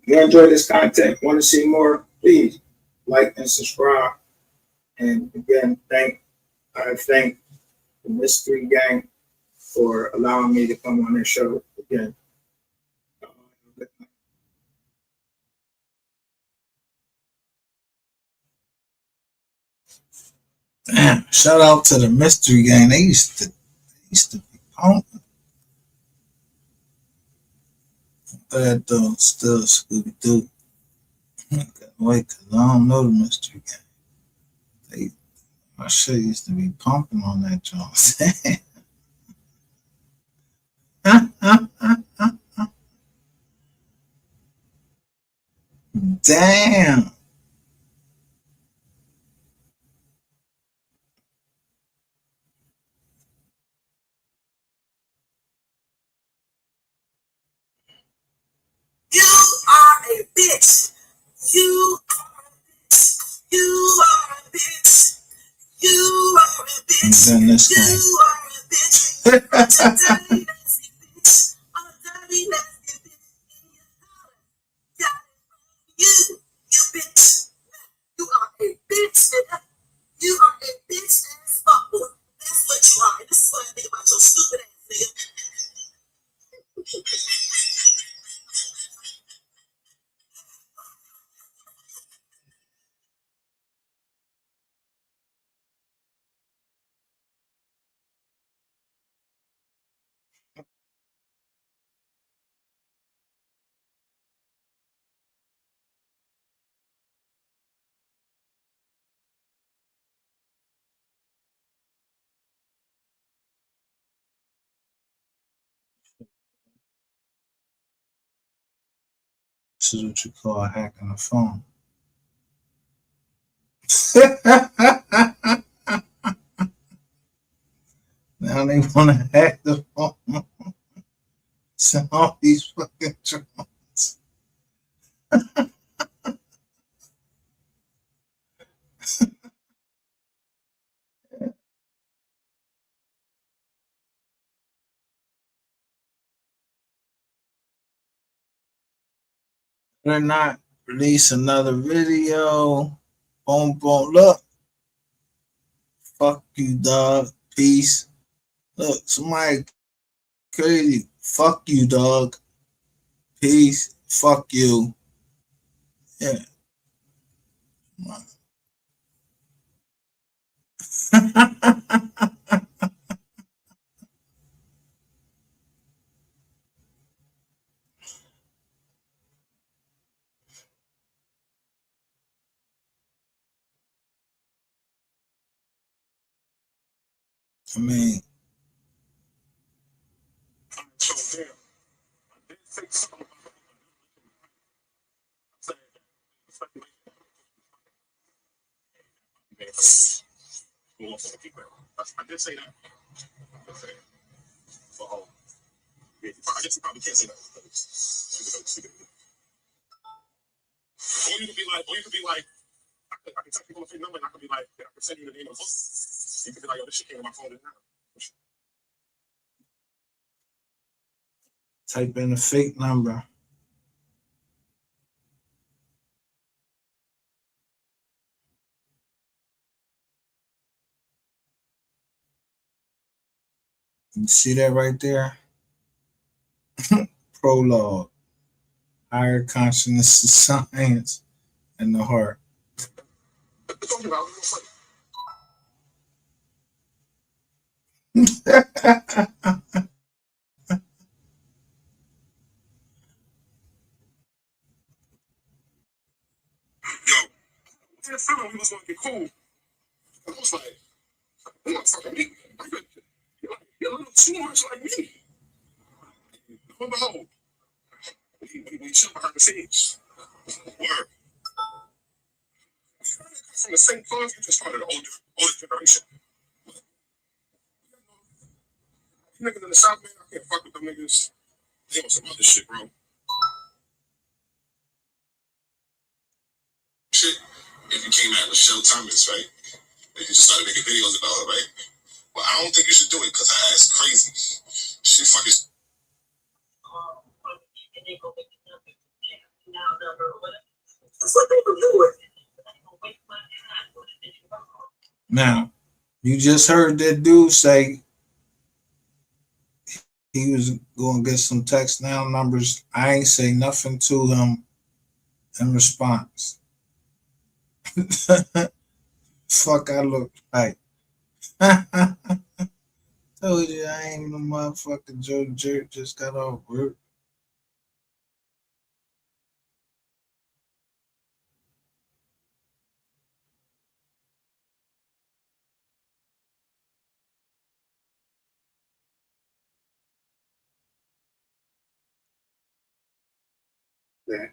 if you enjoy this content, want to see more, please like and subscribe. And again, I thank the Mystery Gang for allowing me to come on their show again. Damn, shout out to the Mystery Gang. They used to be pumping. That don't still Scooby-Doo. Wait, cause I don't know the Mystery Gang. My shit used to be pumping on that joint. Damn. You are a bitch. You are a bitch. You are a bitch. You are a bitch. And then this You thing. are a bitch. A dirty, nasty bitch. A dirty, nasty bitch. Yeah, you bitch. You are a bitch, nigga. You are a bitch ass fucker. That's what you are. This is what I think about your stupid ass, nigga. This is what you call hacking a phone. Now they want to hack the phone. Send all these fucking drones. They're not release another video. Boom, boom. Look. Fuck you, dog. Peace. Look, somebody crazy. Fuck you, dog. Peace. Fuck you. Yeah. I mean, I did say that. Okay. So, yeah, I guess you probably can't say that. Or you could be like, I can text people a fake number and I could be like, I can send you the name of the book. You could be like, yo, this shit came to my phone now. type in a fake number. You see that right there? Prologue. Higher consciousness is science and the heart. I felt we was gonna get cool. I was like, motherfucker, me. You're a little too much like me. Lo and behold, we chill behind the scenes. Word. From the same cloth, you just started an older generation. Niggas in the South, man, I can't fuck with them niggas. They on some other shit, bro. Shit, if you came out with Shell Thomas, right? And you just started making videos about it, right? Well, I don't think you should do it because her ass crazy. She fucking. That's what they were doing. Now, you just heard that dude say he was going to get some text now numbers. I ain't say nothing to him in response. Fuck, I look like. Told you I ain't no motherfucking Joe Jerk, just got off work. That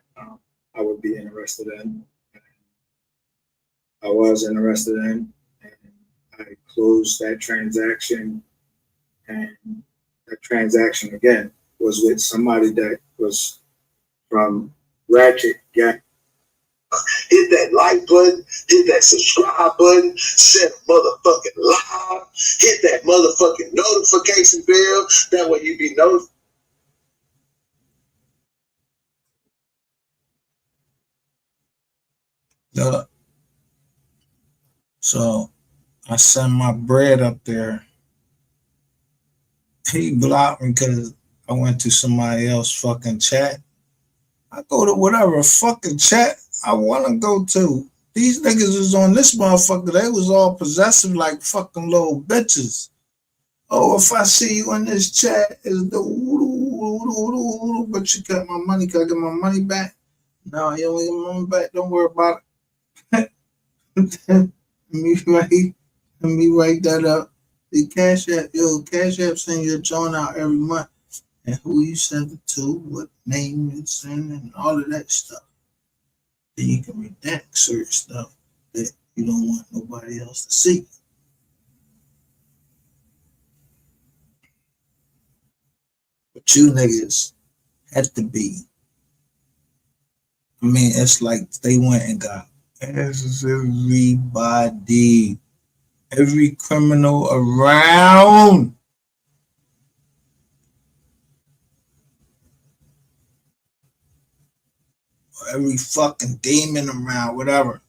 I would be interested in. I was interested in, and I closed that transaction. And that transaction again was with somebody that was from Ratchet Gang. Hit that like button, hit that subscribe button, set a motherfucking live, hit that motherfucking notification bell. That way you be notified. Look, so I sent my bread up there. He blocked me because I went to somebody else fucking chat. I go to whatever fucking chat I want to go to. These niggas was on this motherfucker. They was all possessive like fucking little bitches. Oh, if I see you in this chat, it's the but you got my money. Can I get my money back? No, you don't get my money back. Don't worry about it. Let me write that up. The Cash App, Cash App send your joint out every month. And who you send it to, what name you send, and all of that stuff. Then you can redact certain stuff that you don't want nobody else to see. But you niggas had to be. I mean, it's like they went and got everybody, every criminal around. Every fucking demon around, whatever.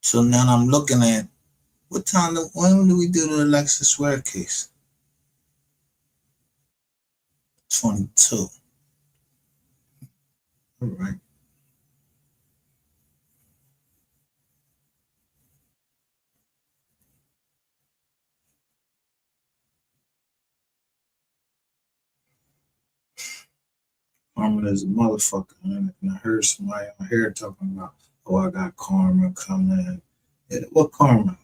So now I'm looking at when do we do the Alexis Ware case? 22. All right. Karma is a motherfucker, man. And I heard somebody on here talking about, oh, I got karma coming. Yeah, what karma?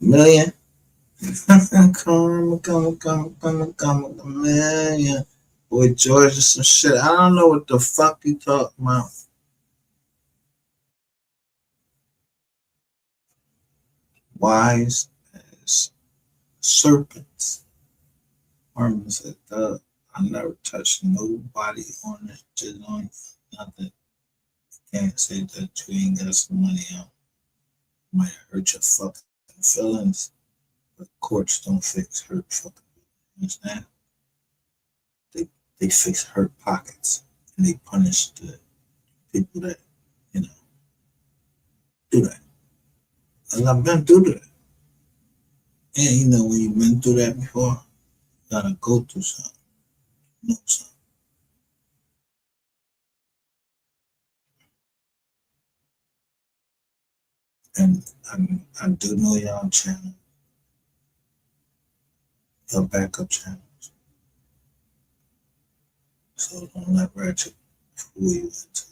Million? Karma, a million. Boy, George is some shit. I don't know what the fuck you talking about. Wise as serpents. Karma said, I never touched nobody on this shit on nothing. Can't say that you ain't got some money out. Might hurt your fucking feelings, but courts don't fix hurt fucking feelings. You understand? They fix hurt pockets and they punish the people that, do that. And I've been through that. And when you've been through that before, you gotta go through something. Know something. And I do know y'all channel, your backup channels. So don't let Ratchet fool you into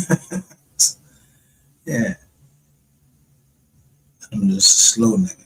it. Yeah. I'm just a slow nigga.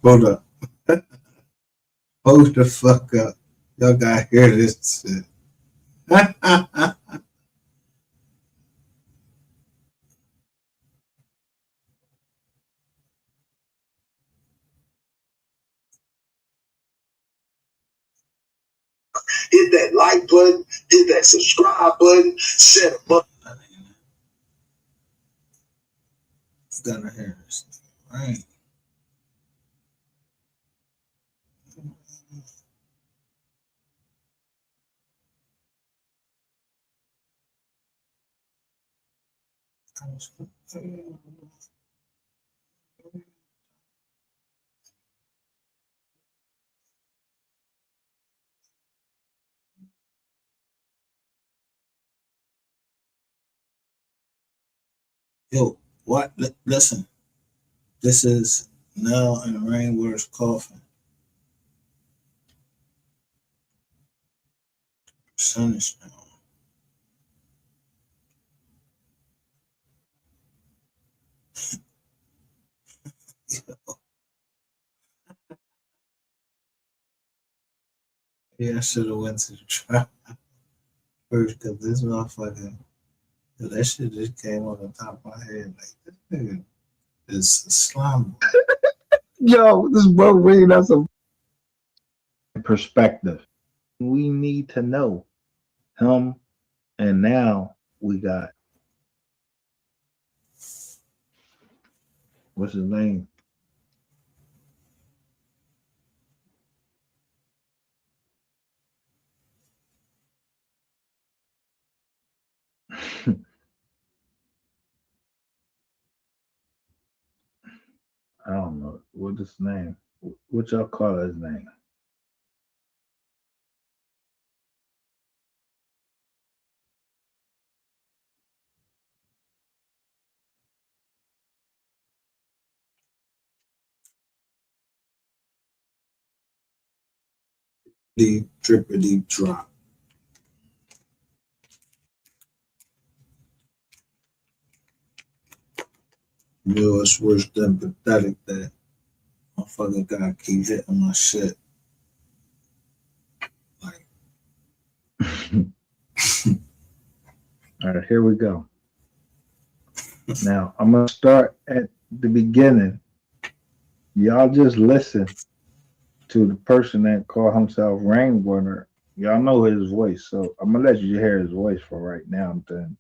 Hold up. Hold the fuck up. Y'all gotta hear this shit. Hit that like button, hit that subscribe button, set a button. Gotta hear this. Right. Yo, what? Listen. This is Nell and Rainwater's coffin. Percentage now. Yeah, I should have went to the trap first because this motherfucker, that shit just came on the top of my head. Like, this nigga is slime. Yo, this bro reading us a perspective. We need to know him, and now we got what's his name? I don't know. What's his name? What y'all call his name? Deep, drippity drop. Yo, it's worse than pathetic that motherfucker gotta keep hitting my shit. Like, all right, here we go. Now I'm gonna start at the beginning. Y'all just listen to the person that called himself Rainwater. Y'all know his voice, so I'm gonna let you hear his voice for right now. Then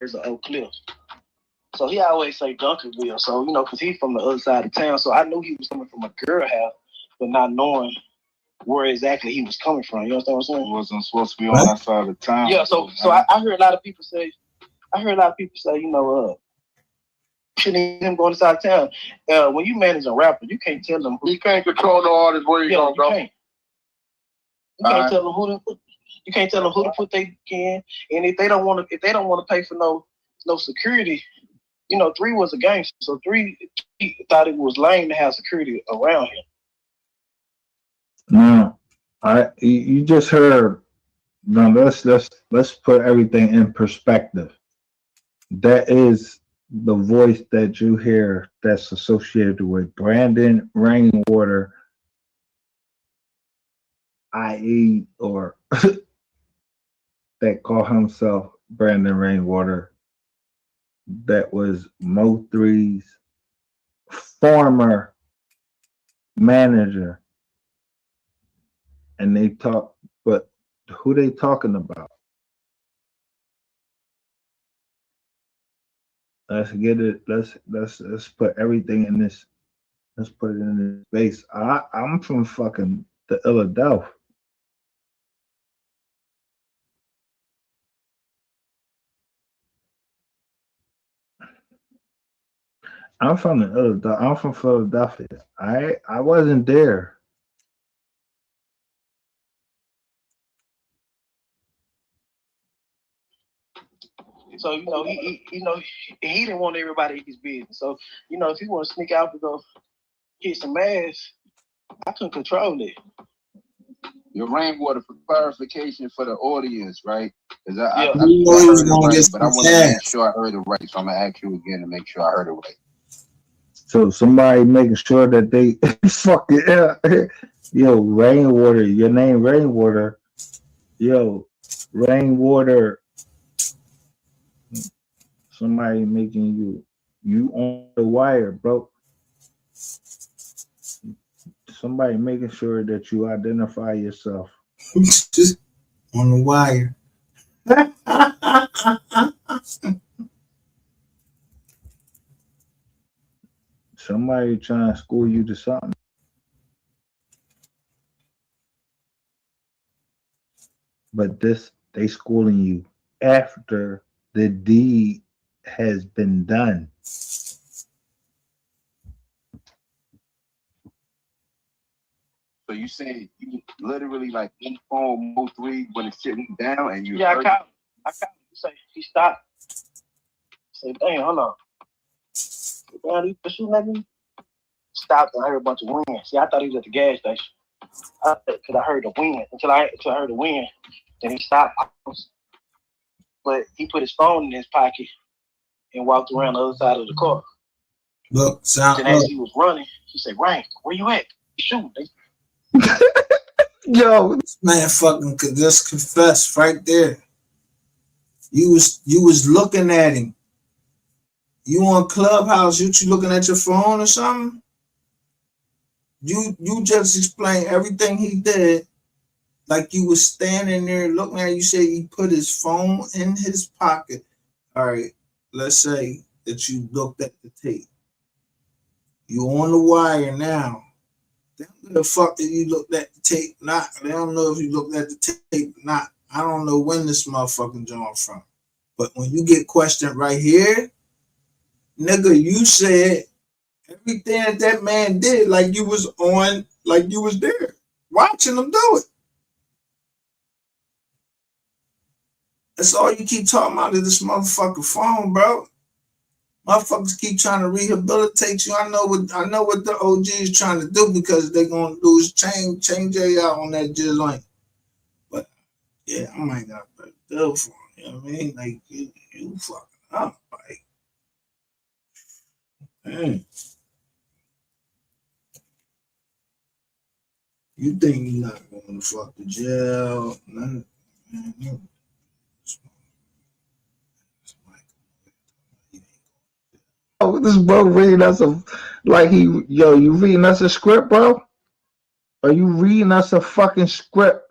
There's an Oak Cliff. So he always say Duncanville. So, you know, because he's from the other side of town. So I knew he was coming from a girl house, but not knowing where exactly he was coming from. You understand what I'm saying? He wasn't supposed to be on that side of town. Yeah, so I heard a lot of people say, you know, shouldn't him going inside town. When you manage a rapper, you can't tell them you can't control the artist where you gonna go. You can't tell them who to you can't tell them who to put they in. And if they don't want to pay for no security, you know, 3 was a gangster. So 3 he thought it was lame to have security around him. now, you just heard. Now let's put everything in perspective. That is the voice that you hear that's associated with Brandon Rainwater, i.e., or that call himself Brandon Rainwater. That was Mo3's former manager, and they talk, but who they talking about? Let's get it. Let's put everything in this. Let's put it in this space. I'm from fucking the Philadelphia. I'm from the Philadelphia. I'm from Philadelphia. I wasn't there. So he he didn't want everybody in his business. So if he want to sneak out to go hit some ass, I couldn't control it. Your rainwater, for clarification for the audience, right? Because I You know he was heard it gonna right, get but I some want to make cash. sure I heard it right. So I'm gonna ask you again to make sure I heard it right. So somebody making sure that they fucking yo, rainwater. Your name rainwater. Yo, rainwater. Somebody making you on the wire, bro. Somebody making sure that you identify yourself. Just on the wire. Somebody trying to school you to something. But they schooling you after the deed has been done. So you saying you literally like in phone mode 3 when it's sitting down and you Yeah, heard I called him. Say he stopped. Say, damn, hold on. Damn, he shooting at me. Stopped and I heard a bunch of wind. See, I thought he was at the gas station. Because I heard the wind. Until I heard the wind. Then he stopped. But he put his phone in his pocket and walked around the other side of the car. Look, sound Then as he was running, he said, Rain, where you at? He's shooting. Yo, man, fucking could just confess right there. You was looking at him. You on Clubhouse? You looking at your phone or something? You just explained everything he did, like you was standing there looking at. You say he put his phone in his pocket. All right, let's say that you looked at the tape. You on the wire now. The fuck did you look at the tape? Not. They don't know if you looked at the tape. Not. I don't know when this motherfucking joint from. But when you get questioned right here, nigga, you said everything that man did like you was on, like you was there watching him do it. That's all you keep talking about is this motherfucking phone, bro. Motherfuckers keep trying to rehabilitate you. I know what the OG is trying to do because they're gonna do is change Jay out on that jizz lane. But yeah, I might got a better deal for him. You know what I mean? Like you fucking up, like. Man. You think you're not going to fuck the jail? Man. Oh, this bro reading us you reading us a script, bro? Are you reading us a fucking script?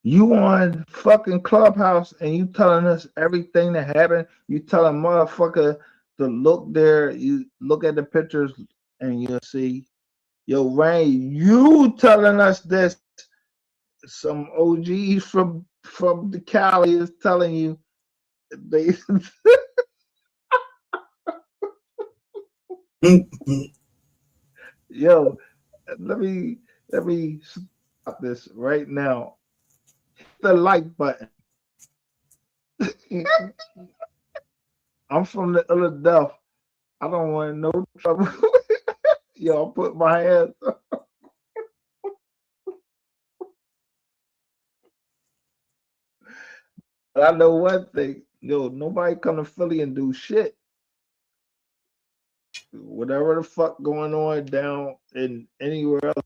You on fucking Clubhouse and you telling us everything that happened. You telling motherfucker to look there. You look at the pictures and you'll see, yo, Rain, you telling us this. Some OGs from the Cali is telling you they. Yo, let me stop this right now. Hit the like button. I'm from the Philadelphia. I don't want no trouble. Yo, I'll put my hands up. But I know one thing. Yo, nobody come to Philly and do shit. Whatever the fuck going on down in anywhere else.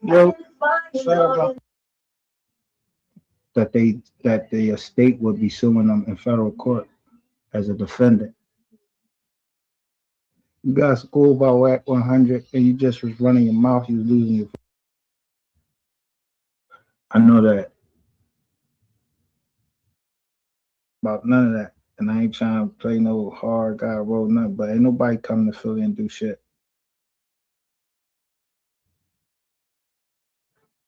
Yo, sorry about that the estate would be suing them in federal court as a defendant. You got schooled by WAC 100 and you just was running your mouth, you was losing your. I know that about none of that. And I ain't trying to play no hard guy role, nothing, but ain't nobody coming to Philly and do shit.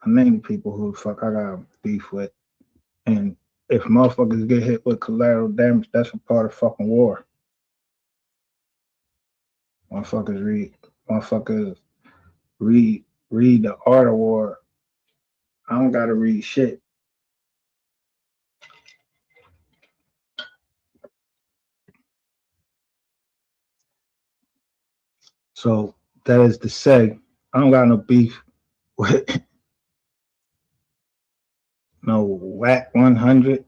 I name people who the fuck I got beef with. And if motherfuckers get hit with collateral damage, that's a part of fucking war. Motherfuckers read the art of war. I don't gotta read shit. So that is to say, I don't got no beef with no WAC 100.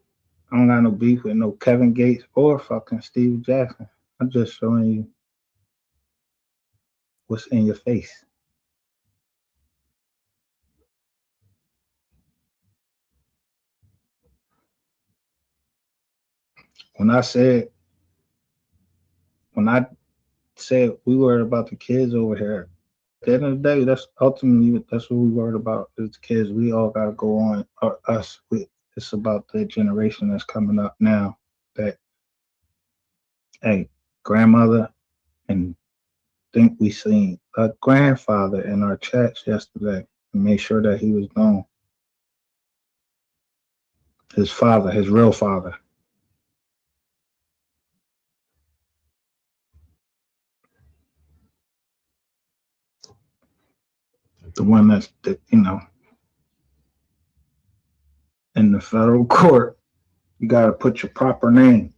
I don't got no beef with no Kevin Gates or fucking Steve Jackson. I'm just showing you what's in your face. When I said we worried about the kids over here, at the end of the day, that's ultimately that's what we worried about is the kids. We all gotta go on, or us. It's about the generation that's coming up now. That, hey, grandmother, and think we seen a grandfather in our chats yesterday and made sure that he was known. His father, his real father. The one that's, you know, in the federal court, you got to put your proper name.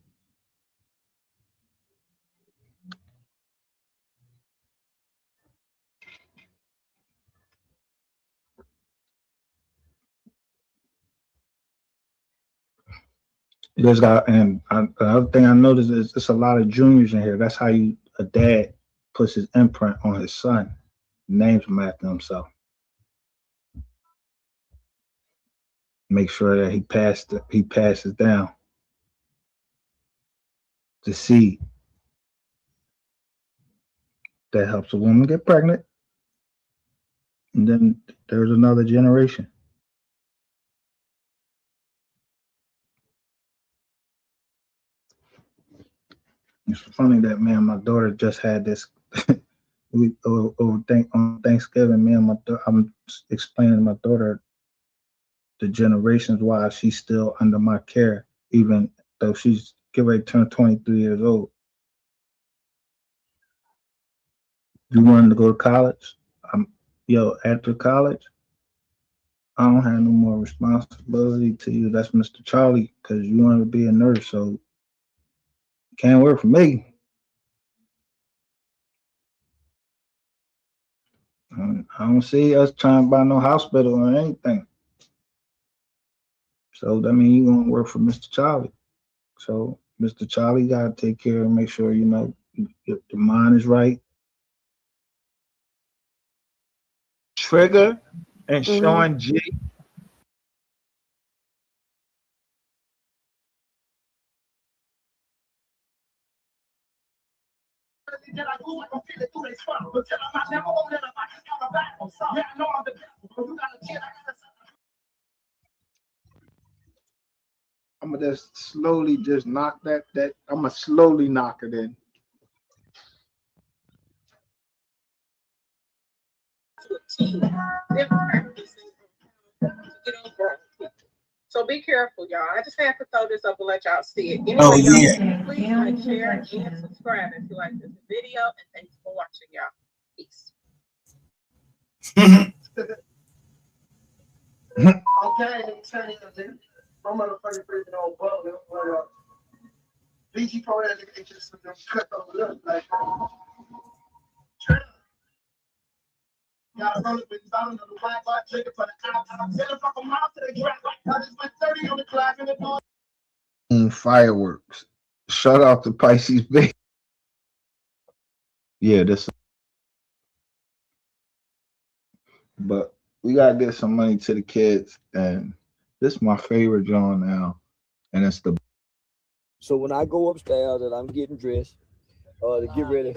You just got, and the other thing I noticed is it's a lot of juniors in here. That's how a dad puts his imprint on his son, names him after himself. Make sure that he passes down the seed that helps a woman get pregnant, and then there's another generation. It's funny that, man, my daughter just had this. On Thanksgiving, I'm explaining to my daughter the generations why she's still under my care, even though she's getting ready to turn 23 years old. You wanted to go to college? After college, I don't have no more responsibility to you. That's Mr. Charlie, because you want to be a nurse, so you can't work for me. I don't see us trying to buy no hospital or anything. So that means you're gonna work for Mr. Charlie. So Mr. Charlie gotta take care and make sure, you know, the mind is right. Trigger and Sean G. I'm gonna just slowly just knock that. I'm gonna slowly knock it in. So be careful, y'all. I just have to throw this up and let y'all see it. Anyway, Oh, yeah. Please like, share, and subscribe if you like this video. And thanks for watching, y'all. Peace. Okay, I'm motherfucking freaking on bubble. BG Pro has just cut over up like. Y'all heard it, down on the black light, chicken for the out. I'm telling fuck them out to the track. I just went 30 on the clock and it's all. Fireworks. Shout out to Pisces Bay. Yeah, but we gotta get some money to the kids, and This is my favorite John now, and it's the. So when I go upstairs and I'm getting dressed, to get ready,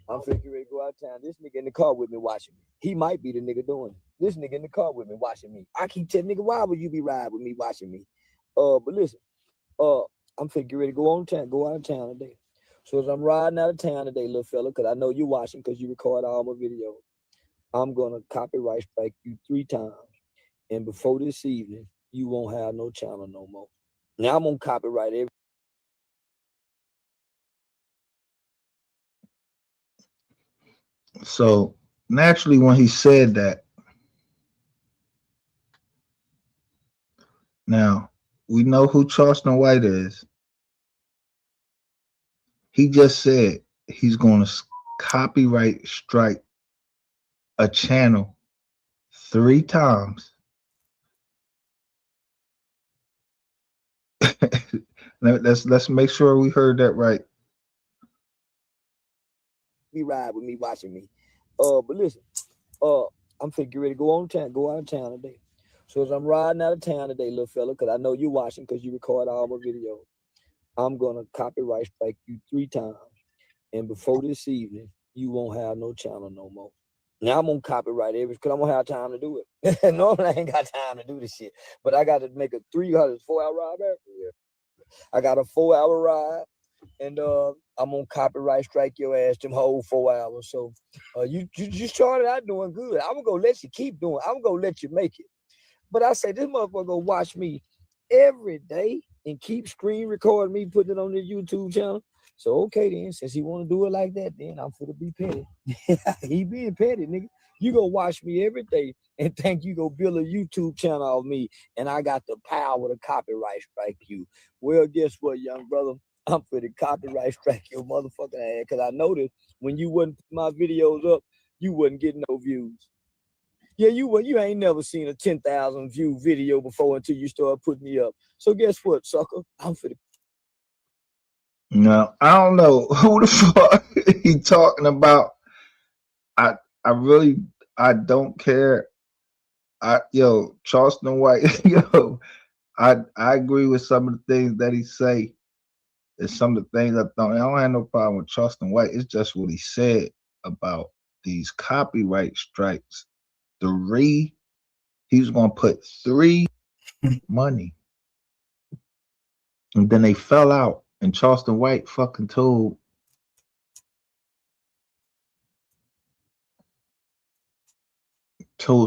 I'm figuring ready to go out of town. This nigga in the car with me watching me. He might be the nigga doing it. This nigga in the car with me watching me. I keep telling nigga, why would you be riding with me watching me? But listen, I'm figuring ready to go out of town today. So as I'm riding out of town today, little fella, because I know you watching because you record all my videos, I'm gonna copyright strike you 3 times. And before this evening, you won't have no channel no more. Now I'm gonna copyright every. So naturally, when he said that, now we know who Charleston White is. He just said he's going to copyright strike a channel 3 times. Let's make sure we heard that right. Be ride with me watching me. But listen, I'm figuring ready to go out of town today. So as I'm riding out of town today, little fella, because I know you watching because you record all my videos, I'm gonna copyright strike you 3 times. And before this evening, you won't have no channel no more. Now I'm gonna copyright everything because I'm gonna have time to do it. Normally I ain't got time to do this shit, but I got to make a 4-hour ride back. Yeah. I got a 4-hour ride, and I'm gonna copyright strike your ass them whole 4 hours. So you started out doing good. I'm gonna let you keep doing. I'm gonna let you make it. But I say this motherfucker gonna watch me every day and keep screen recording me, putting it on the YouTube channel. So okay then, since he want to do it like that, then I'm finna be petty. He being petty, nigga. You gonna watch me every day and think you gonna build a YouTube channel of me, and I got the power to copyright strike you. Well, guess what, young brother? I'm finna copyright strike your motherfucking ass, because I noticed when you wouldn't put my videos up, you wouldn't get no views. Yeah, you ain't never seen a 10,000 view video before until you start putting me up. So guess what, sucker? I'm finna. No, I don't know who the fuck he talking about. I don't care. Charleston White, I agree with some of the things that he say. And some of the things I don't have no problem with Charleston White. It's just what he said about these copyright strikes. He was gonna put 3 money. And then they fell out. And Charleston White fucking told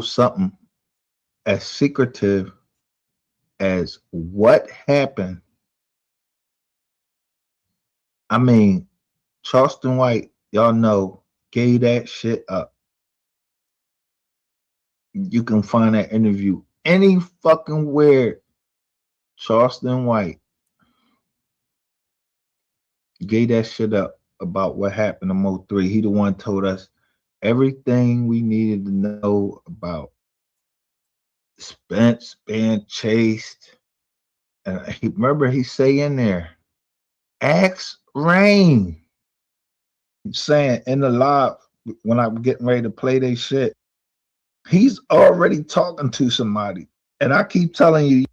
something as secretive as what happened. I mean, Charleston White, y'all know, gave that shit up. You can find that interview any fucking where. Charleston White gave that shit up about what happened to Mo3. He the one told us everything we needed to know about Spence being chased. And he say in there, ask Rain. He's saying in the live when I'm getting ready to play they shit, he's already talking to somebody. And I keep telling you,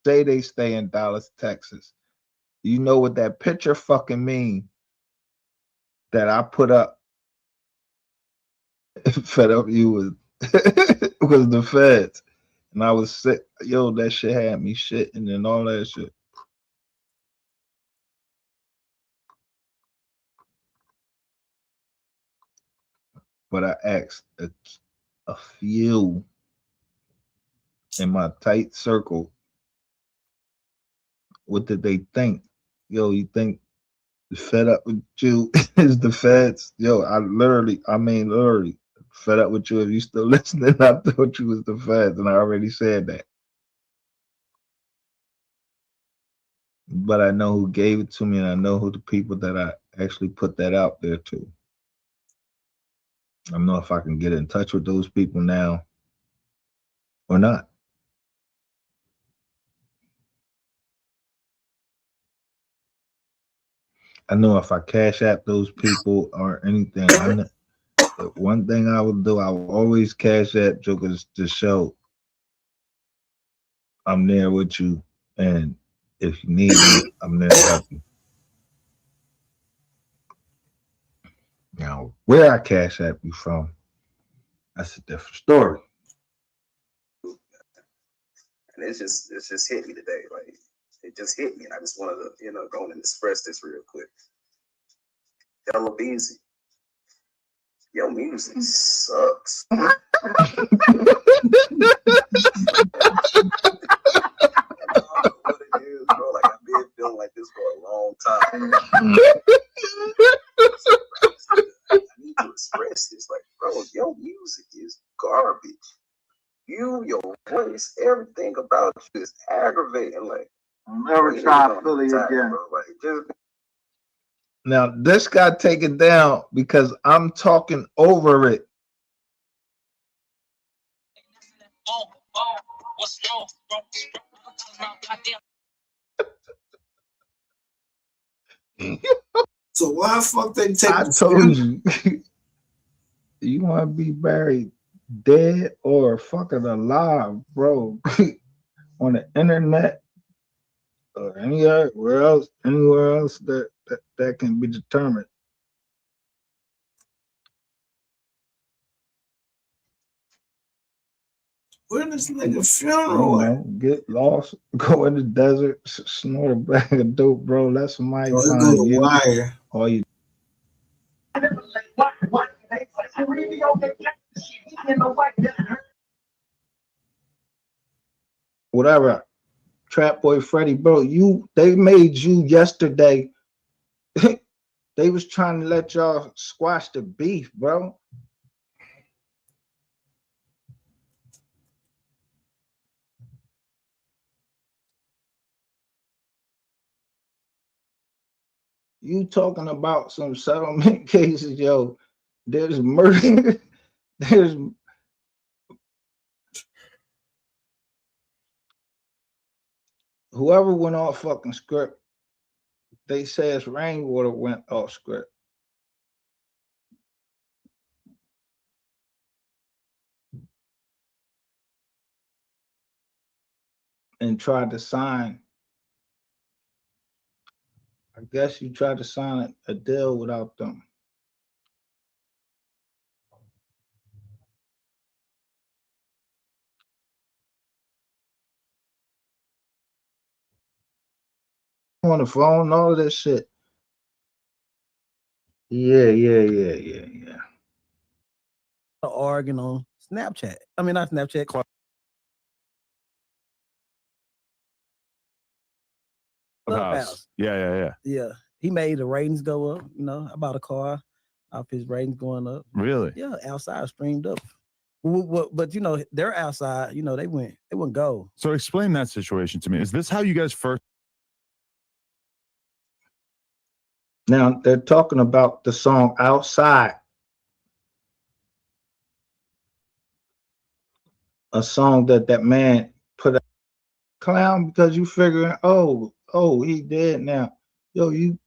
say they stay in Dallas, Texas. You know what that picture fucking mean that I put up? Fed up you was was the feds. And I was sick. Yo, that shit had me shitting and all that shit. But I asked a few in my tight circle, what did they think? Yo, you think fed up with you is the feds? Yo, I mean literally fed up with you. If you still listening, I thought you was the feds, and I already said that. But I know who gave it to me, and I know who the people that I actually put that out there to. I don't know if I can get in touch with those people now or not. I know if I cash app those people or anything, one thing I would do, I will always cash app Jokers to show I'm there with you, and if you need me, I'm there to help you. Now, where I cash app you from, that's a different story. And it's just hit me today. Like, it just hit me, and I just wanted to, go and express this real quick. Yellow Beezy, your music sucks. I don't know what it is, bro. Like, I've been feeling like this for a long time. I need to express this. Like, bro, your music is garbage. Your voice, everything about you is aggravating. Like, Never try Philly again. Bro. Like, just Now, this got taken down because I'm talking over it. So why the fuck they take? I told you, you want to be buried dead or fucking alive, bro? On the internet or anywhere else that can be determined. Where this nigga funeral at? Get lost, go in the desert, snort a bag of dope, bro. Let somebody Let's find go to you. Wire. All you. Whatever. Trap Boy Freddy, bro. They made you yesterday. They was trying to let y'all squash the beef, bro. You talking about some settlement cases, yo. There's murder. There's whoever went off fucking script, they says Rainwater went off script. And tried to sign. I guess you tried to sign a deal without them. On the phone, all of that shit. Yeah. Arguing on Snapchat. I mean, not Snapchat. Clubhouse. Yeah. Yeah. He made the ratings go up. About a car off his ratings going up. Really? Yeah, outside streamed up. But they're outside. They wouldn't go. So explain that situation to me. Is this how you guys first? Now they're talking about the song Outside. A song that man put out. Clown, because you figuring, oh, he dead now. Yo, you.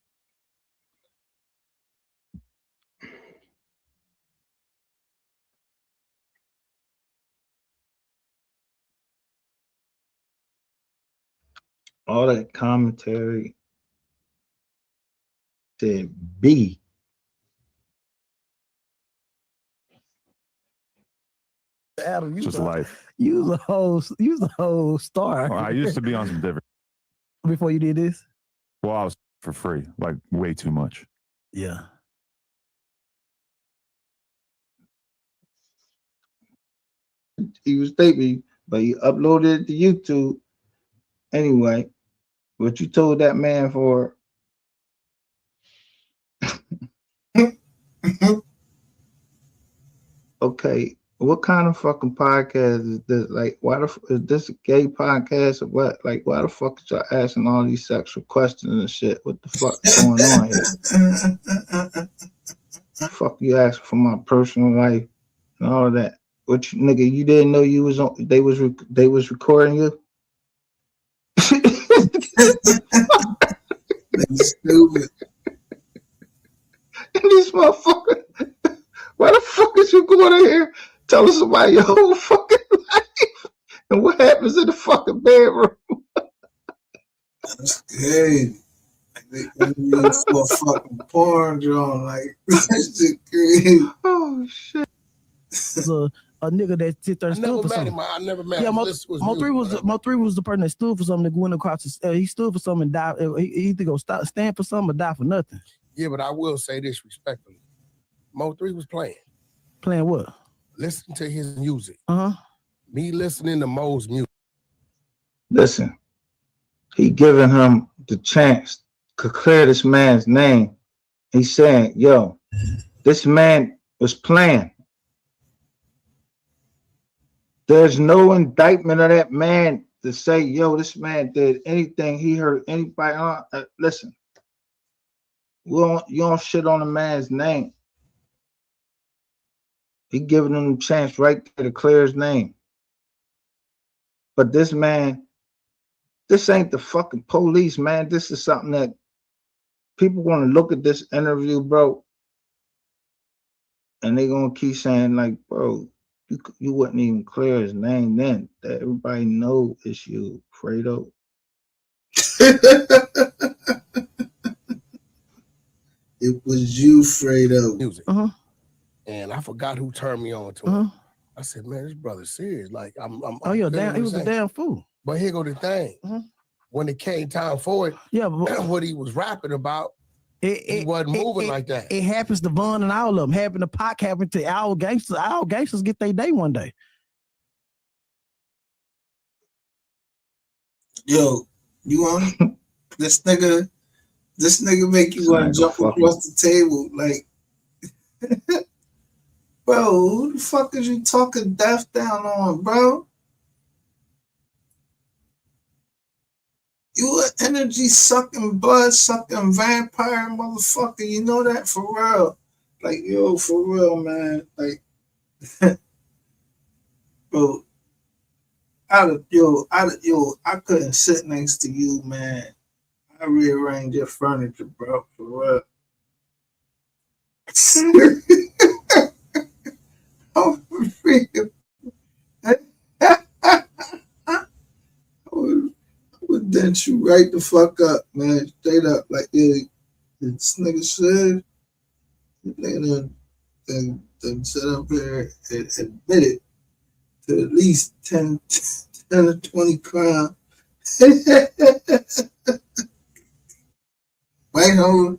All that commentary said B. Adam, Just life. You was a whole star. Well, I used to be on some different. Before you did this? Well, I was for free, like way too much. Yeah. He was taping, but he uploaded it to YouTube. Anyway, what you told that man for? Okay, what kind of fucking podcast is this? Like, is this a gay podcast or what? Like, why the fuck is y'all asking all these sexual questions and shit? What the fuck is going on here? Fuck you asking for my personal life and all of that. What you nigga? You didn't know you was on? They was recording you. Stupid. And this motherfucker. Why the fuck is you going in here telling somebody your whole fucking life? And what happens in the fucking bedroom? That's crazy. They use for a fucking porn drawing, like that's just crazy. Oh shit. So a nigga that sit there and stood for something. I never met Yeah, him. Mo This was Mo new, 3 was but- Mo 3 was the person that stood for something that went across. He stood for something and died. He either go stand for something or die for nothing. Yeah, but I will say this respectfully. Mo 3 was playing. Playing what? Listen to his music. Uh-huh. Me listening to Mo's music. Listen, he giving him the chance to clear this man's name. He's saying, yo, this man was playing. There's no indictment of that man to say, yo, this man did anything, he hurt anybody. Listen, you don't shit on a man's name. He giving him a chance right there to clear his name. But this man, this ain't the fucking police, man. This is something that people want to look at this interview, bro, and they gonna keep saying like, bro, you wouldn't even clear his name then. That everybody know it's you, Fredo. It was you, Fredo. Music. And I forgot who turned me on to him. I said, man, this brother's serious. Like, I'm Oh yeah, feeling damn, he the was a same. damn fool. But here go the thing. When it came time for it, yeah, but what he was rapping about, he wasn't moving like that. It happens to Von and all of them. Happened to Pac, happened to our gangsters. Our gangsters get their day one day. Yo, you want this nigga make you want to jump across the table, like, bro, who the fuck is you talking death down on, bro? You an energy sucking, blood sucking vampire motherfucker. You know that for real. Like, yo, for real, man. Like, bro, I couldn't sit next to you, man. I rearranged your furniture, bro, for real. I'm freaking. I would dent you right the fuck up, man. Straight up, like, yeah, this nigga said, and then sit up here and admit it to at least 10 or 20 crimes. Right over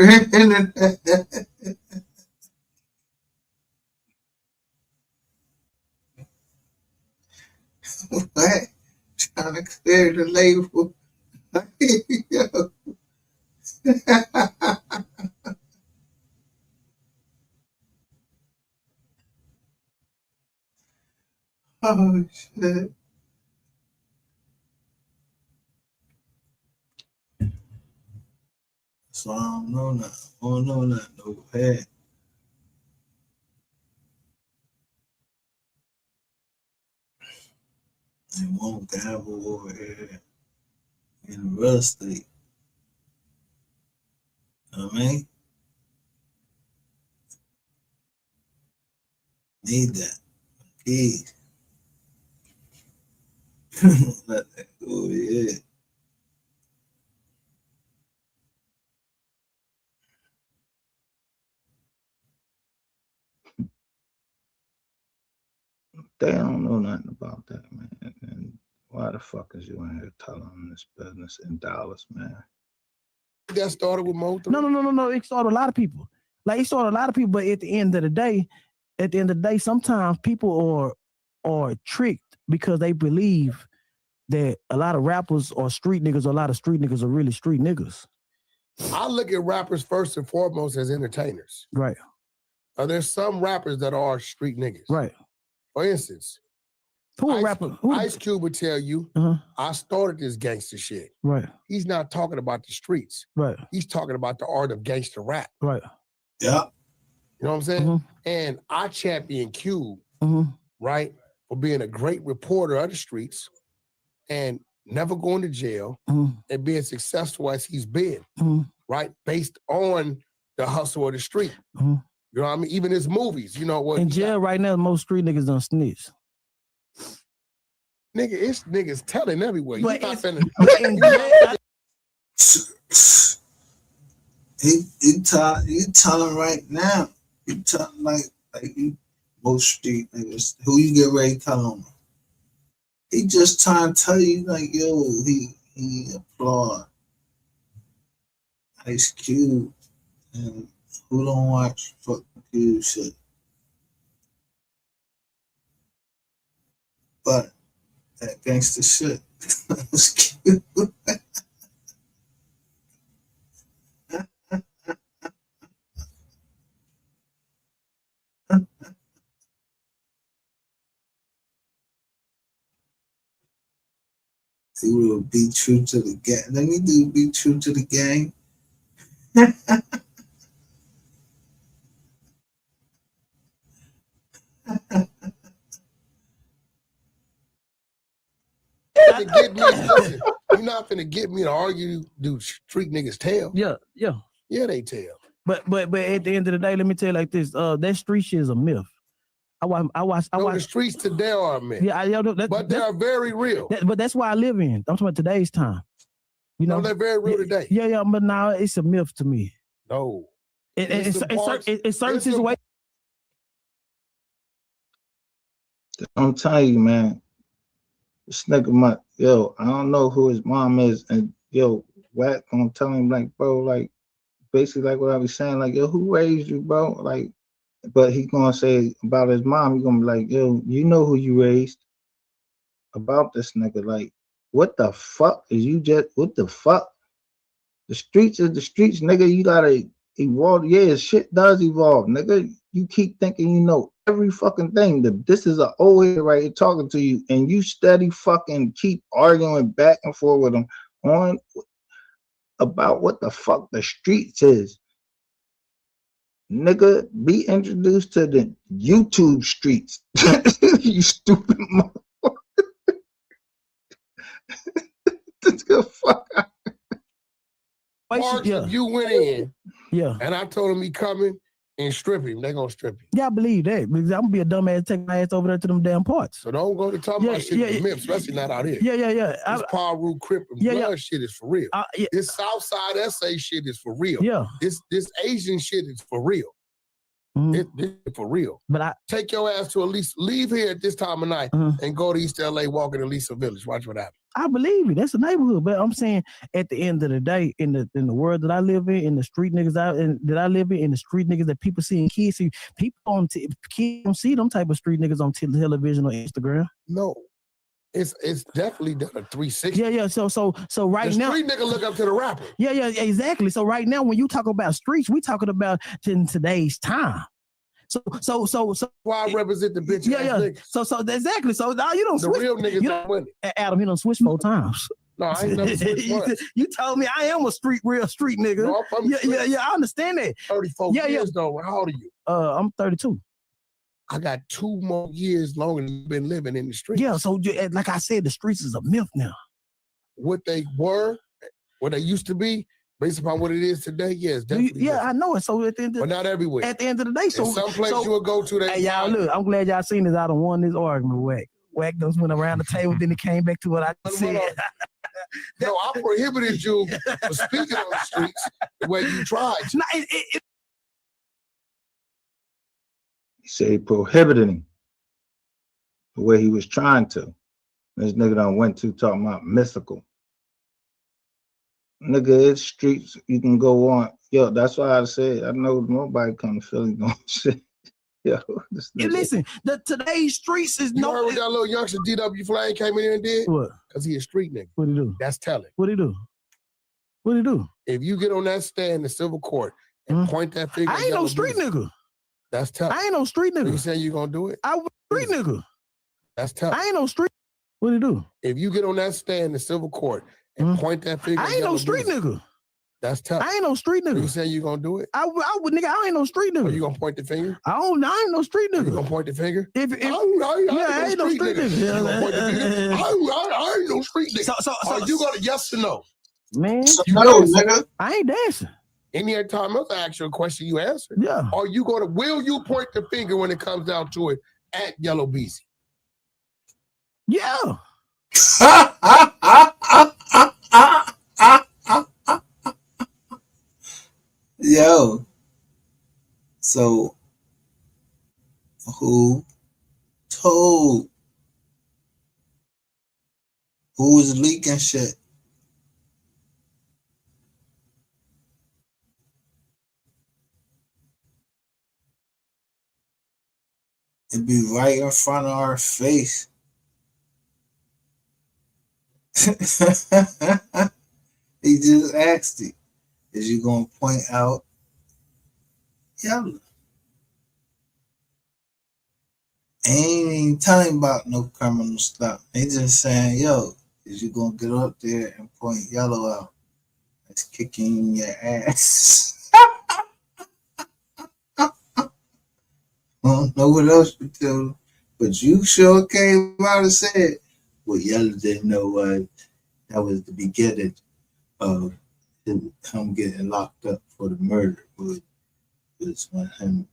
here. What? Trying to clear the label. Yo. Oh shit. So I don't know nothing. I don't know nothing. No head. They won't gamble over here in real estate. You know what I mean? Need that. Keys. Let that go, yeah. They don't know nothing about that, man. And why the fuck is you in here telling them this business in Dallas, man? That started with Mo 3? No. It started a lot of people. Like, it started a lot of people, but at the end of the day, sometimes people are tricked because they believe that a lot of rappers are street niggas, or a lot of street niggas are really street niggas. I look at rappers first and foremost as entertainers. Right. Now, there's some rappers that are street niggas. Right. For instance, Ice Cube would tell you, I started this gangster shit. Right. He's not talking about the streets. Right. He's talking about the art of gangster rap. Right. Yeah. You know what I'm saying? And I champion Cube, right, for being a great reporter of the streets and never going to jail and being successful as he's been, right, based on the hustle of the street. You know what I mean? Even his movies, you know what? In jail right now, most street niggas done snitch. Nigga, it's niggas telling everywhere. You But not it's- finna. but in You telling right now. You telling like you most street niggas. Who you get ready to tell on? He just trying to tell you like, yo, he applaud Ice Cube, and who don't watch fucking Cube shit. But that gangster shit was cute. He will be true to the game. Let me do be true to the game. Listen, you're not finna get me to argue, do street niggas tell. Yeah. Yeah, they tell. But at the end of the day, let me tell you like this. That street shit is a myth. I watch. The streets today are a myth. Yeah, but they are very real. But that's why I live in. I'm talking about today's time. You know, they're very real today. Yeah, but now it's a myth to me. No. It's certain situations. I'm telling you, man. This nigga, I don't know who his mom is, and Wack gonna tell him like, bro, like, basically like what I was saying, like, yo, who raised you, bro? Like, but he gonna say about his mom, he gonna be like, yo, you know who you raised. About this nigga, like, what the fuck is you just? What the fuck? The streets is the streets, nigga. You gotta evolve. Yeah, shit does evolve, nigga. You keep thinking you know every fucking thing. This is an old head right here talking to you, and you steady fucking keep arguing back and forth with him on about what the fuck the streets is. Nigga, be introduced to the YouTube streets. You stupid motherfucker. Fuck out. Marks, if you went in, yeah, and I told him he coming and strip him, they gonna strip him. Yeah, I believe that. Because I'm gonna be a dumbass, take my ass over there to them damn parts. So don't go to talk about shit with Myth, especially not out here. Yeah. This Paru Crip and blood shit is for real. This Southside SA shit is for real. Yeah. This Asian shit is for real. This is for real. But take your ass to at least leave here at this time of night and go to East LA, walk in Elisa Village. Watch what happens. I believe it. That's a neighborhood. But I'm saying at the end of the day, in the world that I live in the street niggas that I live in the street niggas that people see and kids see, people kids don't see them type of street niggas on television or Instagram. No. It's definitely done a 360. Yeah. So right now, the street nigga look up to the rapper. Yeah, exactly. So right now, when you talk about streets, we talking about in today's time. So why I represent the bitch? Yeah. So exactly. So now you don't switch. The real niggas don't win it. Adam, he done switched 4 times. No, I ain't never switched once. You told me I am a real street nigga. No, I'm from the streets. Yeah. I understand that. 34 years though. How old are you? I'm 32. I got 2 more years longer than you've been living in the streets. Yeah, so like I said, the streets is a myth now. What they were, what they used to be, based upon what it is today, yes, definitely. I know it. So at the end, but not everywhere. At the end of the day, so in some place you will go to. Hey, y'all, look, I'm glad y'all seen this. I done won this argument. Wack done went around the table, then he came back to what I said. No, I prohibited you from speaking on the streets the way you tried. He said he prohibited him the way he was trying to. This nigga done went to talking about mythical. Nigga, it's streets you can go on. Yo, that's why I said I know nobody come to Philly gonna say, yo, this nigga. Listen, today's streets is You heard what that little youngster DW Flame came in here and did? What? Because he a street nigga. What he do? That's telling. What he do? What he do? If you get on that stand in the civil court and point that finger, I ain't no street nigga. That's tough. I ain't no street nigga. You saying you gonna do it? I was street nigga. That's tough. I ain't no street. What he do? If you get on that stand in the civil court and point that finger, I ain't no street nigga. That's tough. I ain't no street nigga. You saying you gonna do it? I would, nigga. I ain't no street nigga. Are you gonna point the finger? I ain't no street nigga. You gonna point the finger? I ain't no street nigga. You gonna point the finger? I ain't no street nigga. So Are you gonna yes or no? Man, no, nigga. I ain't dancing. Any time else I ask you a question, you answer. Yeah. Are you gonna? Will you point the finger when it comes down to it at Yellow Beezy? Yeah. Yo, so who told? Who was leaking shit? It'd be right in front of our face. He just asked it. Is you gonna point out Yella? Ain't even telling about no criminal stuff. He just saying, yo, is you gonna get up there and point Yellow out? That's kicking your ass. I don't know what else to tell you, but you sure came out and said, well, Yellow didn't know that was the beginning of him getting locked up for the murder. Was when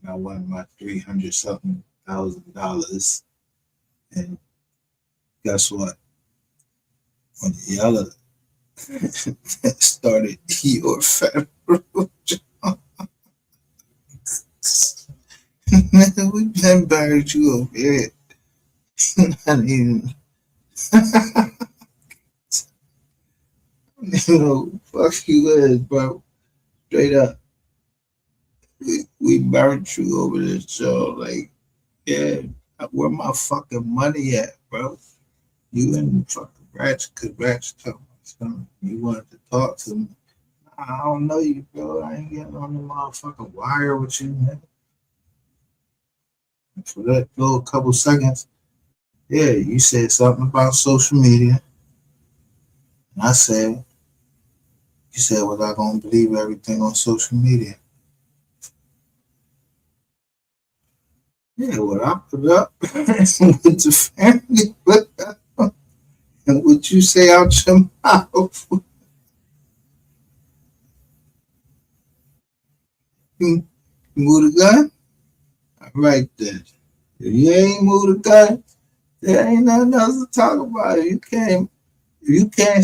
I won my $300-something thousand, and guess what? When Yellow started your federal job, we been buried you over here. Not even. You know, fuck you is, bro. Straight up. We buried you over this show. Like, yeah, where my fucking money at, bro? You and fucking Ratchet, cause Ratchet told me something. You wanted to talk to me. I don't know you, bro. I ain't getting on the motherfucking wire with you, man. For that little couple seconds, yeah, you said something about social media. And I said, you said, was I gonna believe everything on social media? Yeah, what I put up with the family put up, and what you say out your mouth. You move the gun? All right then. If you ain't move the gun, there ain't nothing else to talk about. You can't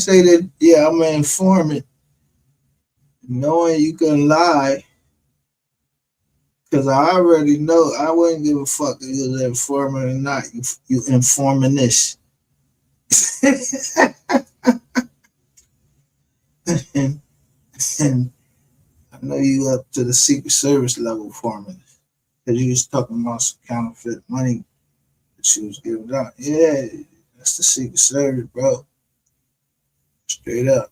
say that, yeah, I'm an informant, knowing you can lie, because I already know. I wouldn't give a fuck if you was an informant or not. You informing this. and I know you up to the Secret Service level forming, because you was talking about some counterfeit money that she was giving out. Yeah, that's the Secret Service, bro. Straight up.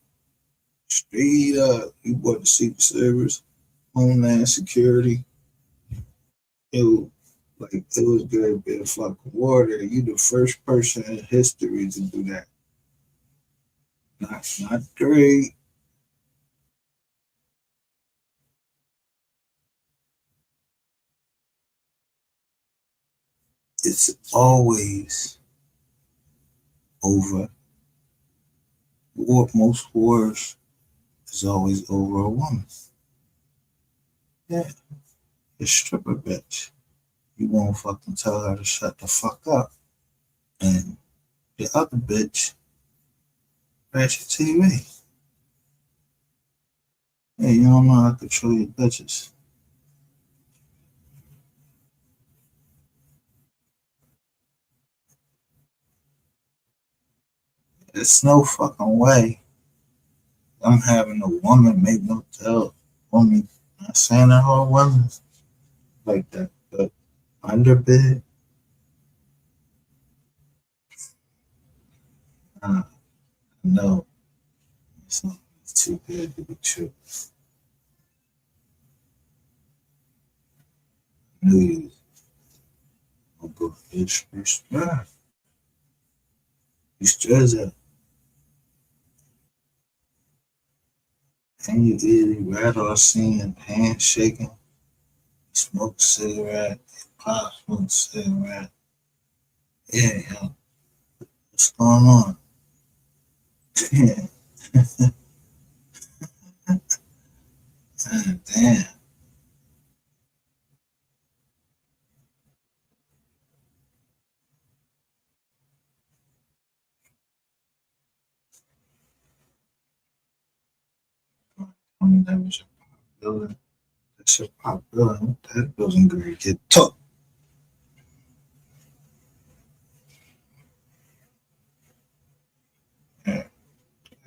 Straight up. You bought the Secret Service, Homeland Security. It was gonna be a fucking war there. You the first person in history to do that. Not great. It's always over. Most wars is always over a woman. Yeah, a stripper bitch. You won't fucking tell her to shut the fuck up. And the other bitch, Ratchet TV. Hey, you don't know how to control your bitches. There's no fucking way I'm having a woman make no tell woman. I'm not saying that all women like that, but underbid. No, it's not. It's too good to be true. I knew you was gonna go fish. You stress out. And you eat rattle scene, hands shaking, smoke a cigarette, pop, smoke a cigarette. Yeah, yo. What's going on? Yeah. Damn. that was your pop building. That's your pop building. That building gonna get took. Yeah.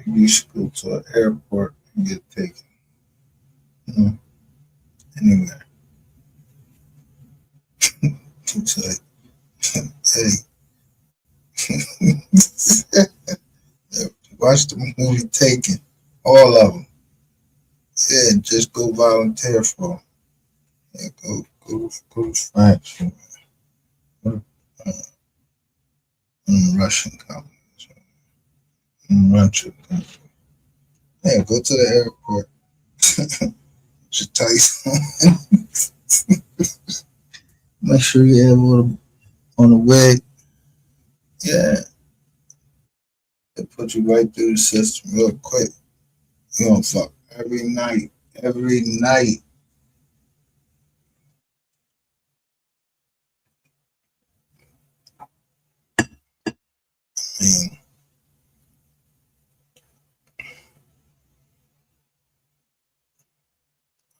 You should go to an airport and get taken. Anyway. It's like, hey. Watch the movie Taken. All of them. Yeah, just go volunteer for them. Yeah, go to France. Russian companies. Russia. Yeah, go to the airport. Just tell you something. Make sure you have on the way. Yeah. They put you right through the system real quick. You don't fuck every night. Every night.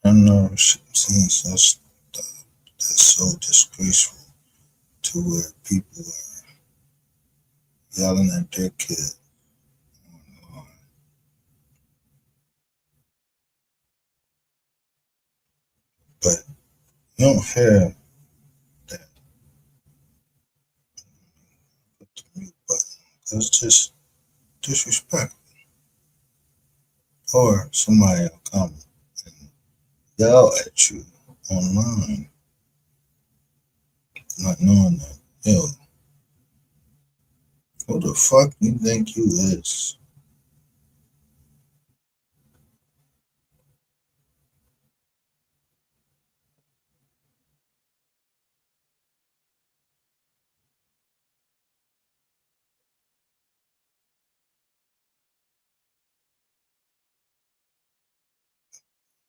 I know I've seen such stuff that's so disgraceful to where people are yelling at their kid. But you don't hear that with the mute button. It's just disrespect. Or somebody will come and yell at you online, not knowing that, yo, who the fuck you think you is?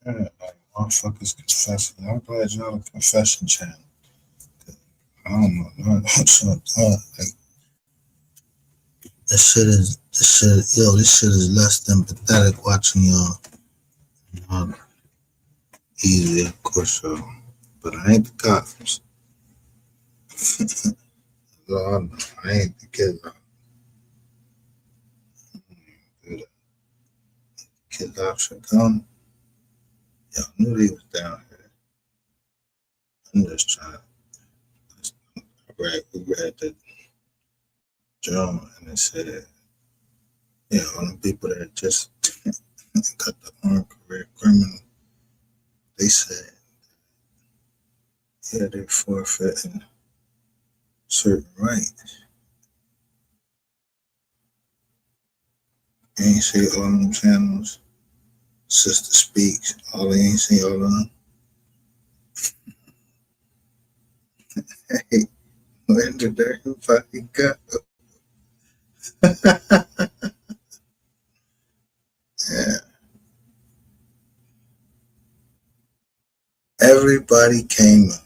Yeah, like motherfuckers confessing. I'm glad y'all a confession channel. I don't know. Like this shit is less than pathetic watching y'all. Easy, of course, so. But I ain't the cops. Lord, no, I ain't the kidnapper. Kidnap should come. Y'all knew they was down here. I'm just trying. We read the journal and it said, yeah, all the people that just got the armed career criminal, they said, yeah, they forfeiting certain rights. You ain't see all them channels. Sister Speaks, all they ain't see all of them. Hey, where did everybody go? Yeah. Everybody came out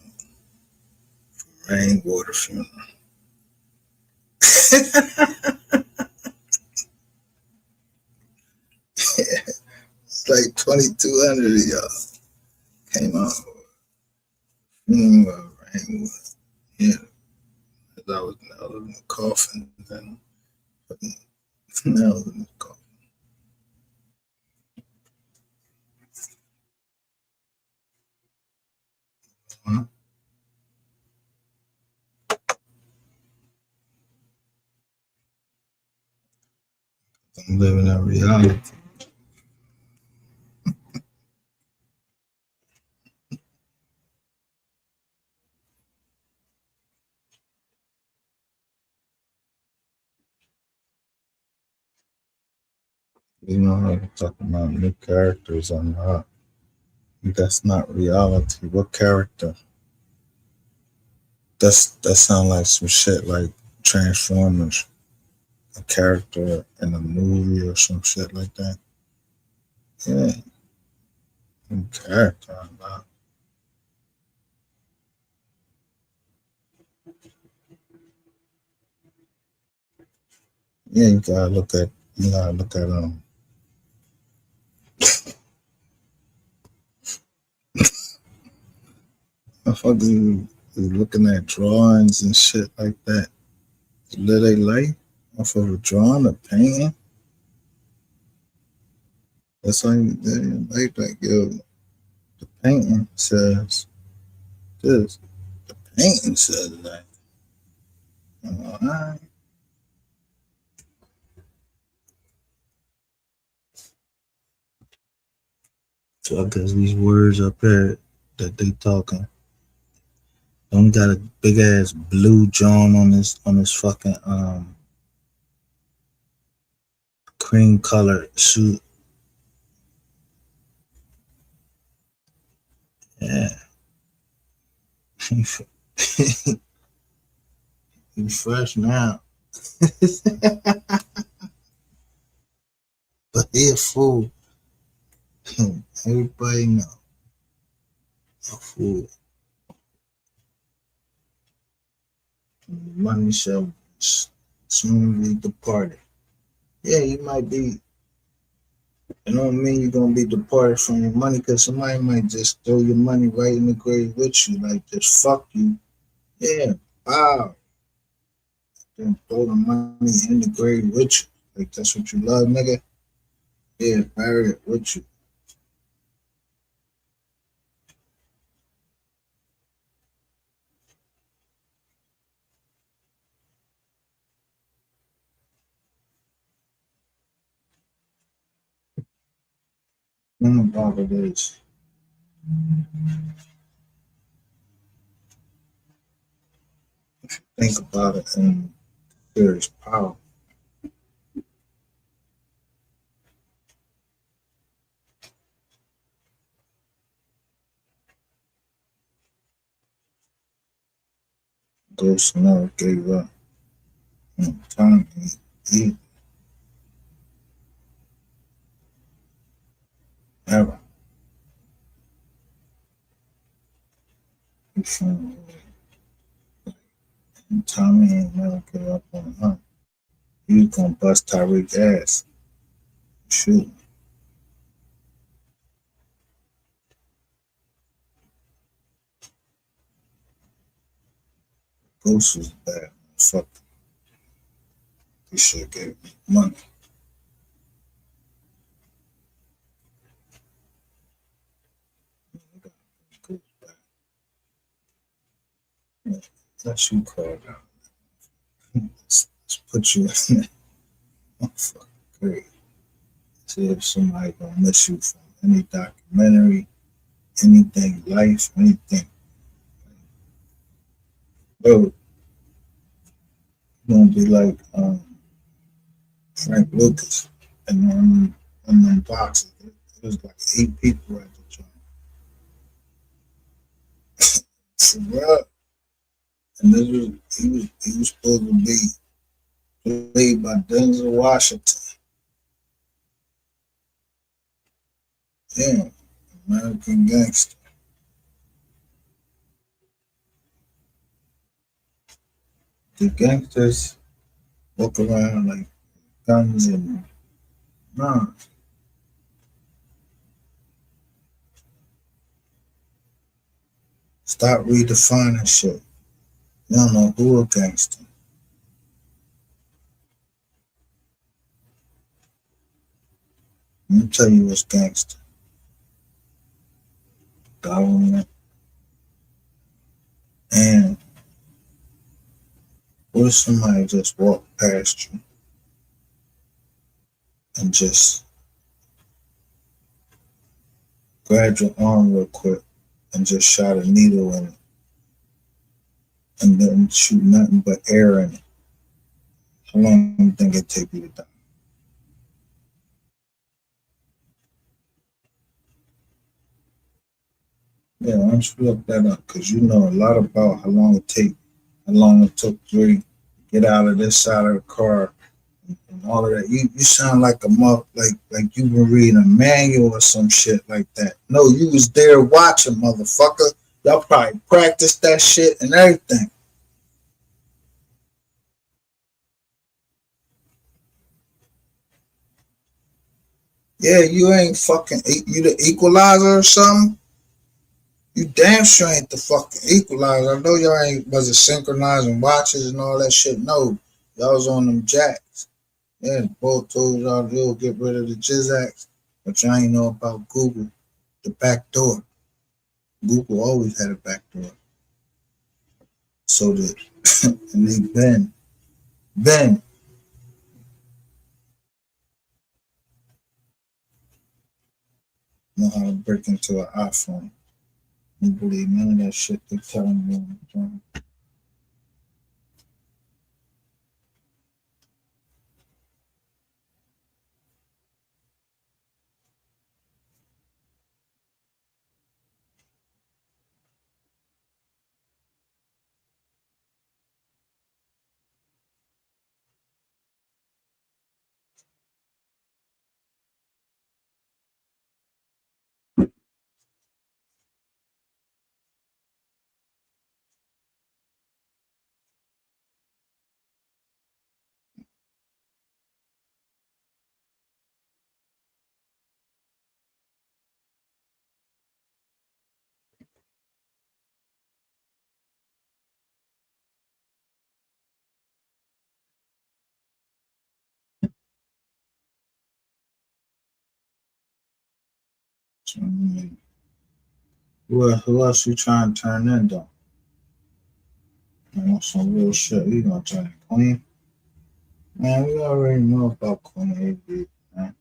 for Rainwater funeral. It's like 2,200 of y'all came out for funeral of Rainwater. Yeah. As I was nailed in the coffin and then putting nails in the coffin. Huh? I'm living in reality. You know how I'm talking about new characters or not. That's not reality. What character? That sound like some shit like Transformers. A character in a movie or some shit like that. Yeah. New character or not. Yeah, you gotta look at Motherfuckers is looking at drawings and shit like that. Live their life off of a drawing, a painting. That's how you like, yo, the painting says this. The painting says that. All right. So I guess these words up here that they talking. Only got a big ass blue John on this fucking cream colored suit. Yeah. He's fresh now. But he a fool. Everybody know. A fool. Money shall soon be departed. Yeah, you might be. It don't mean you're gonna be departed from your money, because somebody might just throw your money right in the grave with you, like just fuck you. Yeah, wow. Then throw the money in the grave with you. Like that's what you love, nigga. Yeah, bury it with you. Think about it is. If you think about it, and there is power. Ghost never gave up. Time he never. Tommy ain't never give up on her. He was gonna bust Tyreek's ass. Shoot. Ghost was bad. Fuck. He should have gave me money. Let you call it out. Let's put you in there. Oh, fuck, great. See if somebody gonna miss you from any documentary, anything, life, anything. Bro, you're gonna be like Frank Lucas and on them boxes. There was like 8 people at the joint. For real. And this was he was supposed to be played by Denzel Washington. Damn, American Gangster. The gangsters walk around like guns and nah. Stop redefining shit. You don't know who a gangster. Let me tell you what's gangster. Government. And what if somebody just walked past you and just grabbed your arm real quick and just shot a needle in it and then shoot nothing but air in it? How long do you think it'd take you to die? Yeah, why don't you look that up? Because you know a lot about how long it took Dre to get out of this side of the car and all of that. You sound like like you were reading a manual or some shit like that. No, you was there watching, motherfucker. Y'all probably practiced that shit and everything. Yeah, you ain't fucking, you the equalizer or something? You damn sure ain't the fucking equalizer. I know y'all ain't wasn't synchronizing watches and all that shit. No, y'all was on them jacks. Yeah, both told y'all to get rid of the Jizax, but y'all ain't know about Google, the back door. Google always had a back door. So that, and they Ben, know how to break into an iPhone. You believe none of that shit they telling you on the phone. So, I mean, who else you trying to turn in though? You know, some real shit. You gonna turn Queen? Man, we already know about Queen AB, man.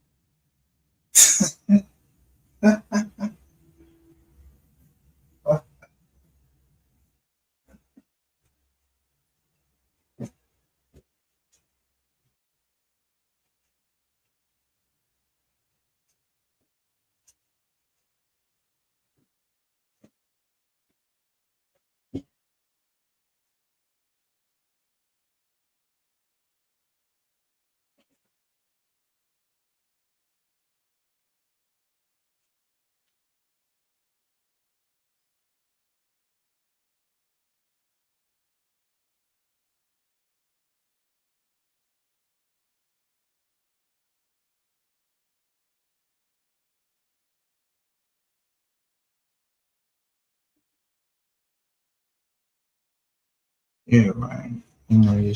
Yeah, right. You know, your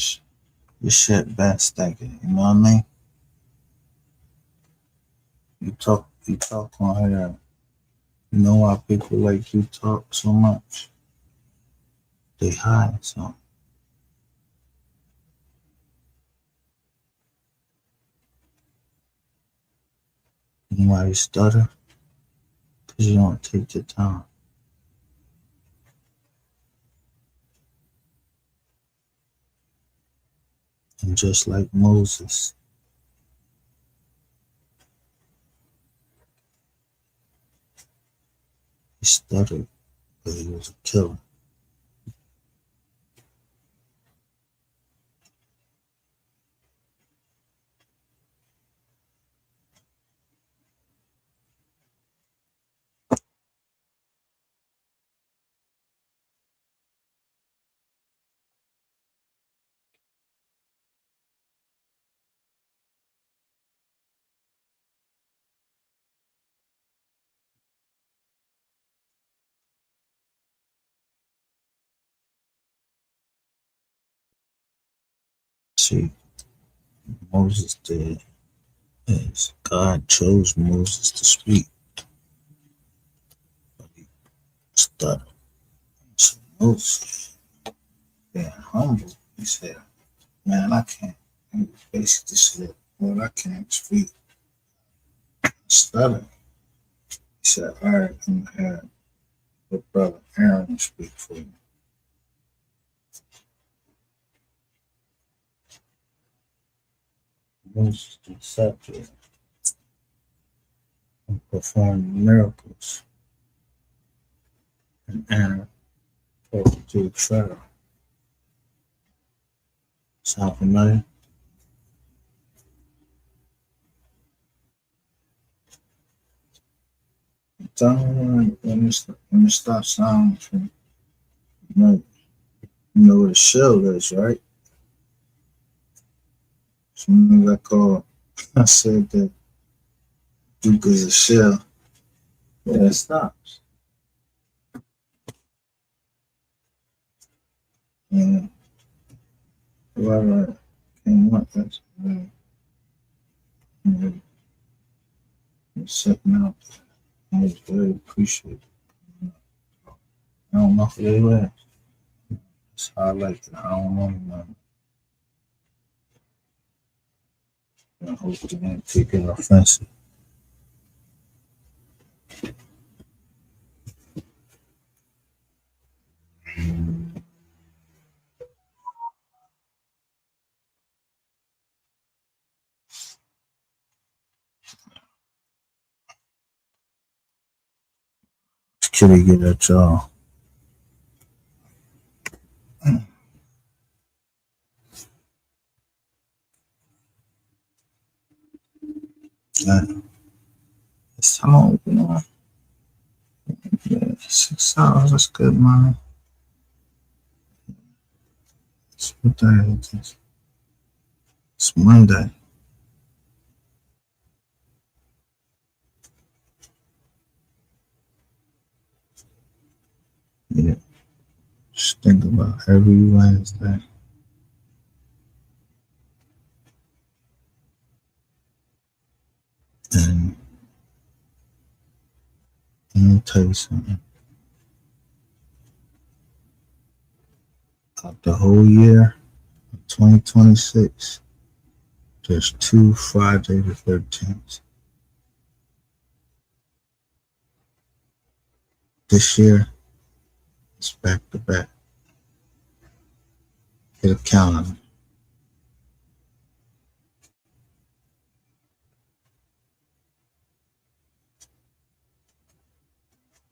shit bad stinking. You know what I mean? You talk on here. You know why people like you talk so much? They hide something. You know why you stutter? Because you don't take your time. And just like Moses, he stuttered, but he was a killer. See, Moses did is God chose Moses to speak, but he stuttered. So Moses, being humble, he said, man, I can't. He basically said, well, I can't speak. Stutter. He said, all right, I'm going to have your brother Aaron speak for you. Moses the scepter and performed miracles, and Aaron spoke to the Pharaoh. Sound familiar? Tell me when it stops sounding from, you know what a shell is, right? So when I said that Duke is a shell, yeah, it stops. Yeah. Whoever came up with it. Sitting out. I was very appreciative. I don't know who they were. It's highlighted. I don't know them. I hope they didn't take it offensive. Kitty get at y'all. It's home, you know. Yeah, 6 hours, that's good, man. What day is this? It's Monday. Yeah. Just think about every Wednesday. And let me tell you something. Out the whole year of 2026, there's 2 Friday the 13th. This year, it's back to back. Get a calendar.